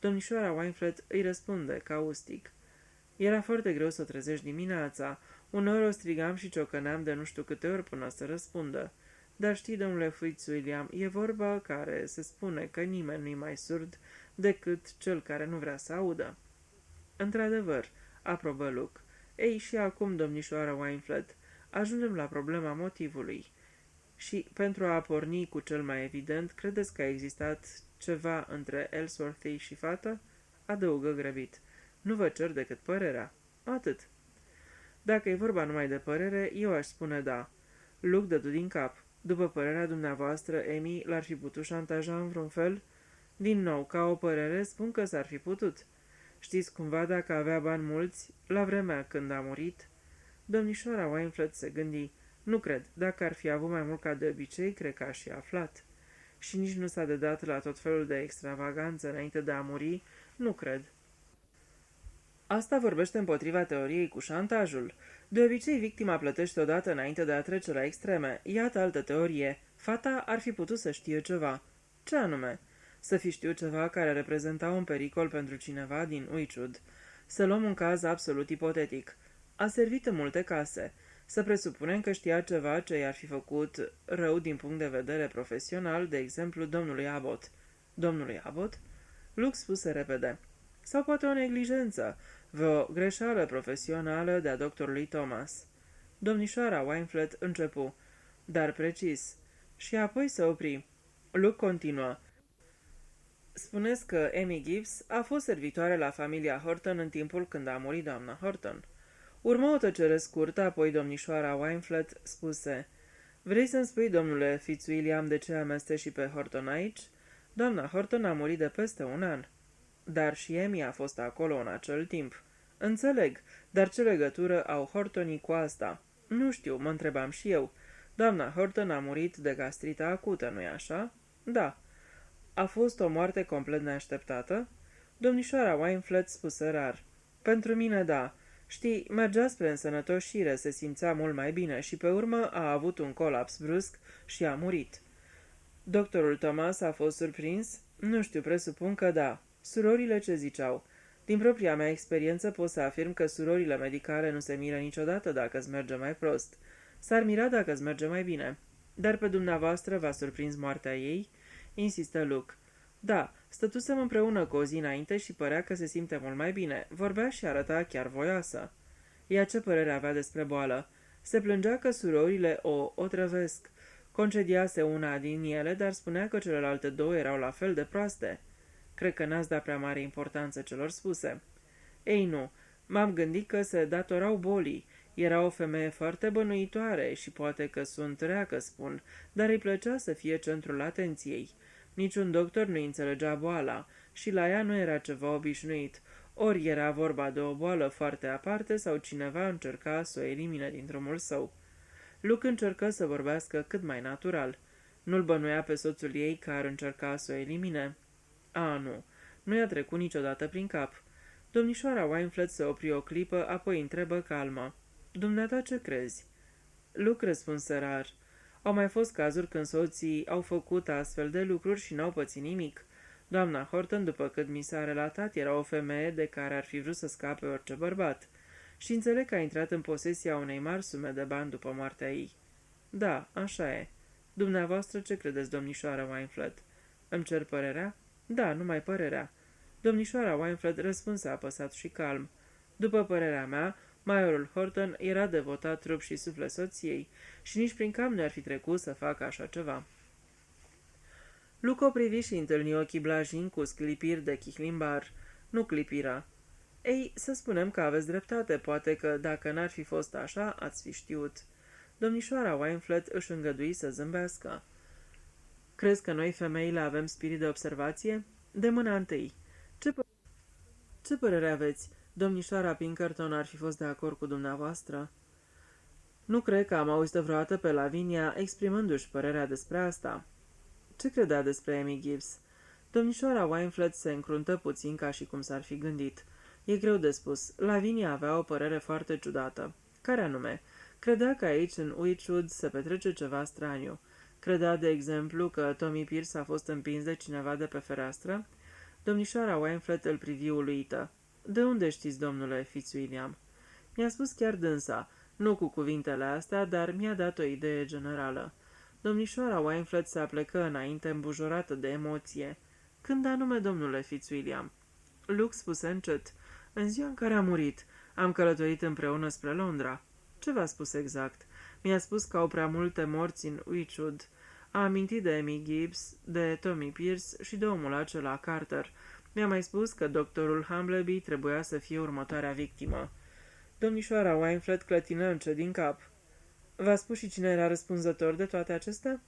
Domnișoara Wynflett îi răspunde caustic. Era foarte greu să o trezești dimineața. Uneori o strigam și ciocăneam de nu știu câte ori până să răspundă. Dar știi, domnule Fitzwilliam, e vorba care se spune că nimeni nu-i mai surd decât cel care nu vrea să audă. Într-adevăr, aprobă Luke. Ei, și acum, domnișoara Wynflett, ajungem la problema motivului. Și, pentru a porni cu cel mai evident, credeți că a existat ceva între Ellsworthy și fată? Adăugă grăbit. Nu vă cer decât părerea. Atât. Dacă e vorba numai de părere, eu aș spune da. Luke dădu din cap. După părerea dumneavoastră, Amy l-ar fi putut șantaja în vreun fel? Din nou, ca o părere, spun că s-ar fi putut. Știți cumva dacă avea bani mulți, la vremea când a murit? Domnișoara Wynflett se gândi. Nu cred. Dacă ar fi avut mai mult ca de obicei, cred că aș fi aflat. Și nici nu s-a dedat la tot felul de extravaganță înainte de a muri? Nu cred. Asta vorbește împotriva teoriei cu șantajul. De obicei, victima plătește odată înainte de a trece la extreme. Iată altă teorie. Fata ar fi putut să știe ceva. Ce anume? Să fi știut ceva care reprezenta un pericol pentru cineva din Wychwood. Să luăm un caz absolut ipotetic. A servit în multe case. Să presupunem că știa ceva ce i-ar fi făcut rău din punct de vedere profesional, de exemplu, domnului Abbott. Domnului Abbott? Luke spuse repede. Sau poate o neglijență, vreo greșeală profesională de-a doctorului Thomas. Domnișoara Wynflett începu, dar precis, și apoi se opri. Luke continuă. Spuneți că Amy Gibbs a fost servitoare la familia Horton în timpul când a murit doamna Horton. Urmă o tăcere scurtă, apoi domnișoara Wynflett spuse, vrei să-mi spui, domnule Fitzwilliam, de ce amesteci și pe Horton aici? Doamna Horton a murit de peste un an. Dar și Amy a fost acolo în acel timp. Înțeleg, dar ce legătură au Hortonii cu asta? Nu știu, mă întrebam și eu. Doamna Horton a murit de gastrită acută, nu-i așa? Da. A fost o moarte complet neașteptată? Domnișoara Wynflett spuse rar. Pentru mine, da. Știi, mergea spre însănătoșire, se simțea mult mai bine și pe urmă a avut un colaps brusc și a murit. Doctorul Thomas a fost surprins? Nu știu, presupun că da. Surorile ce ziceau? Din propria mea experiență pot să afirm că surorile medicale nu se miră niciodată dacă îți merge mai prost. S-ar mira dacă îți merge mai bine. Dar pe dumneavoastră v-a surprins moartea ei? Insistă Luke. Da, stătusem împreună cu o zi înainte și părea că se simte mult mai bine. Vorbea și arăta chiar voioasă. Ea ce părere avea despre boală? Se plângea că surorile o otrăvesc. Concediase una din ele, dar spunea că celelalte două erau la fel de proaste. Cred că n-ați dat prea mare importanță celor spuse. Ei nu, m-am gândit că se datorau bolii. Era o femeie foarte bănuitoare și poate că sunt rea că spun, dar îi plăcea să fie centrul atenției. Niciun doctor nu înțelegea boala și la ea nu era ceva obișnuit. Ori era vorba de o boală foarte aparte sau cineva încerca să o elimine din drumul său. Luke încercă să vorbească cât mai natural. Nu-l bănuia pe soțul ei că ar încerca să o elimine? A, nu. Nu i-a trecut niciodată prin cap. Domnișoara Weinfeld se opri o clipă, apoi întrebă calmă. Dumneata ce crezi? Luke răspunse rar. Au mai fost cazuri când soții au făcut astfel de lucruri și n-au pățit nimic. Doamna Horton, după cât mi s-a relatat, era o femeie de care ar fi vrut să scape orice bărbat. Și înțeleg că a intrat în posesia unei mari sume de bani după moartea ei. Da, așa e. Dumneavoastră ce credeți, domnișoară Weinfeld? Îmi cer părerea? Da, numai părerea. Domnișoara Weinfeld răspunse apăsat și calm. După părerea mea, Majorul Horton era devotat trup și suflet soției și nici prin cap nu ar fi trecut să facă așa ceva. Luke o privi și întâlni ochii blajini cu sclipiri de chihlimbar. Nu clipira. Ei, să spunem că aveți dreptate, poate că dacă n-ar fi fost așa, ați fi știut. Domnișoara Weinfeld își îngădui să zâmbească. Crezi că noi femeile avem spirit de observație? De mâna întâi. Ce părere aveți? Domnișoara Pinkerton ar fi fost de acord cu dumneavoastră? Nu cred că am auzit vreodată pe Lavinia exprimându-și părerea despre asta. Ce credea despre Amy Gibbs? Domnișoara Weinfeld se încruntă puțin ca și cum s-ar fi gândit. E greu de spus. Lavinia avea o părere foarte ciudată. Care anume? Credea că aici, în Witchwood, se petrece ceva straniu. Credea, de exemplu, că Tommy Pierce a fost împins de cineva de pe fereastră? Domnișoara Weinfeld îl privi uluită. De unde știți, domnule Fitzwilliam? Mi-a spus chiar dânsa, nu cu cuvintele astea, dar mi-a dat o idee generală. Domnișoara Weinfeld se aplecă înainte îmbujorată de emoție. Când anume, domnule Fitzwilliam? Luke spuse încet. În ziua în care a murit, am călătorit împreună spre Londra. Ce v-a spus exact? Mi-a spus că au prea multe morți în Witchwood. A amintit de Amy Gibbs, de Tommy Pierce și de omul acela Carter. Mi-a mai spus că doctorul Humbleby trebuia să fie următoarea victimă. Domnișoara Weinfeld clătină încet din cap. V-a spus și cine era răspunzător de toate acestea?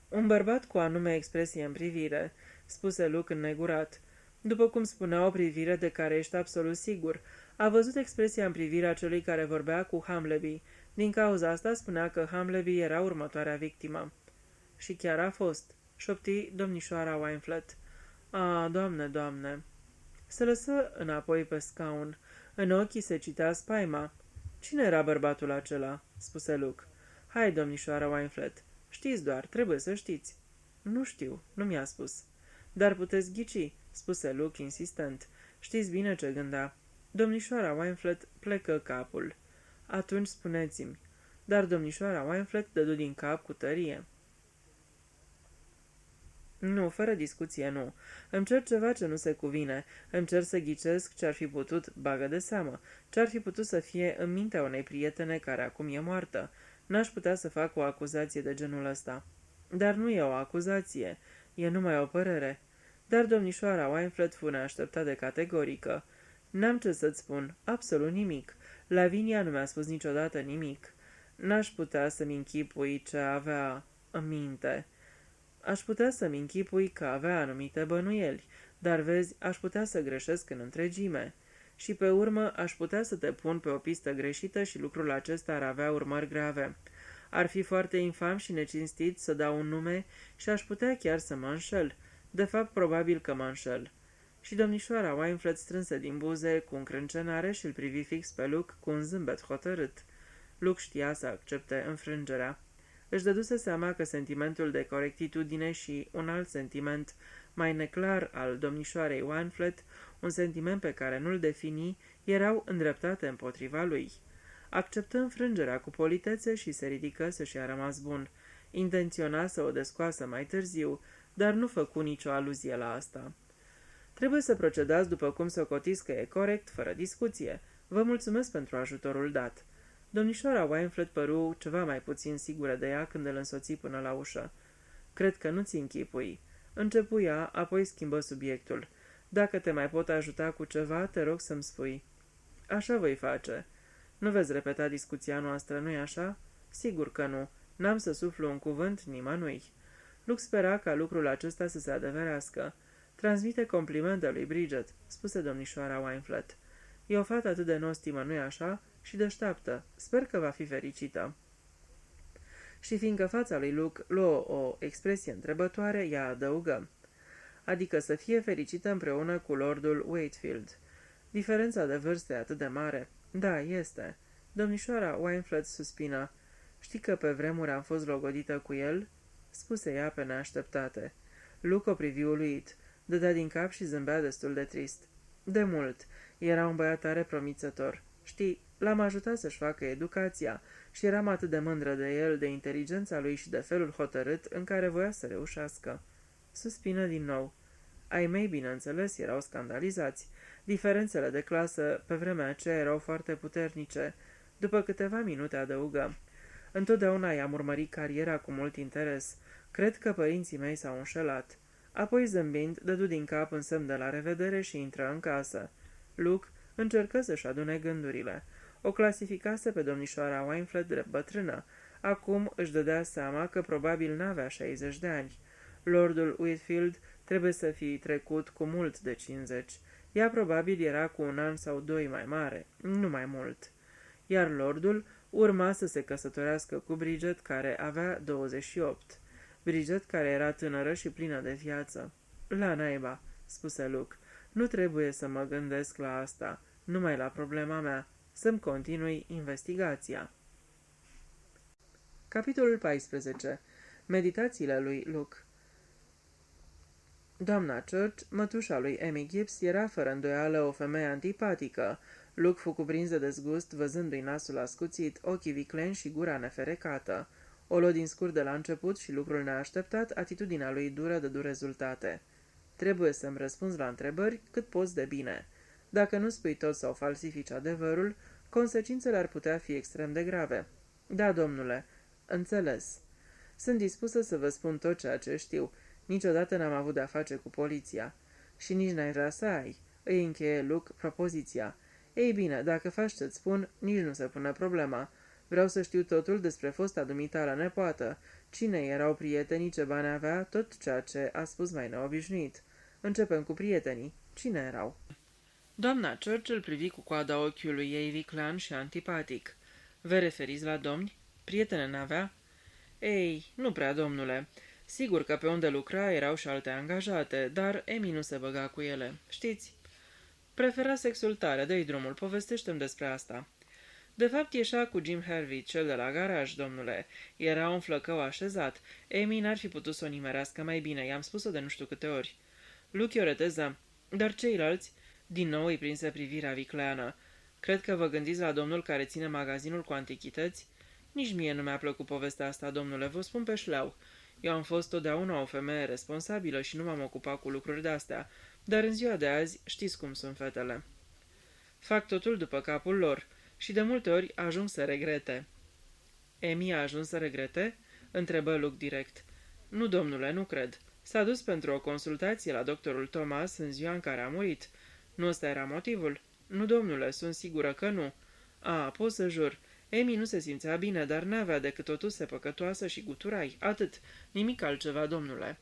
Un bărbat cu anume expresie în privire, spuse Luke înnegurat. După cum spunea, o privire de care ești absolut sigur. A văzut expresia în privirea celui care vorbea cu Humbleby. Din cauza asta spunea că Humbleby era următoarea victimă. Și chiar a fost, șopti domnișoara Weinfeld. A, doamne, doamne. Se lăsă înapoi pe scaun. În ochii se citea spaima. Cine era bărbatul acela? Spuse Luke. Hai, domnișoara Weinfeld. Știți doar, trebuie să știți. Nu știu, nu mi-a spus. Dar puteți ghici, spuse Luke insistent. Știți bine ce gândea. Domnișoara Weinfeld plecă capul. Atunci spuneți-mi. Dar domnișoara Weinfeld dădu din cap cu tărie. Nu, fără discuție, nu. Îmi cer ceva ce nu se cuvine. Îmi cer să ghicesc ce-ar fi putut, bagă de seamă, ce-ar fi putut să fie în mintea unei prietene care acum e moartă. N-aș putea să fac o acuzație de genul ăsta. Dar nu e o acuzație, e numai o părere. Dar domnișoara Weinfeld fu neașteptat de categorică. N-am ce să-ți spun, absolut nimic. Lavinia nu mi-a spus niciodată nimic. N-aș putea să-mi închipui ce avea în minte. Aș putea să-mi închipui că avea anumite bănuieli, dar vezi, aș putea să greșesc în întregime. Și pe urmă aș putea să te pun pe o pistă greșită și lucrul acesta ar avea urmări grave. Ar fi foarte infam și necinstit să dau un nume și aș putea chiar să mă înșel. De fapt, probabil că mă înșel. Și domnișoara Weinfeld strânse din buze cu încrâncenare și îl privi fix pe Luke cu un zâmbet hotărât. Luke știa să accepte înfrângerea. Își dăduse seama că sentimentul de corectitudine și un alt sentiment mai neclar al domnișoarei Wynflete, un sentiment pe care nu-l defini, erau îndreptate împotriva lui. Acceptă înfrângerea cu politețe și se ridică să-și a rămas bun. Intenționa să o descoasă mai târziu, dar nu făcu nicio aluzie la asta. Trebuie să procedați după cum socotiți că e corect, fără discuție. Vă mulțumesc pentru ajutorul dat. Domnișoara Wynflete păru ceva mai puțin sigură de ea când îl însoți până la ușă. Cred că nu-ți închipui. Începu ea, apoi schimbă subiectul. Dacă te mai pot ajuta cu ceva, te rog să-mi spui. Așa voi face. Nu veți repeta discuția noastră, nu-i așa? Sigur că nu. N-am să suflu un cuvânt nimănui. Luke spera ca lucrul acesta să se adeverească. Transmite complimente lui Bridget, spuse domnișoara Wynflete. E o fată atât de nostimă, nu-i așa? Și deșteaptă. Sper că va fi fericită. Și fiindcă fața lui Luke luă o expresie întrebătoare, ea adăugă. Adică să fie fericită împreună cu lordul Wakefield. Diferența de vârstă e atât de mare. Da, este. Domnișoara Wynflete suspină. Știi că pe vremuri am fost logodită cu el? Spuse ea pe neașteptate. Luke o privi uluit. Dădea din cap și zâmbea destul de trist. De mult. Era un băiat tare promițător. Știi, l-am ajutat să-și facă educația și eram atât de mândră de el, de inteligența lui și de felul hotărât în care voia să reușească. Suspină din nou. Ai mei, bineînțeles, erau scandalizați. Diferențele de clasă pe vremea aceea erau foarte puternice. După câteva minute adăugă. Întotdeauna i-am urmărit cariera cu mult interes. Cred că părinții mei s-au înșelat. Apoi, zâmbind, dădu din cap în semn de la revedere și intră în casă. Luke încercă să-și adune gândurile. O clasificase pe domnișoara Wynflete drept bătrână. Acum își dădea seama că probabil n-avea 60 de ani. Lordul Whitfield trebuie să fi trecut cu mult de 50. Ea probabil era cu un an sau doi mai mare, nu mai mult. Iar lordul urma să se căsătorească cu Bridget, care avea 28. Bridget, care era tânără și plină de viață. La naiba, spuse Luke, nu trebuie să mă gândesc la asta, numai la problema mea, să-mi continui investigația. Capitolul 14. Meditațiile lui Luke. Doamna Church, mătușa lui Emmy Gibbs, era fără îndoială o femeie antipatică. Luke fu cuprins de dezgust văzându-i nasul ascuțit, ochii vicleni și gura neferecată. O luă din scurt de la început și lucrul neașteptat, atitudinea lui dură dădu rezultate. Trebuie să-mi răspunzi la întrebări cât poți de bine. Dacă nu spui tot sau falsifici adevărul, consecințele ar putea fi extrem de grave. Da, domnule, înțeles. Sunt dispusă să vă spun tot ceea ce știu. Niciodată n-am avut de-a face cu poliția. Și nici n-ai vrea să ai. Îi încheie Luke propoziția. Ei bine, dacă faci ce-ți spun, nici nu se pune problema. Vreau să știu totul despre fosta dumitale nepoată. Cine erau prietenii, ce bani avea, tot ceea ce a spus mai neobișnuit. Începem cu prietenii. Cine erau? Doamna Church îl privi cu coada ochiului ei viclean și antipatic. Vă referiți la domni? Prietene n-avea? Ei, nu prea, domnule. Sigur că pe unde lucra erau și alte angajate, dar Emmy nu se băga cu ele. Știți? Prefera sexul tare, dă-i drumul, povestește-mi despre asta. De fapt, ieșea cu Jim Harvey, cel de la garaj, domnule. Era un flăcău așezat. Emmy n-ar fi putut să o nimerească mai bine, i-am spus-o de nu știu câte ori. Luke o reteză. Dar ceilalți? Din nou îi prinse privirea vicleană. Cred că vă gândiți la domnul care ține magazinul cu antichități? Nici mie nu mi-a plăcut povestea asta, domnule, vă spun pe șleau. Eu am fost totdeauna o femeie responsabilă și nu m-am ocupat cu lucruri de-astea, dar în ziua de azi știți cum sunt fetele. Fac totul după capul lor și de multe ori ajung să regrete. Emmy a ajuns să regrete? Întrebă Luke direct. Nu, domnule, nu cred. S-a dus pentru o consultație la doctorul Thomas în ziua în care a murit. Nu ăsta era motivul? Nu, domnule, sunt sigură că nu. A, pot să jur. Emmy nu se simțea bine, dar n-avea decât o tuse păcătoasă și guturai. Atât. Nimic altceva, domnule.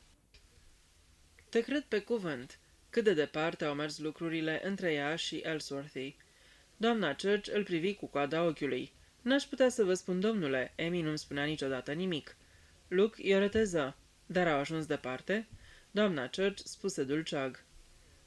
Te cred pe cuvânt. Cât de departe au mers lucrurile între ea și Ellsworthy. Doamna Church îl privi cu coada ochiului. N-aș putea să vă spun, domnule, Emmy nu-mi spunea niciodată nimic. Luke i-o reteză. Dar au ajuns departe? Doamna Church spuse dulceag.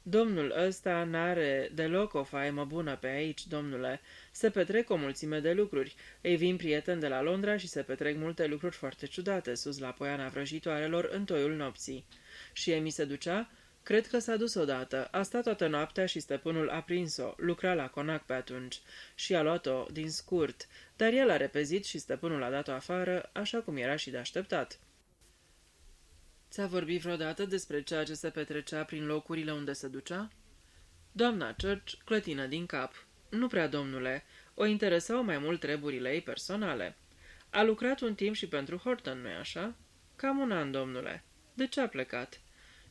Domnul ăsta n-are deloc o faimă bună pe aici, domnule. Se petrec o mulțime de lucruri. Ei vin prieteni de la Londra și se petrec multe lucruri foarte ciudate sus la poiana vrăjitoarelor în toiul nopții. Și Emi se ducea? Cred că s-a dus odată. A stat toată noaptea și stăpânul a prins-o. Lucra la conac pe atunci. Și a luat-o din scurt. Dar el a repezit și stăpânul a dat-o afară, așa cum era și de așteptat. Ți-a vorbit vreodată despre ceea ce se petrecea prin locurile unde se ducea? Doamna Church clătină din cap. Nu prea, domnule. O interesau mai mult treburile ei personale. A lucrat un timp și pentru Horton, nu-i așa? Cam un an, domnule. De ce a plecat?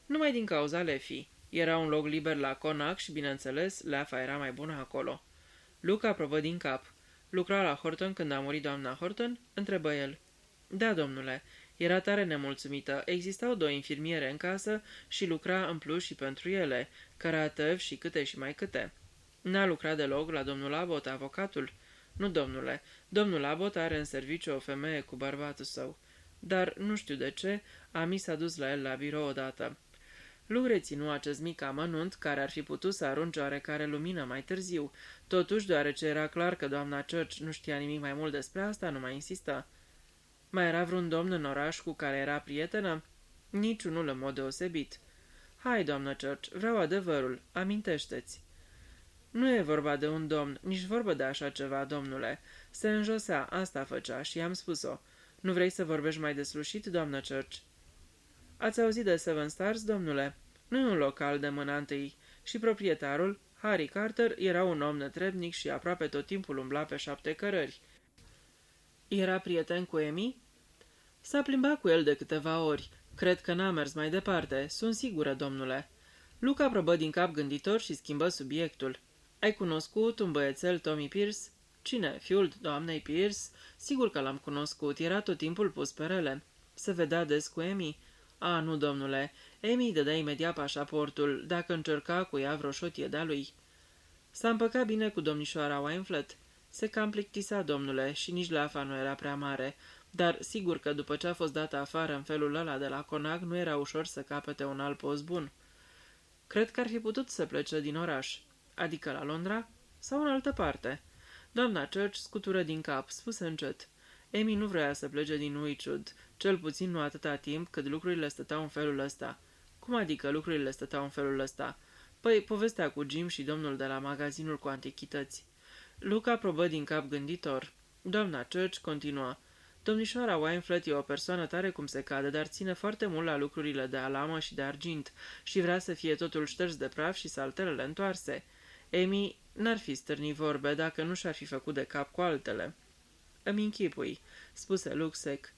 Numai din cauza Lefii. Era un loc liber la Conac și, bineînțeles, leafa era mai bună acolo. Luke aprobă din cap. Lucra la Horton când a murit doamna Horton? Întrebă el. Da, domnule. Era tare nemulțumită. Existau 2 infirmiere în casă și lucra în plus și pentru ele, căratăvi și câte și mai câte. N-a lucrat deloc la domnul Abbott, avocatul? Nu, domnule. Domnul Abbott are în serviciu o femeie cu bărbatul său. Dar, nu știu de ce, Ami s-a dus la el la birou odată. Luke reținu acest mic amănunt, care ar fi putut să arunce oarecare lumină mai târziu. Totuși, deoarece era clar că doamna Church nu știa nimic mai mult despre asta, nu mai insista. Mai era vreun domn în oraș cu care era prietenă? Niciunul în mod deosebit. Hai, doamnă Church, vreau adevărul, amintește-ți. Nu e vorba de un domn, nici vorbă de așa ceva, domnule. Se înjosea, asta făcea și i-am spus-o. Nu vrei să vorbești mai deslușit, doamnă Church? Ați auzit de Seven Stars, domnule? Nu e un local de mâna întâi. Și proprietarul, Harry Carter, era un om netrebnic și aproape tot timpul umbla pe 7 cărări. Era prieten cu Emi? S-a plimbat cu el de câteva ori. Cred că n-a mers mai departe. Sunt sigură, domnule. Luke aprobă din cap gânditor și schimbă subiectul. Ai cunoscut un băiețel, Tommy Pierce? Cine? Fiul doamnei Pierce? Sigur că l-am cunoscut. Era tot timpul pus pe rele. Se vedea des cu Emi? A, nu, domnule. Emi îi dădea imediat pașaportul, dacă încerca cu ea vreo șotie de-a lui. S-a împăcat bine cu domnișoara Wineflet. Se cam plictisea, domnule, și nici leafa nu era prea mare, dar sigur că după ce a fost dată afară în felul ăla de la Conac, nu era ușor să capete un alt post bun. Cred că ar fi putut să plece din oraș, adică la Londra sau în altă parte. Doamna Church scutură din cap, spuse încet. Emi nu vrea să plece din Wychwood, cel puțin nu atâta timp cât lucrurile stăteau în felul ăsta. Cum adică lucrurile stăteau în felul ăsta? Păi, povestea cu Jim și domnul de la magazinul cu antichități. Luke aprobă din cap gânditor. Doamna Church continua. Domnișoara Wineflet e o persoană tare cum se cade, dar ține foarte mult la lucrurile de alamă și de argint și vrea să fie totul șters de praf și saltelele întoarse. Emi n-ar fi stârnit vorbe dacă nu și-ar fi făcut de cap cu altele. Îmi închipui, spuse Luke sec.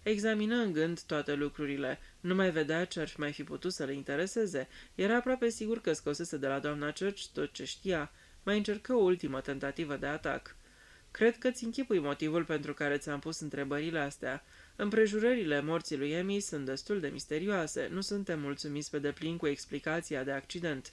Examină în gând toate lucrurile. Nu mai vedea ce ar mai fi putut să le intereseze. Era aproape sigur că scosese de la doamna Church tot ce știa. Mai încercă o ultimă tentativă de atac. Cred că-ți închipui motivul pentru care ți-am pus întrebările astea. Împrejurările morții lui Emi sunt destul de misterioase. Nu suntem mulțumiți pe deplin cu explicația de accident.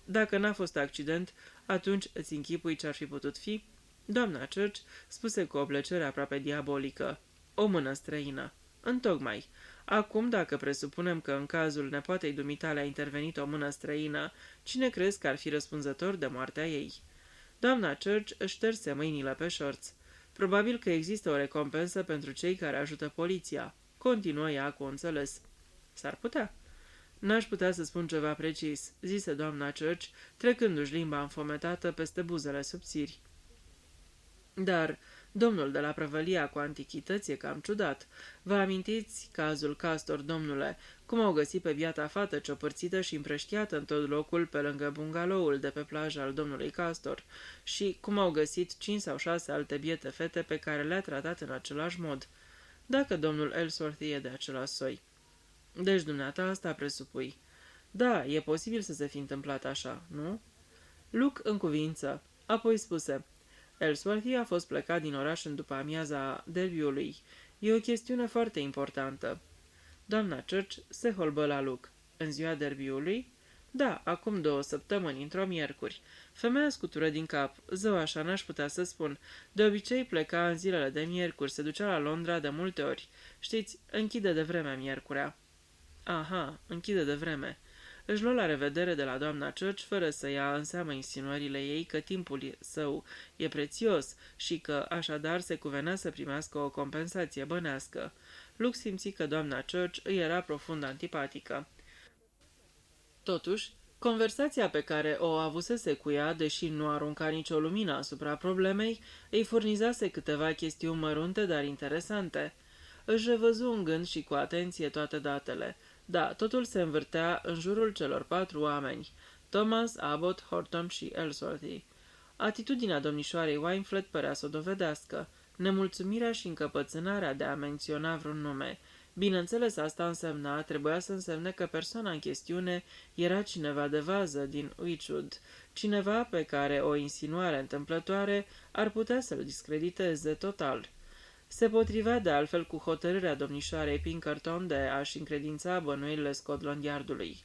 Dacă n-a fost accident, atunci îți închipui ce ar fi putut fi? Doamna Church spuse cu o plăcere aproape diabolică. O mână străină. Întocmai. Acum, dacă presupunem că în cazul nepoatei dumitale a intervenit o mână străină, cine crezi că ar fi răspunzător de moartea ei? Doamna Church își șterse mâinile pe șorț. Probabil că există o recompensă pentru cei care ajută poliția. Continuă ea cu înțeles. S-ar putea. N-aș putea să spun ceva precis, zise doamna Church, trecându-și limba înfometată peste buzele subțiri. Dar domnul de la prăvălia cu antichități e cam ciudat. Vă amintiți cazul Castor, domnule, cum au găsit pe biata fată ciopărțită și împrăștiată în tot locul pe lângă bungaloul de pe plajă al domnului Castor și cum au găsit 5 sau 6 alte biete fete pe care le-a tratat în același mod, dacă domnul Ellsworth e de același soi. Deci dumneata asta presupui. Da, e posibil să se fi întâmplat așa, nu? Luke în cuvință, apoi spuse... Ellsworth a fost plecat din oraș în după amiaza derbiului. E o chestiune foarte importantă. Doamna Church se holbă la Luke. În ziua derbiului? Da, acum 2 săptămâni, într-o miercuri. Femeia scutură din cap. Zău, așa n-aș putea să spun. De obicei pleca în zilele de miercuri, se ducea la Londra de multe ori. Știți, închide de vreme miercurea. Aha, închide de vreme. Își luă la revedere de la doamna Church fără să ia în seamă insinuările ei că timpul său e prețios și că, așadar, se cuvenea să primească o compensație bănească. Luke simți că doamna Church îi era profund antipatică. Totuși, conversația pe care o avusese cu ea, deși nu arunca nicio lumină asupra problemei, îi furnizase câteva chestiuni mărunte, dar interesante. Își revăzu în gând și cu atenție toate datele. Da, totul se învârtea în jurul celor 4 oameni, Thomas, Abbott, Horton și Ellsworthy. Atitudinea domnișoarei Wynflett părea să o dovedească, nemulțumirea și încăpățânarea de a menționa vreun nume. Bineînțeles, asta trebuia să însemne că persoana în chestiune era cineva de vază din Wychwood, cineva pe care o insinuare întâmplătoare ar putea să-l discrediteze total. Se potrivea de altfel cu hotărârea domnișoarei Pinkerton de a-și încredința bănuielile Scotland Yardului.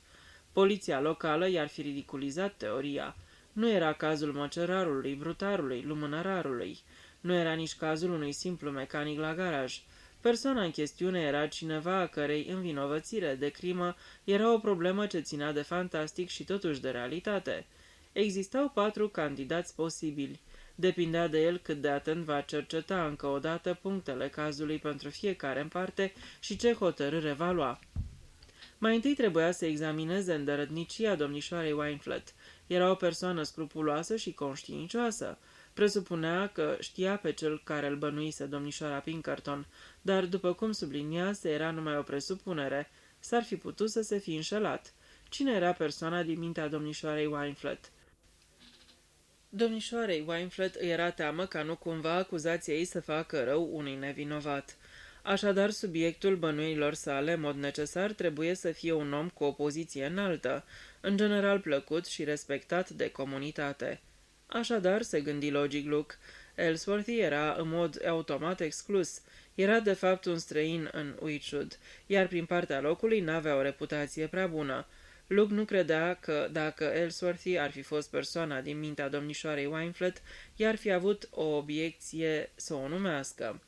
Poliția locală i-ar fi ridiculizat teoria. Nu era cazul măcerarului, brutarului, lumânărarului. Nu era nici cazul unui simplu mecanic la garaj. Persoana în chestiune era cineva a cărei învinovățire de crimă era o problemă ce ținea de fantastic și totuși de realitate. Existau 4 candidați posibili. Depindea de el cât de atent va cerceta încă o dată punctele cazului pentru fiecare în parte și ce hotărâre va lua. Mai întâi trebuia să examineze îndărătnicia domnișoarei Wynflett. Era o persoană scrupuloasă și conștiincioasă. Presupunea că știa pe cel care îl bănuise domnișoara Pinkerton, dar, după cum subliniase, era numai o presupunere. S-ar fi putut să se fi înșelat. Cine era persoana din mintea domnișoarei Wynflett? Domnișoarei Wynflett îi era teamă ca nu cumva acuzația ei să facă rău unui nevinovat. Așadar, subiectul bănuiilor sale, în mod necesar, trebuie să fie un om cu o poziție înaltă, în general plăcut și respectat de comunitate. Așadar, se gândi logic Luke, Ellsworthy era în mod automat exclus. Era de fapt un străin în Wychwood, iar prin partea locului n-avea o reputație prea bună. Luke nu credea că, dacă Ellsworthy ar fi fost persoana din mintea domnișoarei Wynflett, i-ar fi avut o obiecție să o numească.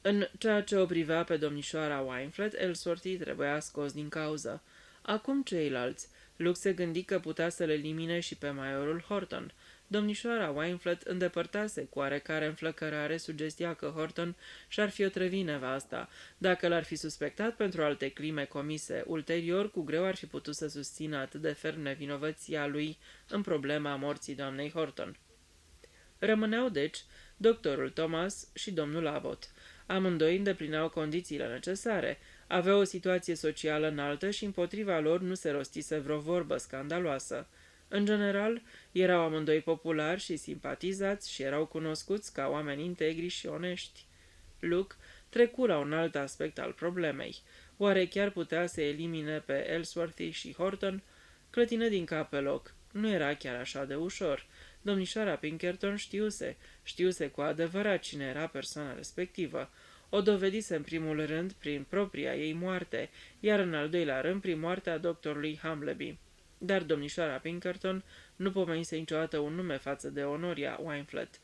În ceea ce o privea pe domnișoara Wynflett, Ellsworthy trebuia scos din cauză. Acum ceilalți. Luke se gândi că putea să le elimine și pe majorul Horton. Domnișoara Wynflett îndepărtase cu oarecare înflăcărare sugestia că Horton și-ar fi otrăvit nevasta. Dacă l-ar fi suspectat pentru alte crime comise, ulterior cu greu ar fi putut să susțină atât de ferm nevinovăția lui în problema morții doamnei Horton. Rămâneau, deci, doctorul Thomas și domnul Abbott. Amândoi îndeplineau condițiile necesare, aveau o situație socială înaltă și împotriva lor nu se rostise vreo vorbă scandaloasă. În general, erau amândoi populari și simpatizați și erau cunoscuți ca oameni integri și onești. Luke trecu la un alt aspect al problemei. Oare chiar putea să elimine pe Ellsworthy și Horton? Clătină din cap pe loc. Nu era chiar așa de ușor. Domnișoara Pinkerton știuse cu adevărat cine era persoana respectivă. O dovedise în primul rând prin propria ei moarte, iar în al doilea rând prin moartea doctorului Hamleby. Dar domnișoara Pinkerton nu pomenise niciodată un nume față de Honoria Wynflett.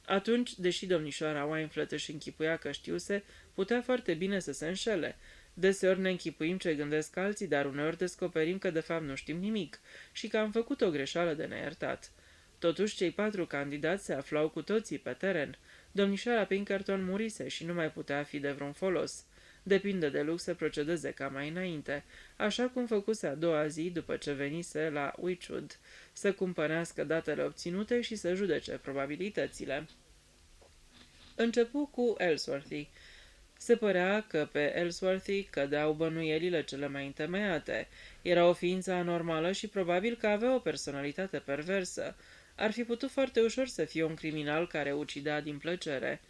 Atunci, deși domnișoara Wynflett își închipuia că știuse, putea foarte bine să se înșele. Deseori ne închipuim ce gândesc alții, dar uneori descoperim că de fapt nu știm nimic și că am făcut o greșeală de neiertat. Totuși, cei 4 candidați se aflau cu toții pe teren. Domnișoara Pinkerton murise și nu mai putea fi de vreun folos. Depinde de Luke să procedeze ca mai înainte, așa cum făcuse a doua zi după ce venise la Wychwood, să cumpănească datele obținute și să judece probabilitățile. Începu cu Ellsworthy. Se părea că pe Ellsworthy cădeau bănuielile cele mai întemeiate. Era o ființă anormală și probabil că avea o personalitate perversă. Ar fi putut foarte ușor să fie un criminal care ucidea din plăcere.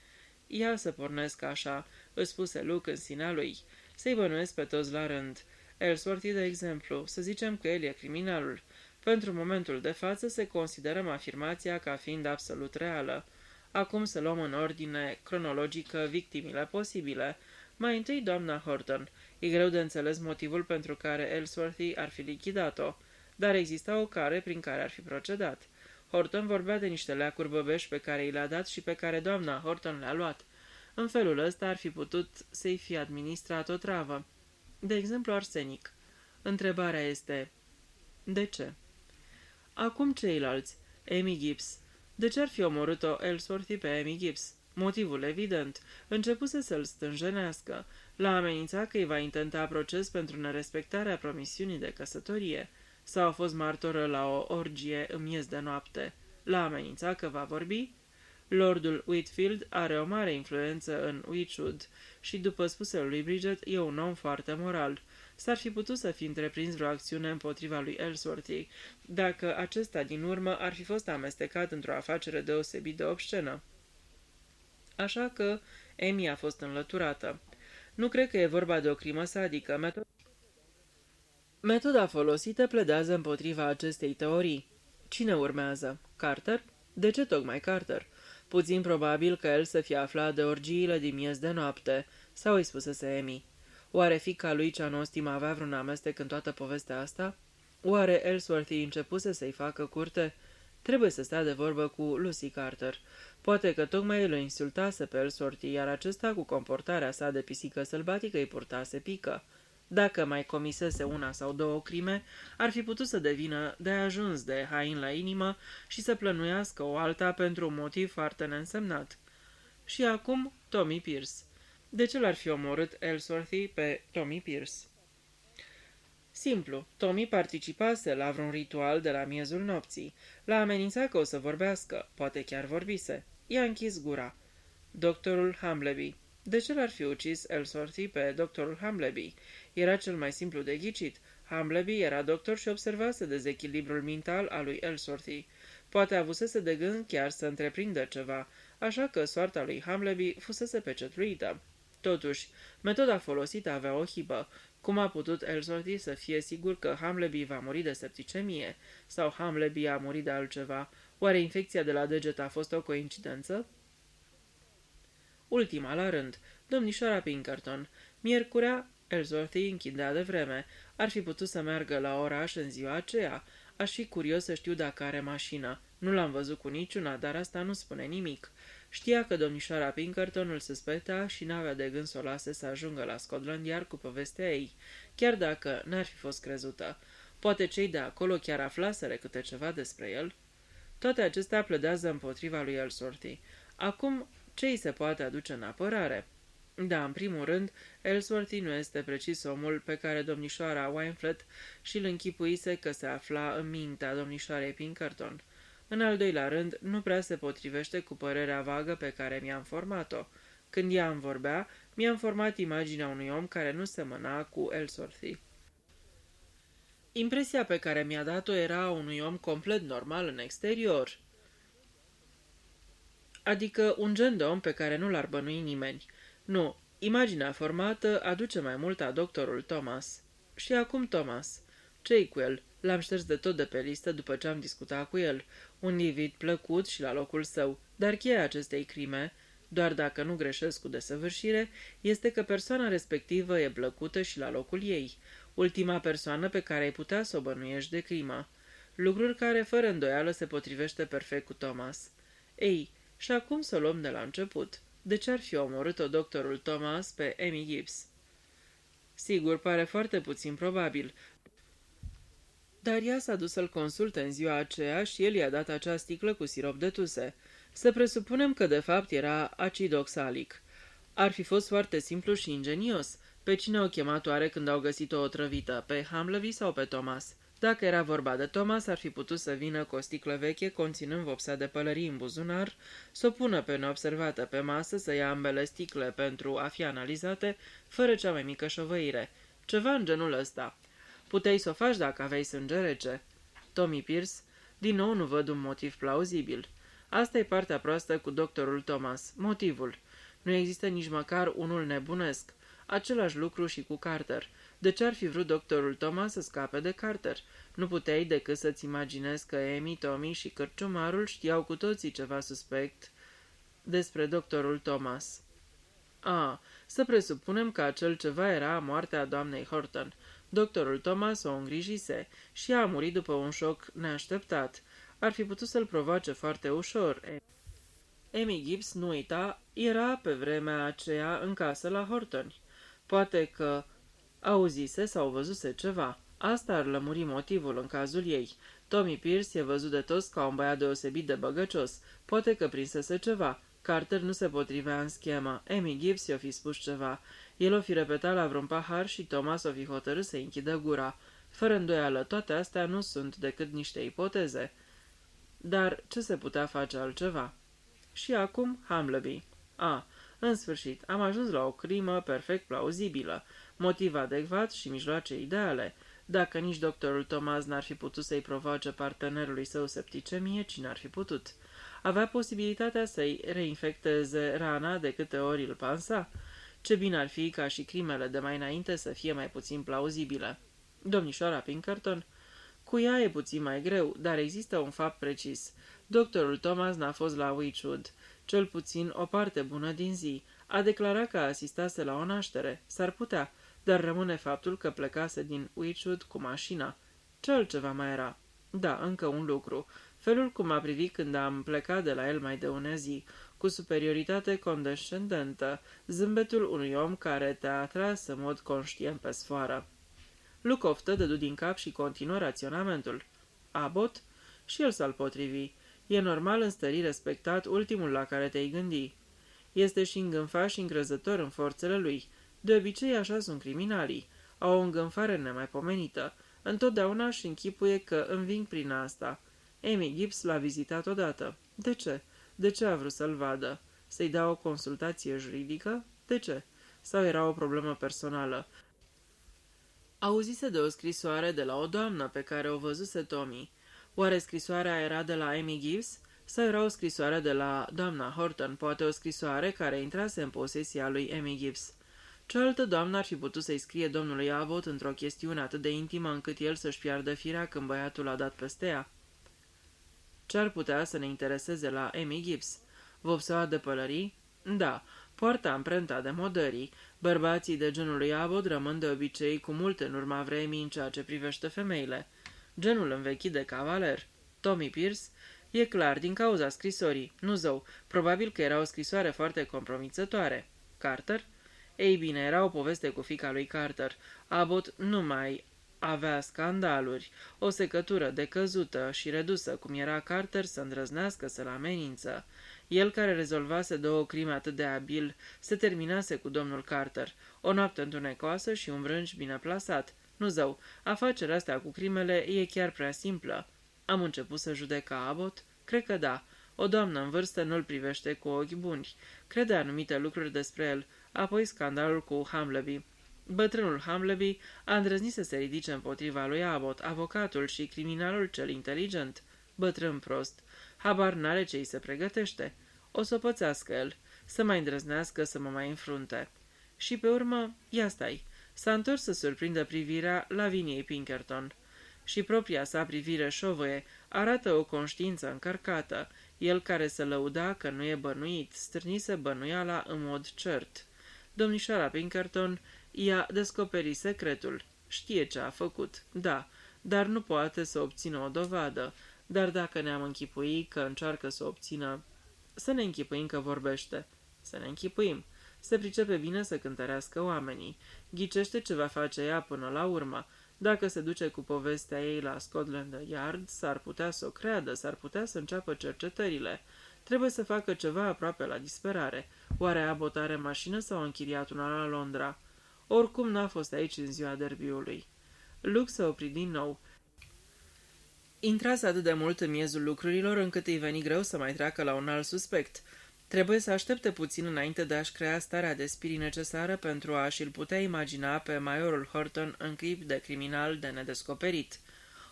Ia să pornesc așa, îți spuse Luke în sinea lui. Să-i bănuiesc pe toți la rând. Ellsworthy, de exemplu, să zicem că el e criminalul. Pentru momentul de față să considerăm afirmația ca fiind absolut reală. Acum să luăm în ordine cronologică victimile posibile. Mai întâi doamna Horton. E greu de înțeles motivul pentru care Ellsworthy ar fi lichidat-o, dar exista o cale prin care ar fi procedat. Horton vorbea de niște leacuri băbești pe care i le-a dat și pe care doamna Horton le-a luat. În felul ăsta ar fi putut să-i fie administrat o travă. De exemplu, arsenic. Întrebarea este, De ce? Acum ceilalți. Amy Gibbs. De ce ar fi omorât-o Ellsworthy pe Amy Gibbs? Motivul evident. Începuse să-l stânjenească. L-a amenințat că îi va intenta proces pentru nerespectarea promisiunii de căsătorie. Sau a fost martoră la o orgie în miez de noapte. L-a amenințat că va vorbi? Lordul Whitfield are o mare influență în Wychwood și, după spusele lui Bridget, e un om foarte moral. S-ar fi putut să fi întreprins vreo acțiune împotriva lui Ellsworthy, dacă acesta din urmă ar fi fost amestecat într-o afacere deosebit de obscenă. Așa că Amy a fost înlăturată. Nu cred că e vorba de o crimă sadică. Metoda folosită pledează împotriva acestei teorii. Cine urmează? Carter? De ce tocmai Carter? Puțin probabil că el să fie aflat de orgiile din miez de noapte, sau îi spusese Amy. Oare fiica lui cea nostimă avea vreun amestec în toată povestea asta? Oare Ellsworthy începuse să-i facă curte? Trebuie să stea de vorbă cu Lucy Carter. Poate că tocmai el o insultase pe Ellsworthy, iar acesta, cu comportarea sa de pisică sălbatică, îi purtase pică. Dacă mai comisese una sau două crime, ar fi putut să devină de ajuns de hain la inimă și să plănuiască o alta pentru un motiv foarte neînsemnat. Și acum Tommy Pierce. De ce l-ar fi omorât Ellsworthy pe Tommy Pierce? Simplu, Tommy participase la vreun ritual de la miezul nopții. L-a amenințat că o să vorbească, poate chiar vorbise. I-a închis gura. Doctorul Humbleby. De ce l-ar fi ucis Ellsworthy pe doctorul Humbleby? Era cel mai simplu de ghicit. Humbleby era doctor și observase dezechilibrul mental al lui Ellsworthy. Poate avusese de gând chiar să întreprindă ceva, așa că soarta lui Humbleby fusese pecetluită. Totuși, metoda folosită avea o hibă. Cum a putut Ellsworthy să fie sigur că Humbleby va muri de septicemie? Sau Humbleby a murit de altceva? Oare infecția de la deget a fost o coincidență? Ultima la rând, domnișoara Pinkerton. Miercurea, Ellsworthy închidea de vreme. Ar fi putut să meargă la oraș în ziua aceea. Aș fi curios să știu dacă are mașină. Nu l-am văzut cu niciuna, dar asta nu spune nimic. Știa că domnișoara Pinkerton îl suspecta și n-avea de gând să o lase să ajungă la Scotland Yard cu povestea ei, chiar dacă n-ar fi fost crezută. Poate cei de acolo chiar aflaseră câte ceva despre el? Toate acestea pledează împotriva lui Ellsworthy. Acum, ce îi se poate aduce în apărare? Da, în primul rând, Ellsworthy nu este precis omul pe care domnișoara Wineflet și-l închipuise că se afla în mintea domnișoarei Pinkerton. În al doilea rând, nu prea se potrivește cu părerea vagă pe care mi-am format-o. Când ea îmi vorbea, mi-am format imaginea unui om care nu semăna cu Ellsworthy. Impresia pe care mi-a dat-o era a unui om complet normal în exterior, adică un gen de om pe care nu l-ar bănui nimeni. Nu, imaginea formată aduce mai mult a doctorul Thomas. Și acum Thomas. Ce-i cu el? L-am șters de tot de pe listă după ce am discutat cu el. Un individ plăcut și la locul său. Dar cheia acestei crime, doar dacă nu greșesc cu desăvârșire, este că persoana respectivă e plăcută și la locul ei. Ultima persoană pe care ai putea să o bănuiești de crimă. Lucruri care, fără îndoială, se potrivește perfect cu Thomas. Ei, și acum să o luăm de la început. De ce ar fi omorât-o doctorul Thomas pe Amy Gibbs? Sigur, pare foarte puțin probabil. Dar ea s-a dus să-l consulte în ziua aceea și el i-a dat acea sticlă cu sirop de tuse. Să presupunem că de fapt era acid oxalic. Ar fi fost foarte simplu și ingenios. Pe cine au chemat oare când au găsit-o otrăvită? Pe Humbleby sau pe Thomas? Dacă era vorba de Thomas, ar fi putut să vină cu o sticlă veche conținând vopsea de pălării în buzunar, să o pună pe neobservată pe masă, să ia ambele sticle pentru a fi analizate, fără cea mai mică șovăire. Ceva în genul ăsta. Puteai să o faci dacă aveai sânge rece. Tommy Pierce, din nou nu văd un motiv plauzibil. Asta e partea proastă cu doctorul Thomas, motivul. Nu există nici măcar unul nebunesc. Același lucru și cu Carter. De ce ar fi vrut doctorul Thomas să scape de Carter? Nu puteai decât să-ți imaginezi că Amy, Tommy și cărciumarul știau cu toții ceva suspect despre doctorul Thomas. Să presupunem că acel ceva era moartea doamnei Horton. Doctorul Thomas o îngrijise și a murit după un șoc neașteptat. Ar fi putut să-l provoace foarte ușor. Amy Gibbs, nu uita, era pe vremea aceea în casă la Horton. Poate că auzise sau văzuse ceva. Asta ar lămuri motivul în cazul ei. Tommy Pierce e văzut de toți ca un băiat deosebit de băgăcios. Poate că prinsese ceva. Carter nu se potrivea în schemă. Amy Gibbs i-o fi spus ceva. El o fi repetat la vreun pahar și Thomas o fi hotărât să închidă gura. Fără îndoială, toate astea nu sunt decât niște ipoteze. Dar ce se putea face altceva? Și acum Humleby. În sfârșit, am ajuns la o crimă perfect plauzibilă, motiv adecvat și mijloace ideale. Dacă nici doctorul Thomas n-ar fi putut să-i provoace partenerului său septicemie, cine ar fi putut? Avea posibilitatea să-i reinfecteze rana de câte ori îl pansa? Ce bine ar fi ca și crimele de mai înainte să fie mai puțin plauzibile. Domnișoara Pinkerton? Cu ea e puțin mai greu, dar există un fapt precis. Doctorul Thomas n-a fost la Wychwood, cel puțin o parte bună din zi. A declarat că asistase la o naștere. S-ar putea, dar rămâne faptul că plecase din Wychwood cu mașina. Ce altceva mai era? Da, încă un lucru. Felul cum a privit când am plecat de la el mai de unea zi, cu superioritate condescendentă, zâmbetul unui om care te-a atras în mod conștient pe sfoară. Lucoftă dădu din cap și continuă raționamentul. Abbott? Și el s-al potrivi. E normal în stării respectat ultimul la care te-ai gândi. Este și îngânfat și încrezător în forțele lui. De obicei așa sunt criminalii. Au o îngânfare nemaipomenită. Întotdeauna își închipuie că înving prin asta. Amy Gibbs l-a vizitat odată. De ce? De ce a vrut să-l vadă? Să-i dea o consultație juridică? De ce? Sau era o problemă personală? Auzise de o scrisoare de la o doamnă pe care o văzuse Tommy. Oare scrisoarea era de la Amy Gibbs? Sau era o scrisoare de la doamna Horton, poate o scrisoare care intrase în posesia lui Amy Gibbs? Cealaltă doamnă ar fi putut să-i scrie domnului Abbott într-o chestiune atât de intimă încât el să-și piardă firea când băiatul a dat peste ea. Ce ar putea să ne intereseze la Amy Gibbs? Vopseaua de pălării? Da, poartă amprenta de modării. Bărbații de genul lui Abbott rămân de obicei cu mult în urma vremii în ceea ce privește femeile. Genul învechit de cavaler. Tommy Pierce? E clar, din cauza scrisorii. Nu zău, probabil că era o scrisoare foarte compromițătoare. Carter? Ei bine, era o poveste cu fiica lui Carter. Abbott nu mai avea scandaluri, o secătură decăzută și redusă cum era Carter să îndrăznească să-l amenință. El care rezolvase două crime atât de abil, se terminase cu domnul Carter, o noapte întunecoasă și un vrânci bine plasat. Nu zău, afacerea asta cu crimele e chiar prea simplă. Am început să judeca Abbott? Cred că da. O doamnă în vârstă nu-l privește cu ochi buni. Crede anumite lucruri despre el. Apoi scandalul cu Humleby. Bătrânul Humleby a îndrăznit să se ridice împotriva lui Abbott, avocatul și criminalul cel inteligent. Bătrân prost. Habar n-are ce îi se pregătește. O să o pățească el. Să mai îndrăznească să mă mai înfrunte. Și pe urmă, ia stai. S-a întors să surprindă privirea Laviniei Pinkerton. Și propria sa privire șovăie arată o conștiință încărcată. El care se lăuda că nu e bănuit, strânise bănuiala în mod cert. Domnișoara Pinkerton i-a descoperit secretul. Știe ce a făcut, da, dar nu poate să obțină o dovadă. Dar dacă ne-am închipui că încearcă să obțină... Să ne închipuim că vorbește. Să ne închipuim. Se pricepe bine să cântărească oamenii. Ghicește ce va face ea până la urmă. Dacă se duce cu povestea ei la Scotland Yard, s-ar putea să o creadă, s-ar putea să înceapă cercetările. Trebuie să facă ceva aproape la disperare. Oare Abbott are mașină sau a închiriat una la Londra? Oricum n-a fost aici în ziua derbiului. Luke se opri din nou. Intrase atât de mult în miezul lucrurilor încât îi veni greu să mai treacă la un alt suspect. Trebuie să aștepte puțin înainte de a-și crea starea de spirit necesară pentru a și-l putea imagina pe majorul Horton în chip de criminal de nedescoperit.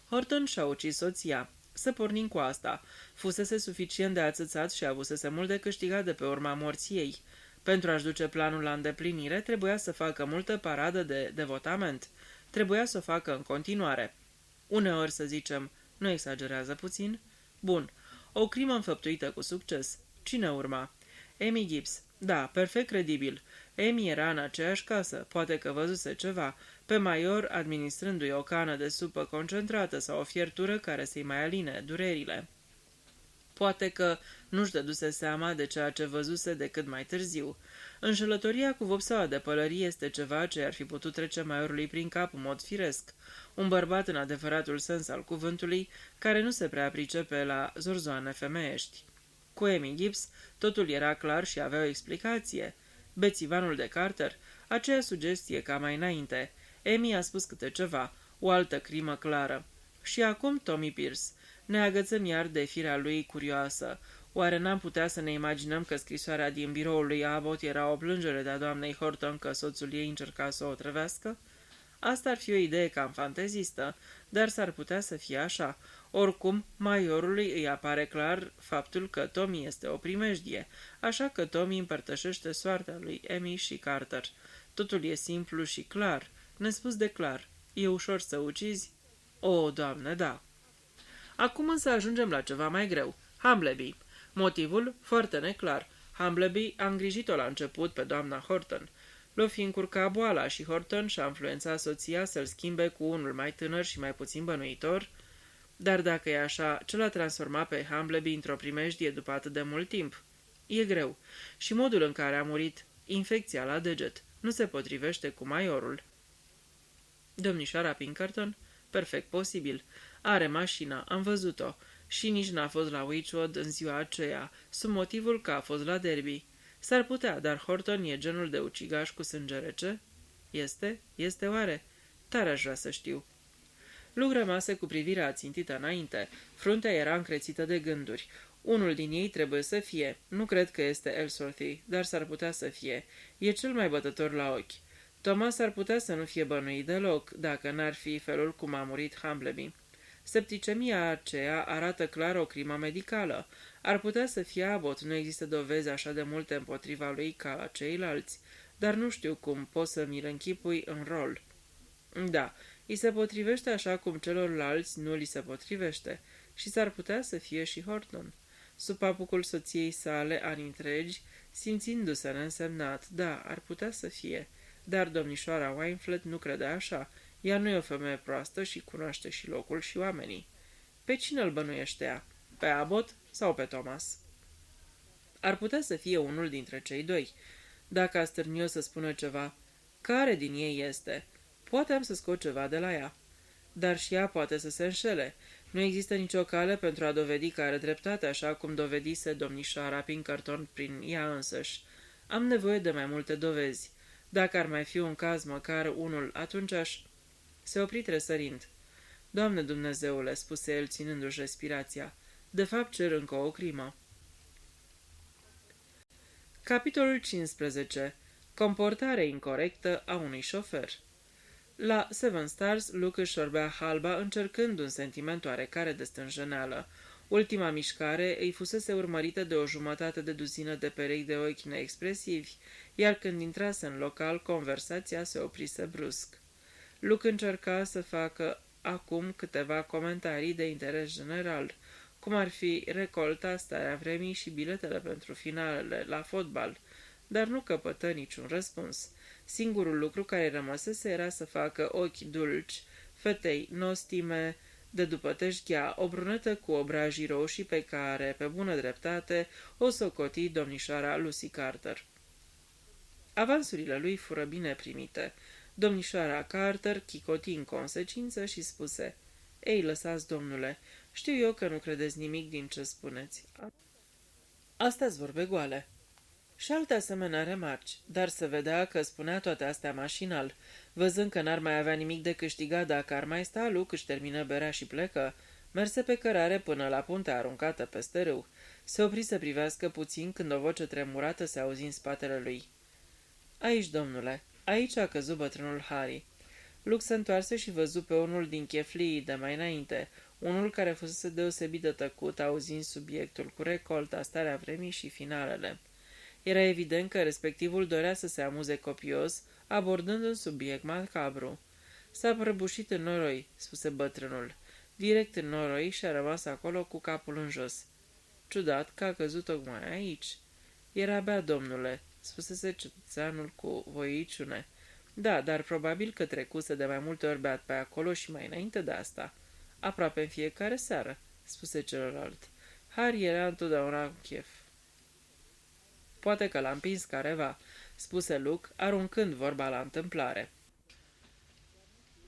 Horton și-a ucis soția. Să pornim cu asta. Fusese suficient de ațățat și avusese mult de câștigat de pe urma morții ei. Pentru a-și duce planul la îndeplinire, trebuia să facă multă paradă de devotament. Trebuia să o facă în continuare. Uneori, să zicem, nu exagerează puțin? Bun. O crimă înfăptuită cu succes. Cine urma? Amy Gibbs. Da, perfect credibil. Amy era în aceeași casă, poate că văzuse ceva, pe major administrându-i o cană de supă concentrată sau o fiertură care să-i mai aline durerile. Poate că nu-și dăduse seama de ceea ce văzuse decât mai târziu. Înșelătoria cu vopseaua de pălărie este ceva ce ar fi putut trece Maiorului prin cap în mod firesc. Un bărbat în adevăratul sens al cuvântului, care nu se prea pricepe la zorzoane femeiești. Cu Amy Gibbs totul era clar și avea o explicație. Bețivanul de Carter, aceea sugestie ca mai înainte. Amy a spus câte ceva, o altă crimă clară. Și acum Tommy Pierce. Ne agățăm iar de firea lui curioasă. Oare n-am putea să ne imaginăm că scrisoarea din biroul lui Abbott era o plângere de-a doamnei Horton că soțul ei încerca să o trăvească? Asta ar fi o idee cam fantezistă, dar s-ar putea să fie așa. Oricum, maiorului îi apare clar faptul că Tommy este o primejdie, așa că Tommy împărtășește soarta lui Amy și Carter. Totul e simplu și clar, nespus de clar. E ușor să ucizi? O, Doamne, da. Acum însă ajungem la ceva mai greu. Humbleby. Motivul? Foarte neclar. Humbleby a îngrijit-o la început pe doamna Horton. L-o fi încurcat boala și Horton și-a influențat soția să-l schimbe cu unul mai tânăr și mai puțin bănuitor. Dar dacă e așa, ce l-a transformat pe Humbleby într-o primejdie după atât de mult timp? E greu. Și modul în care a murit, infecția la deget, nu se potrivește cu maiorul. Domnișoara Pinkerton? Perfect posibil. Are mașina, am văzut-o. Și nici n-a fost la Wychwood în ziua aceea, sub motivul că a fost la derby. S-ar putea, dar Horton e genul de ucigaș cu sânge rece? Este? Este oare? Tare aș vrea să știu. Luke rămase cu privirea țintită înainte. Fruntea era încrețită de gânduri. Unul din ei trebuie să fie. Nu cred că este Ellsworthy, dar s-ar putea să fie. E cel mai bătător la ochi. Thomas ar putea să nu fie bănuit deloc, dacă n-ar fi felul cum a murit Humbleby. Septicemia aceea arată clar o crimă medicală. Ar putea să fie Abbott, nu există dovezi așa de multe împotriva lui ca ceilalți, dar nu știu cum poți să mi-l închipui în rol. Da, îi se potrivește așa cum celorlalți nu li se potrivește, și s-ar putea să fie și Horton. Sub papucul soției sale ani întregi, simțindu-se neînsemnat, da, ar putea să fie, dar domnișoara Wineflet nu crede așa. Ea nu e o femeie proastă și cunoaște și locul și oamenii. Pe cine îl bănuiește ea? Pe Abbott sau pe Thomas? Ar putea să fie unul dintre cei doi. Dacă a stârni-o să spună ceva, care din ei este? Poate am să scot ceva de la ea. Dar și ea poate să se înșele. Nu există nicio cale pentru a dovedi că are dreptate, așa cum dovedise domnișoara Pinkerton prin ea însăși. Am nevoie de mai multe dovezi. Dacă ar mai fi un caz, măcar unul, atunci aș... Se opri tresărind. Doamne Dumnezeule, spuse el ținându-și respirația, de fapt cer încă o crimă. Capitolul 15. Comportare incorectă a unui șofer. La Seven Stars, Luke își sorbea halba încercând un sentiment oarecare de stânjeneală. Ultima mișcare îi fusese urmărită de o jumătate de duzină de perechi de ochi neexpresivi, iar când intrase în local, conversația se oprise brusc. Luke încerca să facă acum câteva comentarii de interes general, cum ar fi recolta, starea vremii și biletele pentru finalele la fotbal, dar nu căpătă niciun răspuns. Singurul lucru care rămăsese era să facă ochi dulci fetei nostime de după teșghea, o brunetă cu obrajii roșii pe care, pe bună dreptate, o socoti domnișoara Lucy Carter. Avansurile lui fură bine primite. Domnișoara Carter chicoti în consecință și spuse: Ei, lăsați, domnule, știu eu că nu credeți nimic din ce spuneți. Astea-s vorbe goale. Și alte asemenea remarci, dar se vedea că spunea toate astea mașinal. Văzând că n-ar mai avea nimic de câștigat dacă ar mai sta, Luke își termină berea și plecă. Merse pe cărare până la puntea aruncată peste râu. Se opri să privească puțin când o voce tremurată se auzi în spatele lui. Aici, domnule. Aici a căzut bătrânul Harry. Luke se întoarse și văzu pe unul din cheflii de mai înainte, unul care fusese deosebit de tăcut, auzind subiectul cu recolta, starea vremii și finalele. Era evident că respectivul dorea să se amuze copios, abordând un subiect macabru. S-a prăbușit în noroi, spuse bătrânul. Direct în noroi și a rămas acolo cu capul în jos. Ciudat că a căzut tocmai aici. Era abia, domnule, spusese cetățeanul cu voiciune. Da, dar probabil că trecuse de mai multe ori beat pe acolo și mai înainte de asta. Aproape în fiecare seară, spuse celălalt. Harry era întotdeauna cu chef. Poate că l-a împins careva, spuse Luke, aruncând vorba la întâmplare.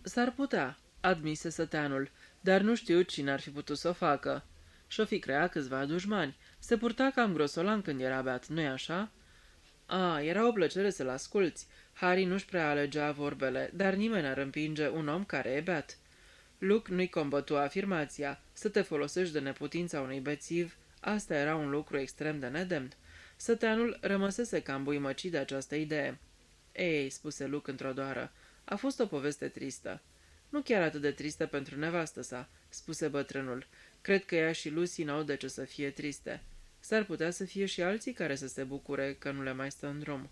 S-ar putea, admise săteanul, dar nu știu cine ar fi putut să o facă. Și-o fi creat câțiva dușmani. Se purta cam grosolan când era beat, nu-i așa? Era o plăcere să-l asculți. Harry nu-și prea alegea vorbele, dar nimeni n-ar împinge un om care e beat. Luke nu-i combătu afirmația. Să te folosești de neputința unui bețiv, asta era un lucru extrem de nedemn. Săteanul rămăsese cam buimăcit de această idee. Ei, spuse Luke într-o doară, a fost o poveste tristă. Nu chiar atât de tristă pentru nevastă sa, spuse bătrânul. Cred că ea și Lucy n-au de ce să fie triste. S-ar putea să fie și alții care să se bucure că nu le mai stă în drum.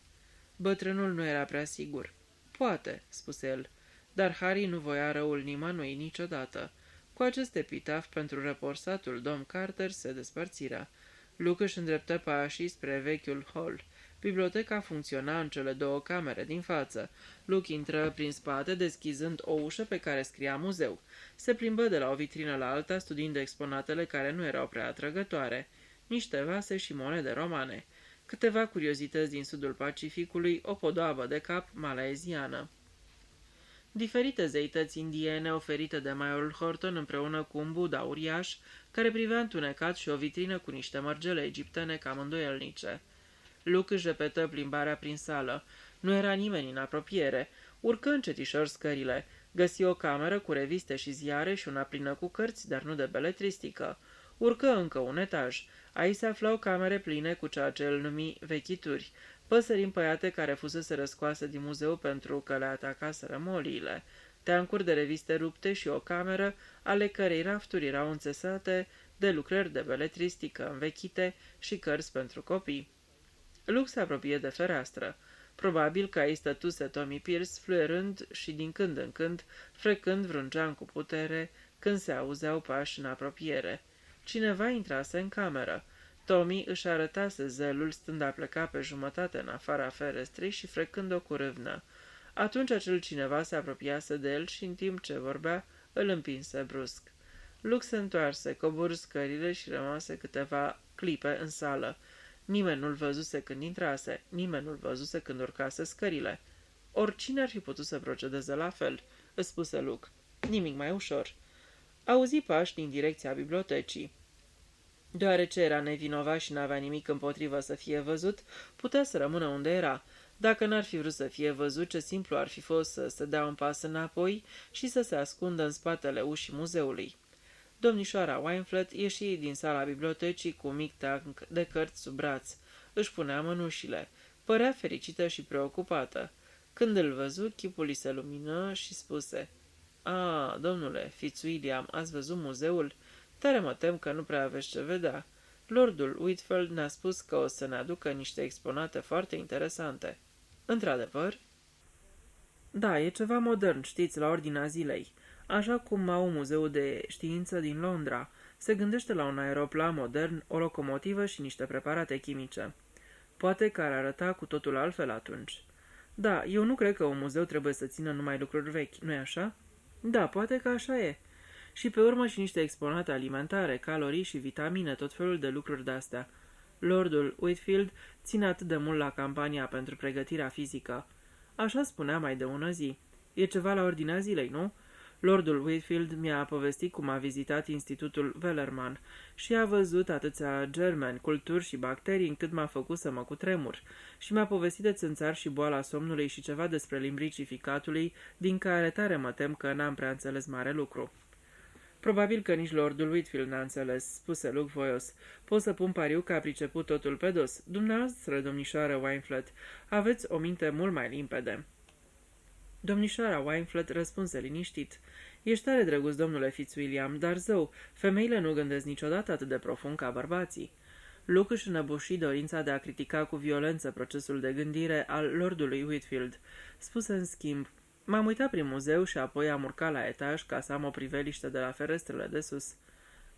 Bătrânul nu era prea sigur. Poate, spuse el, dar Harry nu voia răul nimănui niciodată. Cu acest epitaf pentru răporsatul domn Carter se despărțirea. Luke își îndreptă pașii spre vechiul hall. Biblioteca funcționa în cele două camere din față. Luke intră prin spate, deschizând o ușă pe care scria muzeu. Se plimbă de la o vitrină la alta, studiind exponatele care nu erau prea atrăgătoare. Niște vase și monede romane. Câteva curiozități din sudul Pacificului, o podoabă de cap malaeziană. Diferite zeități indiene oferite de Maiorul Horton împreună cu un Buddha uriaș, care privea întunecat, și o vitrină cu niște mărgele egiptene cam îndoielnice. Luke își repetă plimbarea prin sală. Nu era nimeni în apropiere. Urcă încetișor scările. Găsi o cameră cu reviste și ziare și una plină cu cărți, dar nu de beletristică. Urcă încă un etaj. Aici se aflau camere pline cu ceea ce el numi vechituri, păsări împăiate care fusese răscoase din muzeu pentru că le atacaseră moliile, teancuri de reviste rupte și o cameră ale cărei rafturi erau înțesate de lucrări de beletristică învechite și cărți pentru copii. Luke se apropie de fereastră. Probabil că aici stătuse Tommy Pierce, fluierând și din când în când, frecând vreun geam cu putere, când se auzeau pași în apropiere. Cineva intrase în cameră. Tommy își arătase zelul stând a pleca pe jumătate în afara ferestrei și frecând-o cu râvnă. Atunci acel cineva se apropiase de el și în timp ce vorbea, îl împinse brusc. Luke se întoarse, coborî scările și rămase câteva clipe în sală. Nimeni nu-l văzuse când intrase, nimeni nu-l văzuse când urcase scările. Oricine ar fi putut să procedeze la fel, îți spuse Luke. Nimic mai ușor. Auzi pași din direcția bibliotecii. Deoarece era nevinovat și n-avea nimic împotrivă să fie văzut, putea să rămână unde era. Dacă n-ar fi vrut să fie văzut, ce simplu ar fi fost să se dea un pas înapoi și să se ascundă în spatele ușii muzeului. Domnișoara Wynflett ieși din sala bibliotecii cu un mic tank de cărți sub braț. Își punea mânușile. Părea fericită și preocupată. Când îl văzu, chipul îi se lumină și spuse: Domnule Fitzwilliam, ați văzut muzeul? Tare mă tem că nu prea aveți ce vedea. Lordul Whitfield ne-a spus că o să ne aducă niște exponate foarte interesante. Într-adevăr? Da, e ceva modern, știți, la ordinea zilei. Așa cum au un muzeu de știință din Londra. Se gândește la un aeroplan modern, o locomotivă și niște preparate chimice. Poate că ar arăta cu totul altfel atunci. Da, eu nu cred că un muzeu trebuie să țină numai lucruri vechi, nu-i așa? Da, poate că așa e. Și pe urmă și niște exponate alimentare, calorii și vitamine, tot felul de lucruri de-astea. Lordul Whitfield ține atât de mult la campania pentru pregătirea fizică. Așa spunea mai de ună zi. E ceva la ordinea zilei, nu? Lordul Whitfield mi-a povestit cum a vizitat Institutul Wellerman și a văzut atâția germeni, culturi și bacterii încât m-a făcut să mă cutremur și mi-a povestit de țânțar și boala somnului și ceva despre limbricii ficatului, din care tare mă tem că n-am prea înțeles mare lucru. Probabil că nici Lordul Whitfield n-a înțeles, spuse Luke voios. Pot să pun pariu că a priceput totul pe dos. Dumneavoastră, domnișoară Wynflett, aveți o minte mult mai limpede. Domnișoara Wynflett răspunse liniștit. Ești tare drăguț, domnule Fitzwilliam, dar zău, femeile nu gândesc niciodată atât de profund ca bărbații. Luke își înăbuși dorința de a critica cu violență procesul de gândire al lordului Whitfield. Spuse în schimb: m-am uitat prin muzeu și apoi am urcat la etaj ca să am o priveliște de la ferestrele de sus.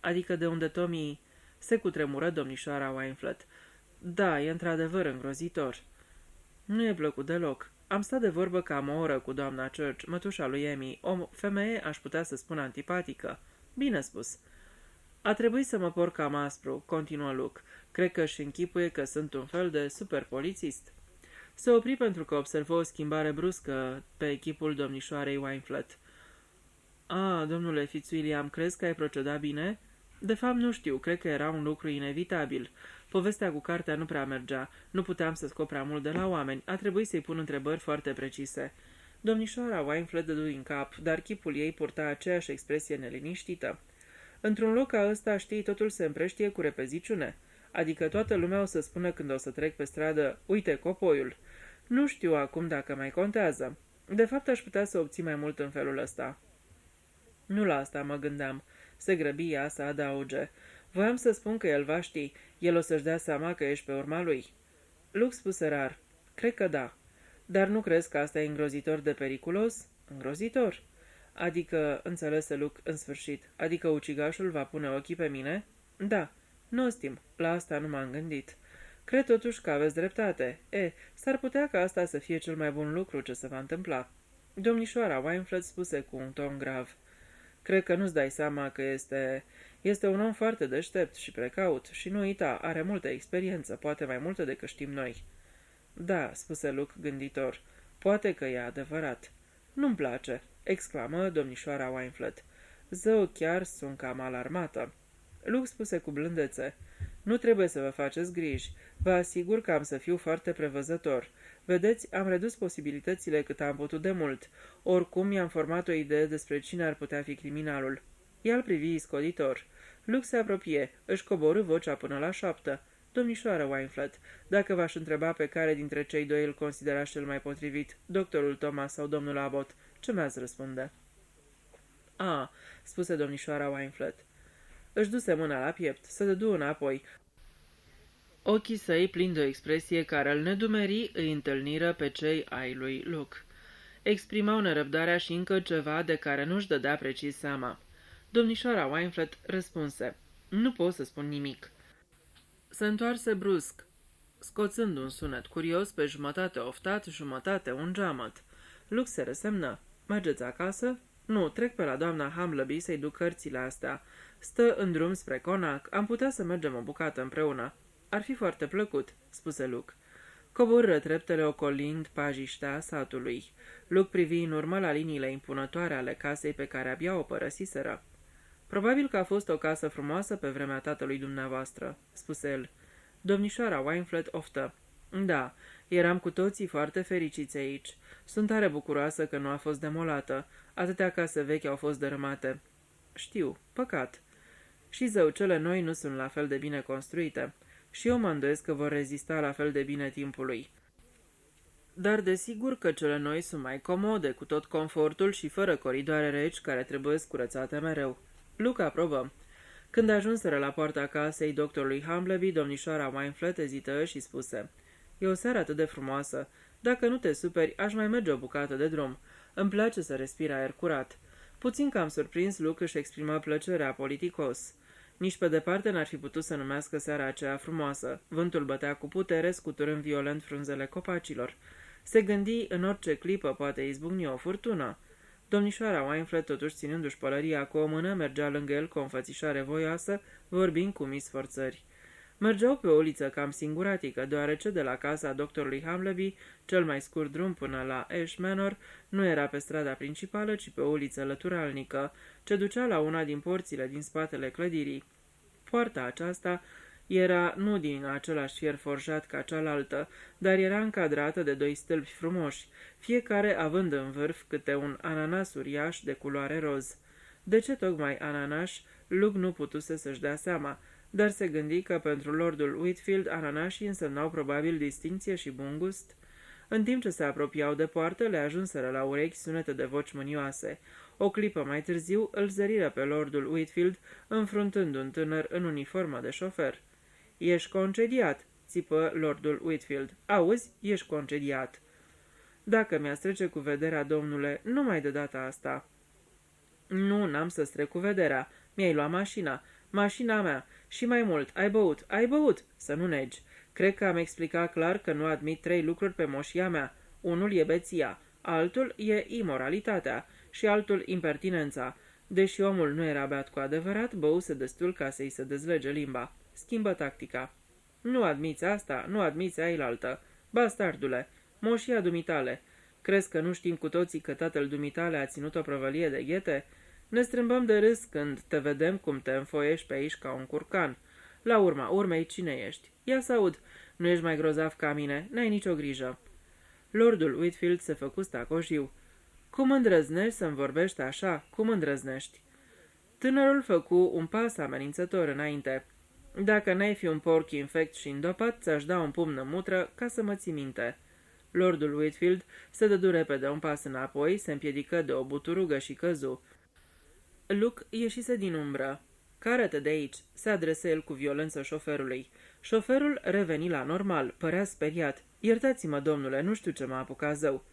Adică de unde Tommy... Se cutremură domnișoara Wynflett. Da, e într-adevăr îngrozitor. Nu e plăcut deloc. Am stat de vorbă cam o oră cu doamna Church, mătușa lui Amy, o femeie, aș putea să spun, antipatică. Bine spus. A trebuit să mă porc cam aspru, continuă Luke. Cred că își închipuie că sunt un fel de super-polițist. Se opri pentru că observă o schimbare bruscă pe echipul domnișoarei Wynflett. Domnule Fitzwilliam, crezi că ai procedat bine?" De fapt, nu știu, cred că era un lucru inevitabil. Povestea cu cartea nu prea mergea, nu puteam să scop prea mult de la oameni, a trebuit să-i pun întrebări foarte precise." Domnișoara Wynflett dădu din cap, dar chipul ei purta aceeași expresie neliniștită. Într-un loc ca ăsta, știi, totul se împrăștie cu repeziciune. Adică toată lumea o să spună când o să trec pe stradă, uite copoiul. Nu știu acum dacă mai contează. De fapt, aș putea să obțin mai mult în felul ăsta." Nu la asta mă gândeam. Se grăbi ea să adauge. Voiam să spun că el va ști. El o să-și dea seama că ești pe urma lui. Luke spuse rar. Cred că da. Dar nu crezi că asta e îngrozitor de periculos? Îngrozitor? Adică, înțelese Luke în sfârșit, adică ucigașul va pune ochii pe mine? Da. Nostim. La asta nu m-am gândit. Cred totuși că aveți dreptate. S-ar putea ca asta să fie cel mai bun lucru ce se va întâmpla. Domnișoara Wynflett spuse cu un ton grav. Cred că nu-ți dai seama că este un om foarte deștept și precaut și nu uita, are multă experiență, poate mai multă decât știm noi." Da," spuse Luke gânditor, poate că e adevărat." Nu-mi place," exclamă domnișoara Wynflett. Zău, chiar sunt cam alarmată." Luke spuse cu blândețe. Nu trebuie să vă faceți griji. Vă asigur că am să fiu foarte prevăzător. Vedeți, am redus posibilitățile cât am putut de mult. Oricum mi-am format o idee despre cine ar putea fi criminalul." El privi iscoditor. Luke se apropie, își coborî vocea până la 7. Domnișoară Wynflett, dacă v-aș întreba pe care dintre cei doi îl considerați cel mai potrivit, doctorul Thomas sau domnul Abbott, ce mi-ați răspunde?" Spuse domnișoara Wynflett. Își duse mâna la piept, se dădu înapoi. Ochii săi, plini de o expresie care îl nedumeri, îi întâlniră pe cei ai lui Luke. Exprimau nerăbdarea și încă ceva de care nu-și dădea precis seama. Domnișoara Wynflett răspunse. Nu pot să spun nimic. Se întoarse brusc, scoțând un sunet curios pe jumătate oftat, jumătate un geamăt. Luke se resemnă. Mergeți acasă? Nu, trec pe la doamna Hamleby să-i duc cărțile astea. Stă în drum spre Conac. Am putea să mergem o bucată împreună. Ar fi foarte plăcut, spuse Luke. Coborâră treptele ocolind pajiștea satului. Luke privi în urmă la liniile impunătoare ale casei pe care abia o părăsiseră. Probabil că a fost o casă frumoasă pe vremea tatălui dumneavoastră, spuse el. Domnișoara Wynflett oftă. Da, eram cu toții foarte fericiți aici. Sunt tare bucuroasă că nu a fost demolată. Atâtea case vechi au fost dărâmate. Știu, păcat. Și zău, cele noi nu sunt la fel de bine construite. Și eu mă îndoiesc că vor rezista la fel de bine timpului. Dar desigur că cele noi sunt mai comode, cu tot confortul și fără coridoare reci care trebuie curățate mereu. Luke aprobă. Când ajunseră la poarta casei doctorului Hamleby, domnișoara Wynflett ezită și spuse. E o seară atât de frumoasă. Dacă nu te superi, aș mai merge o bucată de drum. Îmi place să respir aer curat. Puțin cam surprins, Luke își exprimă plăcerea politicos. Nici pe departe n-ar fi putut să numească seara aceea frumoasă. Vântul bătea cu putere, scuturând violent frunzele copacilor. Se gândi, în orice clipă poate izbucni o furtună. Domnișoara Wynflett, totuși ținându-și pălăria cu o mână, mergea lângă el cu o înfățișare voioasă, vorbind cu mici sforțări. Mergeau pe o uliță cam singuratică, deoarece de la casa doctorului Hamleby, cel mai scurt drum până la Ash Manor, nu era pe strada principală, ci pe o uliță lăturalnică, ce ducea la una din porțile din spatele clădirii. Poarta aceasta era nu din același fier forjat ca cealaltă, dar era încadrată de 2 stâlpi frumoși, fiecare având în vârf câte un ananas uriaș de culoare roz. De ce tocmai ananas, Luke nu putuse să-și dea seama, dar se gândi că pentru lordul Whitfield ananașii însemnau probabil distinție și bun gust. În timp ce se apropiau de poartă, le ajunseră la urechi sunete de voci mânioase. O clipă mai târziu îl zăriră pe lordul Whitfield, înfruntând un tânăr în uniformă de șofer. Ești concediat," țipă lordul Whitfield. Auzi, ești concediat." Dacă mi-ați trece cu vederea, domnule, numai de data asta." Nu, n-am să-ți trec cu vederea. Mi-ai luat mașina. Mașina mea. Și mai mult, ai băut, ai băut, să nu negi. Cred că am explicat clar că nu admit 3 lucruri pe moșia mea. Unul e beția, altul e imoralitatea și altul impertinența. Deși omul nu era beat cu adevărat, băuse destul ca să-i se dezlege limba. Schimbă tactica. Nu admiți asta, nu admiți ailaltă. Bastardule, moșia dumitale. Crezi că nu știm cu toții că tatăl dumitale a ținut o prăvălie de ghete? Ne strâmbăm de râs când te vedem cum te înfoiești pe aici ca un curcan. La urma urmei, cine ești? Ia să aud. Nu ești mai grozav ca mine, n-ai nicio grijă. Lordul Whitfield se făcu stacojiu. Cum îndrăznești să-mi vorbești așa? Cum îndrăznești? Tânărul făcu un pas amenințător înainte. Dacă n-ai fi un porc infect și îndopat, ți-aș da un pumn în mutră ca să mă ții minte. Lordul Whitfield se dădu repede un pas înapoi, se împiedică de o buturugă și căzu. Luke ieșise din umbră. Cară-te de aici, se adresă el cu violență șoferului. Șoferul reveni la normal, părea speriat. Iertați-mă, domnule, nu știu ce m-a apucat zău.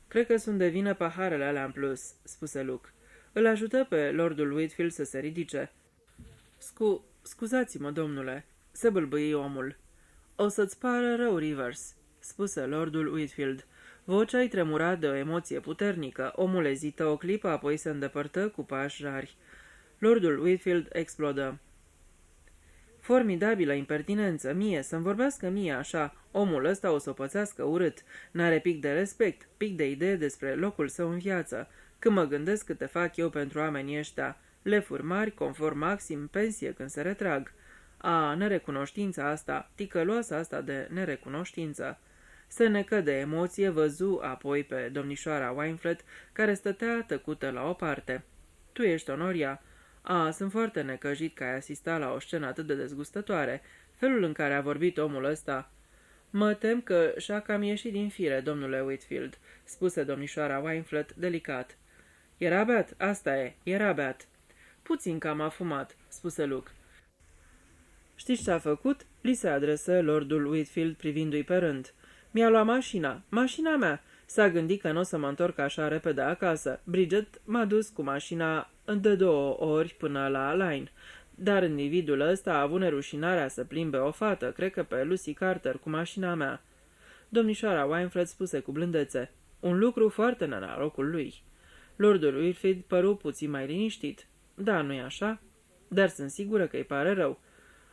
Cred că sunt de vină paharele alea în plus, spuse Luke. Îl ajută pe Lordul Whitfield să se ridice. Scuzați-mă, domnule, se bâlbâi omul. O să-ți pară rău, Rivers, spuse Lordul Whitfield. Vocea-i tremura de o emoție puternică. Omul ezită o clipă, apoi se îndepărtă cu pași rari. Lordul Whitfield explodă. Formidabilă impertinență, mie, să-mi vorbească mie așa. Omul ăsta o să o pățească urât. N-are pic de respect, pic de idee despre locul său în viață. Când mă gândesc câte fac eu pentru oamenii ăștia, lefuri mari, confort maxim, pensie când se retrag. Nerecunoștința asta, ticăloasa asta de nerecunoștință. Se necă de emoție, văzu apoi pe domnișoara Wynflett, care stătea tăcută la o parte. Tu ești Honoria? Sunt foarte necăjit că ai asistat la o scenă atât de dezgustătoare. Felul în care a vorbit omul ăsta... Mă tem că și-a cam ieșit din fire, domnule Whitfield, spuse domnișoara Wynflett delicat. Era beat, asta e, era beat. Puțin cam a fumat, spuse Luke. Știți ce a făcut? Li se adresă Lordul Whitfield privindu-i pe rând. Mi-a luat mașina mea. S-a gândit că nu o să mă întorc așa repede acasă. Bridget m-a dus cu mașina de 2 ori până la Line. Dar individul ăsta a avut nerușinarea să plimbe o fată, cred că pe Lucy Carter, cu mașina mea. Domnișoara Wynflett spuse cu blândețe. Un lucru foarte nenorocul lui. Lordul Whitfield păru puțin mai liniștit. Da, nu-i așa? Dar sunt sigură că îi pare rău.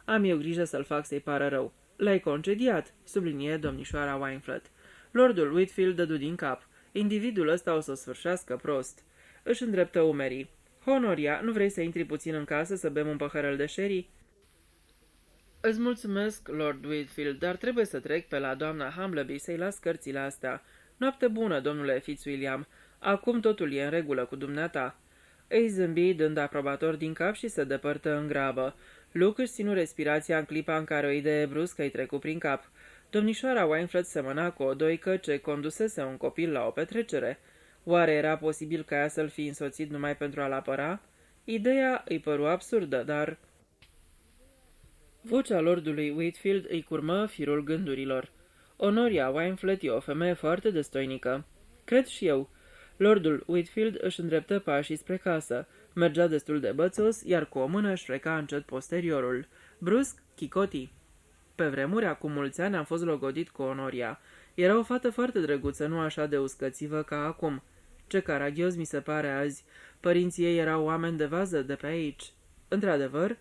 Am eu grijă să-l fac să-i pară rău. L-ai concediat, sublinie domnișoara Wynflett. Lordul Whitfield dădu din cap. Individul ăsta o să o sfârșească prost. Își îndreptă umerii. Honoria, nu vrei să intri puțin în casă să bem un păhărel de sherry? Îți mulțumesc, Lord Whitfield, dar trebuie să trec pe la doamna Humbleby să-i las cărțile astea. Noapte bună, domnule Fitzwilliam. Acum totul e în regulă cu dumneata. Îi zâmbi, dând aprobator din cap și se depărtă în grabă. Luke își ținu respirația în clipa în care o idee bruscă îi trecu prin cap. Domnișoara Wynflett semăna cu o doică ce condusese un copil la o petrecere. Oare era posibil ca ea să-l fi însoțit numai pentru a-l apăra? Ideea îi păru absurdă, dar... Vocea lordului Whitfield îi curmă firul gândurilor. Honoria Wynflett e o femeie foarte destoinică. Cred și eu. Lordul Whitfield își îndreptă pașii spre casă. Mergea destul de bățos, iar cu o mână își freca încet posteriorul. Brusc, chicotii. Pe vremuri, acum mulți ani, am fost logodit cu Honoria. Era o fată foarte drăguță, nu așa de uscățivă ca acum. Ce caragios mi se pare azi. Părinții ei erau oameni de vază de pe aici. Într-adevăr,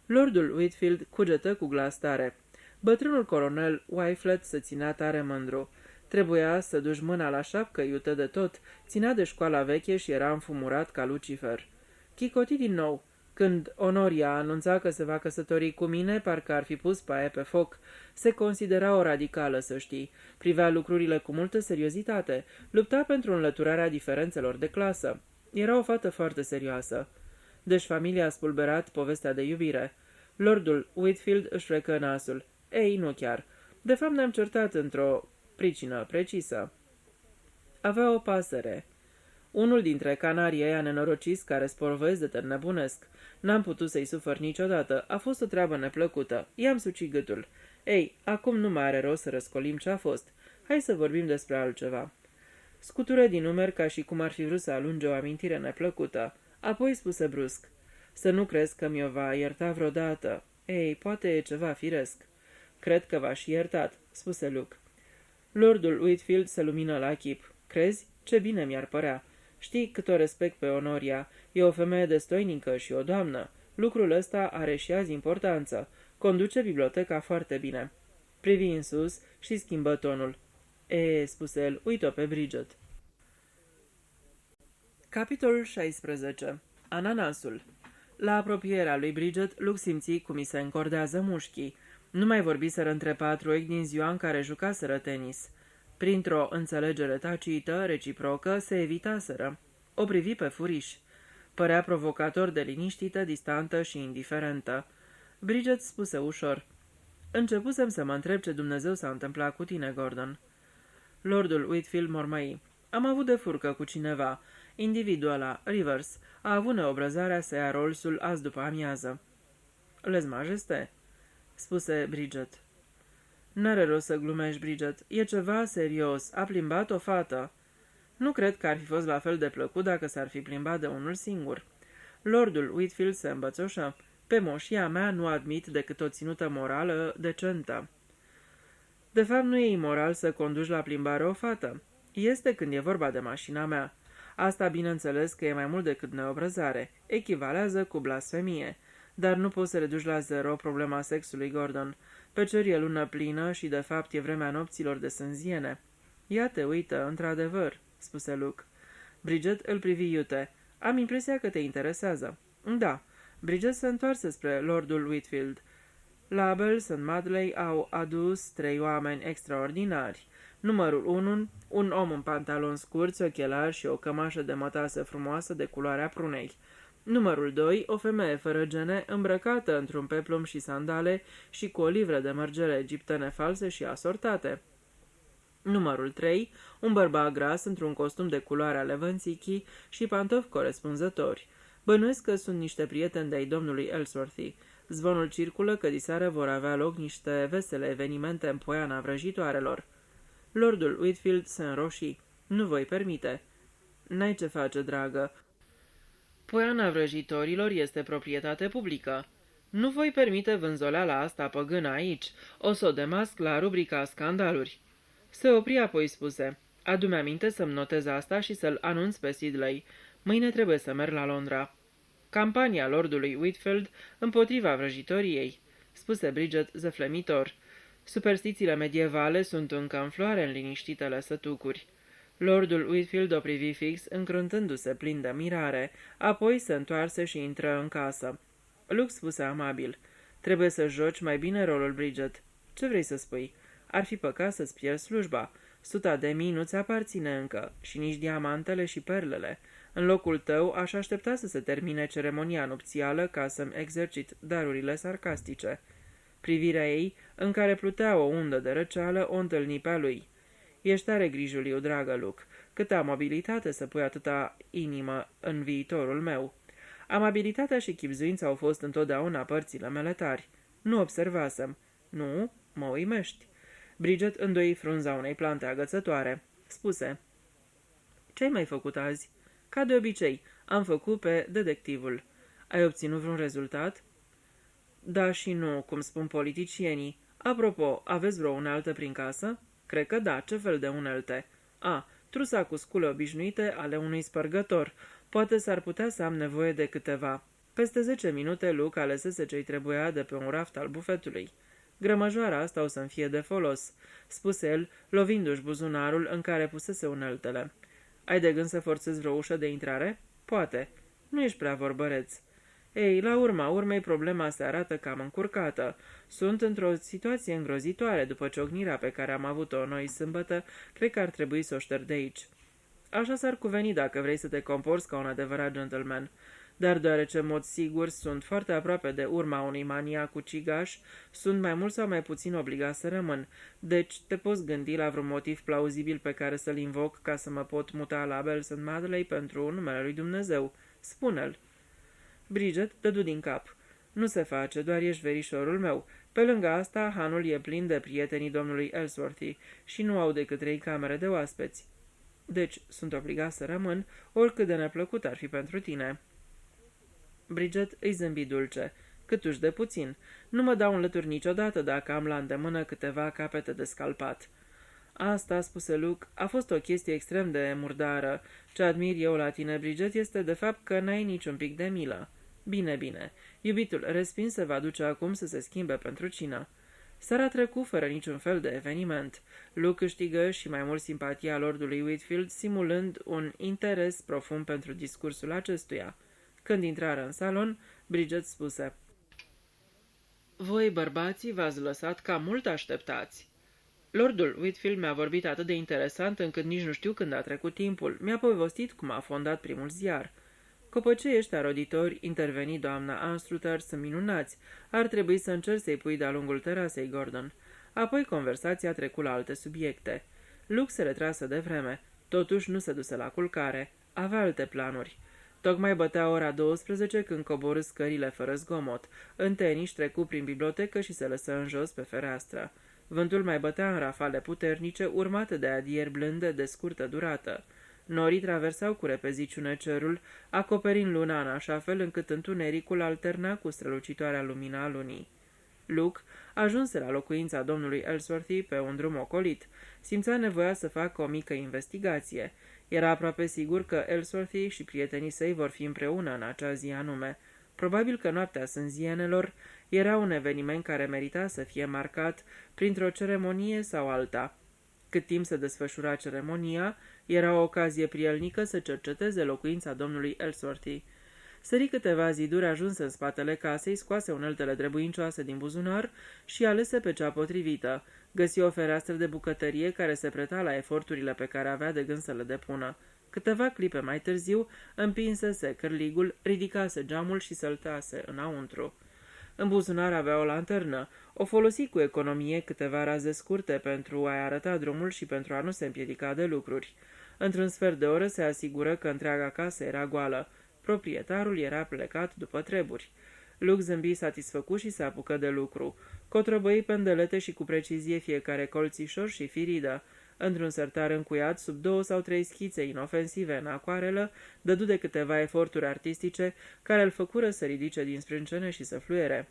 Lordul Whitfield cugetă cu glas tare. Bătrânul colonel Wynflett se ținea tare mândru. Trebuia să duci mâna la șapcă iută de tot, ținea de școala veche și era înfumurat ca Lucifer. Chicoti din nou. Când Honoria anunța că se va căsători cu mine, parcă ar fi pus paie pe foc. Se considera o radicală, să știi. Privea lucrurile cu multă seriozitate. Lupta pentru înlăturarea diferențelor de clasă. Era o fată foarte serioasă. Deci familia a spulberat povestea de iubire. Lordul Whitfield își frecă nasul. Ei, nu chiar. De fapt ne-am certat într-o pricină precisă. Avea o pasăre. Unul dintre canarii ăia nenorociți care sporvăiesc de te nebunesc. N-am putut să-i sufăr niciodată. A fost o treabă neplăcută. I-am sucit gâtul. Ei, acum nu mai are rost să răscolim ce a fost. Hai să vorbim despre altceva. Scutură din umeri ca și cum ar fi vrut să alunge o amintire neplăcută. Apoi spuse brusc. Să nu crezi că mi-o va ierta vreodată. Ei, poate e ceva firesc. Cred că v-a și iertat, spuse Luke. Lordul Whitfield se lumină la chip. Crezi? Ce bine mi-ar părea. Știi cât o respect pe Honoria. E o femeie destoinică și o doamnă. Lucrul ăsta are și azi importanță. Conduce biblioteca foarte bine." Privi în sus și schimbă tonul. Spuse el, uit-o pe Bridget." Capitolul 16. Ananasul. La apropierea lui Bridget, Luke simți cum i se încordează mușchii. Nu mai vorbiseră între patru ochi din ziua în care jucaseră tenis. Printr-o înțelegere tacită, reciprocă, se evitaseră. O privi pe furiș. Părea provocator de liniștită, distantă și indiferentă. Bridget spuse ușor: "Începusem să mă întreb ce Dumnezeu s-a întâmplat cu tine, Gordon." Lordul Whitfield mormăi: "Am avut de furcă cu cineva. Individul ăla, Rivers, a avut neobrăzarea să ia Rollsul azi după amiază." "Lez majeste?" spuse Bridget. "N-are rost să glumești, Bridget. E ceva serios. A plimbat o fată." "Nu cred că ar fi fost la fel de plăcut dacă s-ar fi plimbat de unul singur." Lordul Whitfield se îmbățoșă. "Pe moșia mea nu admit decât o ținută morală decentă." "De fapt, nu e imoral să conduci la plimbare o fată. Este când e vorba de mașina mea. Asta, bineînțeles, că e mai mult decât neobrăzare. Echivalează cu blasfemie. Dar nu poți să reduci la zero problema sexului, Gordon. Pe cer e lună plină și, de fapt, e vremea nopților de sânziene." "Ia te uită, într-adevăr," spuse Luke. Bridget îl privi iute. "Am impresia că te interesează." "Da." Bridget se întoarse spre Lordul Whitfield. "La Bell St. Madley au adus 3 oameni extraordinari. Numărul 1, un om în pantaloni scurți, ochelari și o cămașă de mătase frumoasă de culoarea prunei. Numărul 2, o femeie fără gene, îmbrăcată într-un peplum și sandale și cu o livră de mărgele egiptene false și asortate. Numărul 3, un bărbat gras într-un costum de culoarea levânțichii și pantofi corespunzători. Bănuiesc că sunt niște prieteni de-ai domnului Ellsworthy. Zvonul circulă că diseară vor avea loc niște vesele evenimente în Poiana Vrăjitoarelor." Lordul Whitfield se înroșii. "Nu voi permite." "N-ai ce face, dragă. Poiana Vrăjitorilor este proprietate publică. Nu voi permite vânzoleala asta păgână aici. O să o demasc la rubrica scandaluri." Se opri, apoi spuse: "Adu-mi aminte să-mi notez asta și să-l anunț pe Sidley. Mâine trebuie să merg la Londra." "Campania lordului Whitfield împotriva vrăjitoriei," spuse Bridget zăflemitor. "Superstițiile medievale sunt încă în floare în liniștitele sătucuri." Lordul Whitfield o privi fix, încruntându-se plin de mirare, apoi se întoarse și intră în casă. Luke spuse amabil: "Trebuie să joci mai bine rolul, Bridget." "Ce vrei să spui? Ar fi păcat să-ți pierzi slujba. 100.000 nu-ți aparține încă, și nici diamantele și perlele. În locul tău aș aștepta să se termine ceremonia nupțială ca să-mi exercit darurile sarcastice." Privirea ei, în care plutea o undă de răceală, o întâlni pe a lui. "Ești tare grijuliu, dragă Luke. Câtă amabilitate să pui atâta inimă în viitorul meu." "Amabilitatea și chibzuința au fost întotdeauna părțile mele tari." "Nu observasem." "Nu? Mă uimești." Bridget îndoi frunza unei plante agățătoare. Spuse: "Ce-ai mai făcut azi?" "Ca de obicei, am făcut pe detectivul." "Ai obținut vreun rezultat?" "Da și nu, cum spun politicienii. Apropo, aveți vreo unealtă prin casă?" "Cred că da. Ce fel de unelte?" Trusa cu scule obișnuite ale unui spărgător. Poate s-ar putea să am nevoie de câteva." Peste 10 minute Luke alesese ce-i trebuia de pe un raft al bufetului. "Grămăjoara asta o să-mi fie de folos," spuse el, lovindu-și buzunarul în care pusese uneltele. "Ai de gând să forțezi vreo ușă de intrare?" "Poate." "Nu ești prea vorbăreț." "Ei, la urma urmei, problema se arată cam încurcată. Sunt într-o situație îngrozitoare după ciocnirea pe care am avut-o noi sâmbătă. Cred că ar trebui să o șterg de aici." "Așa s-ar cuveni dacă vrei să te comporți ca un adevărat gentleman. Dar deoarece, în mod sigur, sunt foarte aproape de urma unui maniac ucigaș, sunt mai mult sau mai puțin obligat să rămân. Deci te poți gândi la vreun motiv plauzibil pe care să-l invoc ca să mă pot muta la Bell St. Madley pentru numele lui Dumnezeu. Spune-l." Bridget dădu din cap. "Nu se face, doar ești verișorul meu. Pe lângă asta, hanul e plin de prietenii domnului Ellsworthy și nu au decât 3 camere de oaspeți. Deci sunt obligat să rămân, oricât de neplăcut ar fi pentru tine." Bridget îi zâmbi dulce. "Câtuși de puțin. Nu mă dau în lături niciodată dacă am la îndemână câteva capete de scalpat." Asta, spuse Luke, a fost o chestie extrem de murdară. Ce admir eu la tine, Bridget, este de fapt că n-ai niciun pic de milă. Bine, bine. Iubitul respins se va duce acum să se schimbe pentru cină. Seara trecu fără niciun fel de eveniment. Luke câștigă și mai mult simpatia lordului Whitfield, simulând un interes profund pentru discursul acestuia. Când intrară în salon, Bridget spuse: Voi, bărbații, v-ați lăsat cam mult așteptați. Lordul Whitfield mi-a vorbit atât de interesant încât nici nu știu când a trecut timpul. Mi-a povestit cum a fondat primul ziar. Copăcei ăștia roditori, interveni doamna Anstruthers, sunt minunați. Ar trebui să încerci să-i pui de-a lungul terasei, Gordon. Apoi conversația trecu la alte subiecte. Luke se retrase de vreme. Totuși nu se duse la culcare. Avea alte planuri. Tocmai bătea ora 12 când coborâ scările fără zgomot. Înteniși trecu prin bibliotecă și se lăsă în jos pe fereastră. Vântul mai bătea în rafale puternice, urmate de adieri blânde de scurtă durată. Norii traversau cu repeziciune cerul, acoperind luna în așa fel încât întunericul alterna cu strălucitoarea lumina a lunii. Luke ajunse la locuința domnului Ellsworthy pe un drum ocolit. Simțea nevoia să facă o mică investigație. Era aproape sigur că Ellsworthy și prietenii săi vor fi împreună în acea zi anume. Probabil că noaptea sânzienelor era un eveniment care merita să fie marcat printr-o ceremonie sau alta. Cât timp se desfășura ceremonia, era o ocazie prielnică să cerceteze locuința domnului Ellsworthy. Sări câteva ziduri, ajunse în spatele casei, scoase uneltele trebuincioase din buzunar și alese pe cea potrivită. Găsi o fereastră de bucătărie care se preta la eforturile pe care avea de gând să le depună. Câteva clipe mai târziu, împinsese cârligul, ridicase geamul și săltase înăuntru. În buzunar avea o lanternă. O folosi cu economie câteva raze scurte pentru a-i arăta drumul și pentru a nu se împiedica de lucruri. Într-un sfert de oră se asigură că întreaga casă era goală. Proprietarul era plecat după treburi. Luke zâmbi satisfăcut și se apucă de lucru. Cotrobăi pendelete și cu precizie fiecare colțișor și firidă. Într-un sertar încuiat, sub 2 sau 3 schițe inofensive în acoarelă, dădu de câteva eforturi artistice care îl făcură să ridice din sprâncene și să fluiere.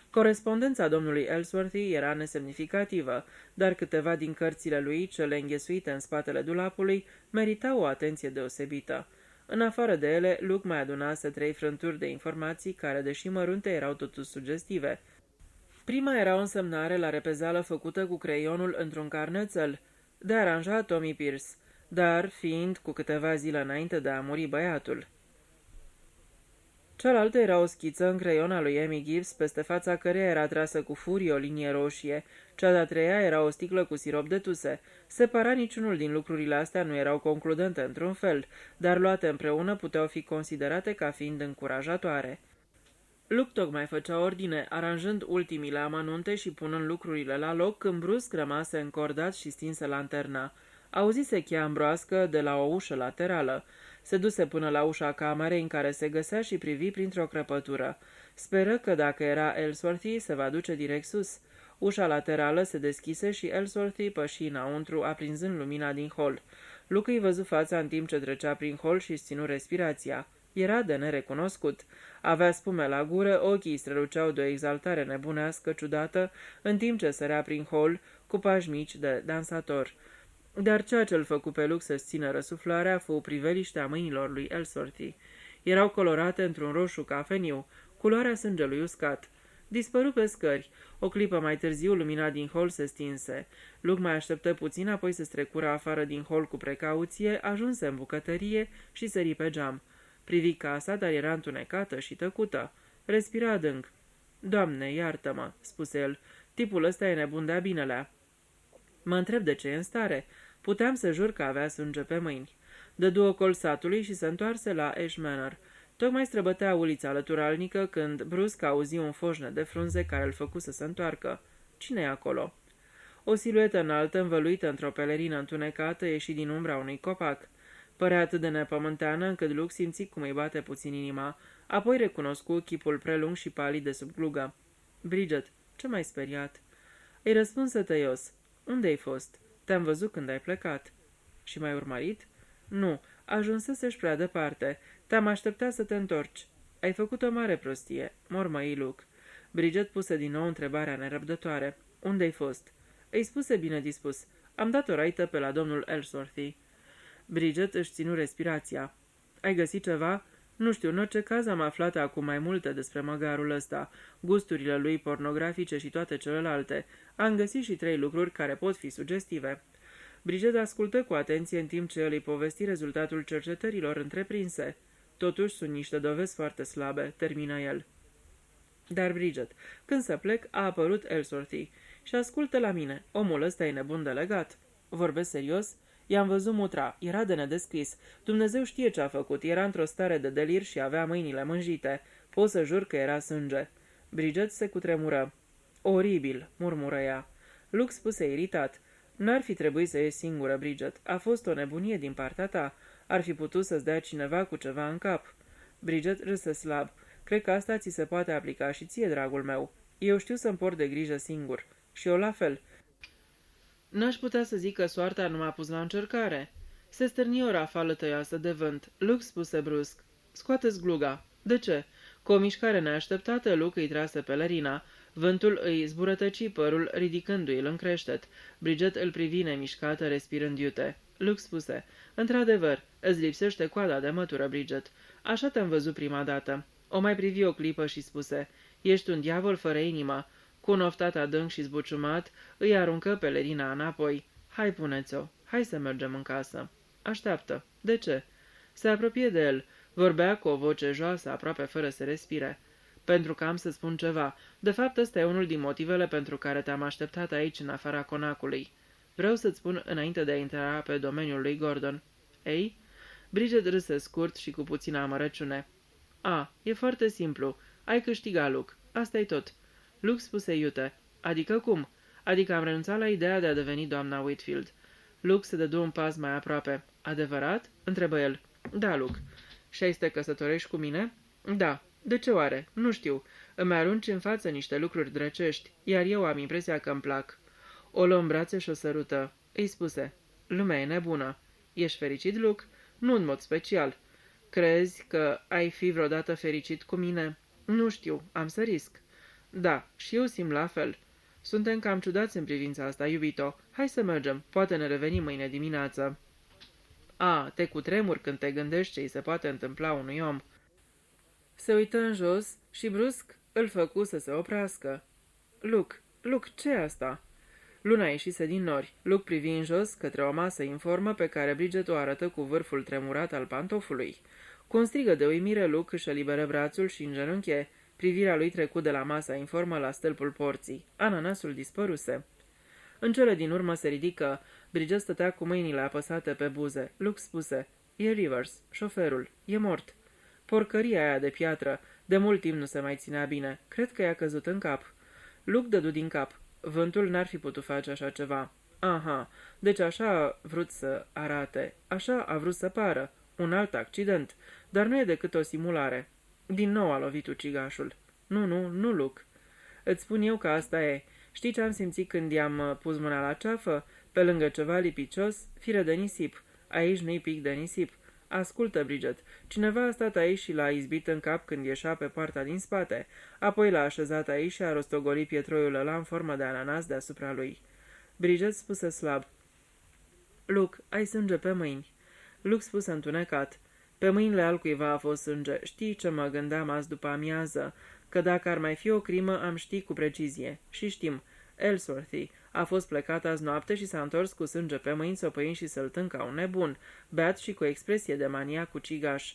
Corespondența domnului Ellsworthy era nesemnificativă, dar câteva din cărțile lui, cele înghesuite în spatele dulapului, meritau o atenție deosebită. În afară de ele, Luke mai adunase 3 frânturi de informații care, deși mărunte, erau totuși sugestive. Prima era o însemnare la repezeală făcută cu creionul într-un carnețel, de aranjat Tommy Pierce, dar fiind cu câteva zile înainte de a muri băiatul. Cealaltă era o schiță în creion a lui Emmy Gibbs, peste fața căreia era trasă cu furie o linie roșie. Cea de-a treia era o sticlă cu sirop de tuse. Separat, niciunul din lucrurile astea nu erau concludente într-un fel, dar luate împreună puteau fi considerate ca fiind încurajatoare. Luke tocmai făcea ordine, aranjând ultimile amănunte și punând lucrurile la loc, când brusc rămase încordat și stinse lanterna. Auzise cheia ambroască de la o ușă laterală. Se duse până la ușa camerei în care se găsea și privi printr-o crăpătură. Speră că dacă era Ellsworthy, se va duce direct sus. Ușa laterală se deschise și Ellsworthy păși înăuntru, aprinzând lumina din hol. Luke îi văzu fața în timp ce trecea prin hol și-și ținu respirația. Era de nerecunoscut. Avea spume la gură, ochii străluceau de o exaltare nebunească ciudată, în timp ce sărea prin hol cu pași mici de dansator. Dar ceea ce îl făcu pe Luke să-și țină răsuflarea fu priveliștea mâinilor lui Ellsworthy. Erau colorate într-un roșu cafeniu, culoarea sângelui uscat. Dispăru pe scări. O clipă mai târziu, lumina din hol se stinse. Luke mai așteptă puțin, apoi se strecură afară din hol cu precauție, ajunse în bucătărie și sări pe geam. Privi casa, dar era întunecată și tăcută. Respira adânc. Doamne, iartă-mă, spuse el. Tipul ăsta e nebun de-a binelea. Mă întreb de ce e în stare. Puteam să jur că avea sânge pe mâini. Dădu ocol satului și se întoarse la Ash Manor. Tocmai străbătea ulița alăturalnică când brusc auzi un foșne de frunze care îl făcu să se întoarcă. Cine e acolo? O siluetă înaltă, învăluită într-o pelerină întunecată, ieși din umbra unui copac. Părea atât de nepământeană încât Luke simți cum îi bate puțin inima, apoi recunoscu chipul prelung și palid de sub glugă. Bridget, ce m-ai speriat? Îi răspunse tăios. Unde-ai fost? Te-am văzut când ai plecat. Și m-ai urmărit? Nu, ajunsesești prea departe. Te-am așteptat să te întorci. Ai făcut o mare prostie, mormăi Luke. Bridget puse din nou întrebarea nerăbdătoare. Unde-ai fost? Îi spuse bine dispus. Am dat o raită pe la domnul Ellsworthy. Bridget își ținu respirația. Ai găsit ceva? Nu știu, în orice caz am aflat acum mai multe despre măgarul ăsta, gusturile lui pornografice și toate celelalte. Am găsit și 3 lucruri care pot fi sugestive. Bridget ascultă cu atenție în timp ce el îi povesti rezultatul cercetărilor întreprinse. Totuși sunt niște dovezi foarte slabe, termină el. Dar Bridget, când să plec, a apărut Ellsworthy. Și ascultă la mine, omul ăsta e nebun de legat. Vorbesc serios? I-am văzut mutra, era de nedescris. Dumnezeu știe ce a făcut, era într-o stare de delir și avea mâinile mânjite. Pot să jur că era sânge. Bridget se cutremură. Oribil, murmură ea. Luke spuse iritat. N-ar fi trebuit să ieși singură, Bridget. A fost o nebunie din partea ta. Ar fi putut să-ți dea cineva cu ceva în cap. Bridget râse slab. Cred că asta ți se poate aplica și ție, dragul meu. Eu știu să-mi port de grijă singur. Și eu la fel. N-aș putea să zic că soarta nu m-a pus la încercare. Se stârni o rafală tăioasă de vânt. Luke spuse brusc. Scoateți gluga. De ce? Cu o mișcare neașteptată, Luke îi trase pelerina. Vântul îi zburătăci părul, ridicându-i-l în creștet. Bridget îl privi nemișcată, respirând iute. Luke spuse. Într-adevăr, îți lipsește coada de mătură, Bridget. Așa te-am văzut prima dată. O mai privi o clipă și spuse. Ești un diavol fără inimă. Cu un oftat adânc și zbuciumat, îi aruncă pelerina înapoi. Hai, puneți-o. Hai să mergem în casă. Așteaptă. De ce? Se apropie de el. Vorbea cu o voce joasă, aproape fără să respire. Pentru că am să spun ceva. De fapt, ăsta e unul din motivele pentru care te-am așteptat aici, în afara conacului. Vreau să-ți spun înainte de a intra pe domeniul lui Gordon. Ei? Bridget râse scurt și cu puțină amărăciune. E foarte simplu. Ai câștigat, Luke. Asta-i tot. Luke spuse iute. Adică cum? Adică am renunțat la ideea de a deveni doamna Whitfield. Luke se dădu un pas mai aproape. Adevărat? Întrebă el. Da, Luke. Și ai să te căsătorești cu mine? Da. De ce oare? Nu știu. Îmi arunci în față niște lucruri drăcești, iar eu am impresia că îmi plac. O luă în brațe și o sărută. Îi spuse. Lumea e nebună. Ești fericit, Luke? Nu în mod special. Crezi că ai fi vreodată fericit cu mine? Nu știu. Am să risc. Da, și eu simt la fel. Suntem cam ciudați în privința asta, iubito. Hai să mergem. Poate ne revenim mâine dimineață. Te cutremuri când te gândești ce îi se poate întâmpla unui om. Se uită în jos și brusc îl făcu să se oprească. Luke, ce-i asta? Luna ieșise din nori. Luke privi în jos către o masă informă pe care Bridget o arătă cu vârful tremurat al pantofului. Cu un strigă de uimire, Luke își eliberă brațul și îngenunche. Privirea lui trecu de la masa informă la stâlpul porții. Ananasul dispăruse. În cele din urmă se ridică. Bridget stătea cu mâinile apăsate pe buze. Luke spuse. E Rivers, șoferul. E mort. Porcăria aia de piatră. De mult timp nu se mai ținea bine. Cred că i-a căzut în cap. Luke dădu din cap. Vântul n-ar fi putut face așa ceva. Aha, deci așa a vrut să arate. Așa a vrut să pară. Un alt accident. Dar nu e decât o simulare. Din nou a lovit ucigașul. Nu, Luke. Îți spun eu că asta e. Știi ce am simțit când i-am pus mâna la ceafă? Pe lângă ceva lipicios, fire de nisip. Aici nu-i pic de nisip. Ascultă, Bridget. Cineva a stat aici și l-a izbit în cap când ieșea pe poarta din spate. Apoi l-a așezat aici și a rostogolit pietroiul ăla în formă de ananas deasupra lui. Bridget spuse slab. Luke, ai sânge pe mâini. Luke spuse întunecat. Pe mâinile altcuiva a fost sânge. Știi ce mă gândeam azi după amiază? Că dacă ar mai fi o crimă, am ști cu precizie. Și știm. Ellsworthy a fost plecat azi noapte și s-a întors cu sânge pe mâini, săpăind și săltând ca un nebun, beat și cu expresie de maniac ucigaș.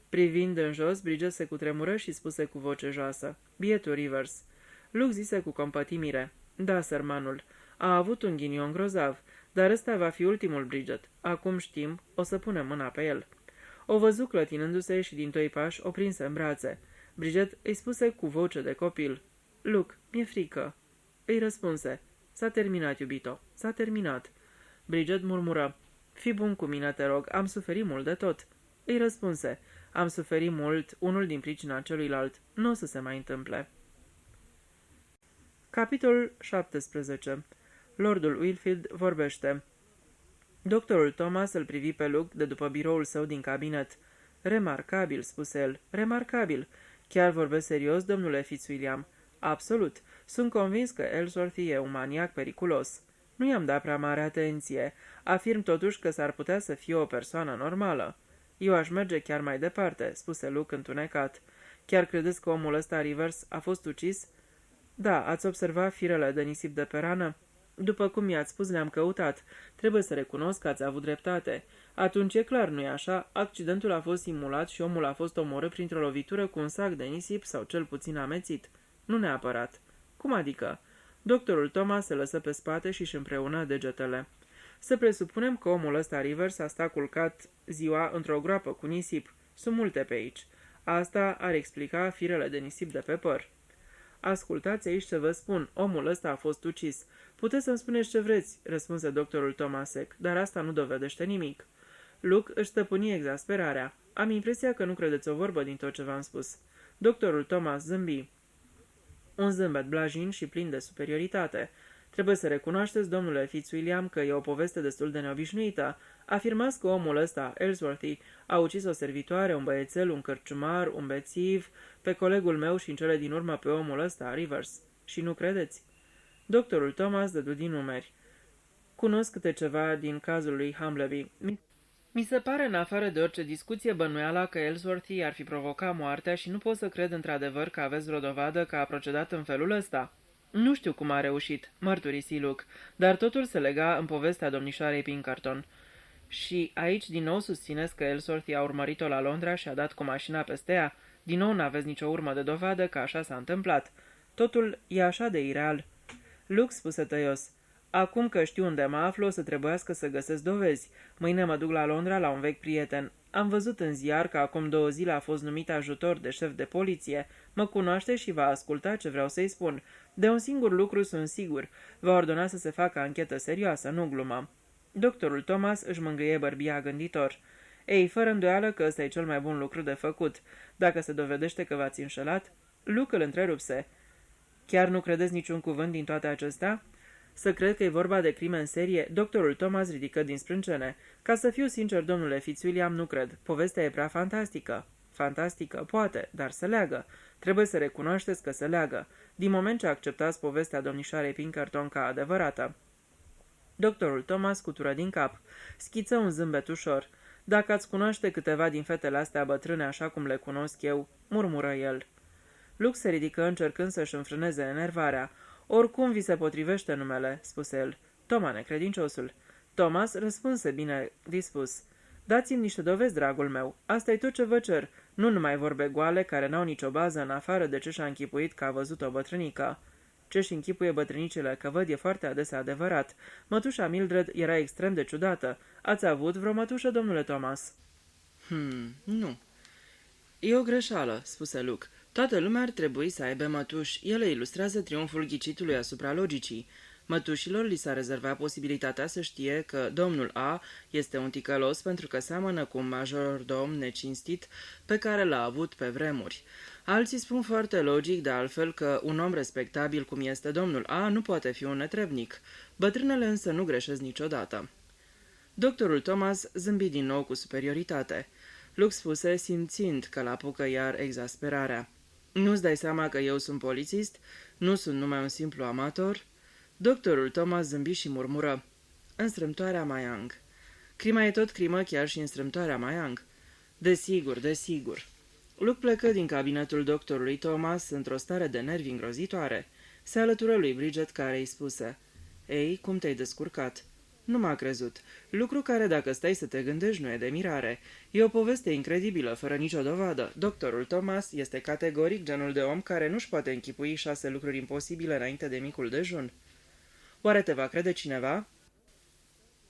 Privind în jos, Bridget se cutremură și spuse cu voce joasă. Bietul Rivers. Luke zise cu compătimire. Da, sărmanul. A avut un ghinion grozav, dar ăsta va fi ultimul, Bridget. Acum știm, o să punem mâna pe el. O văzu clătinându-se și din 2 pași o prinse în brațe. Bridget îi spuse cu voce de copil. Luke, mi-e frică. Îi răspunse. S-a terminat, iubito. S-a terminat. Bridget murmură. Fii bun cu mine, te rog. Am suferit mult de tot. Îi răspunse. Am suferit mult, unul din pricina celuilalt. Nu o să se mai întâmple. Capitolul 17. Lordul Wilfield vorbește. Doctorul Thomas îl privi pe Luke de după biroul său din cabinet. Remarcabil, spuse el. Remarcabil. Chiar vorbesc serios, domnule Fitzwilliam. Absolut. Sunt convins că Ellsworthy e un maniac periculos. Nu i-am dat prea mare atenție. Afirm totuși că s-ar putea să fie o persoană normală. Eu aș merge chiar mai departe, spuse Luke întunecat. Chiar credeți că omul ăsta, Rivers, a fost ucis? Da, ați observat firele de nisip de pe rană? După cum i-ați spus, le-am căutat. Trebuie să recunosc că ați avut dreptate. Atunci e clar, nu-i așa? Accidentul a fost simulat și omul a fost omorât printr-o lovitură cu un sac de nisip sau cel puțin amețit. Nu neapărat. Cum adică? Doctorul Thomas se lăsă pe spate și își împreună degetele. Să presupunem că omul ăsta, Rivers, a stat culcat ziua într-o groapă cu nisip. Sunt multe pe aici. Asta ar explica firele de nisip de pe păr. Ascultați aici ce vă spun. Omul ăsta a fost ucis. Puteți să-mi spuneți ce vreți, răspunse doctorul Tomasek, dar asta nu dovedește nimic. Luke își stăpâni exasperarea. Am impresia că nu credeți o vorbă din tot ce v-am spus. Doctorul Thomas zâmbi. Un zâmbet blajin și plin de superioritate. Trebuie să recunoașteți, domnule Fitzwilliam, că e o poveste destul de neobișnuită. Afirmați că omul ăsta, Ellsworthy, a ucis o servitoare, un băiețel, un cărciumar, un bețiv, pe colegul meu și în cele din urmă pe omul ăsta, Rivers. Și nu credeți? Doctorul Thomas dădu din numeri. Cunosc câte ceva din cazul lui Humbleby. Mi se pare, în afară de orice discuție, bănuiala că Ellsworthy ar fi provocat moartea și nu pot să cred într-adevăr că aveți vreo dovadă că a procedat în felul ăsta. Nu știu cum a reușit, mărturisi Luke, dar totul se lega în povestea domnișoarei Pinkerton. Și aici din nou susțineți că Ellsworthy a urmărit-o la Londra și a dat cu mașina peste ea? Din nou n-aveți nicio urmă de dovadă că așa s-a întâmplat. Totul e așa de ireal. Luke spuse tăios. Acum că știu unde mă aflu, o să trebuiască să găsesc dovezi. Mâine mă duc la Londra la un vechi prieten. Am văzut în ziar că acum 2 zile a fost numit ajutor de șef de poliție. Mă cunoaște și va asculta ce vreau să-i spun. De un singur lucru sunt sigur. Va ordona să se facă anchetă serioasă, nu glumă. Doctorul Thomas își mângâie bărbia gânditor. Ei, fără îndoială că ăsta e cel mai bun lucru de făcut. Dacă se dovedește că v-ați înșelat... Luke îl întrerupse. Chiar nu credeți niciun cuvânt din toate acestea? Să cred că e vorba de crime în serie, doctorul Thomas ridică din sprâncene. Ca să fiu sincer, domnule Fitzwilliam, nu cred. Povestea e prea fantastică. Fantastică, poate, dar se leagă. Trebuie să recunoașteți că se leagă. Din moment ce acceptați povestea domnișoarei Pinkerton ca adevărată. Doctorul Thomas scutură din cap. Schiță un zâmbet ușor. Dacă ați cunoaște câteva din fetele astea bătrâne așa cum le cunosc eu, murmură el. Luke se ridică încercând să-și înfrâneze enervarea. Oricum vi se potrivește numele, spuse el. Toma, necredinciosul. Thomas răspunse bine dispus. Dați-mi niște dovezi, dragul meu. Asta e tot ce vă cer. Nu numai vorbe goale care n-au nicio bază în afară de ce și-a închipuit că a văzut o bătrânică. Ce-și închipuie bătrânicile că văd e foarte adesea adevărat. Mătușa Mildred era extrem de ciudată. Ați avut vreo mătușă, domnule Thomas? Nu. E o greșeală, spuse Luke. Toată lumea ar trebui să aibă mătuși. Ele ilustrează triumful ghicitului asupra logicii. Mătușilor li s-a rezervat posibilitatea să știe că domnul A este un ticălos pentru că seamănă cu un majordom necinstit pe care l-a avut pe vremuri. Alții spun foarte logic, de altfel, că un om respectabil cum este domnul A nu poate fi un netrebnic. Bătrânele însă nu greșesc niciodată. Doctorul Thomas zâmbi din nou cu superioritate. Luke spuse, simțind că l-apucă iar exasperarea. Nu-ți dai seama că eu sunt polițist? Nu sunt numai un simplu amator?" Doctorul Thomas zâmbi și murmură. În strâmtoarea Mayang. Crima e tot crimă chiar și în strâmtoarea Mayang. Desigur, desigur. Luke plecă din cabinetul doctorului Thomas într-o stare de nervi îngrozitoare. Se alătură lui Bridget care îi spuse. Ei, cum te-ai descurcat?" Nu m-a crezut. Lucru care, dacă stai să te gândești, nu e de mirare. E o poveste incredibilă, fără nicio dovadă. Doctorul Thomas este categoric genul de om care nu-și poate închipui 6 lucruri imposibile înainte de micul dejun. Oare te va crede cineva?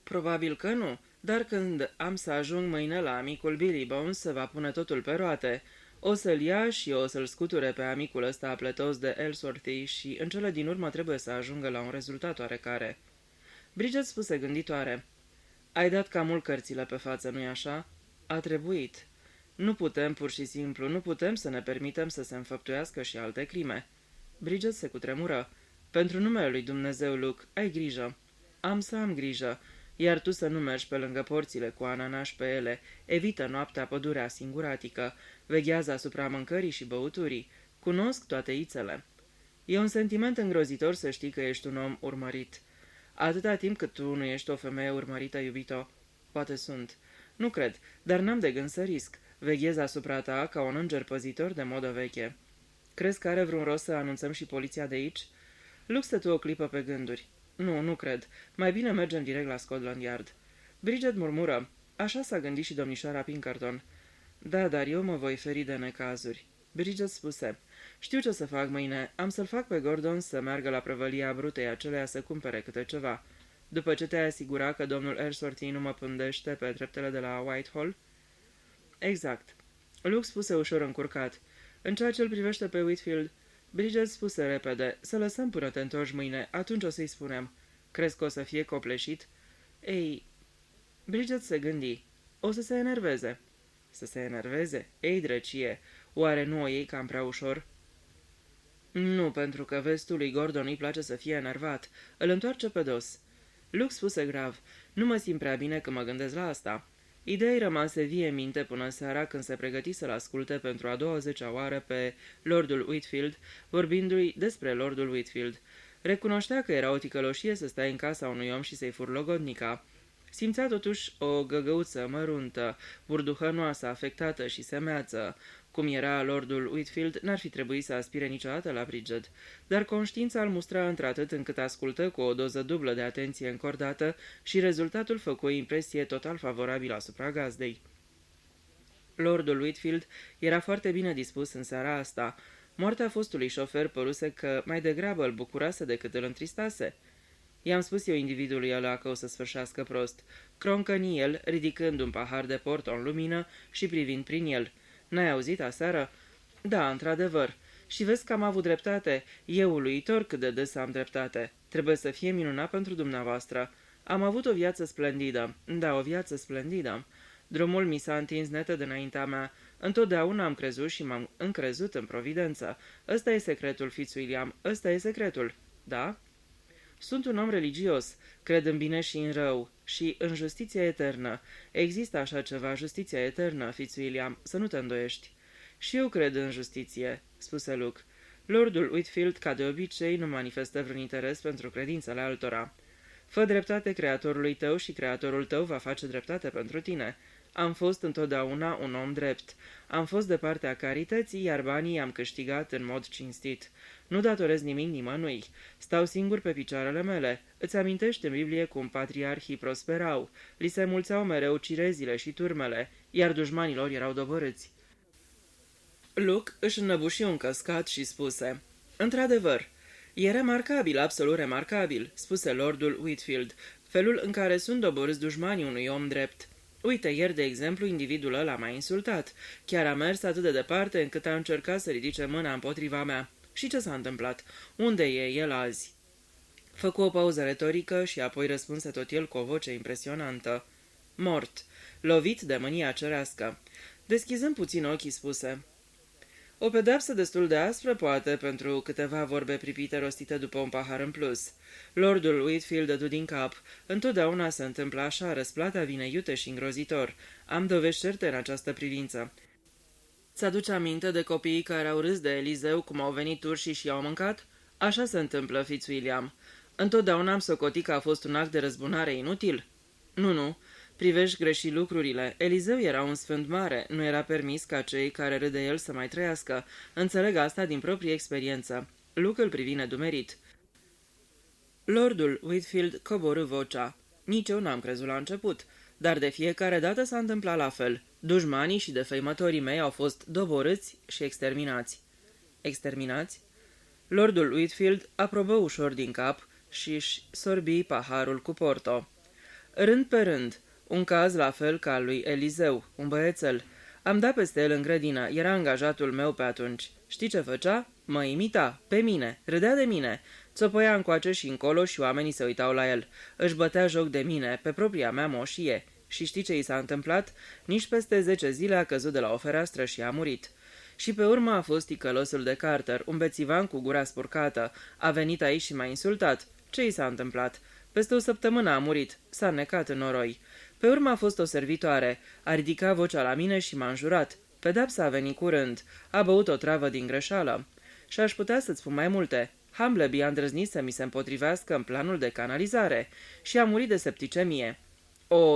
Probabil că nu, dar când am să ajung mâine la amicul Billy Bones, se va pune totul pe roate. O să-l ia și o să-l scuture pe amicul ăsta apletos de Ellsworthy și în cele din urmă trebuie să ajungă la un rezultat oarecare. Bridget spuse gânditoare. Ai dat cam mult cărțile pe față, nu-i așa? A trebuit. Nu putem, pur și simplu, nu putem să ne permitem să se înfăptuiască și alte crime. Bridget se cutremură. Pentru numele lui Dumnezeu, Luke, ai grijă. Am să am grijă, iar tu să nu mergi pe lângă porțile cu ananaș pe ele. Evită noaptea pădurea singuratică. Veghează asupra mâncării și băuturii. Cunosc toate ițele. E un sentiment îngrozitor să știi că ești un om urmărit. Atâta timp cât tu nu ești o femeie urmărită, iubito. Poate sunt. Nu cred, dar n-am de gând să risc. Veghez asupra ta ca un înger păzitor de modă veche. Crezi că are vreun rost să anunțăm și poliția de aici? Lux stătu o clipă pe gânduri. Nu cred. Mai bine mergem direct la Scotland Yard. Bridget murmură. Așa s-a gândit și domnișoara Pinkerton. Da, dar eu mă voi feri de necazuri. Bridget spuse. Știu ce să fac mâine. Am să-l fac pe Gordon să meargă la prăvălia brutei aceleia să cumpere câte ceva. După ce te-ai asigurat că domnul Airsorty nu mă pândește pe treptele de la Whitehall? Exact. Lux spuse ușor încurcat. În ceea ce îl privește pe Whitfield, Bridget spuse repede, să lăsăm până te întorci mâine, atunci o să-i spunem. Crezi că o să fie copleșit? Ei, Bridget se gândi. O să se enerveze. Să se enerveze? Ei, drăcie, oare nu o iei cam prea ușor? Nu, pentru că vezi tu, lui Gordon îi place să fie enervat. Îl întoarce pe dos. Lux spuse grav. Nu mă simt prea bine când mă gândesc la asta. Ideea îi rămase vie în minte până seara când se pregăti să-l asculte pentru a 20-a oară pe Lordul Whitfield, vorbindu-i despre Lordul Whitfield. Recunoștea că era o ticăloșie să stai în casa unui om și să-i furi logodnica. Simțea totuși o găgăuță măruntă, burduhănoasă, afectată și semeață. Cum era Lordul Whitfield, n-ar fi trebuit să aspire niciodată la Bridget, dar conștiința îl mustra într-atât încât ascultă cu o doză dublă de atenție încordată și rezultatul făcu o impresie total favorabilă asupra gazdei. Lordul Whitfield era foarte bine dispus în seara asta. Moartea fostului șofer păruse că mai degrabă îl bucurase decât îl întristase. I-am spus eu individului ăla că o să sfârșească prost. Croncăni el, ridicând un pahar de port în lumină și privind prin el. N-ai auzit aseară? Da, într-adevăr. Și vezi că am avut dreptate. Eu, uluitor, cât de des am dreptate. Trebuie să fie minunat pentru dumneavoastră. Am avut o viață splendidă. Da, o viață splendidă. Drumul mi s-a întins netă dinaintea mea. Întotdeauna am crezut și m-am încrezut în providență. Ăsta e secretul, Fitzwilliam. Ăsta e secretul. Da? Sunt un om religios, cred în bine și în rău, și în justiția eternă. Există așa ceva, justiția eternă, Fitzwilliam, să nu te îndoiești. Și eu cred în justiție, spuse Luke. Lordul Whitfield, ca de obicei, nu manifestă vreun interes pentru credințele altora. Fă dreptate creatorului tău și creatorul tău va face dreptate pentru tine. Am fost întotdeauna un om drept. Am fost de partea carității, iar banii i-am câștigat în mod cinstit. Nu datorez nimic nimănui. Stau singur pe picioarele mele. Îți amintești în Biblie cum patriarhii prosperau. Li se mulțeau mereu cirezile și turmele, iar dușmanilor erau doborâți. Luke își înnăbuși un căscat și spuse: Într-adevăr, e remarcabil, absolut remarcabil, spuse Lordul Whitfield, felul în care sunt doborâți dușmanii unui om drept. Uite, ieri, de exemplu, individul ăla m-a insultat. Chiar a mers atât de departe încât a încercat să ridice mâna împotriva mea. Și ce s-a întâmplat? Unde e el azi? Făcu o pauză retorică și apoi răspunse tot el cu o voce impresionantă. Mort. Lovit de mânia cerească. Deschizând puțin ochii, spuse: O pedeapsă destul de aspră, poate, pentru câteva vorbe pripite rostite după un pahar în plus. Lordul Whitfield dădu din cap. Întotdeauna se întâmplă așa, răsplata vine iute și îngrozitor. Am dovezi certe în această privință. Ți-aduce aminte de copiii care au râs de Elizeu cum au venit urșii și i-au mâncat? Așa se întâmplă, Fitzwilliam. Întotdeauna am socotit că a fost un act de răzbunare inutil. Nu. Privești greșit lucrurile. Elizeu era un sfânt mare. Nu era permis ca cei care râd de el să mai trăiască. Înțeleg asta din proprie experiență. Luke îl privi nedumerit. Lordul Whitfield coborî vocea. Nici eu n-am crezut la început, dar de fiecare dată s-a întâmplat la fel. Dușmanii și defăimătorii mei au fost doborâți și exterminați. Exterminați? Lordul Whitfield aprobă ușor din cap și își sorbi paharul cu porto. Rând pe rând, un caz la fel ca al lui Elizeu, un băiețel. Am dat peste el în grădină, era angajatul meu pe atunci. Știi ce făcea? Mă imita, pe mine, râdea de mine. Țopăia încoace și încolo și oamenii se uitau la el. Își bătea joc de mine, pe propria mea moșie. Și știi ce i s-a întâmplat? Nici peste 10 zile a căzut de la o fereastră și a murit. Și pe urmă a fost ticălosul de Carter, un bețivan cu gura spurcată. A venit aici și m-a insultat. Ce i s-a întâmplat? Peste o săptămână a murit. S-a necat în noroi. Pe urmă a fost o servitoare. A ridicat vocea la mine și m-a înjurat. Pedepsa a venit curând. A băut o travă din greșeală. Și aș putea să-ți spun mai multe. Humbleby a îndrăznit să mi se împotrivească în planul de canalizare și a murit de septicemie.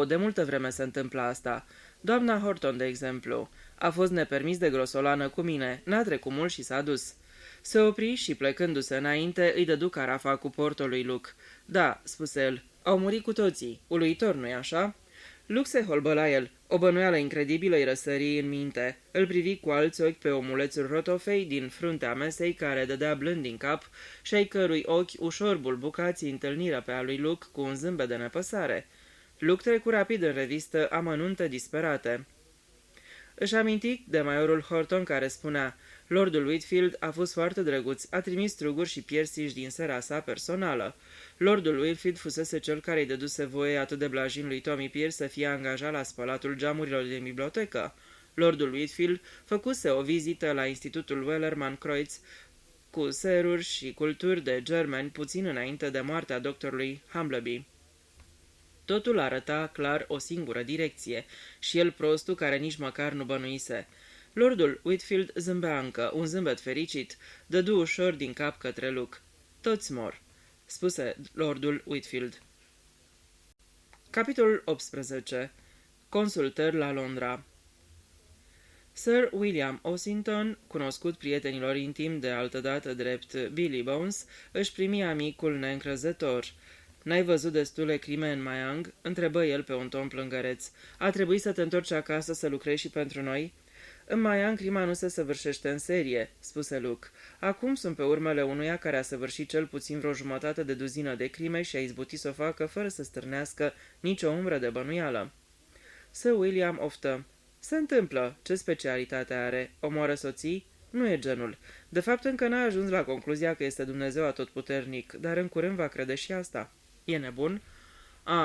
De multă vreme se întâmplă asta. Doamna Horton, de exemplu, a fost nepermis de grosolană cu mine, n-a trecut mult și s-a dus. Se opri și, plecându-se înainte, îi dădu carafa cu portul lui Luke. Da, spuse el, au murit cu toții. Uluitor, nu-i așa? Luke se holbă la el. O bănuială incredibilă îi răsări în minte. Îl privi cu alți ochi pe omulețul rotofei din fruntea mesei care dădea blând din cap și ai cărui ochi ușor bulbucați întâlniră pe a lui Luke cu un zâmbet de nepăsare. Luke trecu rapid în revistă amănunte disperate. Își aminti de maiorul Horton care spunea: Lordul Whitfield a fost foarte drăguț, a trimis struguri și piersici din sera sa personală. Lordul Whitfield fusese cel care îi dăduse voie atât de blajin lui Tommy Pierce să fie angajat la spălatul geamurilor din bibliotecă. Lordul Whitfield făcuse o vizită la Institutul Wellerman-Kreutz cu seruri și culturi de germani puțin înainte de moartea doctorului Humbleby. Totul arăta clar o singură direcție, și el prostul care nici măcar nu bănuise. Lordul Whitfield zâmbea încă, un zâmbet fericit, dădu ușor din cap către Luke. Toți mor, spuse Lordul Whitfield. Capitolul 18. Consultări la Londra. Sir William Ossington, cunoscut prietenilor intimi de altădată drept Billy Bones, își primi amicul neîncrezător. N-ai văzut destule crime în Mayang?" întrebă el pe un ton plângăreț. A trebuit să te întorci acasă să lucrezi și pentru noi?" În Mayang crima nu se săvârșește în serie," spuse Luke. Acum sunt pe urmele unuia care a săvârșit cel puțin vreo jumătate de duzină de crime și a izbutit să o facă fără să stârnească nicio umbră de bănuială." Sir William oftă. Se întâmplă. Ce specialitate are? Omoară soții? Nu e genul. De fapt, încă n-a ajuns la concluzia că este Dumnezeu atotputernic, dar în curând va crede și asta. E nebun?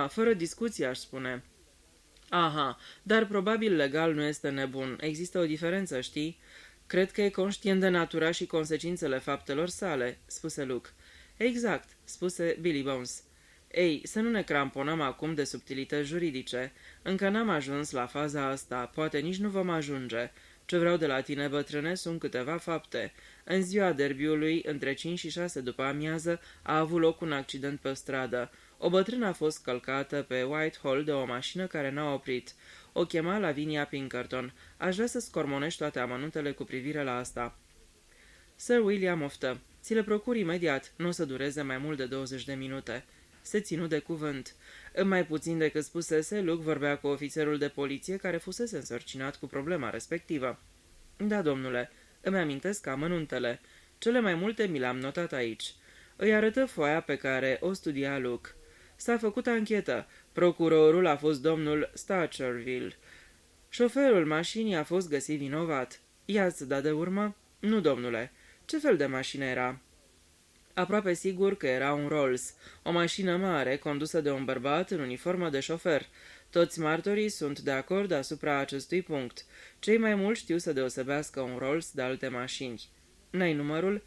Fără discuție, aș spune. Aha, dar probabil legal nu este nebun. Există o diferență, știi? Cred că e conștient de natura și consecințele faptelor sale, spuse Luke. Exact, spuse Billy Bones. Ei, să nu ne cramponăm acum de subtilități juridice. Încă n-am ajuns la faza asta, poate nici nu vom ajunge. Ce vreau de la tine, bătrâne, sunt câteva fapte. În ziua derbiului, între 5 și 6 după amiază, a avut loc un accident pe stradă. O bătrână a fost călcată pe Whitehall de o mașină care n-a oprit. O chema Lavinia Pinkerton. Aș vrea să scormonești toate amănuntele cu privire la asta. Sir William oftă. Ți le procur imediat, nu o să dureze mai mult de 20 de minute. Se ținu de cuvânt. În mai puțin decât spusese, Luke vorbea cu ofițerul de poliție care fusese însărcinat cu problema respectivă. Da, domnule, îmi amintesc amănuntele. Cele mai multe mi le-am notat aici. Îi arătă foaia pe care o studia Luke. S-a făcut anchetă. Procurorul a fost domnul Stacherville. Șoferul mașinii a fost găsit vinovat. I-ați dat de urmă? Nu, domnule. Ce fel de mașină era? Aproape sigur că era un Rolls, o mașină mare condusă de un bărbat în uniformă de șofer. Toți martorii sunt de acord asupra acestui punct. Cei mai mulți știu să deosebească un Rolls de alte mașini. N-ai numărul?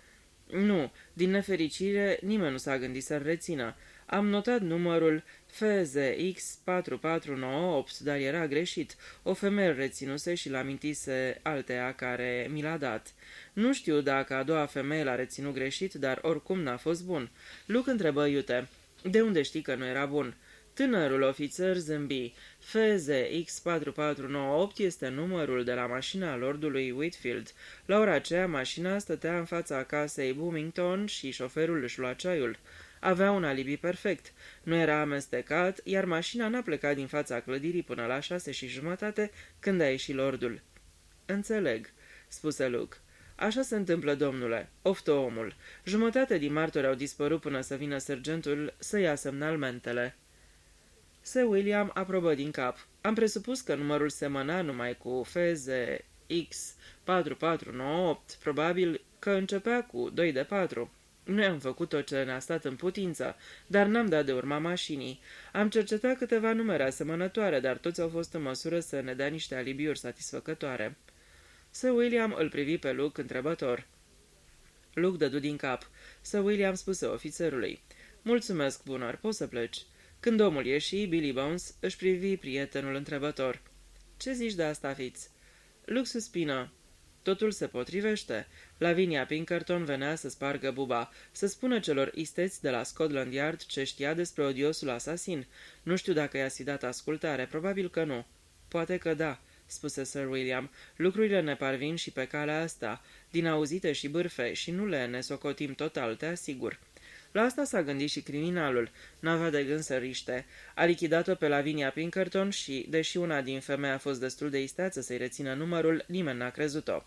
Nu, din nefericire nimeni nu s-a gândit să-l rețină. Am notat numărul FZX4498, dar era greșit. O femeie îl reținuse și l-amintise alteia care mi l-a dat. Nu știu dacă a doua femeie l-a reținut greșit, dar oricum n-a fost bun. Luke întrebă iute. De unde știi că nu era bun? Tânărul ofițer zâmbi. FZX4498 este numărul de la mașina lordului Whitfield. La ora aceea, mașina stătea în fața casei Bloomington și șoferul își lua ceaiul. Avea un alibi perfect. Nu era amestecat, iar mașina n-a plecat din fața clădirii până la 6:30, când a ieșit lordul. Înțeleg, spuse Luke. Așa se întâmplă, domnule, oftă omul. Jumătate din martori au dispărut până să vină sergentul să ia semnalmentele. Sir William aprobă din cap. Am presupus că numărul semăna numai cu FZX4498, probabil că începea cu 2 de 4. Noi am făcut tot ce ne-a stat în putință, dar n-am dat de urma mașinii. Am cercetat câteva numere asemănătoare, dar toți au fost în măsură să ne dea niște alibiuri satisfăcătoare. Sir William îl privi pe Luke întrebător. Luke dădu din cap. Sir William spuse ofițerului. Mulțumesc, bunăr, poți să pleci. Când omul ieși, Billy Bones își privi prietenul întrebător. Ce zici de asta, Fitz? Luke suspină. Totul se potrivește. Lavinia Pinkerton venea să spargă buba, să spună celor isteți de la Scotland Yard ce știa despre odiosul asasin. Nu știu dacă i-a dat ascultare, probabil că nu. Poate că da, spuse Sir William. Lucrurile ne parvin și pe calea asta, din auzite și bârfe, și nu le nesocotim total, te asigur. La asta s-a gândit și criminalul. N-avea de gând să riște. A lichidat-o pe Lavinia Pinkerton și, deși una din femei a fost destul de isteață să-i rețină numărul, nimeni n-a crezut-o.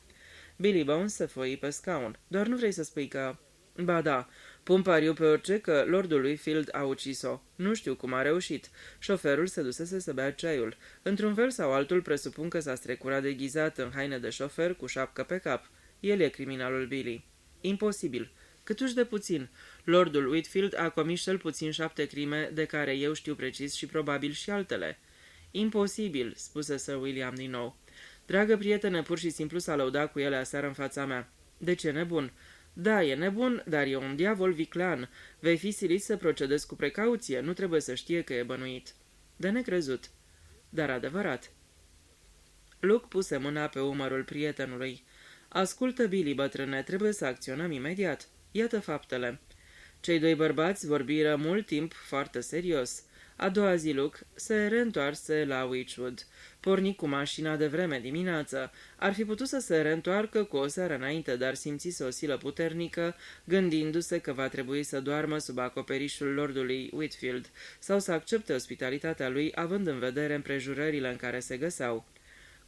Billy Bones se foi pe scaun. Doar nu vrei să spui că... Ba da, pun pariu pe orice că lordul lui Field a ucis-o. Nu știu cum a reușit. Șoferul se dusese să bea ceaiul. Într-un fel sau altul presupun că s-a strecurat deghizat în haine de șofer cu șapcă pe cap. El e criminalul Billy. Imposibil. Câtuși de puțin. Lordul Whitfield a comis cel puțin 7 crime, de care eu știu precis și probabil și altele. Imposibil, spuse Sir William din nou. Dragă prietene, pur și simplu s-a lăudat cu ele aseară în fața mea. De ce nebun? Da, e nebun, dar e un diavol viclean. Vei fi silit să procedezi cu precauție, nu trebuie să știe că e bănuit. De necrezut. Dar adevărat. Luke puse mâna pe umărul prietenului. Ascultă, Billy, bătrâne, trebuie să acționăm imediat. Iată faptele. Cei doi bărbați vorbiră mult timp foarte serios. A doua zi Luke se reîntoarse la Wychwood. Porni cu mașina de vreme dimineață. Ar fi putut să se reîntoarcă cu o seară înainte, dar simțise o silă puternică, gândindu-se că va trebui să doarmă sub acoperișul lordului Whitfield sau să accepte ospitalitatea lui, având în vedere împrejurările în care se găseau.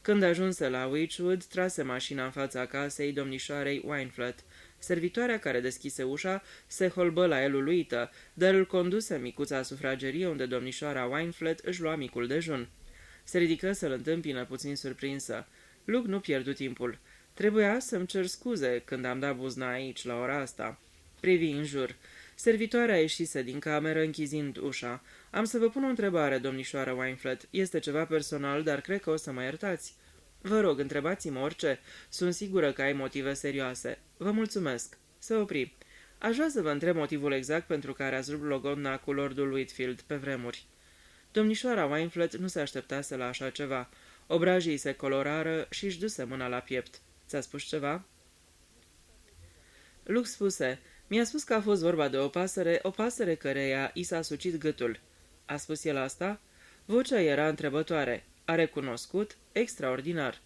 Când ajunse la Wychwood, trase mașina în fața casei domnișoarei Wineflet. Servitoarea care deschise ușa se holbă la el uluită, dar îl conduse în micuța sufragerie unde domnișoara Wineflet își lua micul dejun. Se ridică să-l întâmpină puțin surprinsă. Luke nu pierdu timpul. Trebuia să-mi cer scuze când am dat buzna aici, la ora asta. Privi în jur. Servitoarea ieșise din cameră închizind ușa. Am să vă pun o întrebare, domnișoară Wineflet. Este ceva personal, dar cred că o să mă iertați. Vă rog, întrebați-mă orice. Sunt sigură că ai motive serioase. Vă mulțumesc. Se opri. Aș vrea să vă întreb motivul exact pentru care ați rupt logodna cu lordul Whitfield pe vremuri. Domnișoara Wineflet nu se așteptase la așa ceva. Obrajii se colorară și își duse mâna la piept. Ți-a spus ceva? Luke spuse. Mi-a spus că a fost vorba de o pasăre căreia i s-a sucit gâtul. A spus el asta? Vocea era întrebătoare. A recunoscut? Extraordinar.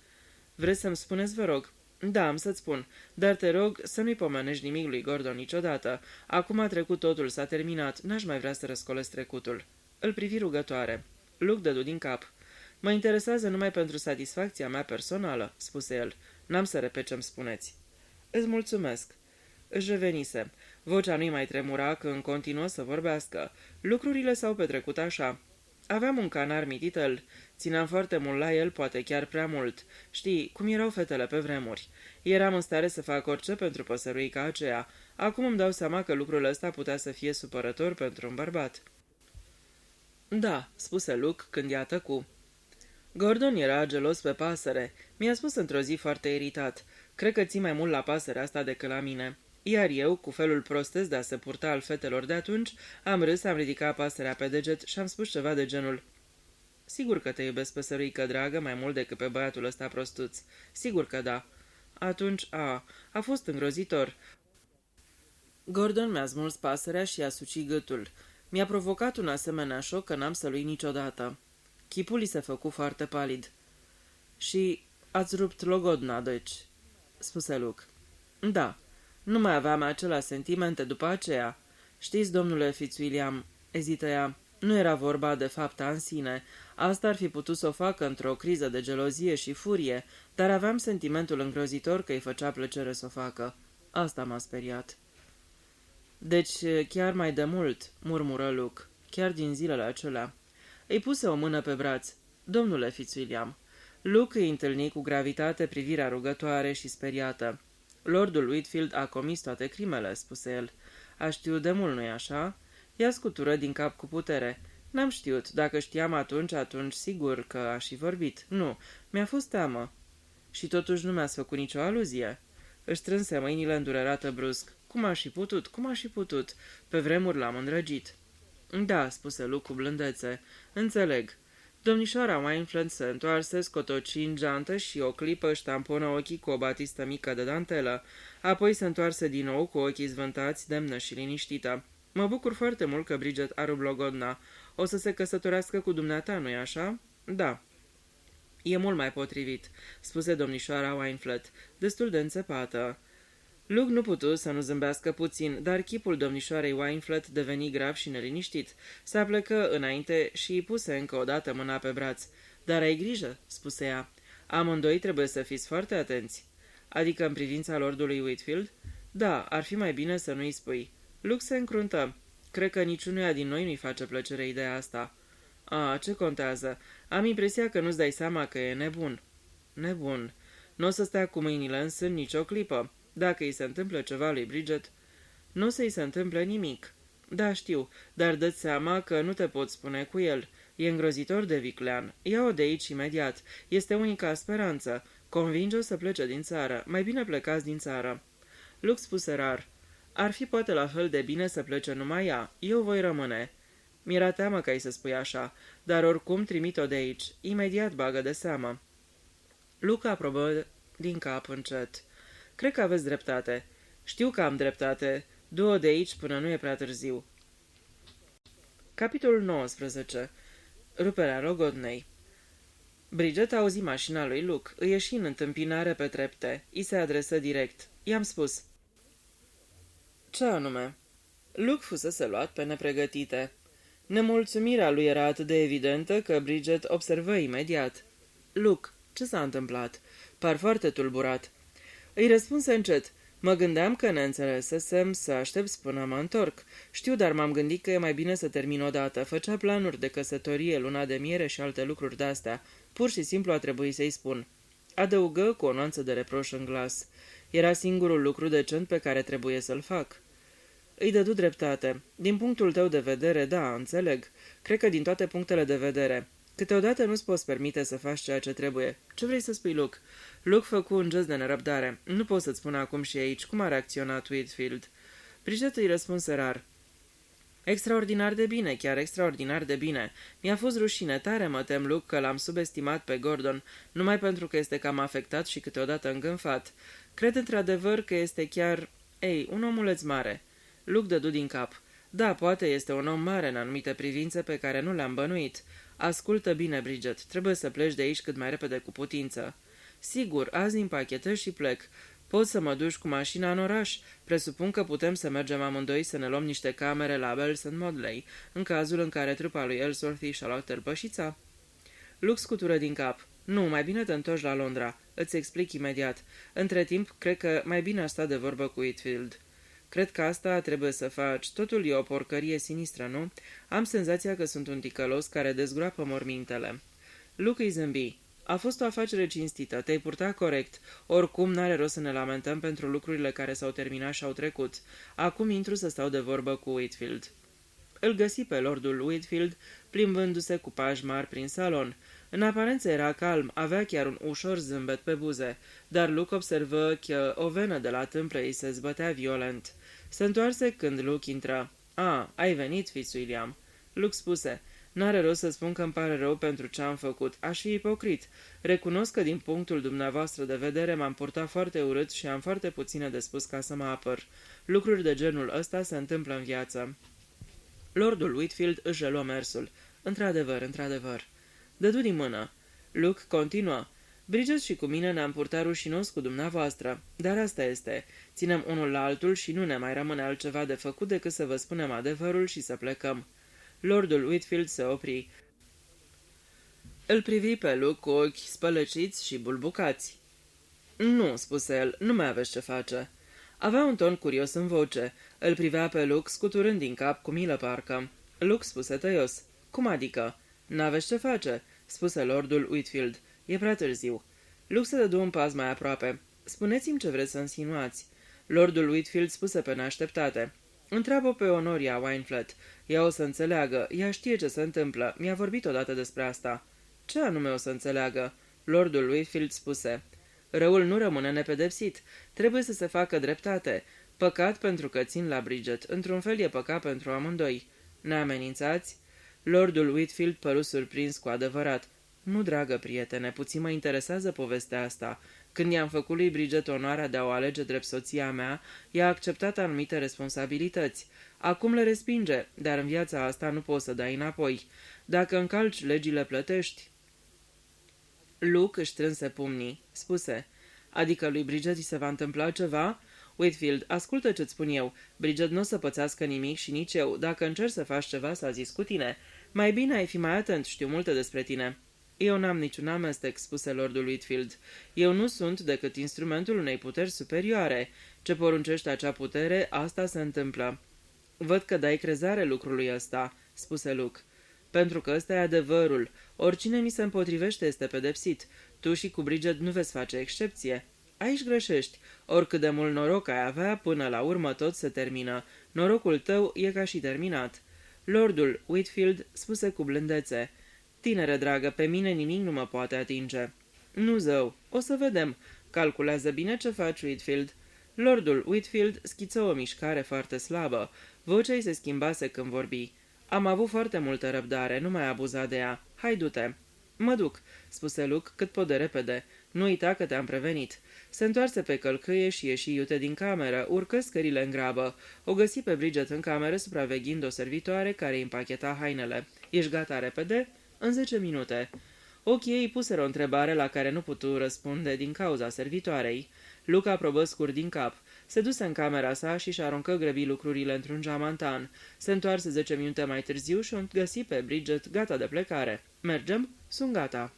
Vreți să-mi spuneți, vă rog? Da, am să-ți spun, dar te rog să nu-i pomenești nimic lui Gordon niciodată. Acum a trecut totul, s-a terminat, n-aș mai vrea să răscolesc trecutul. Îl privi rugătoare. Luke dădu din cap. Mă interesează numai pentru satisfacția mea personală, spuse el. N-am să repet ce-mi spuneți. Îți mulțumesc. Își revenise. Vocea nu-i mai tremura când continuă să vorbească. Lucrurile s-au petrecut așa. Aveam un canar mititel. Țineam foarte mult la el, poate chiar prea mult. Știi, cum erau fetele pe vremuri. Eram în stare să fac orice pentru păsăruica aceea. Acum îmi dau seama că lucrul ăsta putea să fie supărător pentru un bărbat. Da, spuse Luke când i-a tăcut. Gordon era gelos pe pasăre. Mi-a spus într-o zi foarte iritat. Cred că ții mai mult la pasărea asta decât la mine. Iar eu, cu felul prostesc de a se purta al fetelor de atunci, am râs, am ridicat pasărea pe deget și am spus ceva de genul: Sigur că te iubesc, păsăruică dragă, mai mult decât pe băiatul ăsta prostuț. Sigur că da. Atunci, a fost îngrozitor. Gordon mi-a smuls pasărea și i-a sucit gâtul. Mi-a provocat un asemenea șoc că n-am să-l uit niciodată. Chipul i se făcu foarte palid. Și ați rupt logodna, deci, spuse Luke. Da. Nu mai aveam aceleași sentimente după aceea. Știți, domnule Fitzwilliam, ezită ea, nu era vorba de fapta în sine. Asta ar fi putut să o facă într-o criză de gelozie și furie, dar aveam sentimentul îngrozitor că îi făcea plăcere să o facă. Asta m-a speriat. Deci, chiar mai de mult, murmură Luke, chiar din zilele acelea. Îi puse o mână pe braț. Domnule Fitzwilliam. Luke îi întâlni cu gravitate privirea rugătoare și speriată. Lordul Whitfield a comis toate crimele, spuse el. A știut de mult, nu-i așa? Ea scutură din cap cu putere. N-am știut. Dacă știam atunci sigur că aș fi vorbit. Nu, mi-a fost teamă. Și totuși nu mi-ați făcut nicio aluzie. Își strânse mâinile îndurerată brusc. Cum aș fi putut? Pe vremuri l-am îndrăgit. Da, spuse Luke cu blândețe. Înțeleg. Domnișoara Wynflod se întoarse, scotoci în geantă și o clipă își tamponă ochii cu o batistă mică de dantelă. Apoi se întoarse din nou cu ochii zvântați, demnă și liniștită. Mă bucur foarte mult că Bridget Arublogodna o să se căsătorească cu dumneata, nu-i așa? Da. E mult mai potrivit, spuse domnișoara Wynflod, destul de înțepată. Luke nu putu să nu zâmbească puțin, dar chipul domnișoarei Wynflod deveni grav și neliniștit. Se aplecă înainte și îi puse încă o dată mâna pe braț. Dar ai grijă, spuse ea. Amândoi trebuie să fiți foarte atenți. Adică în privința lordului Whitfield? Da, ar fi mai bine să nu-i spui. Luke se încruntă. Cred că niciunuia din noi nu-i face plăcere ideea asta. A, ce contează? Am impresia că nu-ți dai seama că e nebun. Nebun. Nu o să stea cu mâinile în sân nicio clipă. Dacă îi se întâmplă ceva lui Bridget, nu o să-i se întâmple nimic. Da, știu, dar dă-ți seama că nu te poți spune cu el. E îngrozitor de viclean. Ia-o de aici imediat. Este unica speranță. Convinge-o să plece din țară. Mai bine plecați din țară. Luke spuse rar. Ar fi poate la fel de bine să plece numai ea. Eu voi rămâne. Mi-era teamă că ai să spui așa, dar oricum trimit-o de aici. Imediat bagă de seamă. Luke aprobă din cap încet. Cred că aveți dreptate. Știu că am dreptate. Du-o de aici până nu e prea târziu. Capitolul 19. Ruperea logodnei. Bridget auzi mașina lui Luke. Îi ieși în întâmpinare pe trepte. I se adresă direct. I-am spus. Ce anume? Luke fusese luat pe nepregătite. Nemulțumirea lui era atât de evidentă că Bridget observă imediat. Luke, ce s-a întâmplat? Par foarte tulburat. Îi răspunse încet. Mă gândeam că ne înțelesesem să aștepți până mă întorc. Știu, dar m-am gândit că e mai bine să termin odată. Făcea planuri de căsătorie, luna de miere și alte lucruri de-astea. Pur și simplu a trebuit să-i spun. Adăugă cu o nuanță de reproș în glas. Era singurul lucru decent pe care trebuie să-l fac. Îi dădu dreptate. Din punctul tău de vedere, da, înțeleg. Cred că din toate punctele de vedere. Câteodată nu-ți poți permite să faci ceea ce trebuie. Ce vrei să spui, Luke? Luke făcu un gest de nerăbdare. Nu pot să-ți spun acum și aici cum a reacționat Whitfield. Bridget îi răspunse rar. Extraordinar de bine, chiar extraordinar de bine. Mi-a fost rușine, tare mă tem, Luke, că l-am subestimat pe Gordon, numai pentru că este cam afectat și câteodată îngânfat. Cred într-adevăr că este chiar... Ei, un omuleț mare. Luke dădu din cap. Da, poate este un om mare în anumite privințe pe care nu le-am bănuit. Ascultă bine, Bridget, trebuie să pleci de aici cât mai repede cu putință. Sigur, azi împachetez și plec. Poți să mă duci cu mașina în oraș? Presupun că putem să mergem amândoi să ne luăm niște camere la Bells and Modley, în cazul în care trupa lui Ellsworthy și-a luat tălpășița? Luke scutură din cap. Nu, mai bine te întorci la Londra. Îți explic imediat. Între timp, cred că mai bine aș sta de vorbă cu Whitfield. Cred că asta trebuie să faci. Totul e o porcărie sinistră, nu? Am senzația că sunt un ticălos care dezgroapă mormintele. Luke îi zâmbi. A fost o afacere cinstită, te-ai purtat corect. Oricum n-are rost să ne lamentăm pentru lucrurile care s-au terminat și au trecut. Acum intru să stau de vorbă cu Whitfield. Îl găsi pe lordul Whitfield, plimbându-se cu pași mari prin salon. În aparență era calm, avea chiar un ușor zâmbet pe buze, dar Luke observă că o venă de la tâmplă îi se zbătea violent. Se întoarse când Luke intră. A, ai venit, Fitzwilliam. Luke spuse. N-are rost să spun că îmi pare rău pentru ce am făcut. Aș fi ipocrit. Recunosc că din punctul dumneavoastră de vedere m-am purtat foarte urât și am foarte puține de spus ca să mă apăr. Lucruri de genul ăsta se întâmplă în viață. Lordul Whitfield își reluă mersul. Într-adevăr, într-adevăr. Dădu din mână. Luke continuă. Bridget și cu mine ne-am purtat rușinos cu dumneavoastră, dar asta este. Ținem unul la altul și nu ne mai rămâne altceva de făcut decât să vă spunem adevărul și să plecăm. Lordul Whitfield se opri. Îl privi pe Luke cu ochi spălăciți și bulbucați. Nu, spuse el, nu mai aveți ce face. Avea un ton curios în voce. Îl privea pe Luke scuturând din cap cu milă parcă. Luke spuse tăios. Cum adică? N-aveți ce face, spuse lordul Whitfield. E prea târziu. Luke se dădu un pas mai aproape. Spuneți-mi ce vreți să insinuați. Lordul Whitfield spuse pe neașteptate. Întreabă pe Honoria Wynflod. Ea o să înțeleagă. Ea știe ce se întâmplă. Mi-a vorbit odată despre asta. Ce anume o să înțeleagă? Lordul Whitfield spuse. Răul nu rămâne nepedepsit. Trebuie să se facă dreptate. Păcat pentru că țin la Bridget. Într-un fel e păcat pentru amândoi. Ne amenințați? Lordul Whitfield păru surprins cu adevărat. Nu, dragă prietene, puțin mă interesează povestea asta. Când i-am făcut lui Bridget onoarea de a o alege drept soția mea, ea a acceptat anumite responsabilități. Acum le respinge, dar în viața asta nu poți să dai înapoi. Dacă încalci legile, plătești. Luke își strânse pumnii. Spuse, adică lui Bridget îi se va întâmpla ceva? Whitfield, ascultă ce-ți spun eu. Bridget nu o să pățească nimic și nici eu. Dacă încerci să faci ceva, s-a zis cu tine. Mai bine ai fi mai atent, știu multe despre tine. Eu n-am niciun amestec, spuse Lordul Whitfield. Eu nu sunt decât instrumentul unei puteri superioare. Ce poruncește acea putere, asta se întâmplă. Văd că dai crezare lucrului ăsta, spuse Luke. Pentru că ăsta e adevărul. Oricine mi se împotrivește este pedepsit. Tu și cu Bridget nu veți face excepție. Aici greșești. Oricât de mult noroc ai avea, până la urmă tot se termină. Norocul tău e ca și terminat. Lordul Whitfield spuse cu blândețe. Tinere dragă, pe mine nimic nu mă poate atinge. Nu, zău, o să vedem. Calculează bine ce faci, Whitfield. Lordul Whitfield schiță o mișcare foarte slabă. Vocea-i se schimbase când vorbi. Am avut foarte multă răbdare, nu mai abuza de ea. Hai, du-te. Mă duc, spuse Luke cât pot de repede. Nu uita că te-am prevenit. Se întoarse pe călcâie și ieși iute din cameră, urcă scările în grabă. O găsi pe Bridget în cameră, supraveghind o servitoare care îi împacheta hainele. Ești gata repede? În 10 minute. Ochii ei puseră o întrebare la care nu putu răspunde din cauza servitoarei. Luke aprobă scurt din cap. Se duse în camera sa și-și aruncă grăbi lucrurile într-un geamantan. Se întoarse 10 minute mai târziu și o găsi pe Bridget gata de plecare. Mergem? Sunt gata.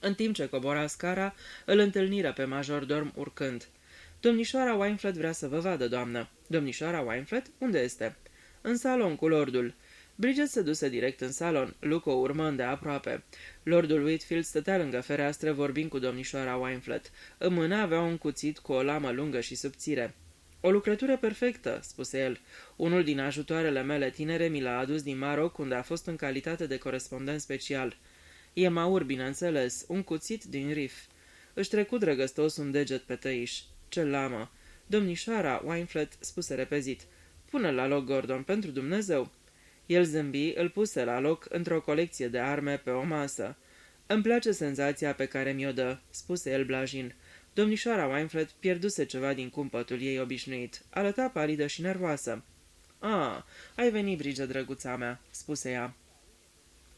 În timp ce cobora scara, îl întâlniră pe majordorm urcând. Domnișoara Wynflett vrea să vă vadă, doamnă. Domnișoara Wynflett? Unde este? În salon cu lordul. Bridget se duse direct în salon. Luke o urmă îndeaproape. Lordul Whitfield stătea lângă fereastră vorbind cu domnișoara Wynflett. În mână avea un cuțit cu o lamă lungă și subțire. O lucrătură perfectă, spuse el. Unul din ajutoarele mele tinere mi l-a adus din Maroc, unde a fost în calitate de corespondent special. E maur, bineînțeles, un cuțit din Rif. Își trecu drăgăstos un deget pe tăiș. Ce lamă! Domnișoara Wynflett spuse repezit. Pune-l la loc, Gordon, pentru Dumnezeu. El zâmbi, îl puse la loc într-o colecție de arme pe o masă. Îmi place senzația pe care mi-o dă, spuse el blajin. Domnișoara Wynflett pierduse ceva din cumpătul ei obișnuit. Arăta palidă și nervoasă. Ai venit, Bridget, drăguța mea, spuse ea.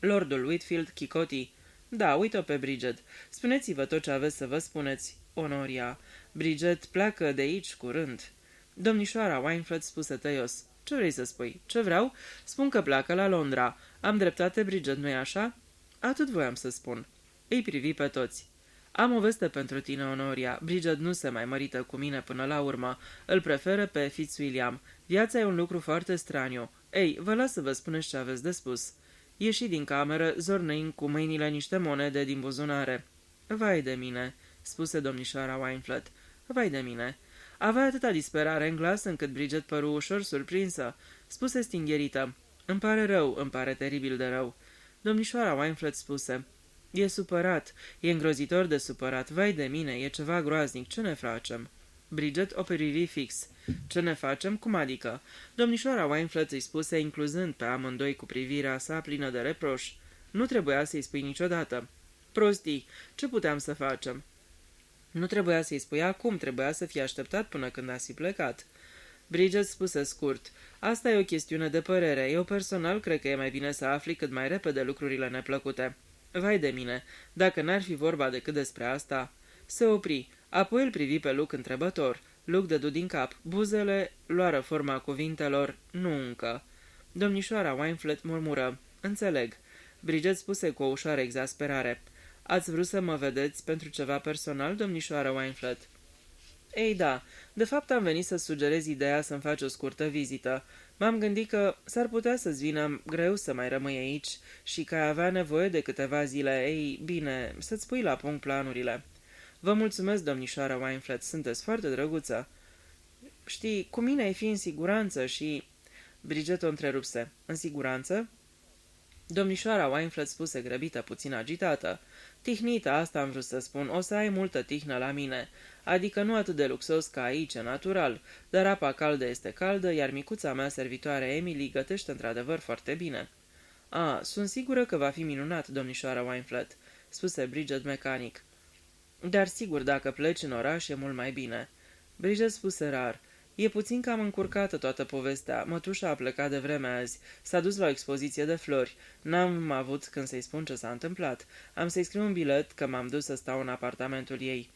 Lordul Whitfield chicoti. Da, uite-o pe Bridget. Spuneți-vă tot ce aveți să vă spuneți, Honoria. Bridget pleacă de aici curând. Domnișoara Wynflett spuse tăios. Ce vrei să spui? Ce vreau? Spun că pleacă la Londra. Am dreptate, Bridget, nu-i așa? Atât voiam să spun. Îi privi pe toți. Am o veste pentru tine, Honoria. Bridget nu se mai mărită cu mine până la urmă. Îl preferă pe Fitzwilliam. Viața e un lucru foarte straniu. Ei, vă las să vă spuneți ce aveți de spus. Ieși din cameră, zornăind cu mâinile niște monede din buzunare. Vai de mine, spuse domnișoara Wynflett. Vai de mine. Avea atâta disperare în glas încât Bridget păru ușor surprinsă. Spuse stingherită. Îmi pare rău, îmi pare teribil de rău. Domnișoara Wynflett spuse. E supărat, e îngrozitor de supărat. Vai de mine, e ceva groaznic, ce ne facem? Bridget o privi fix. Ce ne facem? Cum adică? Domnișoara Wynflett îi spuse, incluzând pe amândoi cu privirea sa plină de reproș. Nu trebuia să-i spui niciodată. Prostii, ce puteam să facem? Nu trebuia să-i spui acum, trebuia să fie așteptat până când ați fi plecat. Bridget spuse scurt. Asta e o chestiune de părere. Eu personal cred că e mai bine să afli cât mai repede lucrurile neplăcute. Vai de mine, dacă n-ar fi vorba decât despre asta... Se opri, apoi îl privi pe Luke întrebător. Luke dădu din cap. Buzele luară forma cuvintelor, nu încă. Domnișoara Wynflett murmură. Înțeleg. Bridget spuse cu o ușoară exasperare. Ați vrut să mă vedeți pentru ceva personal, domnișoară Wynflett? Ei da, de fapt am venit să sugerez ideea să-mi faci o scurtă vizită. M-am gândit că s-ar putea să-ți vină greu să mai rămâi aici și că ai avea nevoie de câteva zile. Ei, bine, să-ți pui la punct planurile. Vă mulțumesc, domnișoară Wynflett, sunteți foarte drăguță. Știi, cu mine ai fi în siguranță și... Bridget o întrerupse. În siguranță? Domnișoara Wynflett spuse grăbită, puțin agitată. Tihnită, asta am vrut să spun, o să ai multă tihnă la mine. Adică nu atât de luxos ca aici, natural, dar apa caldă este caldă, iar micuța mea servitoare Emily gătește într-adevăr foarte bine. Sunt sigură că va fi minunat, domnișoara Wynflett," spuse Bridget mecanic. Dar sigur, dacă pleci în oraș, e mult mai bine." Bridget spuse rar. E puțin cam încurcată toată povestea. Mătușa a plecat de vreme azi. S-a dus la o expoziție de flori. N-am avut când să-i spun ce s-a întâmplat. Am să-i scriu un bilet că m-am dus să stau în apartamentul ei."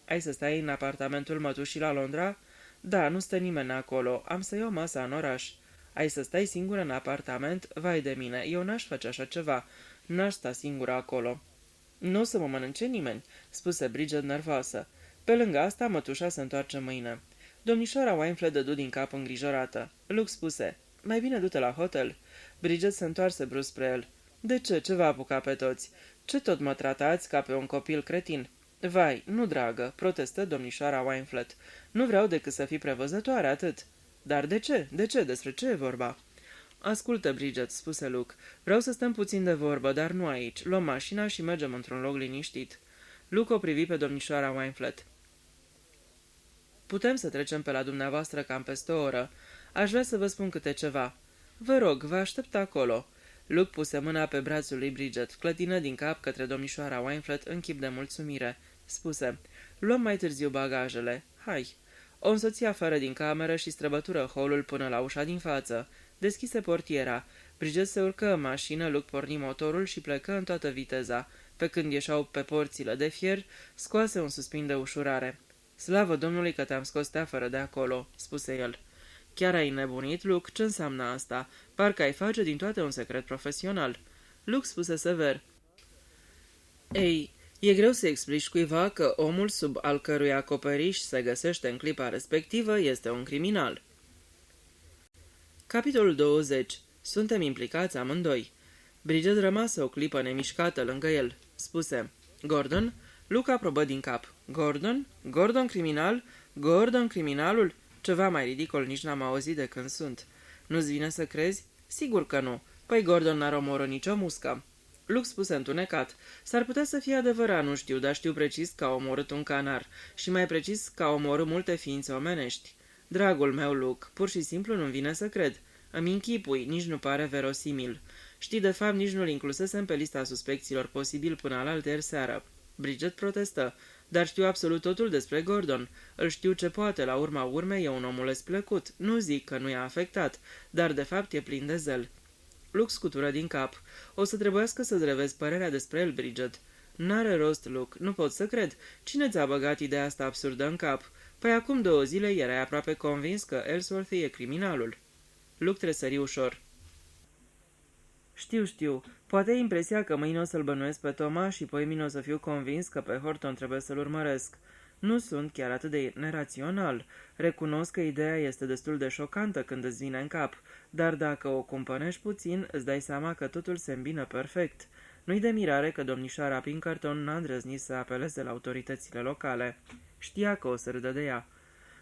Ai să stai în apartamentul mătușii la Londra?" Da, nu stă nimeni acolo. Am să iau masa în oraș." Ai să stai singură în apartament? Vai de mine, eu n-aș face așa ceva. N-aș sta singură acolo." Nu o să mă mănânce nimeni," spuse Bridget nervoasă. Pe lângă asta, mătușa se întoarce mâine." Domnișoara Wynflett dădu din cap îngrijorată. Luke spuse, mai bine du-te la hotel." Bridget se întoarse brusc spre el. De ce? Ce v-a apucat pe toți? Ce tot mă tratați ca pe un copil cretin?" Vai, nu, dragă," protestă domnișoara Wynflett. Nu vreau decât să fii prevăzătoare, atât." Dar de ce? De ce? Despre ce e vorba?" Ascultă, Bridget," spuse Luke. Vreau să stăm puțin de vorbă, dar nu aici. Luăm mașina și mergem într-un loc liniștit." Luke o privi pe domnișoara Wynflett. Putem să trecem pe la dumneavoastră cam peste o oră. Aș vrea să vă spun câte ceva." Vă rog, vă aștept acolo." Luke puse mâna pe brațul lui Bridget, clătină din cap către domnișoara Wynflett în chip de mulțumire. Spuse, luăm mai târziu bagajele. Hai." O însoți afară din cameră și străbătură hall-ul până la ușa din față. Deschise portiera. Bridget se urcă în mașină, Luke porni motorul și plecă în toată viteza. Pe când ieșeau pe porțile de fier, scoase un suspin de ușurare. Slavă Domnului că te-am scos teafără de acolo," spuse el. Chiar ai nebunit, Luke? Ce înseamnă asta? Parcă ai face din toate un secret profesional." Luke spuse sever. Ei, e greu să explici cuiva că omul sub al cărui acoperiș se găsește în clipa respectivă este un criminal." Capitolul 20. Suntem implicați amândoi. Bridget rămase o clipă nemișcată lângă el. Spuse, Gordon? Luke aprobă din cap. Gordon? Gordon criminal? Gordon criminalul? Ceva mai ridicol nici n-am auzit de când sunt. Nu-ți vine să crezi? Sigur că nu. Păi Gordon n-ar omorâ nicio muscă. Luke spuse întunecat. S-ar putea să fie adevărat, nu știu, dar știu precis că a omorât un canar. Și mai precis că a omorât multe ființe omenești. Dragul meu, Luke, pur și simplu nu-mi vine să cred. Îmi închipui, nici nu pare verosimil. Știi, de fapt, nici nu-l inclusesem pe lista suspecților posibil până alaltăieri seară. Bridget protestă. Dar știu absolut totul despre Gordon. Îl știu ce poate, la urma urmei e un omuleț plăcut. Nu zic că nu i-a afectat, dar de fapt e plin de zel. Luke scutură din cap. O să trebuiască să-ți revezi părerea despre el, Bridget. N-are rost, Luke, nu pot să cred. Cine ți-a băgat ideea asta absurdă în cap? Păi acum 2 zile erai aproape convins că Ellsworth e criminalul. Luke tresări ușor. Știu. Poate e impresia că mâine o să-l bănuiesc pe Thomas și poimine o să fiu convins că pe Horton trebuie să-l urmăresc. Nu sunt chiar atât de nerațional. Recunosc că ideea este destul de șocantă când îți vine în cap, dar dacă o cumpănești puțin, îți dai seama că totul se îmbină perfect. Nu-i de mirare că domnișoara Pinkerton n-a îndrăznit să apeleze la autoritățile locale. Știa că o să râdă de ea.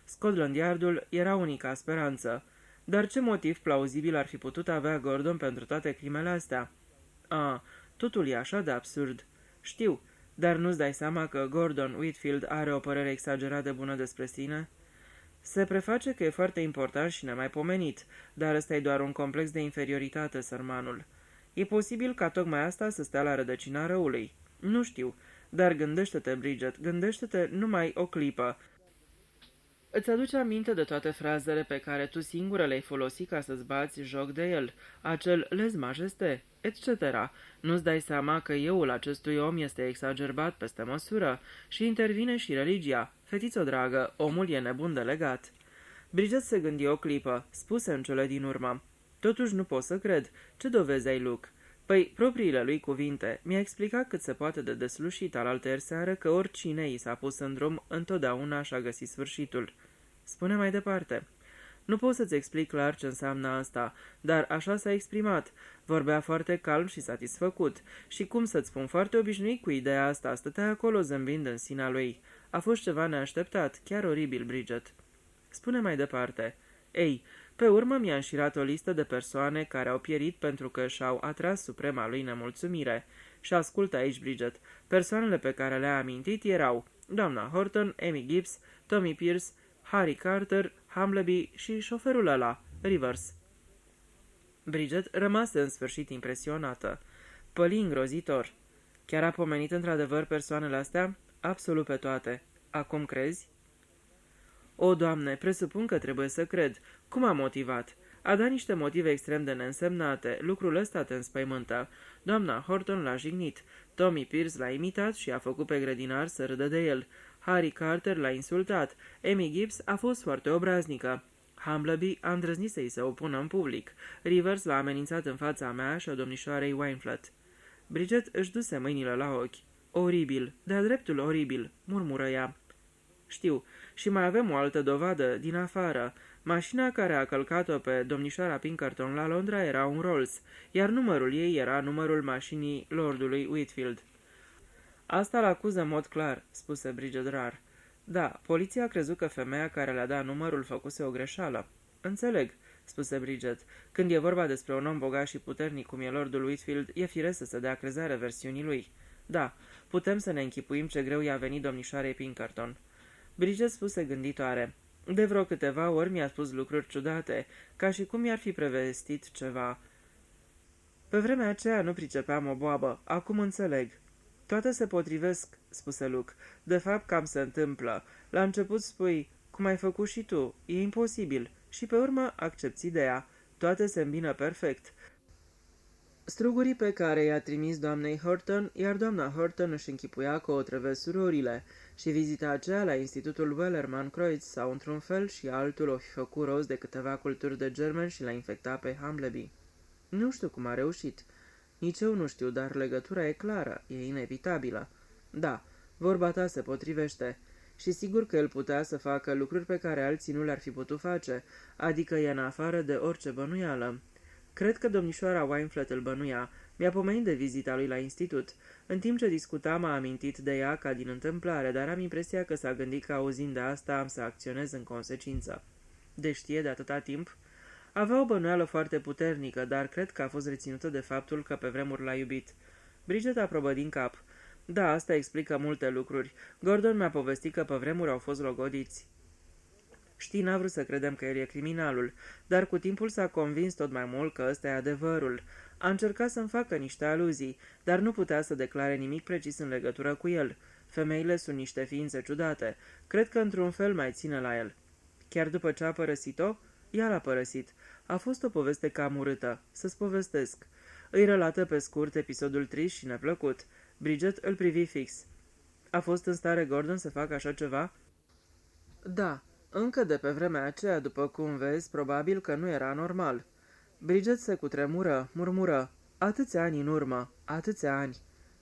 Scotland Yardul era unica speranță. Dar ce motiv plauzibil ar fi putut avea Gordon pentru toate crimele astea? Totul e așa de absurd. Știu, dar nu-ți dai seama că Gordon Whitfield are o părere exagerat de bună despre sine? Se preface că e foarte important și nemaipomenit, dar ăsta e doar un complex de inferioritate, sărmanul. E posibil ca tocmai asta să stea la rădăcina răului. Nu știu, dar gândește-te, Bridget, gândește-te numai o clipă. Îți aduce aminte de toate frazele pe care tu singură le-ai folosit ca să-ți bați joc de el, acel lez majeste, etc. Nu-ți dai seama că euul acestui om este exagerbat peste măsură și intervine și religia. Fetițo dragă, omul e nebun de legat. Bridget se gândi o clipă, spuse în cele din urmă. Totuși nu pot să cred. Ce dovezi ai, Luke? Păi, propriile lui cuvinte. Mi-a explicat cât se poate de deslușit alaltăieri seară că oricine i s-a pus în drum, întotdeauna și-a găsit sfârșitul. Spune mai departe. Nu pot să-ți explic clar ce înseamnă asta, dar așa s-a exprimat. Vorbea foarte calm și satisfăcut. Și cum să-ți spun, foarte obișnuit cu ideea asta, stătea acolo zâmbind în sinea lui. A fost ceva neașteptat, chiar oribil, Bridget. Spune mai departe. Ei, pe urmă mi-a înșirat o listă de persoane care au pierit pentru că și-au atras suprema lui nemulțumire. Și ascultă aici, Bridget. Persoanele pe care le-a amintit erau doamna Horton, Amy Gibbs, Tommy Pierce, Harry Carter, Hamleby și șoferul ăla, Rivers. Bridget rămase în sfârșit impresionată. Păli îngrozitor. Chiar a pomenit într-adevăr persoanele astea? Absolut pe toate. Acum crezi? O, Doamne, presupun că trebuie să cred. Cum a motivat? A dat niște motive extrem de neînsemnate. Lucrul ăsta te înspăimântă. Doamna Horton l-a jignit. Tommy Pierce l-a imitat și a făcut pe grădinar să râdă de el. Harry Carter l-a insultat. Amy Gibbs a fost foarte obraznică. Humbleby a îndrăznit să-i se opună în public. Rivers l-a amenințat în fața mea și a domnișoarei Wineflat. Bridget își duse mâinile la ochi. Oribil, de-a dreptul oribil, murmură ea. Știu, și mai avem o altă dovadă, din afară. Mașina care a călcat-o pe domnișoara Pinkerton la Londra era un Rolls, iar numărul ei era numărul mașinii lordului Whitfield. Asta l-acuză în mod clar, spuse Bridget rar. Da, poliția a crezut că femeia care le-a dat numărul făcuse o greșeală. Înțeleg, spuse Bridget. Când e vorba despre un om bogat și puternic cum e lordul Whitfield, e firesc să se dea crezare versiunii lui. Da, putem să ne închipuim ce greu i-a venit domnișoarei Pinkerton. Bridget spuse gânditoare. De vreo câteva ori mi-a spus lucruri ciudate, ca și cum i-ar fi prevestit ceva. Pe vremea aceea nu pricepeam o boabă, acum înțeleg. Toate se potrivesc, spuse Luke. De fapt, cam se întâmplă. La început spui, cum ai făcut și tu, e imposibil. Și pe urmă accepți ideea. Toate se îmbină perfect. Strugurii pe care i-a trimis doamnei Horton, iar doamna Horton își închipuia că o trăvesc surorile, și vizita aceea la Institutul Wellerman-Kreutz sau într-un fel și altul o fi făcut rost de câteva culturi de germen și l-a infectat pe Humbleby. Nu știu cum a reușit. Nici eu nu știu, dar legătura e clară, e inevitabilă. Da, vorba ta se potrivește. Și sigur că el putea să facă lucruri pe care alții nu le-ar fi putut face, adică e în afară de orice bănuială. Cred că domnișoara Wineflat îl bănuia. Mi-a pomenit de vizita lui la institut. În timp ce discutam, a amintit de ea ca din întâmplare, dar am impresia că s-a gândit că auzind de asta am să acționez în consecință. De știe de atâta timp? Avea o bănuială foarte puternică, dar cred că a fost reținută de faptul că pe vremuri l-a iubit. Bridget aprobă din cap. Da, asta explică multe lucruri. Gordon mi-a povestit că pe vremuri au fost logodiți. Știi, n-a vrut să credem că el e criminalul, dar cu timpul s-a convins tot mai mult că ăsta e adevărul. A încercat să-mi facă niște aluzii, dar nu putea să declare nimic precis în legătură cu el. Femeile sunt niște ființe ciudate. Cred că într-un fel mai ține la el. Chiar după ce a părăsit-o, ea l-a părăsit. A fost o poveste cam urâtă. Să-ți povestesc. Îi relată pe scurt episodul trist și neplăcut. Bridget îl privi fix. A fost în stare Gordon să facă așa ceva? Da. Încă de pe vremea aceea, după cum vezi, probabil că nu era normal. Bridget se cutremură, murmură. Atâția ani în urmă, atâția ani.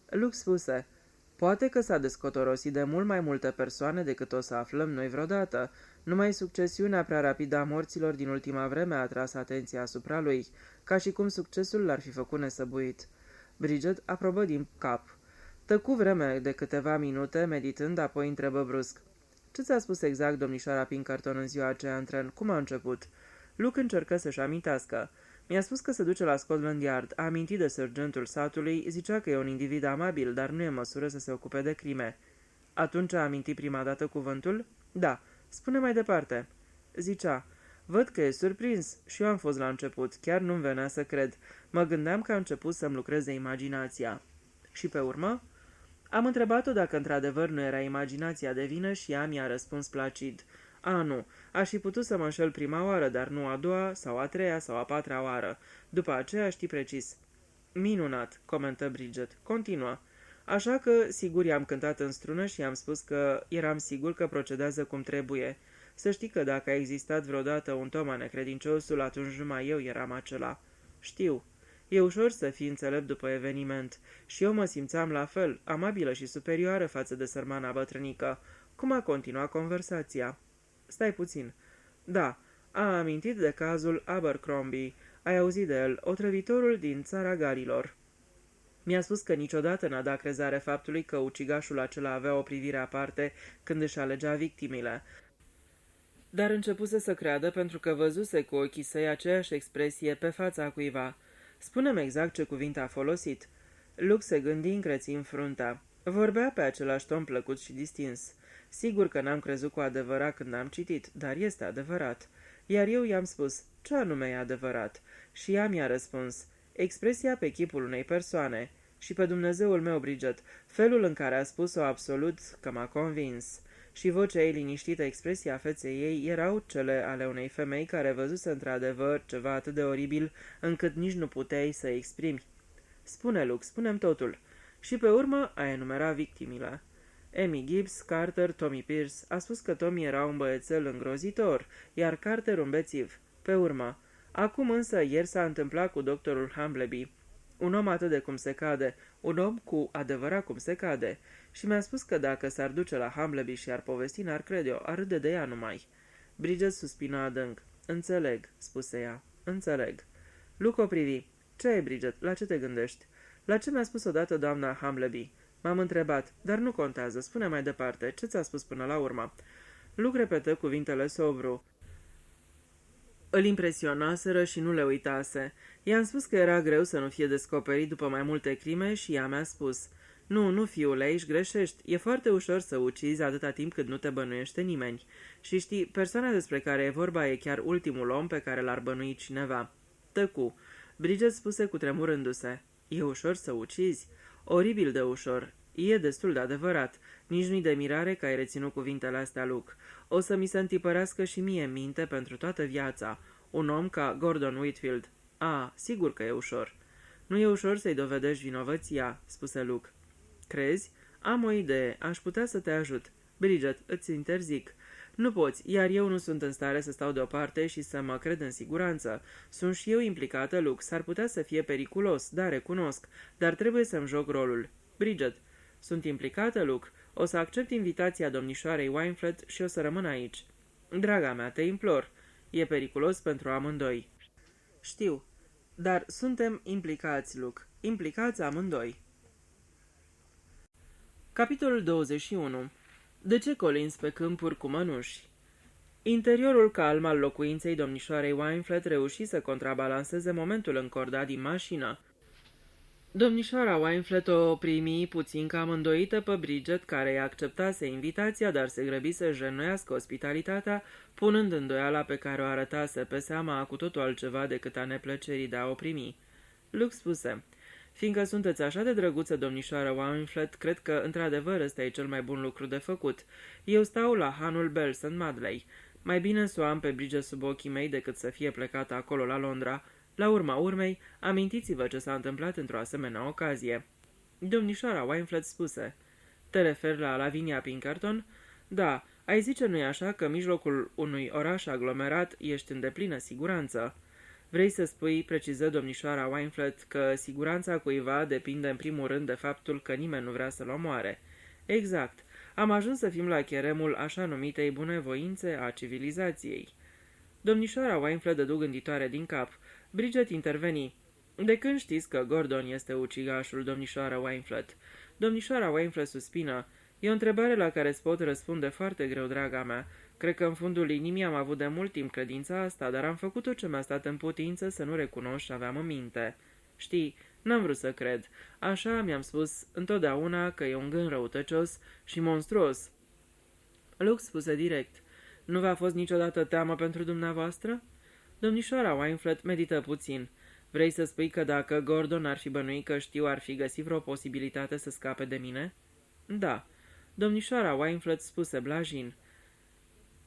Luke spuse, poate că s-a descotorosit de mult mai multe persoane decât o să aflăm noi vreodată. Numai succesiunea prea rapidă a morților din ultima vreme a atras atenția asupra lui, ca și cum succesul l-ar fi făcut nesăbuit. Bridget aprobă din cap. Tăcu vreme de câteva minute, meditând, apoi întrebă brusc. Ce ți-a spus exact domnișoara Pinkerton în ziua aceea în tren? Cum a început? Luke încercă să-și amintească. Mi-a spus că se duce la Scotland Yard, a amintit de sergentul satului, zicea că e un individ amabil, dar nu e în măsură să se ocupe de crime. Atunci a amintit prima dată cuvântul? Da. Spune mai departe. Zicea, văd că e surprins și eu am fost la început, chiar nu-mi venea să cred. Mă gândeam că a început să-mi lucreze imaginația. Și pe urmă? Am întrebat-o dacă într-adevăr nu era imaginația de vină și ea mi-a răspuns placid. A, nu, aș fi putut să mă înșel prima oară, dar nu a doua, sau a treia, sau a patra oară. După aceea știi precis. Minunat, comentă Bridget. Continuă. Așa că, sigur, i-am cântat în strună și i-am spus că eram sigur că procedează cum trebuie. Să știi că dacă a existat vreodată un Toma necredinciosul, atunci numai eu eram acela. Știu. E ușor să fii înțelept după eveniment. Și eu mă simțeam la fel, amabilă și superioară față de sărmana bătrânică. Cum a continuat conversația? Stai puțin. Da, a amintit de cazul Abercrombie. Ai auzit de el, otrăvitorul din țara Galilor. Mi-a spus că niciodată n-a dat crezare faptului că ucigașul acela avea o privire aparte când își alegea victimile. Dar începuse să creadă pentru că văzuse cu ochii săi aceeași expresie pe fața cuiva. Spune-mi exact ce cuvinte a folosit. Luke se gândi încrețind fruntea. Vorbea pe același ton plăcut și distins. Sigur că n-am crezut cu adevărat când am citit, dar este adevărat. iar eu i-am spus, ce anume e adevărat? Și ea mi-a răspuns, expresia pe chipul unei persoane. Și pe Dumnezeul meu, Bridget, felul în care a spus-o absolut că m-a convins. Și vocea ei liniștită, expresia feței ei, erau cele ale unei femei care văzuse într-adevăr ceva atât de oribil încât nici nu puteai să exprimi. Spune, Luke, spune-mi totul. Și pe urmă a enumerat victimile. Amy Gibbs, Carter, Tommy Pierce. A spus că Tommy era un băiețel îngrozitor, iar Carter un bețiv. Pe urmă. Acum însă ieri s-a întâmplat cu doctorul Hambleby. Un om atât de cum se cade, un om cu adevărat cum se cade. Și mi-a spus că dacă s-ar duce la Hambleby și ar povesti, n-ar crede-o, ar râde de ea numai. Bridget suspina adânc. Înțeleg, spuse ea. Înțeleg. Luke o privi. Ce e, Bridget? La ce te gândești? La ce mi-a spus odată doamna Hambleby? M-am întrebat, dar nu contează, spune mai departe, ce ți-a spus până la urmă? Luke repetă cuvintele sobru. Îl impresionaseră și nu le uitase. I-am spus că era greu să nu fie descoperit după mai multe crime și ea mi-a spus, nu, fiule, aici greșești. E foarte ușor să ucizi atâta timp cât nu te bănuiește nimeni. Și știi, persoana despre care e vorba e chiar ultimul om pe care l-ar bănui cineva. Tăcu. Bridget spuse cutremurându-se. E ușor să ucizi? Oribil de ușor. E destul de adevărat. Nici nu-i de mirare că ai reținut cuvintele astea, Luke. O să mi se întipărească și mie în minte pentru toată viața. Un om ca Gordon Whitfield. Sigur că e ușor. Nu e ușor să-i dovedești vinovăția, spuse Luke. Crezi? Am o idee. Aș putea să te ajut. Bridget, îți interzic. Nu poți, iar eu nu sunt în stare să stau deoparte și să mă cred în siguranță. Sunt și eu implicată, Luke. S-ar putea să fie periculos, da, recunosc, dar trebuie să-mi joc rolul. Bridget, sunt implicată, Luke. O să accept invitația domnișoarei Wynflett și o să rămân aici. Draga mea, te implor. E periculos pentru amândoi. Știu, dar suntem implicați, Luke. Implicați amândoi. Capitolul 21. De ce Collins pe câmpuri cu mănuși? Interiorul calm al locuinței domnișoarei Wynflett reuși să contrabalanceze momentul încordat din mașină. Domnișoara Wynflett o primi puțin cam îndoită pe Bridget, care i-a acceptase invitația, dar se grăbi să-și reînnoiască ospitalitatea, punând îndoiala pe care o arătase pe seama cu totul altceva decât a neplăcerii de a o primi. Luke spuse, fiindcă sunteți așa de drăguță, domnișoară Wynflett, cred că, într-adevăr, ăsta e cel mai bun lucru de făcut. Eu stau la hanul Bells în Madley. Mai bine să o am pe Bridget sub ochii mei decât să fie plecată acolo la Londra. La urma urmei, amintiți-vă ce s-a întâmplat într-o asemenea ocazie. Domnișoara Wynflett spuse, te referi la Lavinia Pinkerton? Da, ai zice, nu-i așa, că în mijlocul unui oraș aglomerat ești în deplină siguranță. Vrei să spui, preciză domnișoara Wynflett, că siguranța cuiva depinde în primul rând de faptul că nimeni nu vrea să-l omoare. Exact. Am ajuns să fim la cheremul așa numitei bunevoințe a civilizației. Domnișoara Wynflett dădu gânditoare din cap. Bridget interveni. De când știți că Gordon este ucigașul, domnișoara Wynflett? Domnișoara Wynflett suspină. E o întrebare la care îți pot răspunde foarte greu, draga mea. Cred că în fundul inimii am avut de mult timp credința asta, dar am făcut tot ce mi-a stat în putință să nu recunosc ce aveam în minte. Știi, n-am vrut să cred. Așa mi-am spus întotdeauna că e un gând răutăcios și monstruos. Luke spuse direct. Nu v-a fost niciodată teamă pentru dumneavoastră? Domnișoara Wynflett medită puțin. Vrei să spui că dacă Gordon ar fi bănuit că știu, ar fi găsit vreo posibilitate să scape de mine? Da. Domnișoara Wynflett spuse blajin.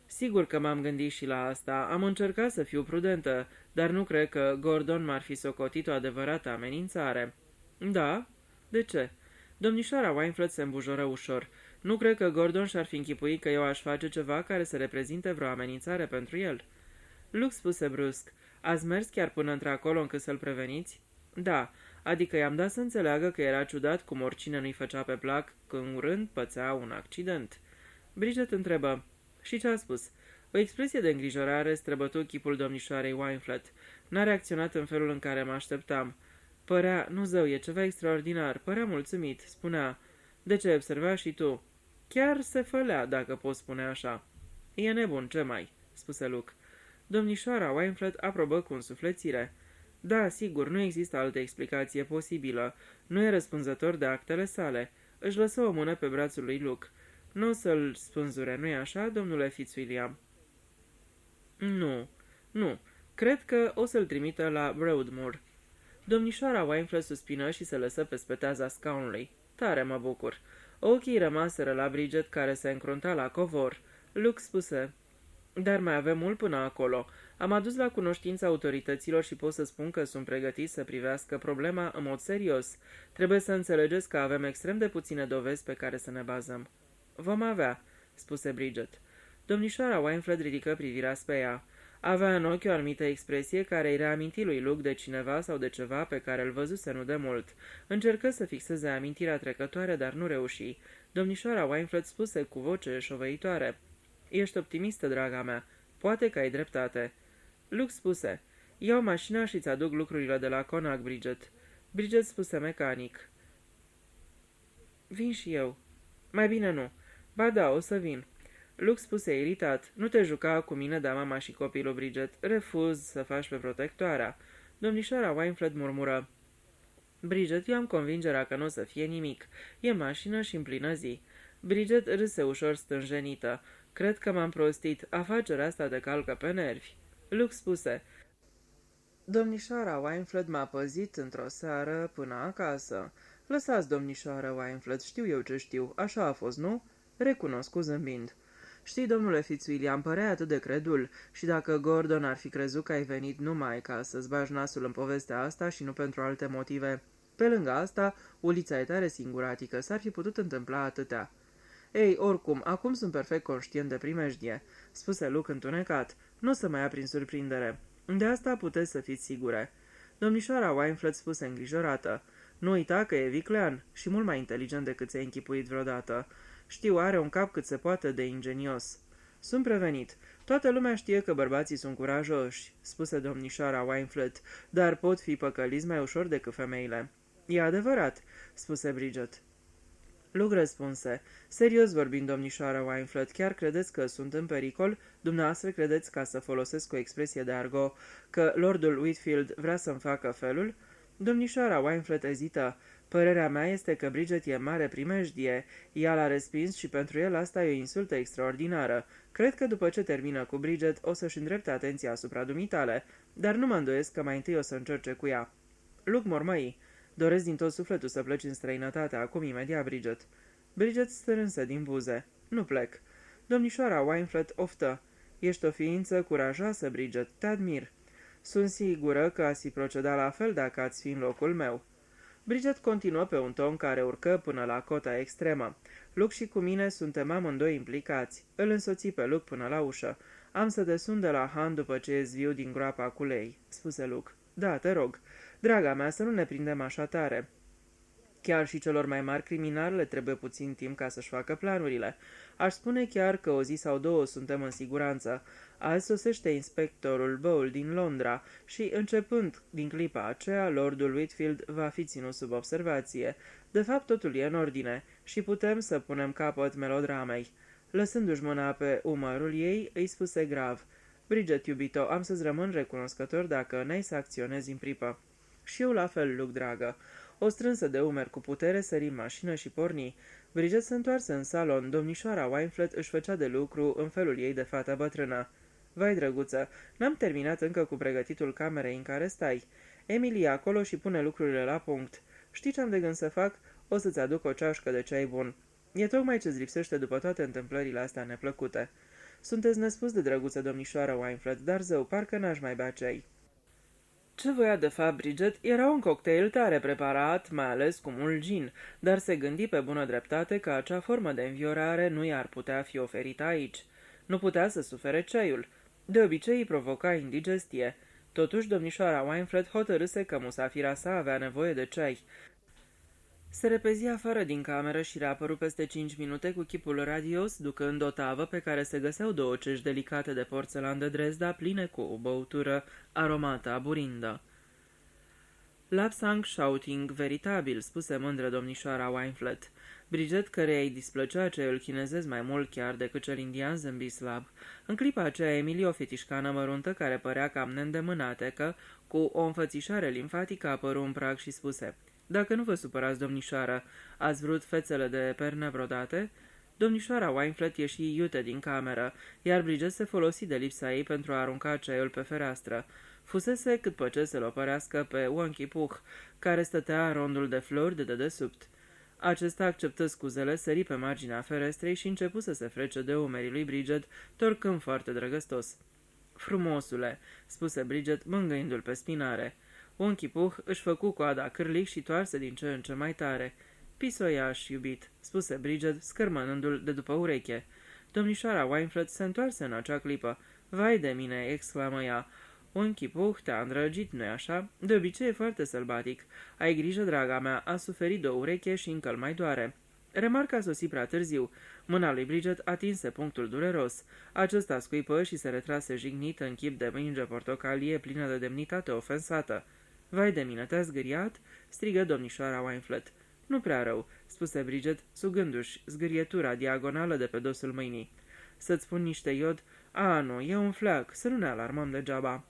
Sigur că m-am gândit și la asta. Am încercat să fiu prudentă, dar nu cred că Gordon m-ar fi socotit o adevărată amenințare. Da? De ce? Domnișoara Wynflett se îmbujoră ușor. Nu cred că Gordon și-ar fi închipuit că eu aș face ceva care să reprezinte vreo amenințare pentru el. Luke spuse brusc. Ați mers chiar până într-acolo încât să-l preveniți? Da, adică i-am dat să înțeleagă că era ciudat cum oricine nu-i făcea pe plac când urând pățea un accident. Bridget întrebă. Și ce a spus? O expresie de îngrijorare străbătu chipul domnișoarei Wynflett. N-a reacționat în felul în care mă așteptam. Părea, nu zău, e ceva extraordinar, părea mulțumit, spunea. De ce observa și tu? Chiar se fălea, dacă poți spune așa. E nebun, ce mai? Spuse Luke. Domnișoara Wynflett aprobă cu însuflețire. Da, sigur, nu există altă explicație posibilă. Nu e răspunzător de actele sale. Își lăsă o mână pe brațul lui Luke. Nu o să-l spânzure, nu-i așa, domnule Fitzwilliam? Nu. Nu, cred că o să-l trimită la Broadmoor." Domnișoara Weinfeld suspină și se lăsă pe speteaza scaunului. Tare mă bucur." Ochii rămaseră la Bridget, care se încrunta la covor. Luke spuse: "Dar mai avem mult până acolo. Am adus la cunoștința autorităților și pot să spun că sunt pregătiți să privească problema în mod serios. Trebuie să înțelegeți că avem extrem de puține dovezi pe care să ne bazăm." "Vom avea," spuse Bridget. Domnișoara Weinfeld ridică privirea spre ea. Avea în ochi o anumită expresie care îi reaminti lui Luke de cineva sau de ceva pe care îl văzuse nu de mult. Încercă să fixeze amintirea trecătoare, dar nu reuși. Domnișoara Weinfeld spuse cu voce șovăitoare: "Ești optimistă, draga mea. Poate că ai dreptate." Luke spuse: "Iau mașina și îți aduc lucrurile de la Connacht, Bridget." Bridget spuse mecanic: "Vin și eu." "Mai bine nu." "Ba da, o să vin." Luke spuse iritat: "Nu te juca cu mine, da, mama și copilul, Bridget. Refuz să faci pe protectoarea." Domnișoara Weinfeld murmură: "Bridget, eu am convingerea că nu o să fie nimic. E mașină și în plină zi." Bridget râse ușor stânjenită: "Cred că m-am prostit. Afacerea asta te calcă pe nervi." Luke spuse: "Domnișoara Weinfeld m-a păzit într-o seară până acasă." "Lăsați, domnișoară Weinfeld, știu eu ce știu. Așa a fost, nu?" "Recunosc zâmbind." "Știi, domnule Fitzwilliam, părea atât de credul, și dacă Gordon ar fi crezut că ai venit numai ca să-ți bagi nasul în povestea asta și nu pentru alte motive. Pe lângă asta, ulița e tare singuratică, s-ar fi putut întâmpla atâtea." "Ei, oricum, acum sunt perfect conștient de primejdie," spuse Luke întunecat. "Nu o să mai ia prin surprindere. De asta puteți să fiți sigure." Domnișoara Weinfeld spuse îngrijorată: "Nu uita că e viclean și mult mai inteligent decât ți-ai închipuit vreodată. Știu, are un cap cât se poate de ingenios." "Sunt prevenit. Toată lumea știe că bărbații sunt curajoși," spuse domnișoara Weinfeld, "dar pot fi păcăliți mai ușor decât femeile." "E adevărat," spuse Bridget. Luke răspunse: "Serios vorbind, domnișoară Weinfeld, chiar credeți că sunt în pericol? Dumneavoastră credeți, ca să folosesc o expresie de argot, că lordul Whitfield vrea să-mi facă felul?" Domnișoara Weinfeld ezită: "Părerea mea este că Bridget e mare primejdie. Ea l-a respins și pentru el asta e o insultă extraordinară. Cred că după ce termină cu Bridget o să-și îndrepte atenția asupra dumitale, dar nu mă îndoiesc că mai întâi o să încerce cu ea." Luke mormăi: "Doresc din tot sufletul să pleci în străinătate acum, imediat, Bridget." Bridget strânse din buze: "Nu plec." Domnișoara Weinfeld oftă: "Ești o ființă curajoasă, Bridget, te admir. Sunt sigură că ați fi proceda la fel dacă ați fi în locul meu." Bridget continuă pe un ton care urcă până la cota extremă: "Luke și cu mine suntem amândoi implicați." Îl însoți pe Luke până la ușă. "Am să te sun de la Han după ce ies viu din groapa cu lei," spuse Luke. "Da, te rog. Draga mea, să nu ne prindem așa tare. Chiar și celor mai mari criminali le trebuie puțin timp ca să-și facă planurile. Aș spune chiar că o zi sau două suntem în siguranță. Azi sosește inspectorul Bowl din Londra și, începând din clipa aceea, lordul Whitfield va fi ținut sub observație. De fapt, totul e în ordine și putem să punem capăt melodramei." Lăsându-și mâna pe umărul ei, îi spuse grav: "Bridget, iubito, am să-ți rămân recunoscător dacă n-ai să acționezi în pripă." "Și eu la fel, Luke, dragă." O strânsă de umeri cu putere, sări în mașină și porni. Bridget se întoarse în salon. Domnișoara Weinfeld își făcea de lucru în felul ei de fată bătrână. "Vai, drăguță, n-am terminat încă cu pregătitul camerei în care stai. Emily e acolo și pune lucrurile la punct. Știi ce am de gând să fac? O să-ți aduc o ceașcă de ceai bun. E tocmai ce-ți lipsește după toate întâmplările astea neplăcute." "Sunteți nespus de drăguță, domnișoară Weinfeld, dar zău, parcă n-aș mai bea ceai." Ce voia de fapt Bridget era un cocktail tare preparat, mai ales cu mult gin, dar se gândi pe bună dreptate că acea formă de înviorare nu i-ar putea fi oferită aici. Nu putea să sufere ceaiul. De obicei îi provoca indigestie. Totuși, domnișoara Weinfeld hotărâse că musafira sa avea nevoie de ceai. Se repezi afară din cameră și reapăru peste 5 minute cu chipul radios, ducând o tavă pe care se găseau două cești delicate de porțelan de Dresda, pline cu o băutură aromată aburindă. "Lapsang shouting veritabil," spuse mândră domnișoara Weinfeld. Bridget, căreia îi displăcea ceaiul chinezez mai mult chiar decât cel indian, zâmbi slab. În clipa aceea, Emily, o fetișcană măruntă care părea cam neîndemânatecă, cu o înfățișare limfatică, apăru în prag și spuse: "Dacă nu vă supărați, domnișoară, ați vrut fețele de perne vreodată?" Domnișoara Wynflett ieși iute din cameră, iar Bridget se folosi de lipsa ei pentru a arunca ceaiul pe fereastră. Fusese cât pe ce să-l opărească pe Wonky Puh, care stătea în rondul de flori de dedesubt. Acesta acceptă scuzele, sări pe marginea ferestrei și începu să se frece de umerii lui Bridget, torcând foarte drăgăstos. "Frumosule," spuse Bridget, mângâindu-l pe spinare. Wonky Puh își făcu coada cârlic și toarse din ce în ce mai tare. "Pisoiaș, iubit," spuse Bridget, scărmănându-l de după ureche. Domnișoara Wynflett se întoarse în acea clipă. "Vai de mine," exclamă ea. "Wonky Puh te-a îndrăgit, nu-i așa? De obicei e foarte sălbatic. Ai grijă, draga mea, a suferit de o ureche și încă mai doare." Remarca a sosit prea târziu. Mâna lui Bridget atinse punctul dureros. Acesta scuipă și se retrase jignit în chip de minge portocalie plină de demnitate ofensată. "Vai de mine, te-a zgâriat?" strigă domnișoara Wynflett. "Nu prea rău," spuse Bridget, sugându-și zgârietura diagonală de pe dosul mâinii. "Să-ți spun niște iod?" "A, nu, e un fleac, să nu ne alarmăm degeaba."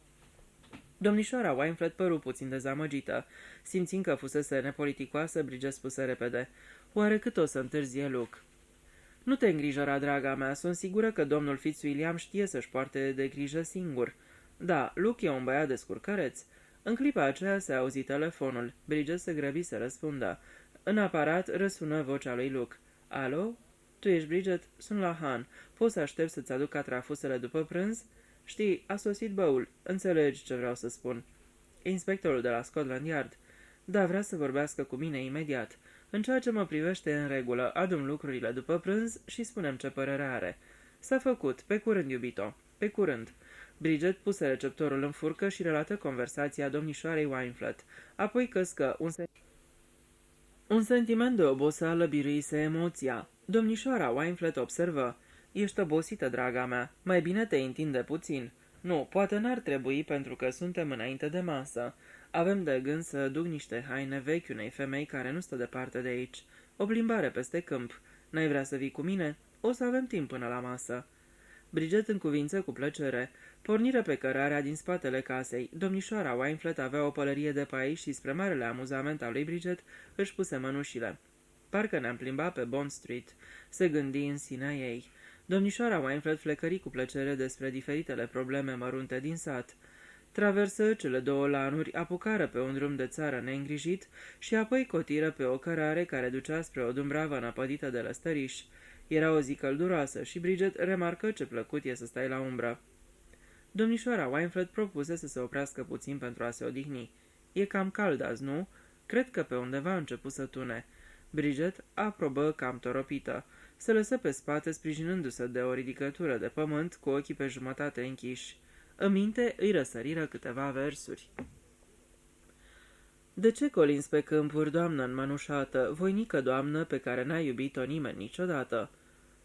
Domnișoara Wynflett păru puțin dezamăgită. Simțind că fusese nepoliticoasă, Bridget spuse repede: "Oare cât o să întârzie Luke?" "Nu te îngrijora, draga mea, sunt sigură că domnul Fitzwilliam știe să-și poarte de grijă singur." "Da, Luke e un băiat descurcăreț." În clipa aceea se auzi telefonul. Bridget se grăbi să răspundă. În aparat răsună vocea lui Luke. "Alo? Tu ești Bridget? Sunt la Han. Poți să aștept să-ți aduc catrafusele după prânz? Știi, a sosit băul. Înțelegi ce vreau să spun." "Inspectorul de la Scotland Yard." "Da, vrea să vorbească cu mine imediat. În ceea ce mă privește în regulă, adun lucrurile după prânz și spunem ce părere are." "S-a făcut. Pe curând, iubito. Pe curând." Bridget puse receptorul în furcă și relată conversația domnișoarei Wynflett. Apoi căscă un sentiment de oboseală biruise emoția. Domnișoara Wynflett observă: "Ești obosită, draga mea. Mai bine te întinde puțin." "Nu, poate n-ar trebui pentru că suntem înainte de masă. Avem de gând să duc niște haine vechi unei femei care nu stă departe de aici. O plimbare peste câmp. N-ai vrea să vii cu mine? O să avem timp până la masă." Bridget încuvință cu plăcere. Porniră pe cărarea din spatele casei. Domnișoara Wynflett avea o pălărie de pai și, spre marele amuzament al lui Bridget, își puse mănușile. "Parcă ne-am plimbat pe Bond Street," se gândi în sinea ei. Domnișoara Wynflett flecări cu plăcere despre diferitele probleme mărunte din sat. Traversă cele două lanuri, apucară pe un drum de țară neîngrijit și apoi cotiră pe o cărare care ducea spre o dumbravă năpădită de lăstăriși. Era o zi călduroasă și Bridget remarcă ce plăcut e să stai la umbră. Domnișoara Wynflett propuse să se oprească puțin pentru a se odihni. "E cam cald azi, nu? Cred că pe undeva a început să tune." Bridget aprobă cam toropită. Se lăsă pe spate, sprijinându-se de o ridicătură de pământ, cu ochii pe jumătate închiși. În minte îi răsăriră câteva versuri. "De ce colinzi pe câmpuri, doamnă înmănușată, voinică doamnă pe care n-a iubit-o nimeni niciodată?"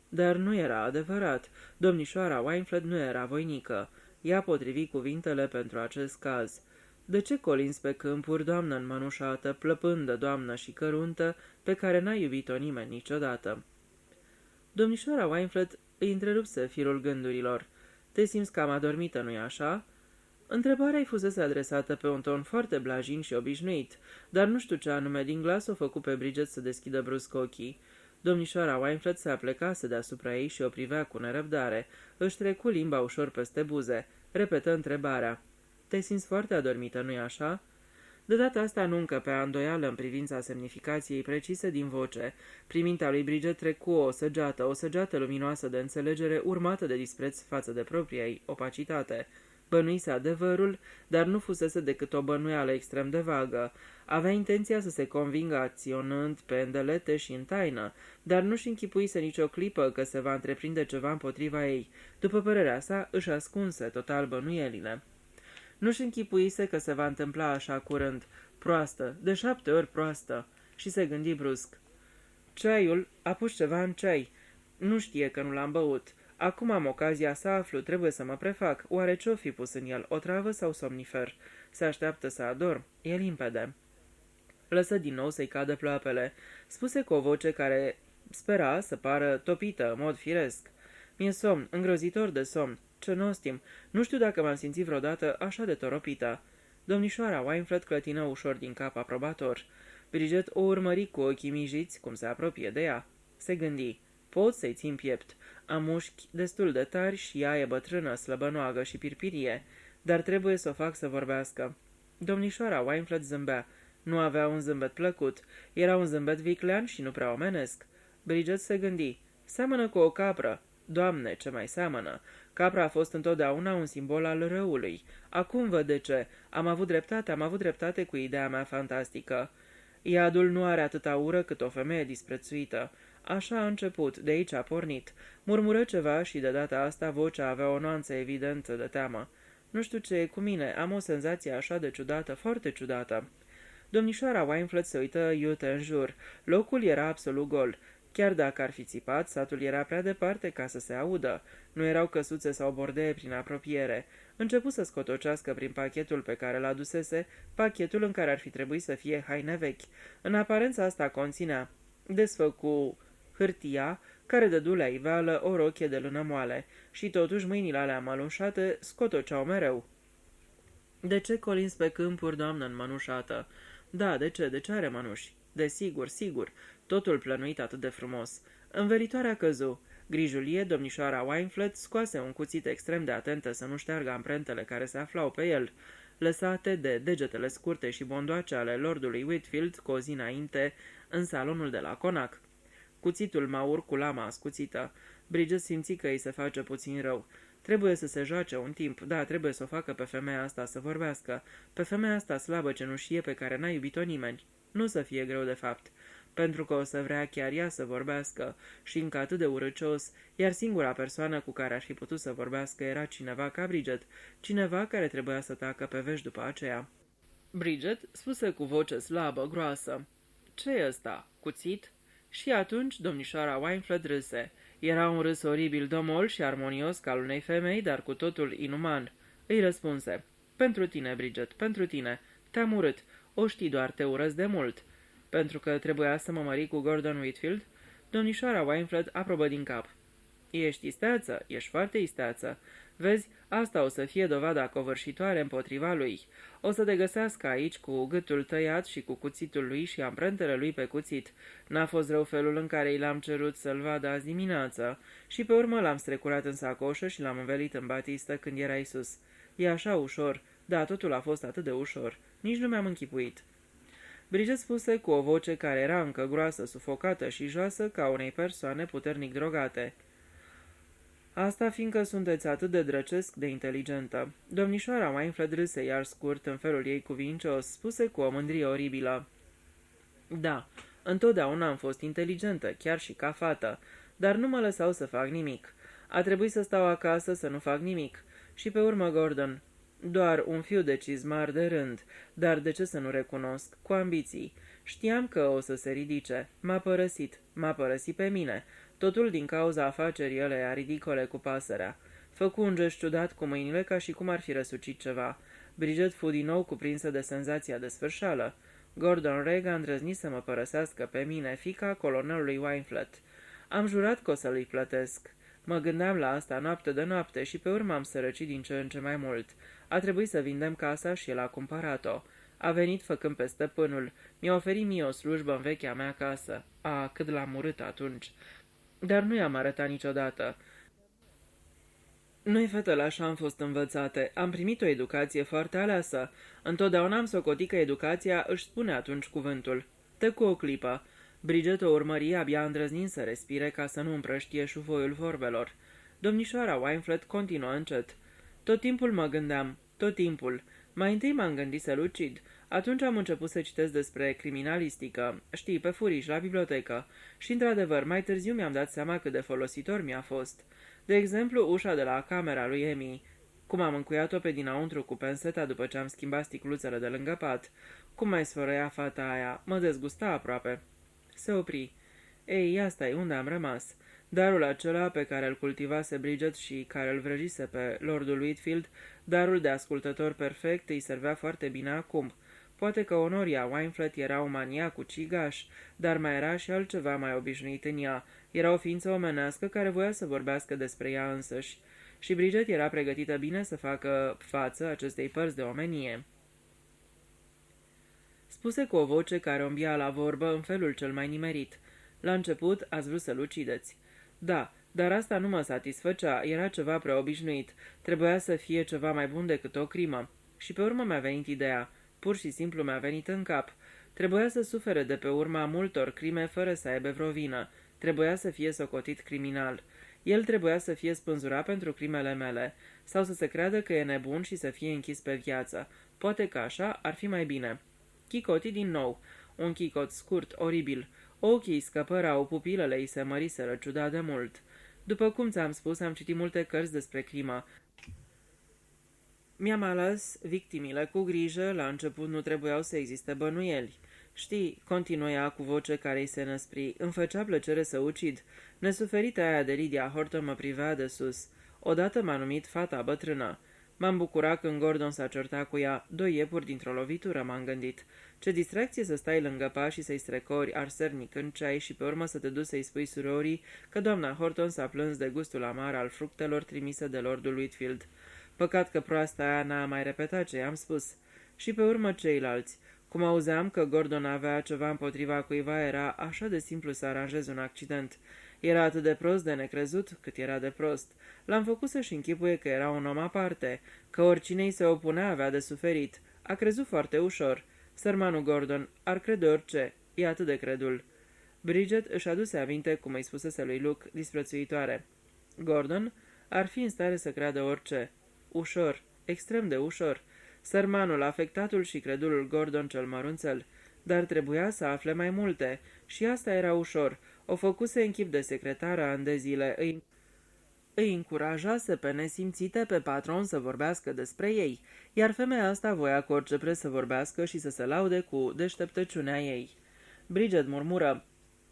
Dar nu era adevărat. Domnișoara Wynflett nu era voinică. Ea potrivi cuvintele pentru acest caz. "De ce colinzi pe câmpuri, doamnă înmănușată, plăpândă doamnă și căruntă, pe care n-a iubit-o nimeni niciodată?" Domnișoara Wynflett îi întrerupse firul gândurilor. "Te simți cam adormită, nu-i așa?" Întrebarea-i fusese adresată pe un ton foarte blajin și obișnuit, dar nu știu ce anume din glas o făcu pe Bridget să deschidă brusc ochii. Domnișoara Wynflett se aplecase deasupra ei și o privea cu nerăbdare. Își trecu limba ușor peste buze. Repetă întrebarea. "Te simți foarte adormită, nu-i așa?" De data asta nu încăpea îndoială în privința semnificației precise din voce. Prin mintea lui Bridget trecu o săgeată luminoasă de înțelegere, urmată de dispreț față de propria ei opacitate. Bănuise adevărul, dar nu fusese decât o bănuială extrem de vagă. Avea intenția să se convingă acționând pe îndelete și în taină, dar nu-și închipuise nicio clipă că se va întreprinde ceva împotriva ei. După părerea sa, își ascunse total bănuielile. Nu-și închipuise că se va întâmpla așa curând. Proastă, de 7 ori proastă. Și se gândi brusc. "Ceaiul, a pus ceva în ceai. Nu știe că nu l-am băut. Acum am ocazia să aflu, trebuie să mă prefac. Oare ce-o fi pus în el, otravă sau somnifer? Se așteaptă să adorm. E limpede." Lăsă din nou să-i cadă ploapele. Spuse cu o voce care spera să pară topită, în mod firesc. "Mi-e somn, îngrozitor de somn. Ce nostim, nu știu dacă m-am simțit vreodată așa de toropită." Domnișoara Wynflett clătină ușor din cap aprobator. Bridget o urmări cu ochii mijiți, cum se apropie de ea. Se gândi. Pot să-i țin piept. Am mușchi destul de tari și ea e bătrână, slăbănoagă și pirpirie, dar trebuie să o fac să vorbească. Domnișoara Wynfleth zâmbea. Nu avea un zâmbet plăcut. Era un zâmbet viclean și nu prea omenesc. Bridget se gândi. Seamănă cu o capră. Doamne, ce mai seamănă! Capra a fost întotdeauna un simbol al răului. Acum văd de ce. Am avut dreptate cu ideea mea fantastică. Iadul nu are atâta ură cât o femeie disprețuită. Așa a început, de aici a pornit. Murmură ceva și de data asta vocea avea o nuanță evidentă de teamă. Nu știu ce e cu mine, am o senzație așa de ciudată, foarte ciudată. Domnișoara Wynfleth se uită iute în jur. Locul era absolut gol. Chiar dacă ar fi țipat, satul era prea departe ca să se audă. Nu erau căsuțe sau bordee prin apropiere. Începu să scotocească prin pachetul pe care l adusese, pachetul în care ar fi trebuit să fie haine vechi. În aparența asta conținea, desfă cu hârtia, care dădu la iveală o rochie de lână moale, și totuși mâinile alea mănușate scotoceau mereu. De ce colins pe câmpuri, doamnă înmănușată? Da, de ce? De ce are mănuși? Desigur, sigur, totul plănuit atât de frumos. Învelitoarea căzu. Grijulie, domnișoara Wynfleth scoase un cuțit extrem de atentă să nu șteargă amprentele care se aflau pe el, lăsate de degetele scurte și bondoace ale lordului Whitfield cu o zi înainte în salonul de la Conac. Cuțitul maur cu lama ascuțită. Bridget simți că îi se face puțin rău. Trebuie să se joace un timp, da, trebuie să o facă pe femeia asta să vorbească, pe femeia asta slabă cenușie pe care n-a iubit-o nimeni. Nu să fie greu de fapt, pentru că o să vrea chiar ea să vorbească și încă atât de urâcios, iar singura persoană cu care ar fi putut să vorbească era cineva ca Bridget, cineva care trebuia să tacă pe vești după aceea. Bridget spuse cu voce slabă, groasă: "Ce e ăsta? Cuțit?" Și atunci domnișoara Wynfleth râse. Era un râs oribil, domol și armonios ca al unei femei, dar cu totul inuman. Îi răspunse: "Pentru tine, Bridget, pentru tine. Te-am urât. O știi doar, te urăsc de mult." "Pentru că trebuia să mă mări cu Gordon Whitfield?" Domnișoara Wynfleth aprobă din cap. "Ești isteață, ești foarte isteață. Vezi, asta o să fie dovada covârșitoare împotriva lui. O să te găsească aici cu gâtul tăiat și cu cuțitul lui și amprentele lui pe cuțit. N-a fost rău felul în care i l-am cerut să-l vadă azi dimineață și pe urmă l-am strecurat în sacoșă și l-am învelit în batistă când erai sus. E așa ușor, da, totul a fost atât de ușor. Nici nu mi-am închipuit." Bridget spuse cu o voce care era încă groasă, sufocată și joasă ca unei persoane puternic drogate: "Asta fiindcă sunteți atât de drăcesc de inteligentă." Domnișoara Wynfleth râse iar scurt în felul ei cuvincios, spuse cu o mândrie oribilă: "Da, întotdeauna am fost inteligentă, chiar și ca fată, dar nu mă lăsau să fac nimic. A trebuit să stau acasă să nu fac nimic. Și pe urmă Gordon. Doar un fiu de cizmar de rând, dar de ce să nu recunosc, cu ambiții. Știam că o să se ridice. M-a părăsit pe mine. Totul din cauza afacerii ăleia ridicole cu pasărea. Făcu un gest ciudat cu mâinile ca și cum ar fi răsucit ceva. Bridget fu din nou cuprinsă de senzația de sfârșală. Gordon Reg a îndrăznit să mă părăsească pe mine, fiica colonelului Wynfleth. Am jurat că o să îi plătesc. Mă gândeam la asta noapte de noapte și pe urmă am sărăcit din ce în ce mai mult. A trebuit să vindem casa și el a cumpărat-o. A venit făcând pe stăpânul. Mi-a oferit mie o slujbă în vechea mea casă. Cât l-am urât atunci. Dar nu i-am arătat niciodată. Noi, fetele, așa am fost învățate. Am primit o educație foarte aleasă. Întotdeauna am socotit că educația își spune atunci cuvântul. Tăcu o clipă. Bridget o urmări, abia îndrăznind să respire ca să nu împrăștie șuvoiul vorbelor. Domnișoara Wynfleth continuă încet. Tot timpul mă gândeam, tot timpul. Mai întâi m-am gândit să-l ucid. Atunci am început să citesc despre criminalistică, știi, pe furiș, la bibliotecă. Și, într-adevăr, mai târziu mi-am dat seama cât de folositor mi-a fost. De exemplu, ușa de la camera lui Amy. Cum am încuiat-o pe dinăuntru cu penseta după ce am schimbat sticluțele de lângă pat. Cum mai sfărăia fata aia. Mă dezgusta aproape. Se opri. Ei, asta e, unde am rămas? Darul acela pe care îl cultivase Bridget și care îl vrăjise pe lordul Whitfield, darul de ascultător perfect, îi servea foarte bine acum. Poate că Honoria Wynfleth era o maniac ucigaș, dar mai era și altceva mai obișnuit în ea. Era o ființă omenească care voia să vorbească despre ea însăși. Și Bridget era pregătită bine să facă față acestei părți de omenie. Spuse cu o voce care o îmbia la vorbă în felul cel mai nimerit. La început ați vrut să-l ucideți. Da, dar asta nu mă satisfăcea, era ceva prea obișnuit. Trebuia să fie ceva mai bun decât o crimă. Și pe urmă mi-a venit ideea. Pur și simplu mi-a venit în cap. Trebuia să sufere de pe urma multor crime fără să aibă vreo vină. Trebuia să fie socotit criminal. El trebuia să fie spânzurat pentru crimele mele, sau să se creadă că e nebun și să fie închis pe viață. Poate că așa ar fi mai bine. Chicoti din nou. Un chicot scurt, oribil. Ochii scăpărau, pupilele îi se măriseră ciudat de mult. După cum ți-am spus, am citit multe cărți despre crimă. Mi-am ales victimile cu grijă, la început nu trebuiau să existe bănuieli. Știi, continuă cu voce care îi se năspri, îmi făcea plăcere să ucid. Nesuferita aia de Lydia Horton mă privea de sus. Odată m-a numit fata bătrână. M-am bucurat când Gordon s-a certat cu ea, 2 iepuri dintr-o lovitură, m-am gândit. Ce distracție să stai lângă pa și să-i strecori arsernic în ceai și pe urmă să te duci să-i spui surorii că doamna Horton s-a plâns de gustul amar al fructelor trimise de lordul Whitfield. Păcat că proasta aia n-a mai repetat ce i-am spus. Și pe urmă ceilalți. Cum auzeam că Gordon avea ceva împotriva cuiva, era așa de simplu să aranjez un accident. Era atât de prost de necrezut cât era de prost. L-am făcut să-și închipuie că era un om aparte, că oricine îi se opunea avea de suferit. A crezut foarte ușor. Sărmanul Gordon ar crede orice. E atât de credul. Bridget își aduse aminte cum îi spusese lui Luke, disprețuitoare. Gordon ar fi în stare să creadă orice. Ușor, extrem de ușor. Sărmanul, afectatul și credulul Gordon cel mărunțel. Dar trebuia să afle mai multe. Și asta era ușor. O făcuse în chip de secretară ani de zile. Îi încurajase pe nesimțite pe patron să vorbească despre ei, iar femeia asta voia cu orice preț să vorbească și să se laude cu deșteptăciunea ei. Bridget murmură,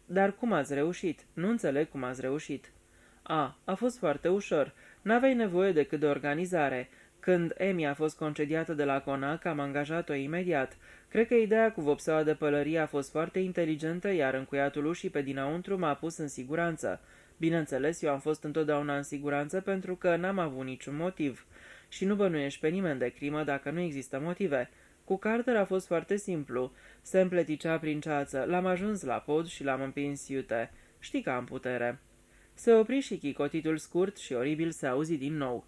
dar cum ați reușit? Nu înțeleg cum ați reușit. A fost foarte ușor. N-aveai nevoie decât de organizare. Când Amy a fost concediată de la Conac, am angajat-o imediat. Cred că ideea cu vopseaua de pălărie a fost foarte inteligentă, iar încuiatul ușii pe dinăuntru m-a pus în siguranță. Bineînțeles, eu am fost întotdeauna în siguranță pentru că n-am avut niciun motiv. Și nu bănuiești pe nimeni de crimă dacă nu există motive. Cu Carter a fost foarte simplu. Se împleticea prin ceață. L-am ajuns la pod și l-am împins iute. Știi că am putere. Se opri și chicotitul scurt și oribil se auzi din nou.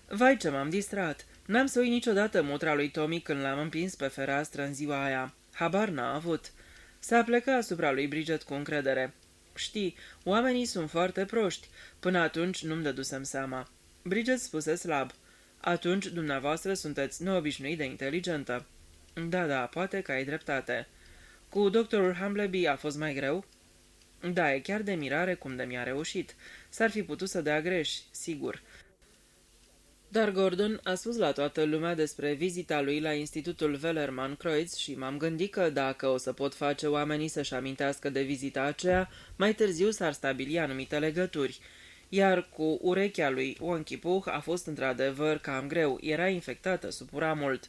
Vai ce m-am distrat! N-am să uit niciodată mutra lui Tommy când l-am împins pe fereastră în ziua aia. Habar n-a avut. S-a plecat asupra lui Bridget cu încredere. Știi, oamenii sunt foarte proști. Până atunci nu-mi dădusem seama. Bridget spuse slab. Atunci dumneavoastră sunteți neobișnuit de inteligentă. Da, poate că ai dreptate. Cu doctorul Humbleby a fost mai greu? Da, e chiar de mirare cum de mi-a reușit. S-ar fi putut să dea greș, sigur. Dar Gordon a spus la toată lumea despre vizita lui la Institutul Wellerman-Kreutz și m-am gândit că dacă o să pot face oamenii să-și amintească de vizita aceea, mai târziu s-ar stabili anumite legături. Iar cu urechea lui Wonky Pooh a fost într-adevăr cam greu, era infectată, supura mult.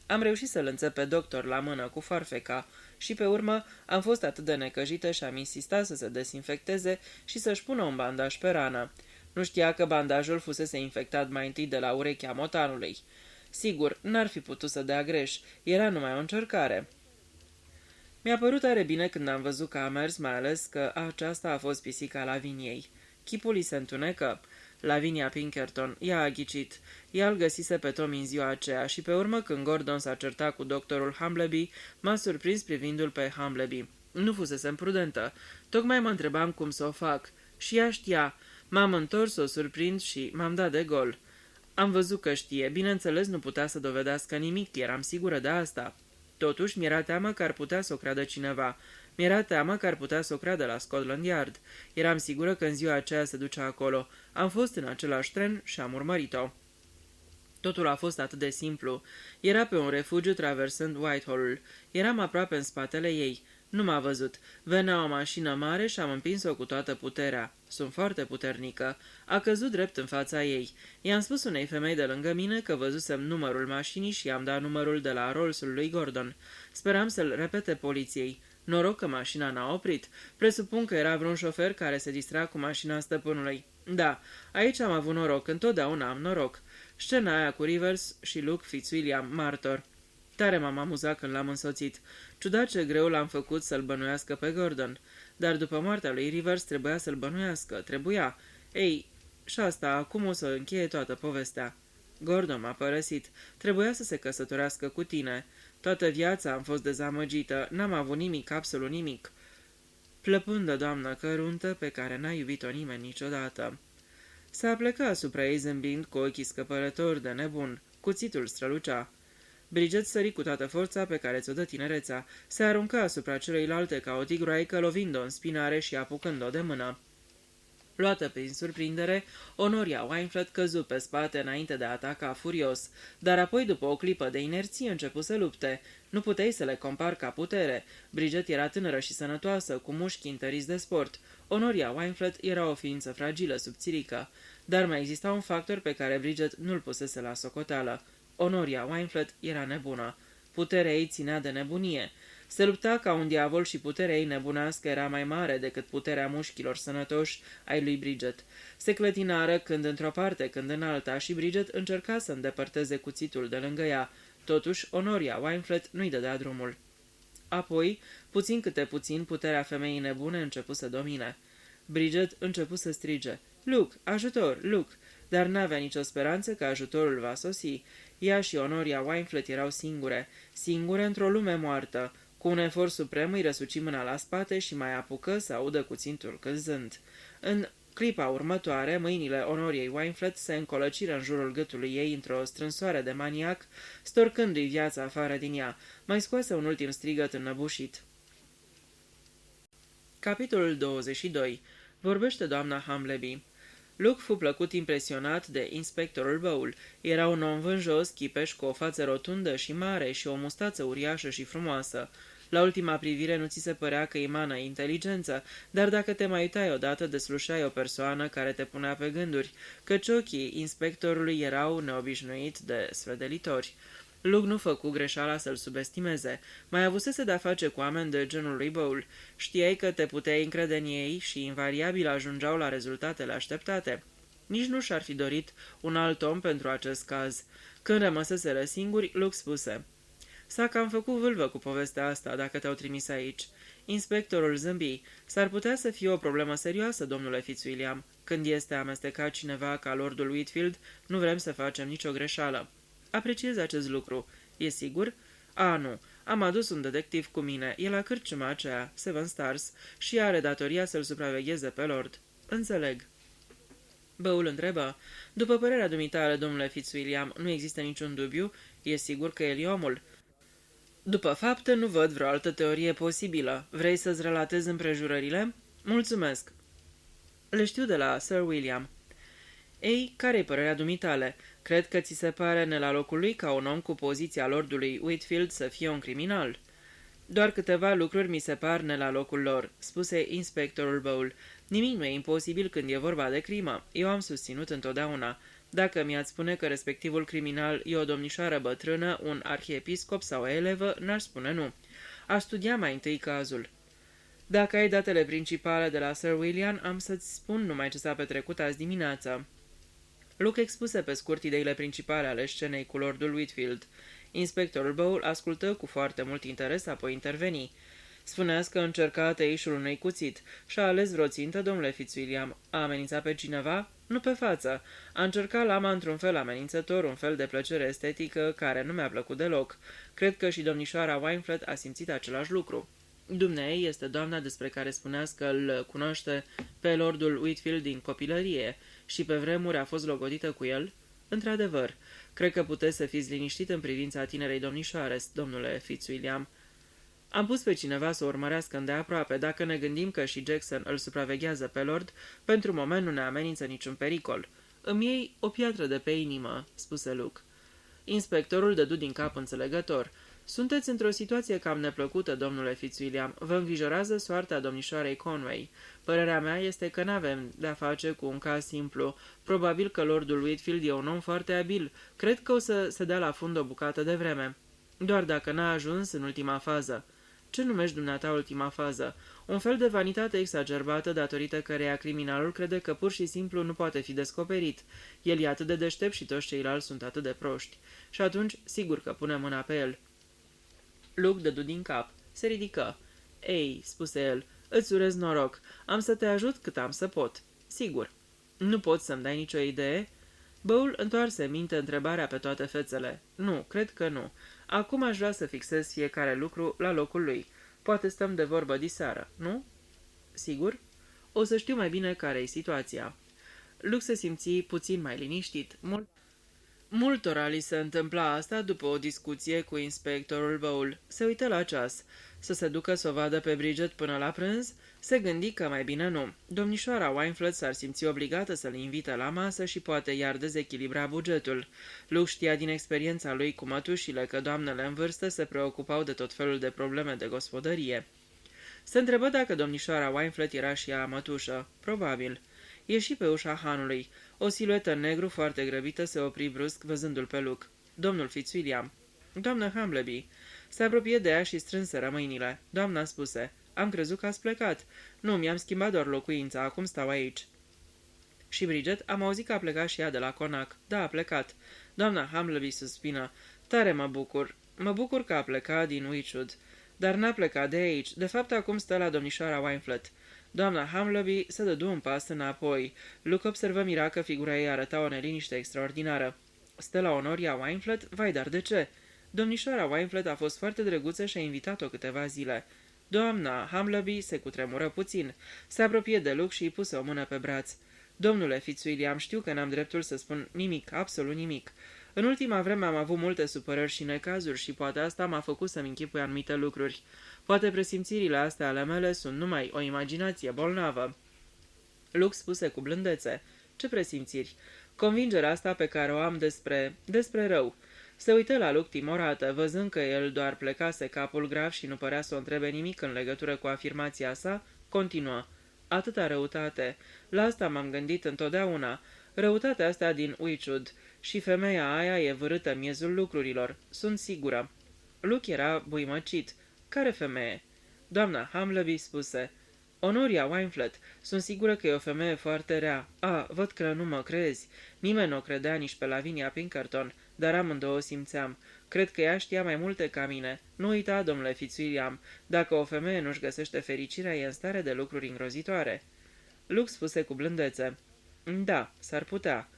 Am reușit să-l înțep pe doctor la mână cu farfeca și pe urmă am fost atât de necăjită și am insistat să se desinfecteze și să-și pună un bandaj pe rană. Nu știa că bandajul fusese infectat mai întâi de la urechea motanului. Sigur, n-ar fi putut să dea greș, era numai o încercare. Mi-a părut tare bine când am văzut că a mers, mai ales că aceasta a fost pisica Laviniei. Chipul îi se întunecă. Lavinia Pinkerton, ea a ghicit. Ea îl găsise pe Tom în ziua aceea și pe urmă când Gordon s-a certat cu doctorul Humbleby, m-a surprins privindu-l pe Humbleby. Nu fusesem prudentă. Tocmai mă întrebam cum să o fac. Și ea știa. M-am întors să o surprind și m-am dat de gol. Am văzut că știe. Bineînțeles, nu putea să dovedească nimic, eram sigură de asta. Totuși, mi-era teamă că ar putea să o creadă cineva. Mi-era teamă că ar putea să o creadă la Scotland Yard. Eram sigură că în ziua aceea se ducea acolo. Am fost în același tren și am urmărit-o. Totul a fost atât de simplu. Era pe un refugiu traversând Whitehall-ul. Eram aproape în spatele ei. Nu m-a văzut. Venea o mașină mare și am împins-o cu toată puterea. Sunt foarte puternică. A căzut drept în fața ei. I-am spus unei femei de lângă mine că văzusem numărul mașinii și i-am dat numărul de la Rolls-ul lui Gordon. Speram să-l repete poliției. Noroc că mașina n-a oprit. Presupun că era vreun șofer care se distra cu mașina stăpânului. Da, aici am avut noroc. Întotdeauna am noroc. Scena aia cu Rivers și Luke Fitzwilliam, martor. Tare m-am amuzat când l-am însoțit. Ciudat ce greu l-am făcut să-l bănuiască pe Gordon. Dar după moartea lui Rivers trebuia să-l bănuiască. Trebuia. Ei, și asta acum o să încheie toată povestea. Gordon m-a părăsit. Trebuia să se căsătorească cu tine. Toată viața am fost dezamăgită. N-am avut nimic, absolut nimic. Plăpândă doamnă căruntă pe care n-a iubit-o nimeni niciodată. S-a plecat asupra ei zâmbind cu ochii scăpărători de nebun. Cuțitul strălucea. Bridget sări cu toată forța pe care ți-o dă tinerețea. Se aruncă asupra celeilalte ca o tigroaică, lovind-o în spinare și apucând-o de mână. Luată prin surprindere, Honoria Wynfleth căzu pe spate înainte de a ataca furios, dar apoi, după o clipă de inerție, începu să lupte. Nu puteai să le compari ca putere. Bridget era tânără și sănătoasă, cu mușchi întăriți de sport. Honoria Wynfleth era o ființă fragilă, subțirică. Dar mai exista un factor pe care Bridget nu-l pusese la socoteală. Honoria Wynfleth era nebună. Puterea ei ținea de nebunie. Se lupta ca un diavol și puterea ei nebunească era mai mare decât puterea mușchilor sănătoși ai lui Bridget. Se clătinară când într-o parte, când în alta și Bridget încerca să îndepărteze cuțitul de lângă ea. Totuși, Honoria Wynfleth nu-i dădea drumul. Apoi, puțin câte puțin, puterea femeii nebune începu să domine. Bridget începu să strige: Luke, ajutor, Luke! Dar n-avea nicio speranță că ajutorul va sosi. Ea și Honoria Wynfleth erau singure într-o lume moartă. Cu un efort suprem îi răsuci mâna la spate și mai apucă să audă cuțitul căzând. În clipa următoare, mâinile Honoriei Wynfleth se încolăciră în jurul gâtului ei într-o strânsoare de maniac, storcându-i viața afară din ea. Mai scoase un ultim strigăt înnăbușit. Capitolul 22. Vorbește doamna Hamleby. Luke fu plăcut impresionat de inspectorul Bowl. Era un om vânjos, chipeș, cu o față rotundă și mare și o mustață uriașă și frumoasă. La ultima privire nu ți se părea că emană inteligență, dar dacă te mai uitai odată, deslușeai o persoană care te punea pe gânduri, căci ochii inspectorului erau neobișnuit de svedelitori. Luke nu făcu greșeala să-l subestimeze. Mai avusese de-a face cu oameni de genul lui Bowl. Știai că te puteai încrede în ei și invariabil ajungeau la rezultatele așteptate. Nici nu și-ar fi dorit un alt om pentru acest caz. Când rămăseseră singuri, Luke spuse: S-a cam făcut vâlvă cu povestea asta, dacă te-au trimis aici. Inspectorul zâmbi. S-ar putea să fie o problemă serioasă, domnule Fitzwilliam. Când este amestecat cineva ca lordul Whitfield, nu vrem să facem nicio greșeală. Apreciez acest lucru. E sigur? A, nu. Am adus un detectiv cu mine. E la cârciuma aceea, Seven Stars, și are datoria să-l supravegheze pe lord. Înțeleg. Băul întrebă: După părerea dumitale, domnule Fitzwilliam, nu există niciun dubiu? E sigur că el e omul? După fapte, nu văd vreo altă teorie posibilă. Vrei să-ți relatez împrejurările? Mulțumesc. Le știu de la Sir William. Ei, care-i părerea dumitale? Cred că ți se pare ne la locul lui ca un om cu poziția lordului Whitfield să fie un criminal? Doar câteva lucruri mi se par ne la locul lor, spuse inspectorul Bowl. Nimic nu e imposibil când e vorba de crimă. Eu am susținut întotdeauna. Dacă mi-ați spune că respectivul criminal e o domnișoară bătrână, un arhiepiscop sau o elevă, n-aș spune nu. Aș studia mai întâi cazul. Dacă ai datele principale de la Sir William, am să-ți spun numai ce s-a petrecut azi dimineață. Luke expuse pe scurt ideile principale ale scenei cu lordul Whitfield. Inspectorul Bowl ascultă cu foarte mult interes, apoi interveni. Spuneați că încerca tăișul unui cuțit și a ales vreo țintă, domnule Fitzwilliam. A amenințat pe cineva? Nu pe față. A încercat lama într-un fel amenințător, un fel de plăcere estetică care nu mi-a plăcut deloc. Cred că și domnișoara Wynfleth a simțit același lucru. Dumnezeu este doamna despre care spuneați că îl cunoaște pe lordul Whitfield din copilărie și pe vremuri a fost logodită cu el? Într-adevăr, cred că puteți să fiți liniștit în privința tinerei domnișoare, domnule Fitzwilliam. Am pus pe cineva să o urmărească îndeaproape. Dacă ne gândim că și Jackson îl supraveghează pe lord, pentru moment nu ne amenință niciun pericol. Îmi iei o piatră de pe inimă, spuse Luke. Inspectorul dădu din cap înțelegător. Sunteți într-o situație cam neplăcută, domnule Fitzwilliam. Vă îngrijorează soarta domnișoarei Conway. Părerea mea este că n-avem de-a face cu un caz simplu. Probabil că lordul Whitfield e un om foarte abil. Cred că o să se dea la fund o bucată de vreme. Doar dacă n-a ajuns în ultima fază. Ce numești dumneata ultima fază? Un fel de vanitate exagerată datorită căreia criminalul crede că pur și simplu nu poate fi descoperit. El e atât de deștept și toți ceilalți sunt atât de proști. Și atunci, sigur că pune mâna pe el. Luke dădu din cap. Se ridică. Ei, spuse el, îți urez noroc. Am să te ajut cât am să pot. Sigur. Nu poți să-mi dai nicio idee? Băul întoarse minte întrebarea pe toate fețele. Nu, cred că nu. Acum aș vrea să fixez fiecare lucru la locul lui. Poate stăm de vorbă diseară, nu? Sigur? O să știu mai bine care e situația. Luke se simți puțin mai liniștit. Multora li se întâmpla asta după o discuție cu inspectorul Bowl. Se uită la ceas. Să se ducă să o vadă pe Bridget până la prânz? Se gândi că mai bine nu. Domnișoara Wynfleth s-ar simți obligată să-l invite la masă și poate iar dezechilibra bugetul. Luke știa din experiența lui cu mătușile că doamnele în vârstă se preocupau de tot felul de probleme de gospodărie. Se întrebă dacă domnișoara Wynfleth era și ea mătușă. Probabil. Ieși pe ușa hanului. O siluetă negru foarte grăbită se opri brusc văzându-l pe Luke. Domnul Fitzwilliam. Doamnă Humbleby. Se apropie de ea și strânseră mâinile. Doamna spuse. Am crezut că ați plecat. Nu, mi-am schimbat doar locuința, acum stau aici. Și Bridget, am auzit că a plecat și ea de la Conac. Da, a plecat. Doamna Humbleby suspină. Tare mă bucur. Mă bucur că a plecat din Wychwood. Dar n-a plecat de aici. De fapt, acum stă la domnișoara Wynfleth. Doamna Humbleby se dădu un pas înapoi. Luke observă mirat că figura ei arăta o neliniște extraordinară. Stă la Honoria Wynfleth? Vai, dar de ce? Domnișoara Wynfleth a fost foarte drăguță și a invitat-o câteva zile. Doamna Humbleby se cutremură puțin. Se apropie de Luke și îi puse o mână pe braț. Domnule Fitzwilliam, știu că n-am dreptul să spun nimic, absolut nimic. În ultima vreme am avut multe supărări și necazuri și poate asta m-a făcut să-mi închipui anumite lucruri. Poate presimțirile astea ale mele sunt numai o imaginație bolnavă. Luke spuse cu blândețe. Ce presimțiri? Convingerea asta pe care o am despre rău. Se uită la Luke timorată, văzând că el doar plecase capul grav și nu părea să o întrebe nimic în legătură cu afirmația sa, continuă. Atâta răutate. La asta m-am gândit întotdeauna. Răutatea asta din Wychwood. Și femeia aia e vârâtă în miezul lucrurilor. Sunt sigură. Luke era buimăcit. Care femeie? Doamna Humbleby spuse. Honoria Wynfleth. Sunt sigură că e o femeie foarte rea. Văd că nu mă crezi. Nimeni nu o credea nici pe Lavinia Pinkerton, dar amândouă simțeam. Cred că ea știa mai multe ca mine. Nu uita, domnule Fitzwilliam, dacă o femeie nu-și găsește fericirea, e în stare de lucruri îngrozitoare. Luke spuse cu blândețe. Da, s-ar putea.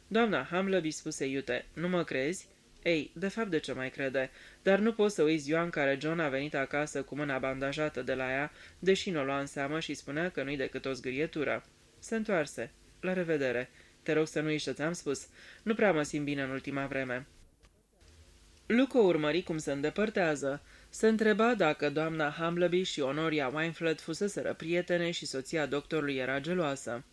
Doamna Humbleby spuse iute. Nu mă crezi? Ei, de fapt de ce mai crede? Dar nu pot să uiți ziua în care John a venit acasă cu mâna bandajată de la ea, deși nu o lua în seamă și spunea că nu-i decât o zgârietură. Se întoarse. La revedere. Te rog să nu uiți ce ți-am spus. Nu prea mă simt bine în ultima vreme. Luke o urmări cum se îndepărtează. Se întreba dacă doamna Humbleby și Honoria Wynfleth fuseseră prietene și soția doctorului era geloasă.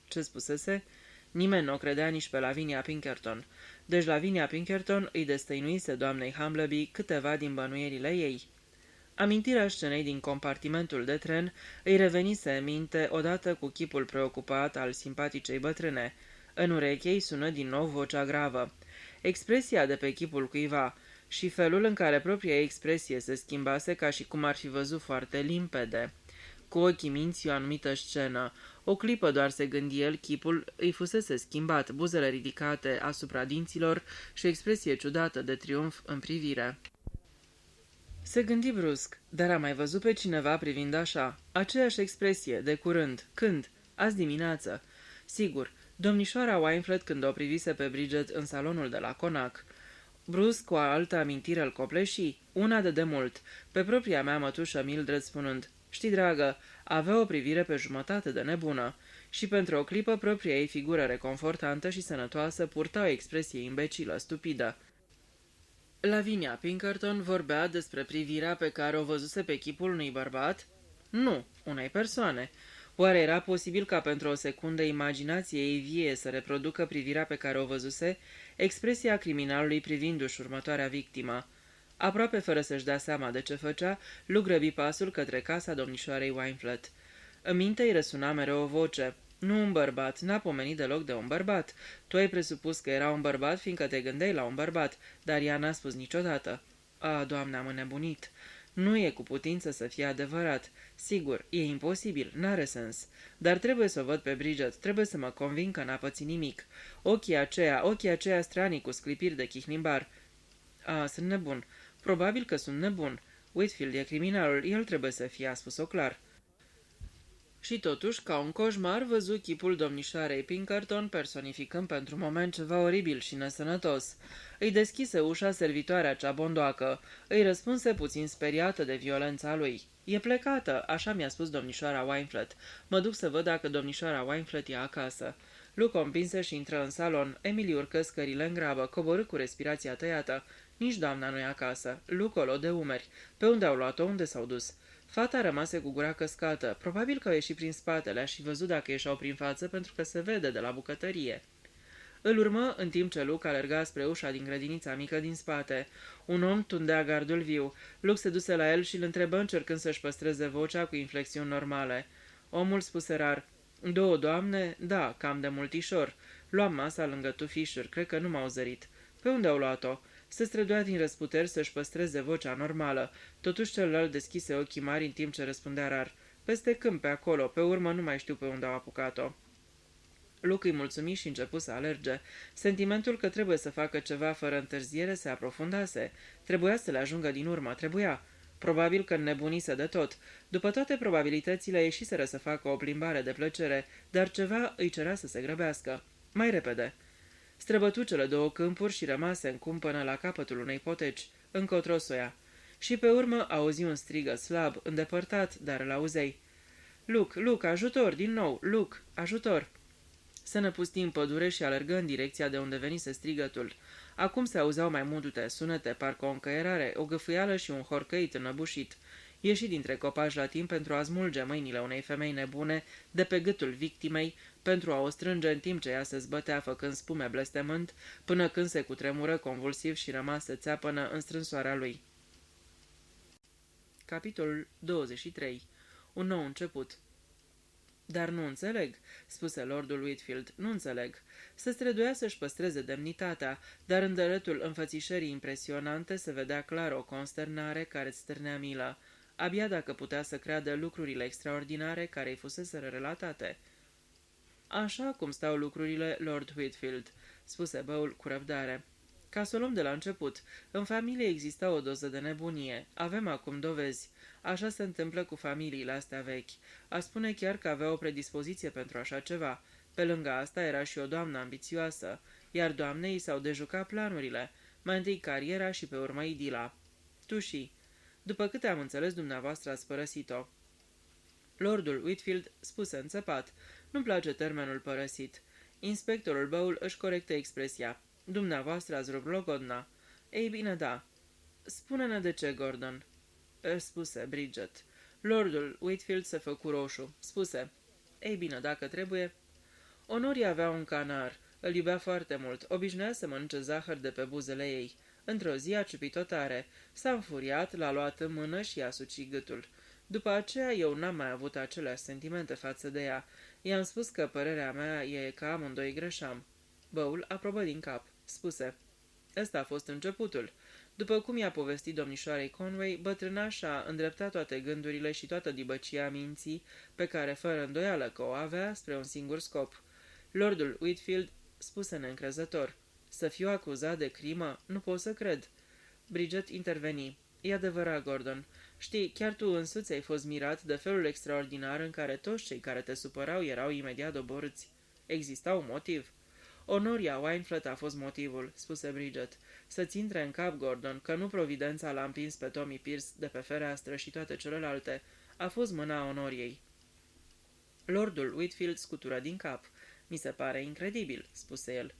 Ce spusese? Nimeni nu o credea nici pe Lavinia Pinkerton. Deci Lavinia Pinkerton îi destăinuise doamnei Humbleby câteva din bănuierile ei. Amintirea scenei din compartimentul de tren îi revenise în minte odată cu chipul preocupat al simpaticei bătrâne. În ureche îi sună din nou vocea gravă. Expresia de pe chipul cuiva și felul în care propria expresie se schimbase ca și cum ar fi văzut foarte limpede. Cu ochii minții o anumită scenă. O clipă doar se gândi el, chipul îi fusese schimbat, buzele ridicate asupra dinților și o expresie ciudată de triumf în privire. Se gândi brusc, dar a mai văzut pe cineva privind așa. Aceeași expresie, de curând. Când? Azi dimineață. Sigur, domnișoara Wynfleth când o privise pe Bridget în salonul de la Conac. Brusc, o altă amintire îl copleși, una de demult, pe propria mea mătușă Mildred spunând, știi, dragă, avea o privire pe jumătate de nebună și pentru o clipă propria ei figură reconfortantă și sănătoasă purta o expresie imbecilă, stupidă. Lavinia Pinkerton vorbea despre privirea pe care o văzuse pe chipul unui bărbat? Nu, unei persoane. Oare era posibil ca pentru o secundă imaginație ei vie să reproducă privirea pe care o văzuse, expresia criminalului privindu-și următoarea victimă? Aproape fără să-și dea seama de ce făcea, Luke grăbi pasul către casa domnișoarei Wynfleth. În minte îi răsuna mereu o voce. Nu un bărbat, n-a pomenit deloc de un bărbat. Tu ai presupus că era un bărbat fiindcă te gândeai la un bărbat, dar ea n-a spus niciodată. Doamne, am înnebunit. Nu e cu putință să fie adevărat. Sigur, e imposibil, n-are sens. Dar trebuie să o văd pe Bridget, trebuie să mă convin că n-a pățit nimic. Ochii aceia stranii cu sclipiri de chihlimbar. Sunt nebun. Probabil că sunt nebun. Whitfield e criminalul, el trebuie să fie, a spus-o clar. Și totuși, ca un coșmar, văzu chipul domnișoarei Pinkerton personificând pentru moment ceva oribil și nesănătos. Îi deschise ușa servitoarea cea bondoacă. Îi răspunse puțin speriată de violența lui. E plecată, așa mi-a spus domnișoara Wynflett. Mă duc să văd dacă domnișoara Wynflett e acasă. Luke o împinse și intră în salon. Emily urcă scările în grabă, coborâ cu respirația tăiată. Nici doamna nu e acasă. Luke o luă de umeri. Pe unde au luat-o? Unde s-au dus? Fata rămase cu gura căscată. Probabil că au ieșit prin spatele, a și văzut dacă ieșeau prin față, pentru că se vede de la bucătărie. Îl urmă în timp ce Luke alerga spre ușa din grădinița mică din spate. Un om tundea gardul viu. Luke se duse la el și îl întrebă încercând să-și păstreze vocea cu inflexiuni normale. Omul spuse rar: "Două doamne? Da, cam de multișor. Luam masa lângă tufișuri, cred că nu m-au zărit. Pe unde au luat-o?" Se străduia din răsputeri să-și păstreze vocea normală. Totuși celălalt deschise ochii mari în timp ce răspundea rar: "Peste câmp, pe acolo, pe urmă nu mai știu pe unde au apucat-o." Luke îi mulțumi și începu să alerge. Sentimentul că trebuie să facă ceva fără întârziere se aprofundase. Trebuia să le ajungă din urmă, trebuia. Probabil că înnebunise de tot. După toate probabilitățile, ieșiseră să facă o plimbare de plăcere, dar ceva îi cerea să se grăbească. Mai repede. Străbătu cele două câmpuri și rămase în cum până la capătul unei poteci, încotro soia. Și pe urmă auzi un strigă slab, îndepărtat, dar îl auzei. "Luke, Luke, ajutor, din nou! Luke, ajutor!" Se năpusti în pădure și alergă în direcția de unde venise strigătul. Acum se auzeau mai multe sunete, parcă o încăierare, o gâfâială și un horcăit înăbușit. Ieși dintre copaci la timp pentru a smulge mâinile unei femei nebune de pe gâtul victimei, pentru a o strânge în timp ce ea se zbătea făcând spume blestemânt, până când se cutremură convulsiv și rămase țeapănă în strânsoarea lui. Capitolul 23. Un nou început. "Dar nu înțeleg," spuse lordul Whitfield, "nu înțeleg." Se străduia să-și păstreze demnitatea, dar în dărătul înfățișării impresionante se vedea clar o consternare care îți stârnea milă, abia dacă putea să creadă lucrurile extraordinare care îi fuseseră relatate. "Așa cum stau lucrurile, Lord Whitfield," spuse Bowl cu răbdare. "Ca să o luăm de la început, în familie exista o doză de nebunie. Avem acum dovezi. Așa se întâmplă cu familiile astea vechi. A spune chiar că avea o predispoziție pentru așa ceva. Pe lângă asta era și o doamnă ambițioasă, iar doamnei s-au dejucat planurile. Mai întâi cariera și pe urmă idila. Tuși, după câte am înțeles, dumneavoastră ați părăsit-o." Lordul Whitfield spuse înțepat: "Nu-mi place termenul părăsit." Inspectorul Bowl își corectă expresia: "Dumneavoastră ați rupt logodna." "Ei bine, da." "Spune-ne de ce, Gordon," spuse Bridget. Lordul Whitfield se făcu roșu. Spuse: "Ei bine, dacă trebuie." Honoria avea un canar. Îl iubea foarte mult. Obișnuia să mănânce zahăr de pe buzele ei. Într-o zi a ciupit-o tare. S-a înfuriat, l-a luat în mână și i-a sucit gâtul. După aceea eu n-am mai avut aceleași sentimente față de ea. I-am spus că părerea mea e că amândoi greșeam. Bowl aprobă din cap. Spuse: "Ăsta a fost începutul." După cum i-a povestit domnișoarei Conway, bătrâna și-a îndreptat toate gândurile și toată dibăcia minții, pe care fără îndoială că o avea, spre un singur scop. Lordul Whitfield spuse neîncrezător: "Să fiu acuzat de crimă? Nu pot să cred." Bridget interveni: "E adevărat, Gordon. Știi, chiar tu însuți ai fost mirat de felul extraordinar în care toți cei care te supărau erau imediat doborâți. Exista un motiv." "Honoria Wynflett a fost motivul," spuse Bridget. "Să-ți intre în cap, Gordon, că nu providența l-a împins pe Tommy Pierce de pe fereastră și toate celelalte. A fost mâna Honoriei." Lordul Whitfield scutură din cap. "Mi se pare incredibil," spuse el.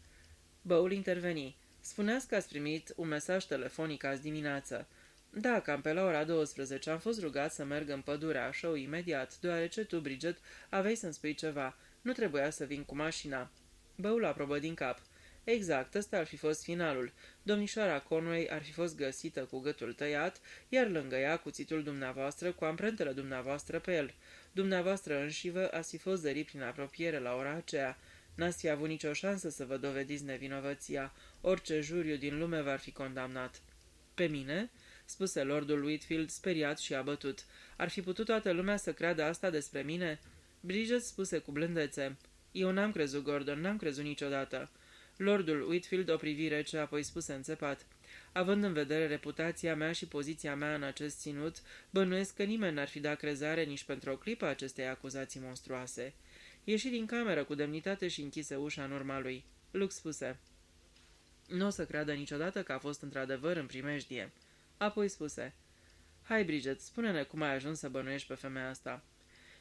Bowl interveni: "Spuneați că ați primit un mesaj telefonic azi dimineață." "Da, cam pe la ora 12 am fost rugat să merg în pădurea Show imediat, deoarece tu, Bridget, aveai să-mi spui ceva. Nu trebuia să vin cu mașina." Bowl aprobă din cap: "Exact, ăsta ar fi fost finalul. Domnișoara Conway ar fi fost găsită cu gâtul tăiat, iar lângă ea cuțitul dumneavoastră cu amprentele dumneavoastră pe el. Dumneavoastră înșivă ați fi fost zărit prin apropiere la ora aceea. N-ați fi avut nicio șansă să vă dovediți nevinovăția. Orice juriu din lume v-ar fi condamnat." "Pe mine?" spuse lordul Whitfield, speriat și abătut. "Ar fi putut toată lumea să creadă asta despre mine?" Bridget spuse cu blândețe: "Eu n-am crezut, Gordon, n-am crezut niciodată." Lordul Whitfield o privi rece, apoi spuse înțepat: Având în vedere reputația mea și poziția mea în acest ținut, bănuiesc că nimeni n-ar fi dat crezare nici pentru o clipă acestei acuzații monstruoase. Ieși din cameră cu demnitate și închise ușa în urma lui. Luke spuse: "Nu o să creadă niciodată că a fost într-adevăr în primejdie." Apoi spuse: "Hai, Bridget, spune-ne cum ai ajuns să bănuiești pe femeia asta."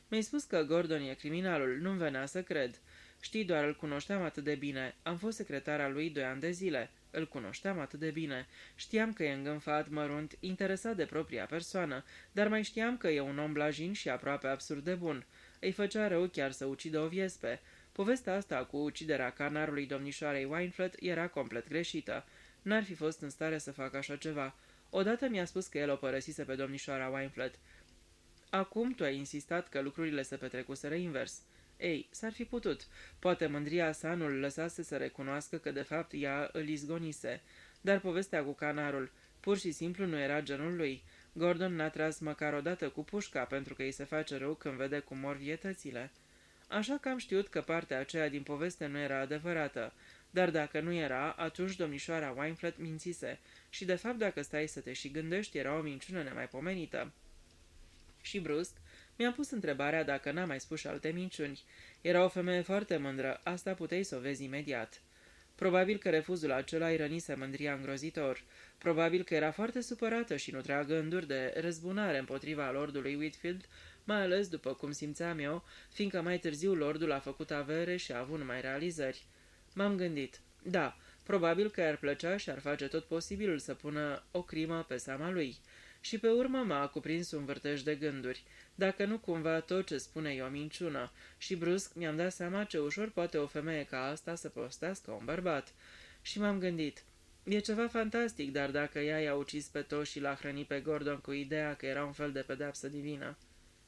"Mi-ai spus că Gordon e criminalul, nu-mi venea să cred. Știi, doar îl cunoșteam atât de bine. Am fost secretara lui 2 ani de zile. Îl cunoșteam atât de bine. Știam că e îngânfat, mărunt, interesat de propria persoană, dar mai știam că e un om blajin și aproape absurd de bun. Îi făcea rău chiar să ucidă o viespe. Povestea asta cu uciderea canarului domnișoarei Wynflett era complet greșită. N-ar fi fost în stare să facă așa ceva. Odată mi-a spus că el o părăsise pe domnișoara Wynflett. Acum tu ai insistat că lucrurile se petrecuseră invers. Ei, s-ar fi putut. Poate mândria sa nu-l lăsase să recunoască că de fapt ea îl izgonise. Dar povestea cu canarul pur și simplu nu era genul lui. Gordon n-a tras măcar odată cu pușca pentru că îi se face rău când vede cum mor vietățile. Așa că am știut că partea aceea din poveste nu era adevărată. Dar dacă nu era, atunci domnișoara Wynflett mințise. Și de fapt, dacă stai să te și gândești, era o minciună nemaipomenită. Și brusc, mi-am pus întrebarea dacă n-a mai spus și alte minciuni. Era o femeie foarte mândră, asta puteai să o vezi imediat. Probabil că refuzul acela îi rănise mândria îngrozitor. Probabil că era foarte supărată și nutrea gânduri de răzbunare împotriva lordului Whitfield, mai ales după cum simțeam eu, fiindcă mai târziu lordul a făcut avere și a avut numai realizări. M-am gândit, da, probabil că ar plăcea și ar face tot posibilul să pună o crimă pe seama lui. Și pe urmă m-a cuprins un vârtej de gânduri, dacă nu cumva tot ce spune e o minciună, și brusc mi-am dat seama ce ușor poate o femeie ca asta să prostească un bărbat. Și m-am gândit, e ceva fantastic, dar dacă ea i-a ucis pe toți și l-a hrănit pe Gordon cu ideea că era un fel de pedeapsă divină.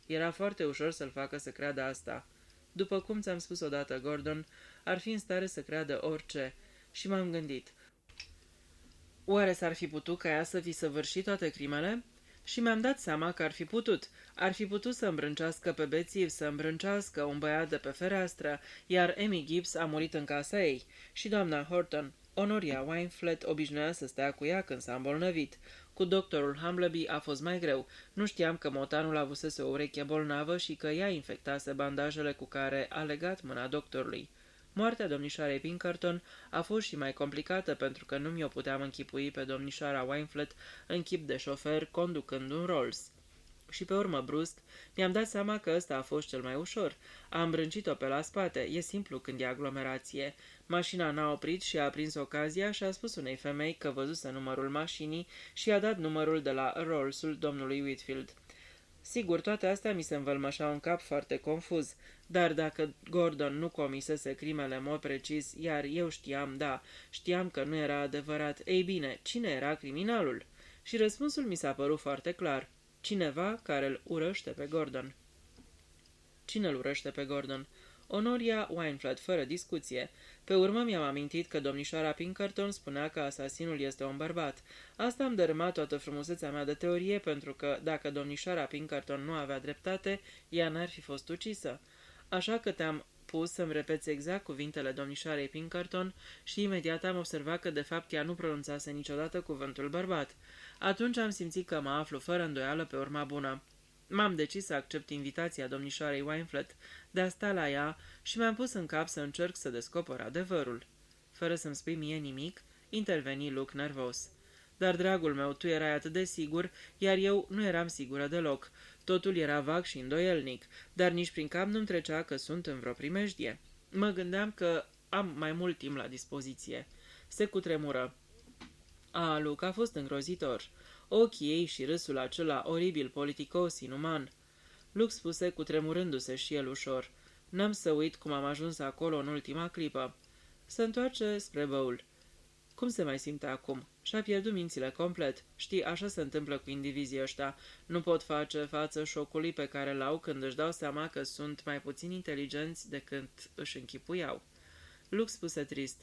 Era foarte ușor să-l facă să creadă asta. După cum ți-am spus odată, Gordon ar fi în stare să creadă orice. Și m-am gândit, oare s-ar fi putut ca ea să fi săvârșit toate crimele? Și mi-am dat seama că ar fi putut. Ar fi putut să îmbrâncească pe bețiv, să îmbrâncească un băiat de pe fereastră, iar Emmy Gibbs a murit în casa ei. Și doamna Horton, Honoria Wynflett, obișnuia să stea cu ea când s-a îmbolnăvit. Cu doctorul Humbleby a fost mai greu. Nu știam că motanul avusese o ureche bolnavă și că ea infectase bandajele cu care a legat mâna doctorului. Moartea domnișoarei Pinkerton a fost și mai complicată pentru că nu mi-o puteam închipui pe domnișoara Wynflett în chip de șofer conducând un Rolls. Și pe urmă, brusc, mi-am dat seama că ăsta a fost cel mai ușor. Am îmbrâncit-o pe la spate, e simplu când e aglomerație. Mașina n-a oprit și a prins ocazia și a spus unei femei că văzuse numărul mașinii și i-a dat numărul de la Rolls-ul domnului Whitfield. Sigur, toate astea mi se învălmășau în cap foarte confuz, dar dacă Gordon nu comisese crimele în mod precis, iar eu știam că nu era adevărat, ei bine, cine era criminalul? Și răspunsul mi s-a părut foarte clar. Cineva care îl urăște pe Gordon. Cine îl urăște pe Gordon? Honoria Wynflett, fără discuție. Pe urmă mi-am amintit că domnișoara Pinkerton spunea că asasinul este un bărbat. Asta am dărâmat toată frumusețea mea de teorie, pentru că, dacă domnișoara Pinkerton nu avea dreptate, ea n-ar fi fost ucisă. Așa că te-am pus să-mi repeți exact cuvintele domnișoarei Pinkerton și imediat am observat că de fapt ea nu pronunțase niciodată cuvântul bărbat. Atunci am simțit că mă aflu fără îndoială pe urma bună. M-am decis să accept invitația domnișoarei Wynflett de a sta la ea și mi-am pus în cap să încerc să descoper adevărul. Fără să-mi spui mie nimic, interveni Luke nervos. Dar, dragul meu, tu erai atât de sigur, iar eu nu eram sigură deloc. Totul era vag și îndoielnic, dar nici prin cap nu-mi trecea că sunt în vreo primejdie. Mă gândeam că am mai mult timp la dispoziție. Se cutremură. Luke a fost îngrozitor. Ochii ei și râsul acela oribil, politicos, inuman. Luke spuse cutremurându-se și el ușor. N-am să uit cum am ajuns acolo în ultima clipă. Se întoarce spre băul. Cum se mai simte acum? Și-a pierdut mințile complet. Știi, așa se întâmplă cu indivizii ăștia. Nu pot face față șocului pe care l-au când își dau seama că sunt mai puțin inteligenți decât își închipuiau. Luke spuse trist.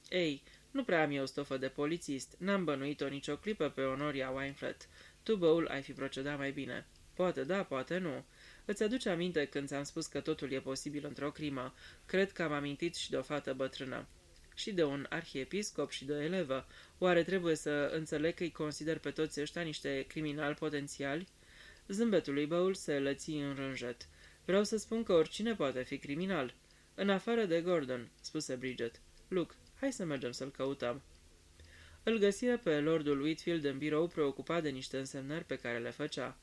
Ei, nu prea am eu stofă de polițist. N-am bănuit-o nicio clipă pe Honoria Wynflett. Tu, băul, ai fi procedat mai bine. Poate da, poate nu. Îți aduce aminte când ți-am spus că totul e posibil într-o crimă. Cred că am amintit și de o fată bătrână. și de un arhiepiscop și de o elevă. Oare trebuie să înțeleg că îi consider pe toți ăștia niște criminali potențiali? Zâmbetul lui Băul se lăți în rânjet. Vreau să spun că oricine poate fi criminal. În afară de Gordon, spuse Bridget. Luke, hai să mergem să-l căutăm. Îl găsiră pe Lordul Whitfield în birou, preocupat de niște însemnări pe care le făcea.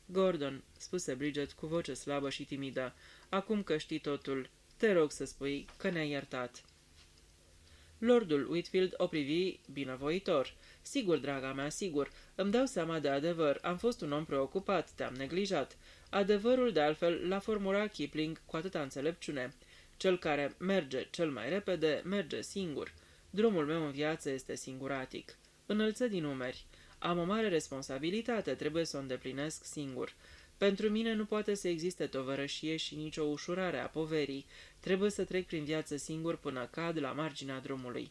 Gordon, spuse Bridget cu voce slabă și timidă, acum că știi totul, te rog să spui că ne-ai iertat. Lordul Whitfield o privi binevoitor. Sigur, draga mea, sigur. Îmi dau seama de adevăr. Am fost un om preocupat, te-am neglijat. Adevărul, de altfel, l-a formulat Kipling cu atâta înțelepciune. Cel care merge cel mai repede, merge singur. Drumul meu în viață este singuratic. Înălță din umeri. Am o mare responsabilitate, trebuie să o îndeplinesc singur. Pentru mine nu poate să existe tovărășie și nicio ușurare a poverii. Trebuie să trec prin viață singur până cad la marginea drumului.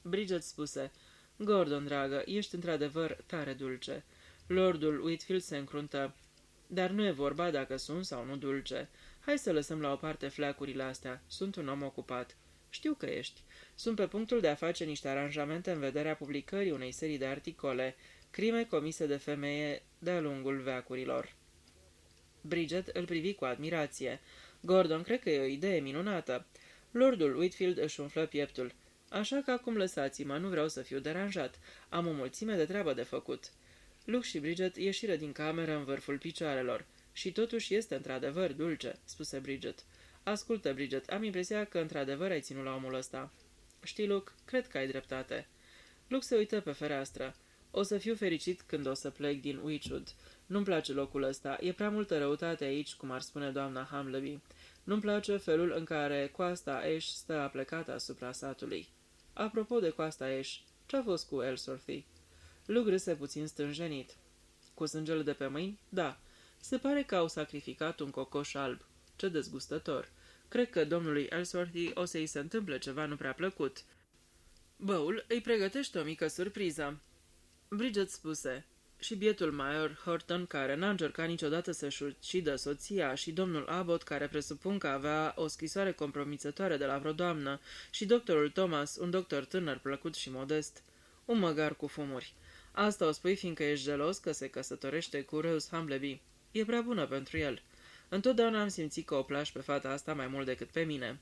Bridget spuse, Gordon, dragă, ești într-adevăr tare dulce. Lordul Whitfield se încruntă. Dar nu e vorba dacă sunt sau nu dulce. Hai să lăsăm la o parte fleacurile astea. Sunt un om ocupat. Știu că ești. Sunt pe punctul de a face niște aranjamente în vederea publicării unei serii de articole, crime comise de femeie de-a lungul veacurilor. Bridget îl privi cu admirație. Gordon, cred că e o idee minunată. Lordul Whitfield își umflă pieptul. Așa că acum lăsați-mă, nu vreau să fiu deranjat. Am o mulțime de treabă de făcut. Luke și Bridget ieșiră din cameră în vârful picioarelor. Și totuși este într-adevăr dulce, spuse Bridget. Ascultă, Bridget, am impresia că într-adevăr ai ținut la omul ăsta. Știi, Luke, cred că ai dreptate. Luke se uită pe fereastră. O să fiu fericit când o să plec din Wychwood. Nu-mi place locul ăsta. E prea multă răutate aici, cum ar spune doamna Hamleby. Nu-mi place felul în care coasta Ash stă aplecată asupra satului. Apropo de coasta Ash, ce-a fost cu Ellsworthy? Luke râse puțin stânjenit. Cu sângele de pe mâini? Da. Se pare că au sacrificat un cocoș alb. Ce dezgustător. Cred că domnului Ellsworthy o să-i se întâmple ceva nu prea plăcut. Băul îi pregătește o mică surpriză. Bridget spuse. Și bietul Major Horton, care n-a încercat niciodată să-și ucidă soția, și domnul Abbott, care presupun că avea o scrisoare compromițătoare de la vreo doamnă, și doctorul Thomas, un doctor tânăr plăcut și modest. Un măgar cu fumuri. Asta o spui fiindcă ești gelos că se căsătorește cu Rose Hamleby. E prea bună pentru el. Întotdeauna am simțit că o plași pe fata asta mai mult decât pe mine.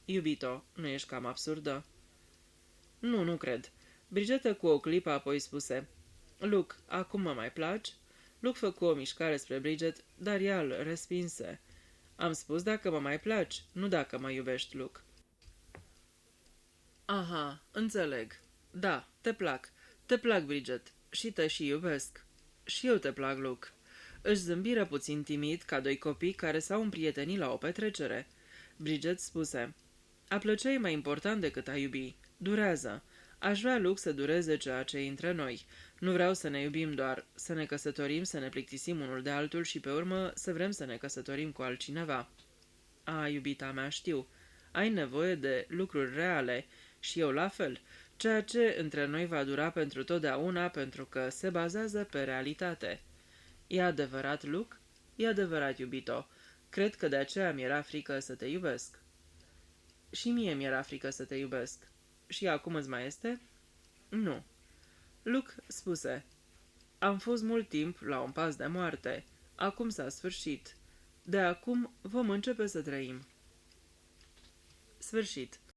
Iubito, nu ești cam absurdă? Nu, nu cred. Bridget cu o clipă apoi spuse. Luke, acum mă mai placi? Luke făcu o mișcare spre Bridget, dar ea îl respinse. Am spus dacă mă mai placi, nu dacă mă iubești, Luke. Aha, înțeleg. Da, te plac. Te plac, Bridget. Și te și iubesc. Și eu te plac, Luke. Își zâmbiră puțin timid, ca doi copii care s-au împrietenit la o petrecere. Bridget spuse, a plăcea e mai important decât a iubi. Durează. Aș vrea, Luke, să dureze ceea ce e între noi. Nu vreau să ne iubim doar, să ne căsătorim, să ne plictisim unul de altul și pe urmă să vrem să ne căsătorim cu altcineva. A, iubita mea, știu. Ai nevoie de lucruri reale și eu la fel. Ceea ce între noi va dura pentru totdeauna pentru că se bazează pe realitate. E adevărat, Luke? E adevărat, iubito. Cred că de aceea mi-era frică să te iubesc. Și mie mi-era frică să te iubesc. Și acum îți mai este? Nu. Luke spuse, am fost mult timp la un pas de moarte. Acum s-a sfârșit. De acum vom începe să trăim. Sfârșit.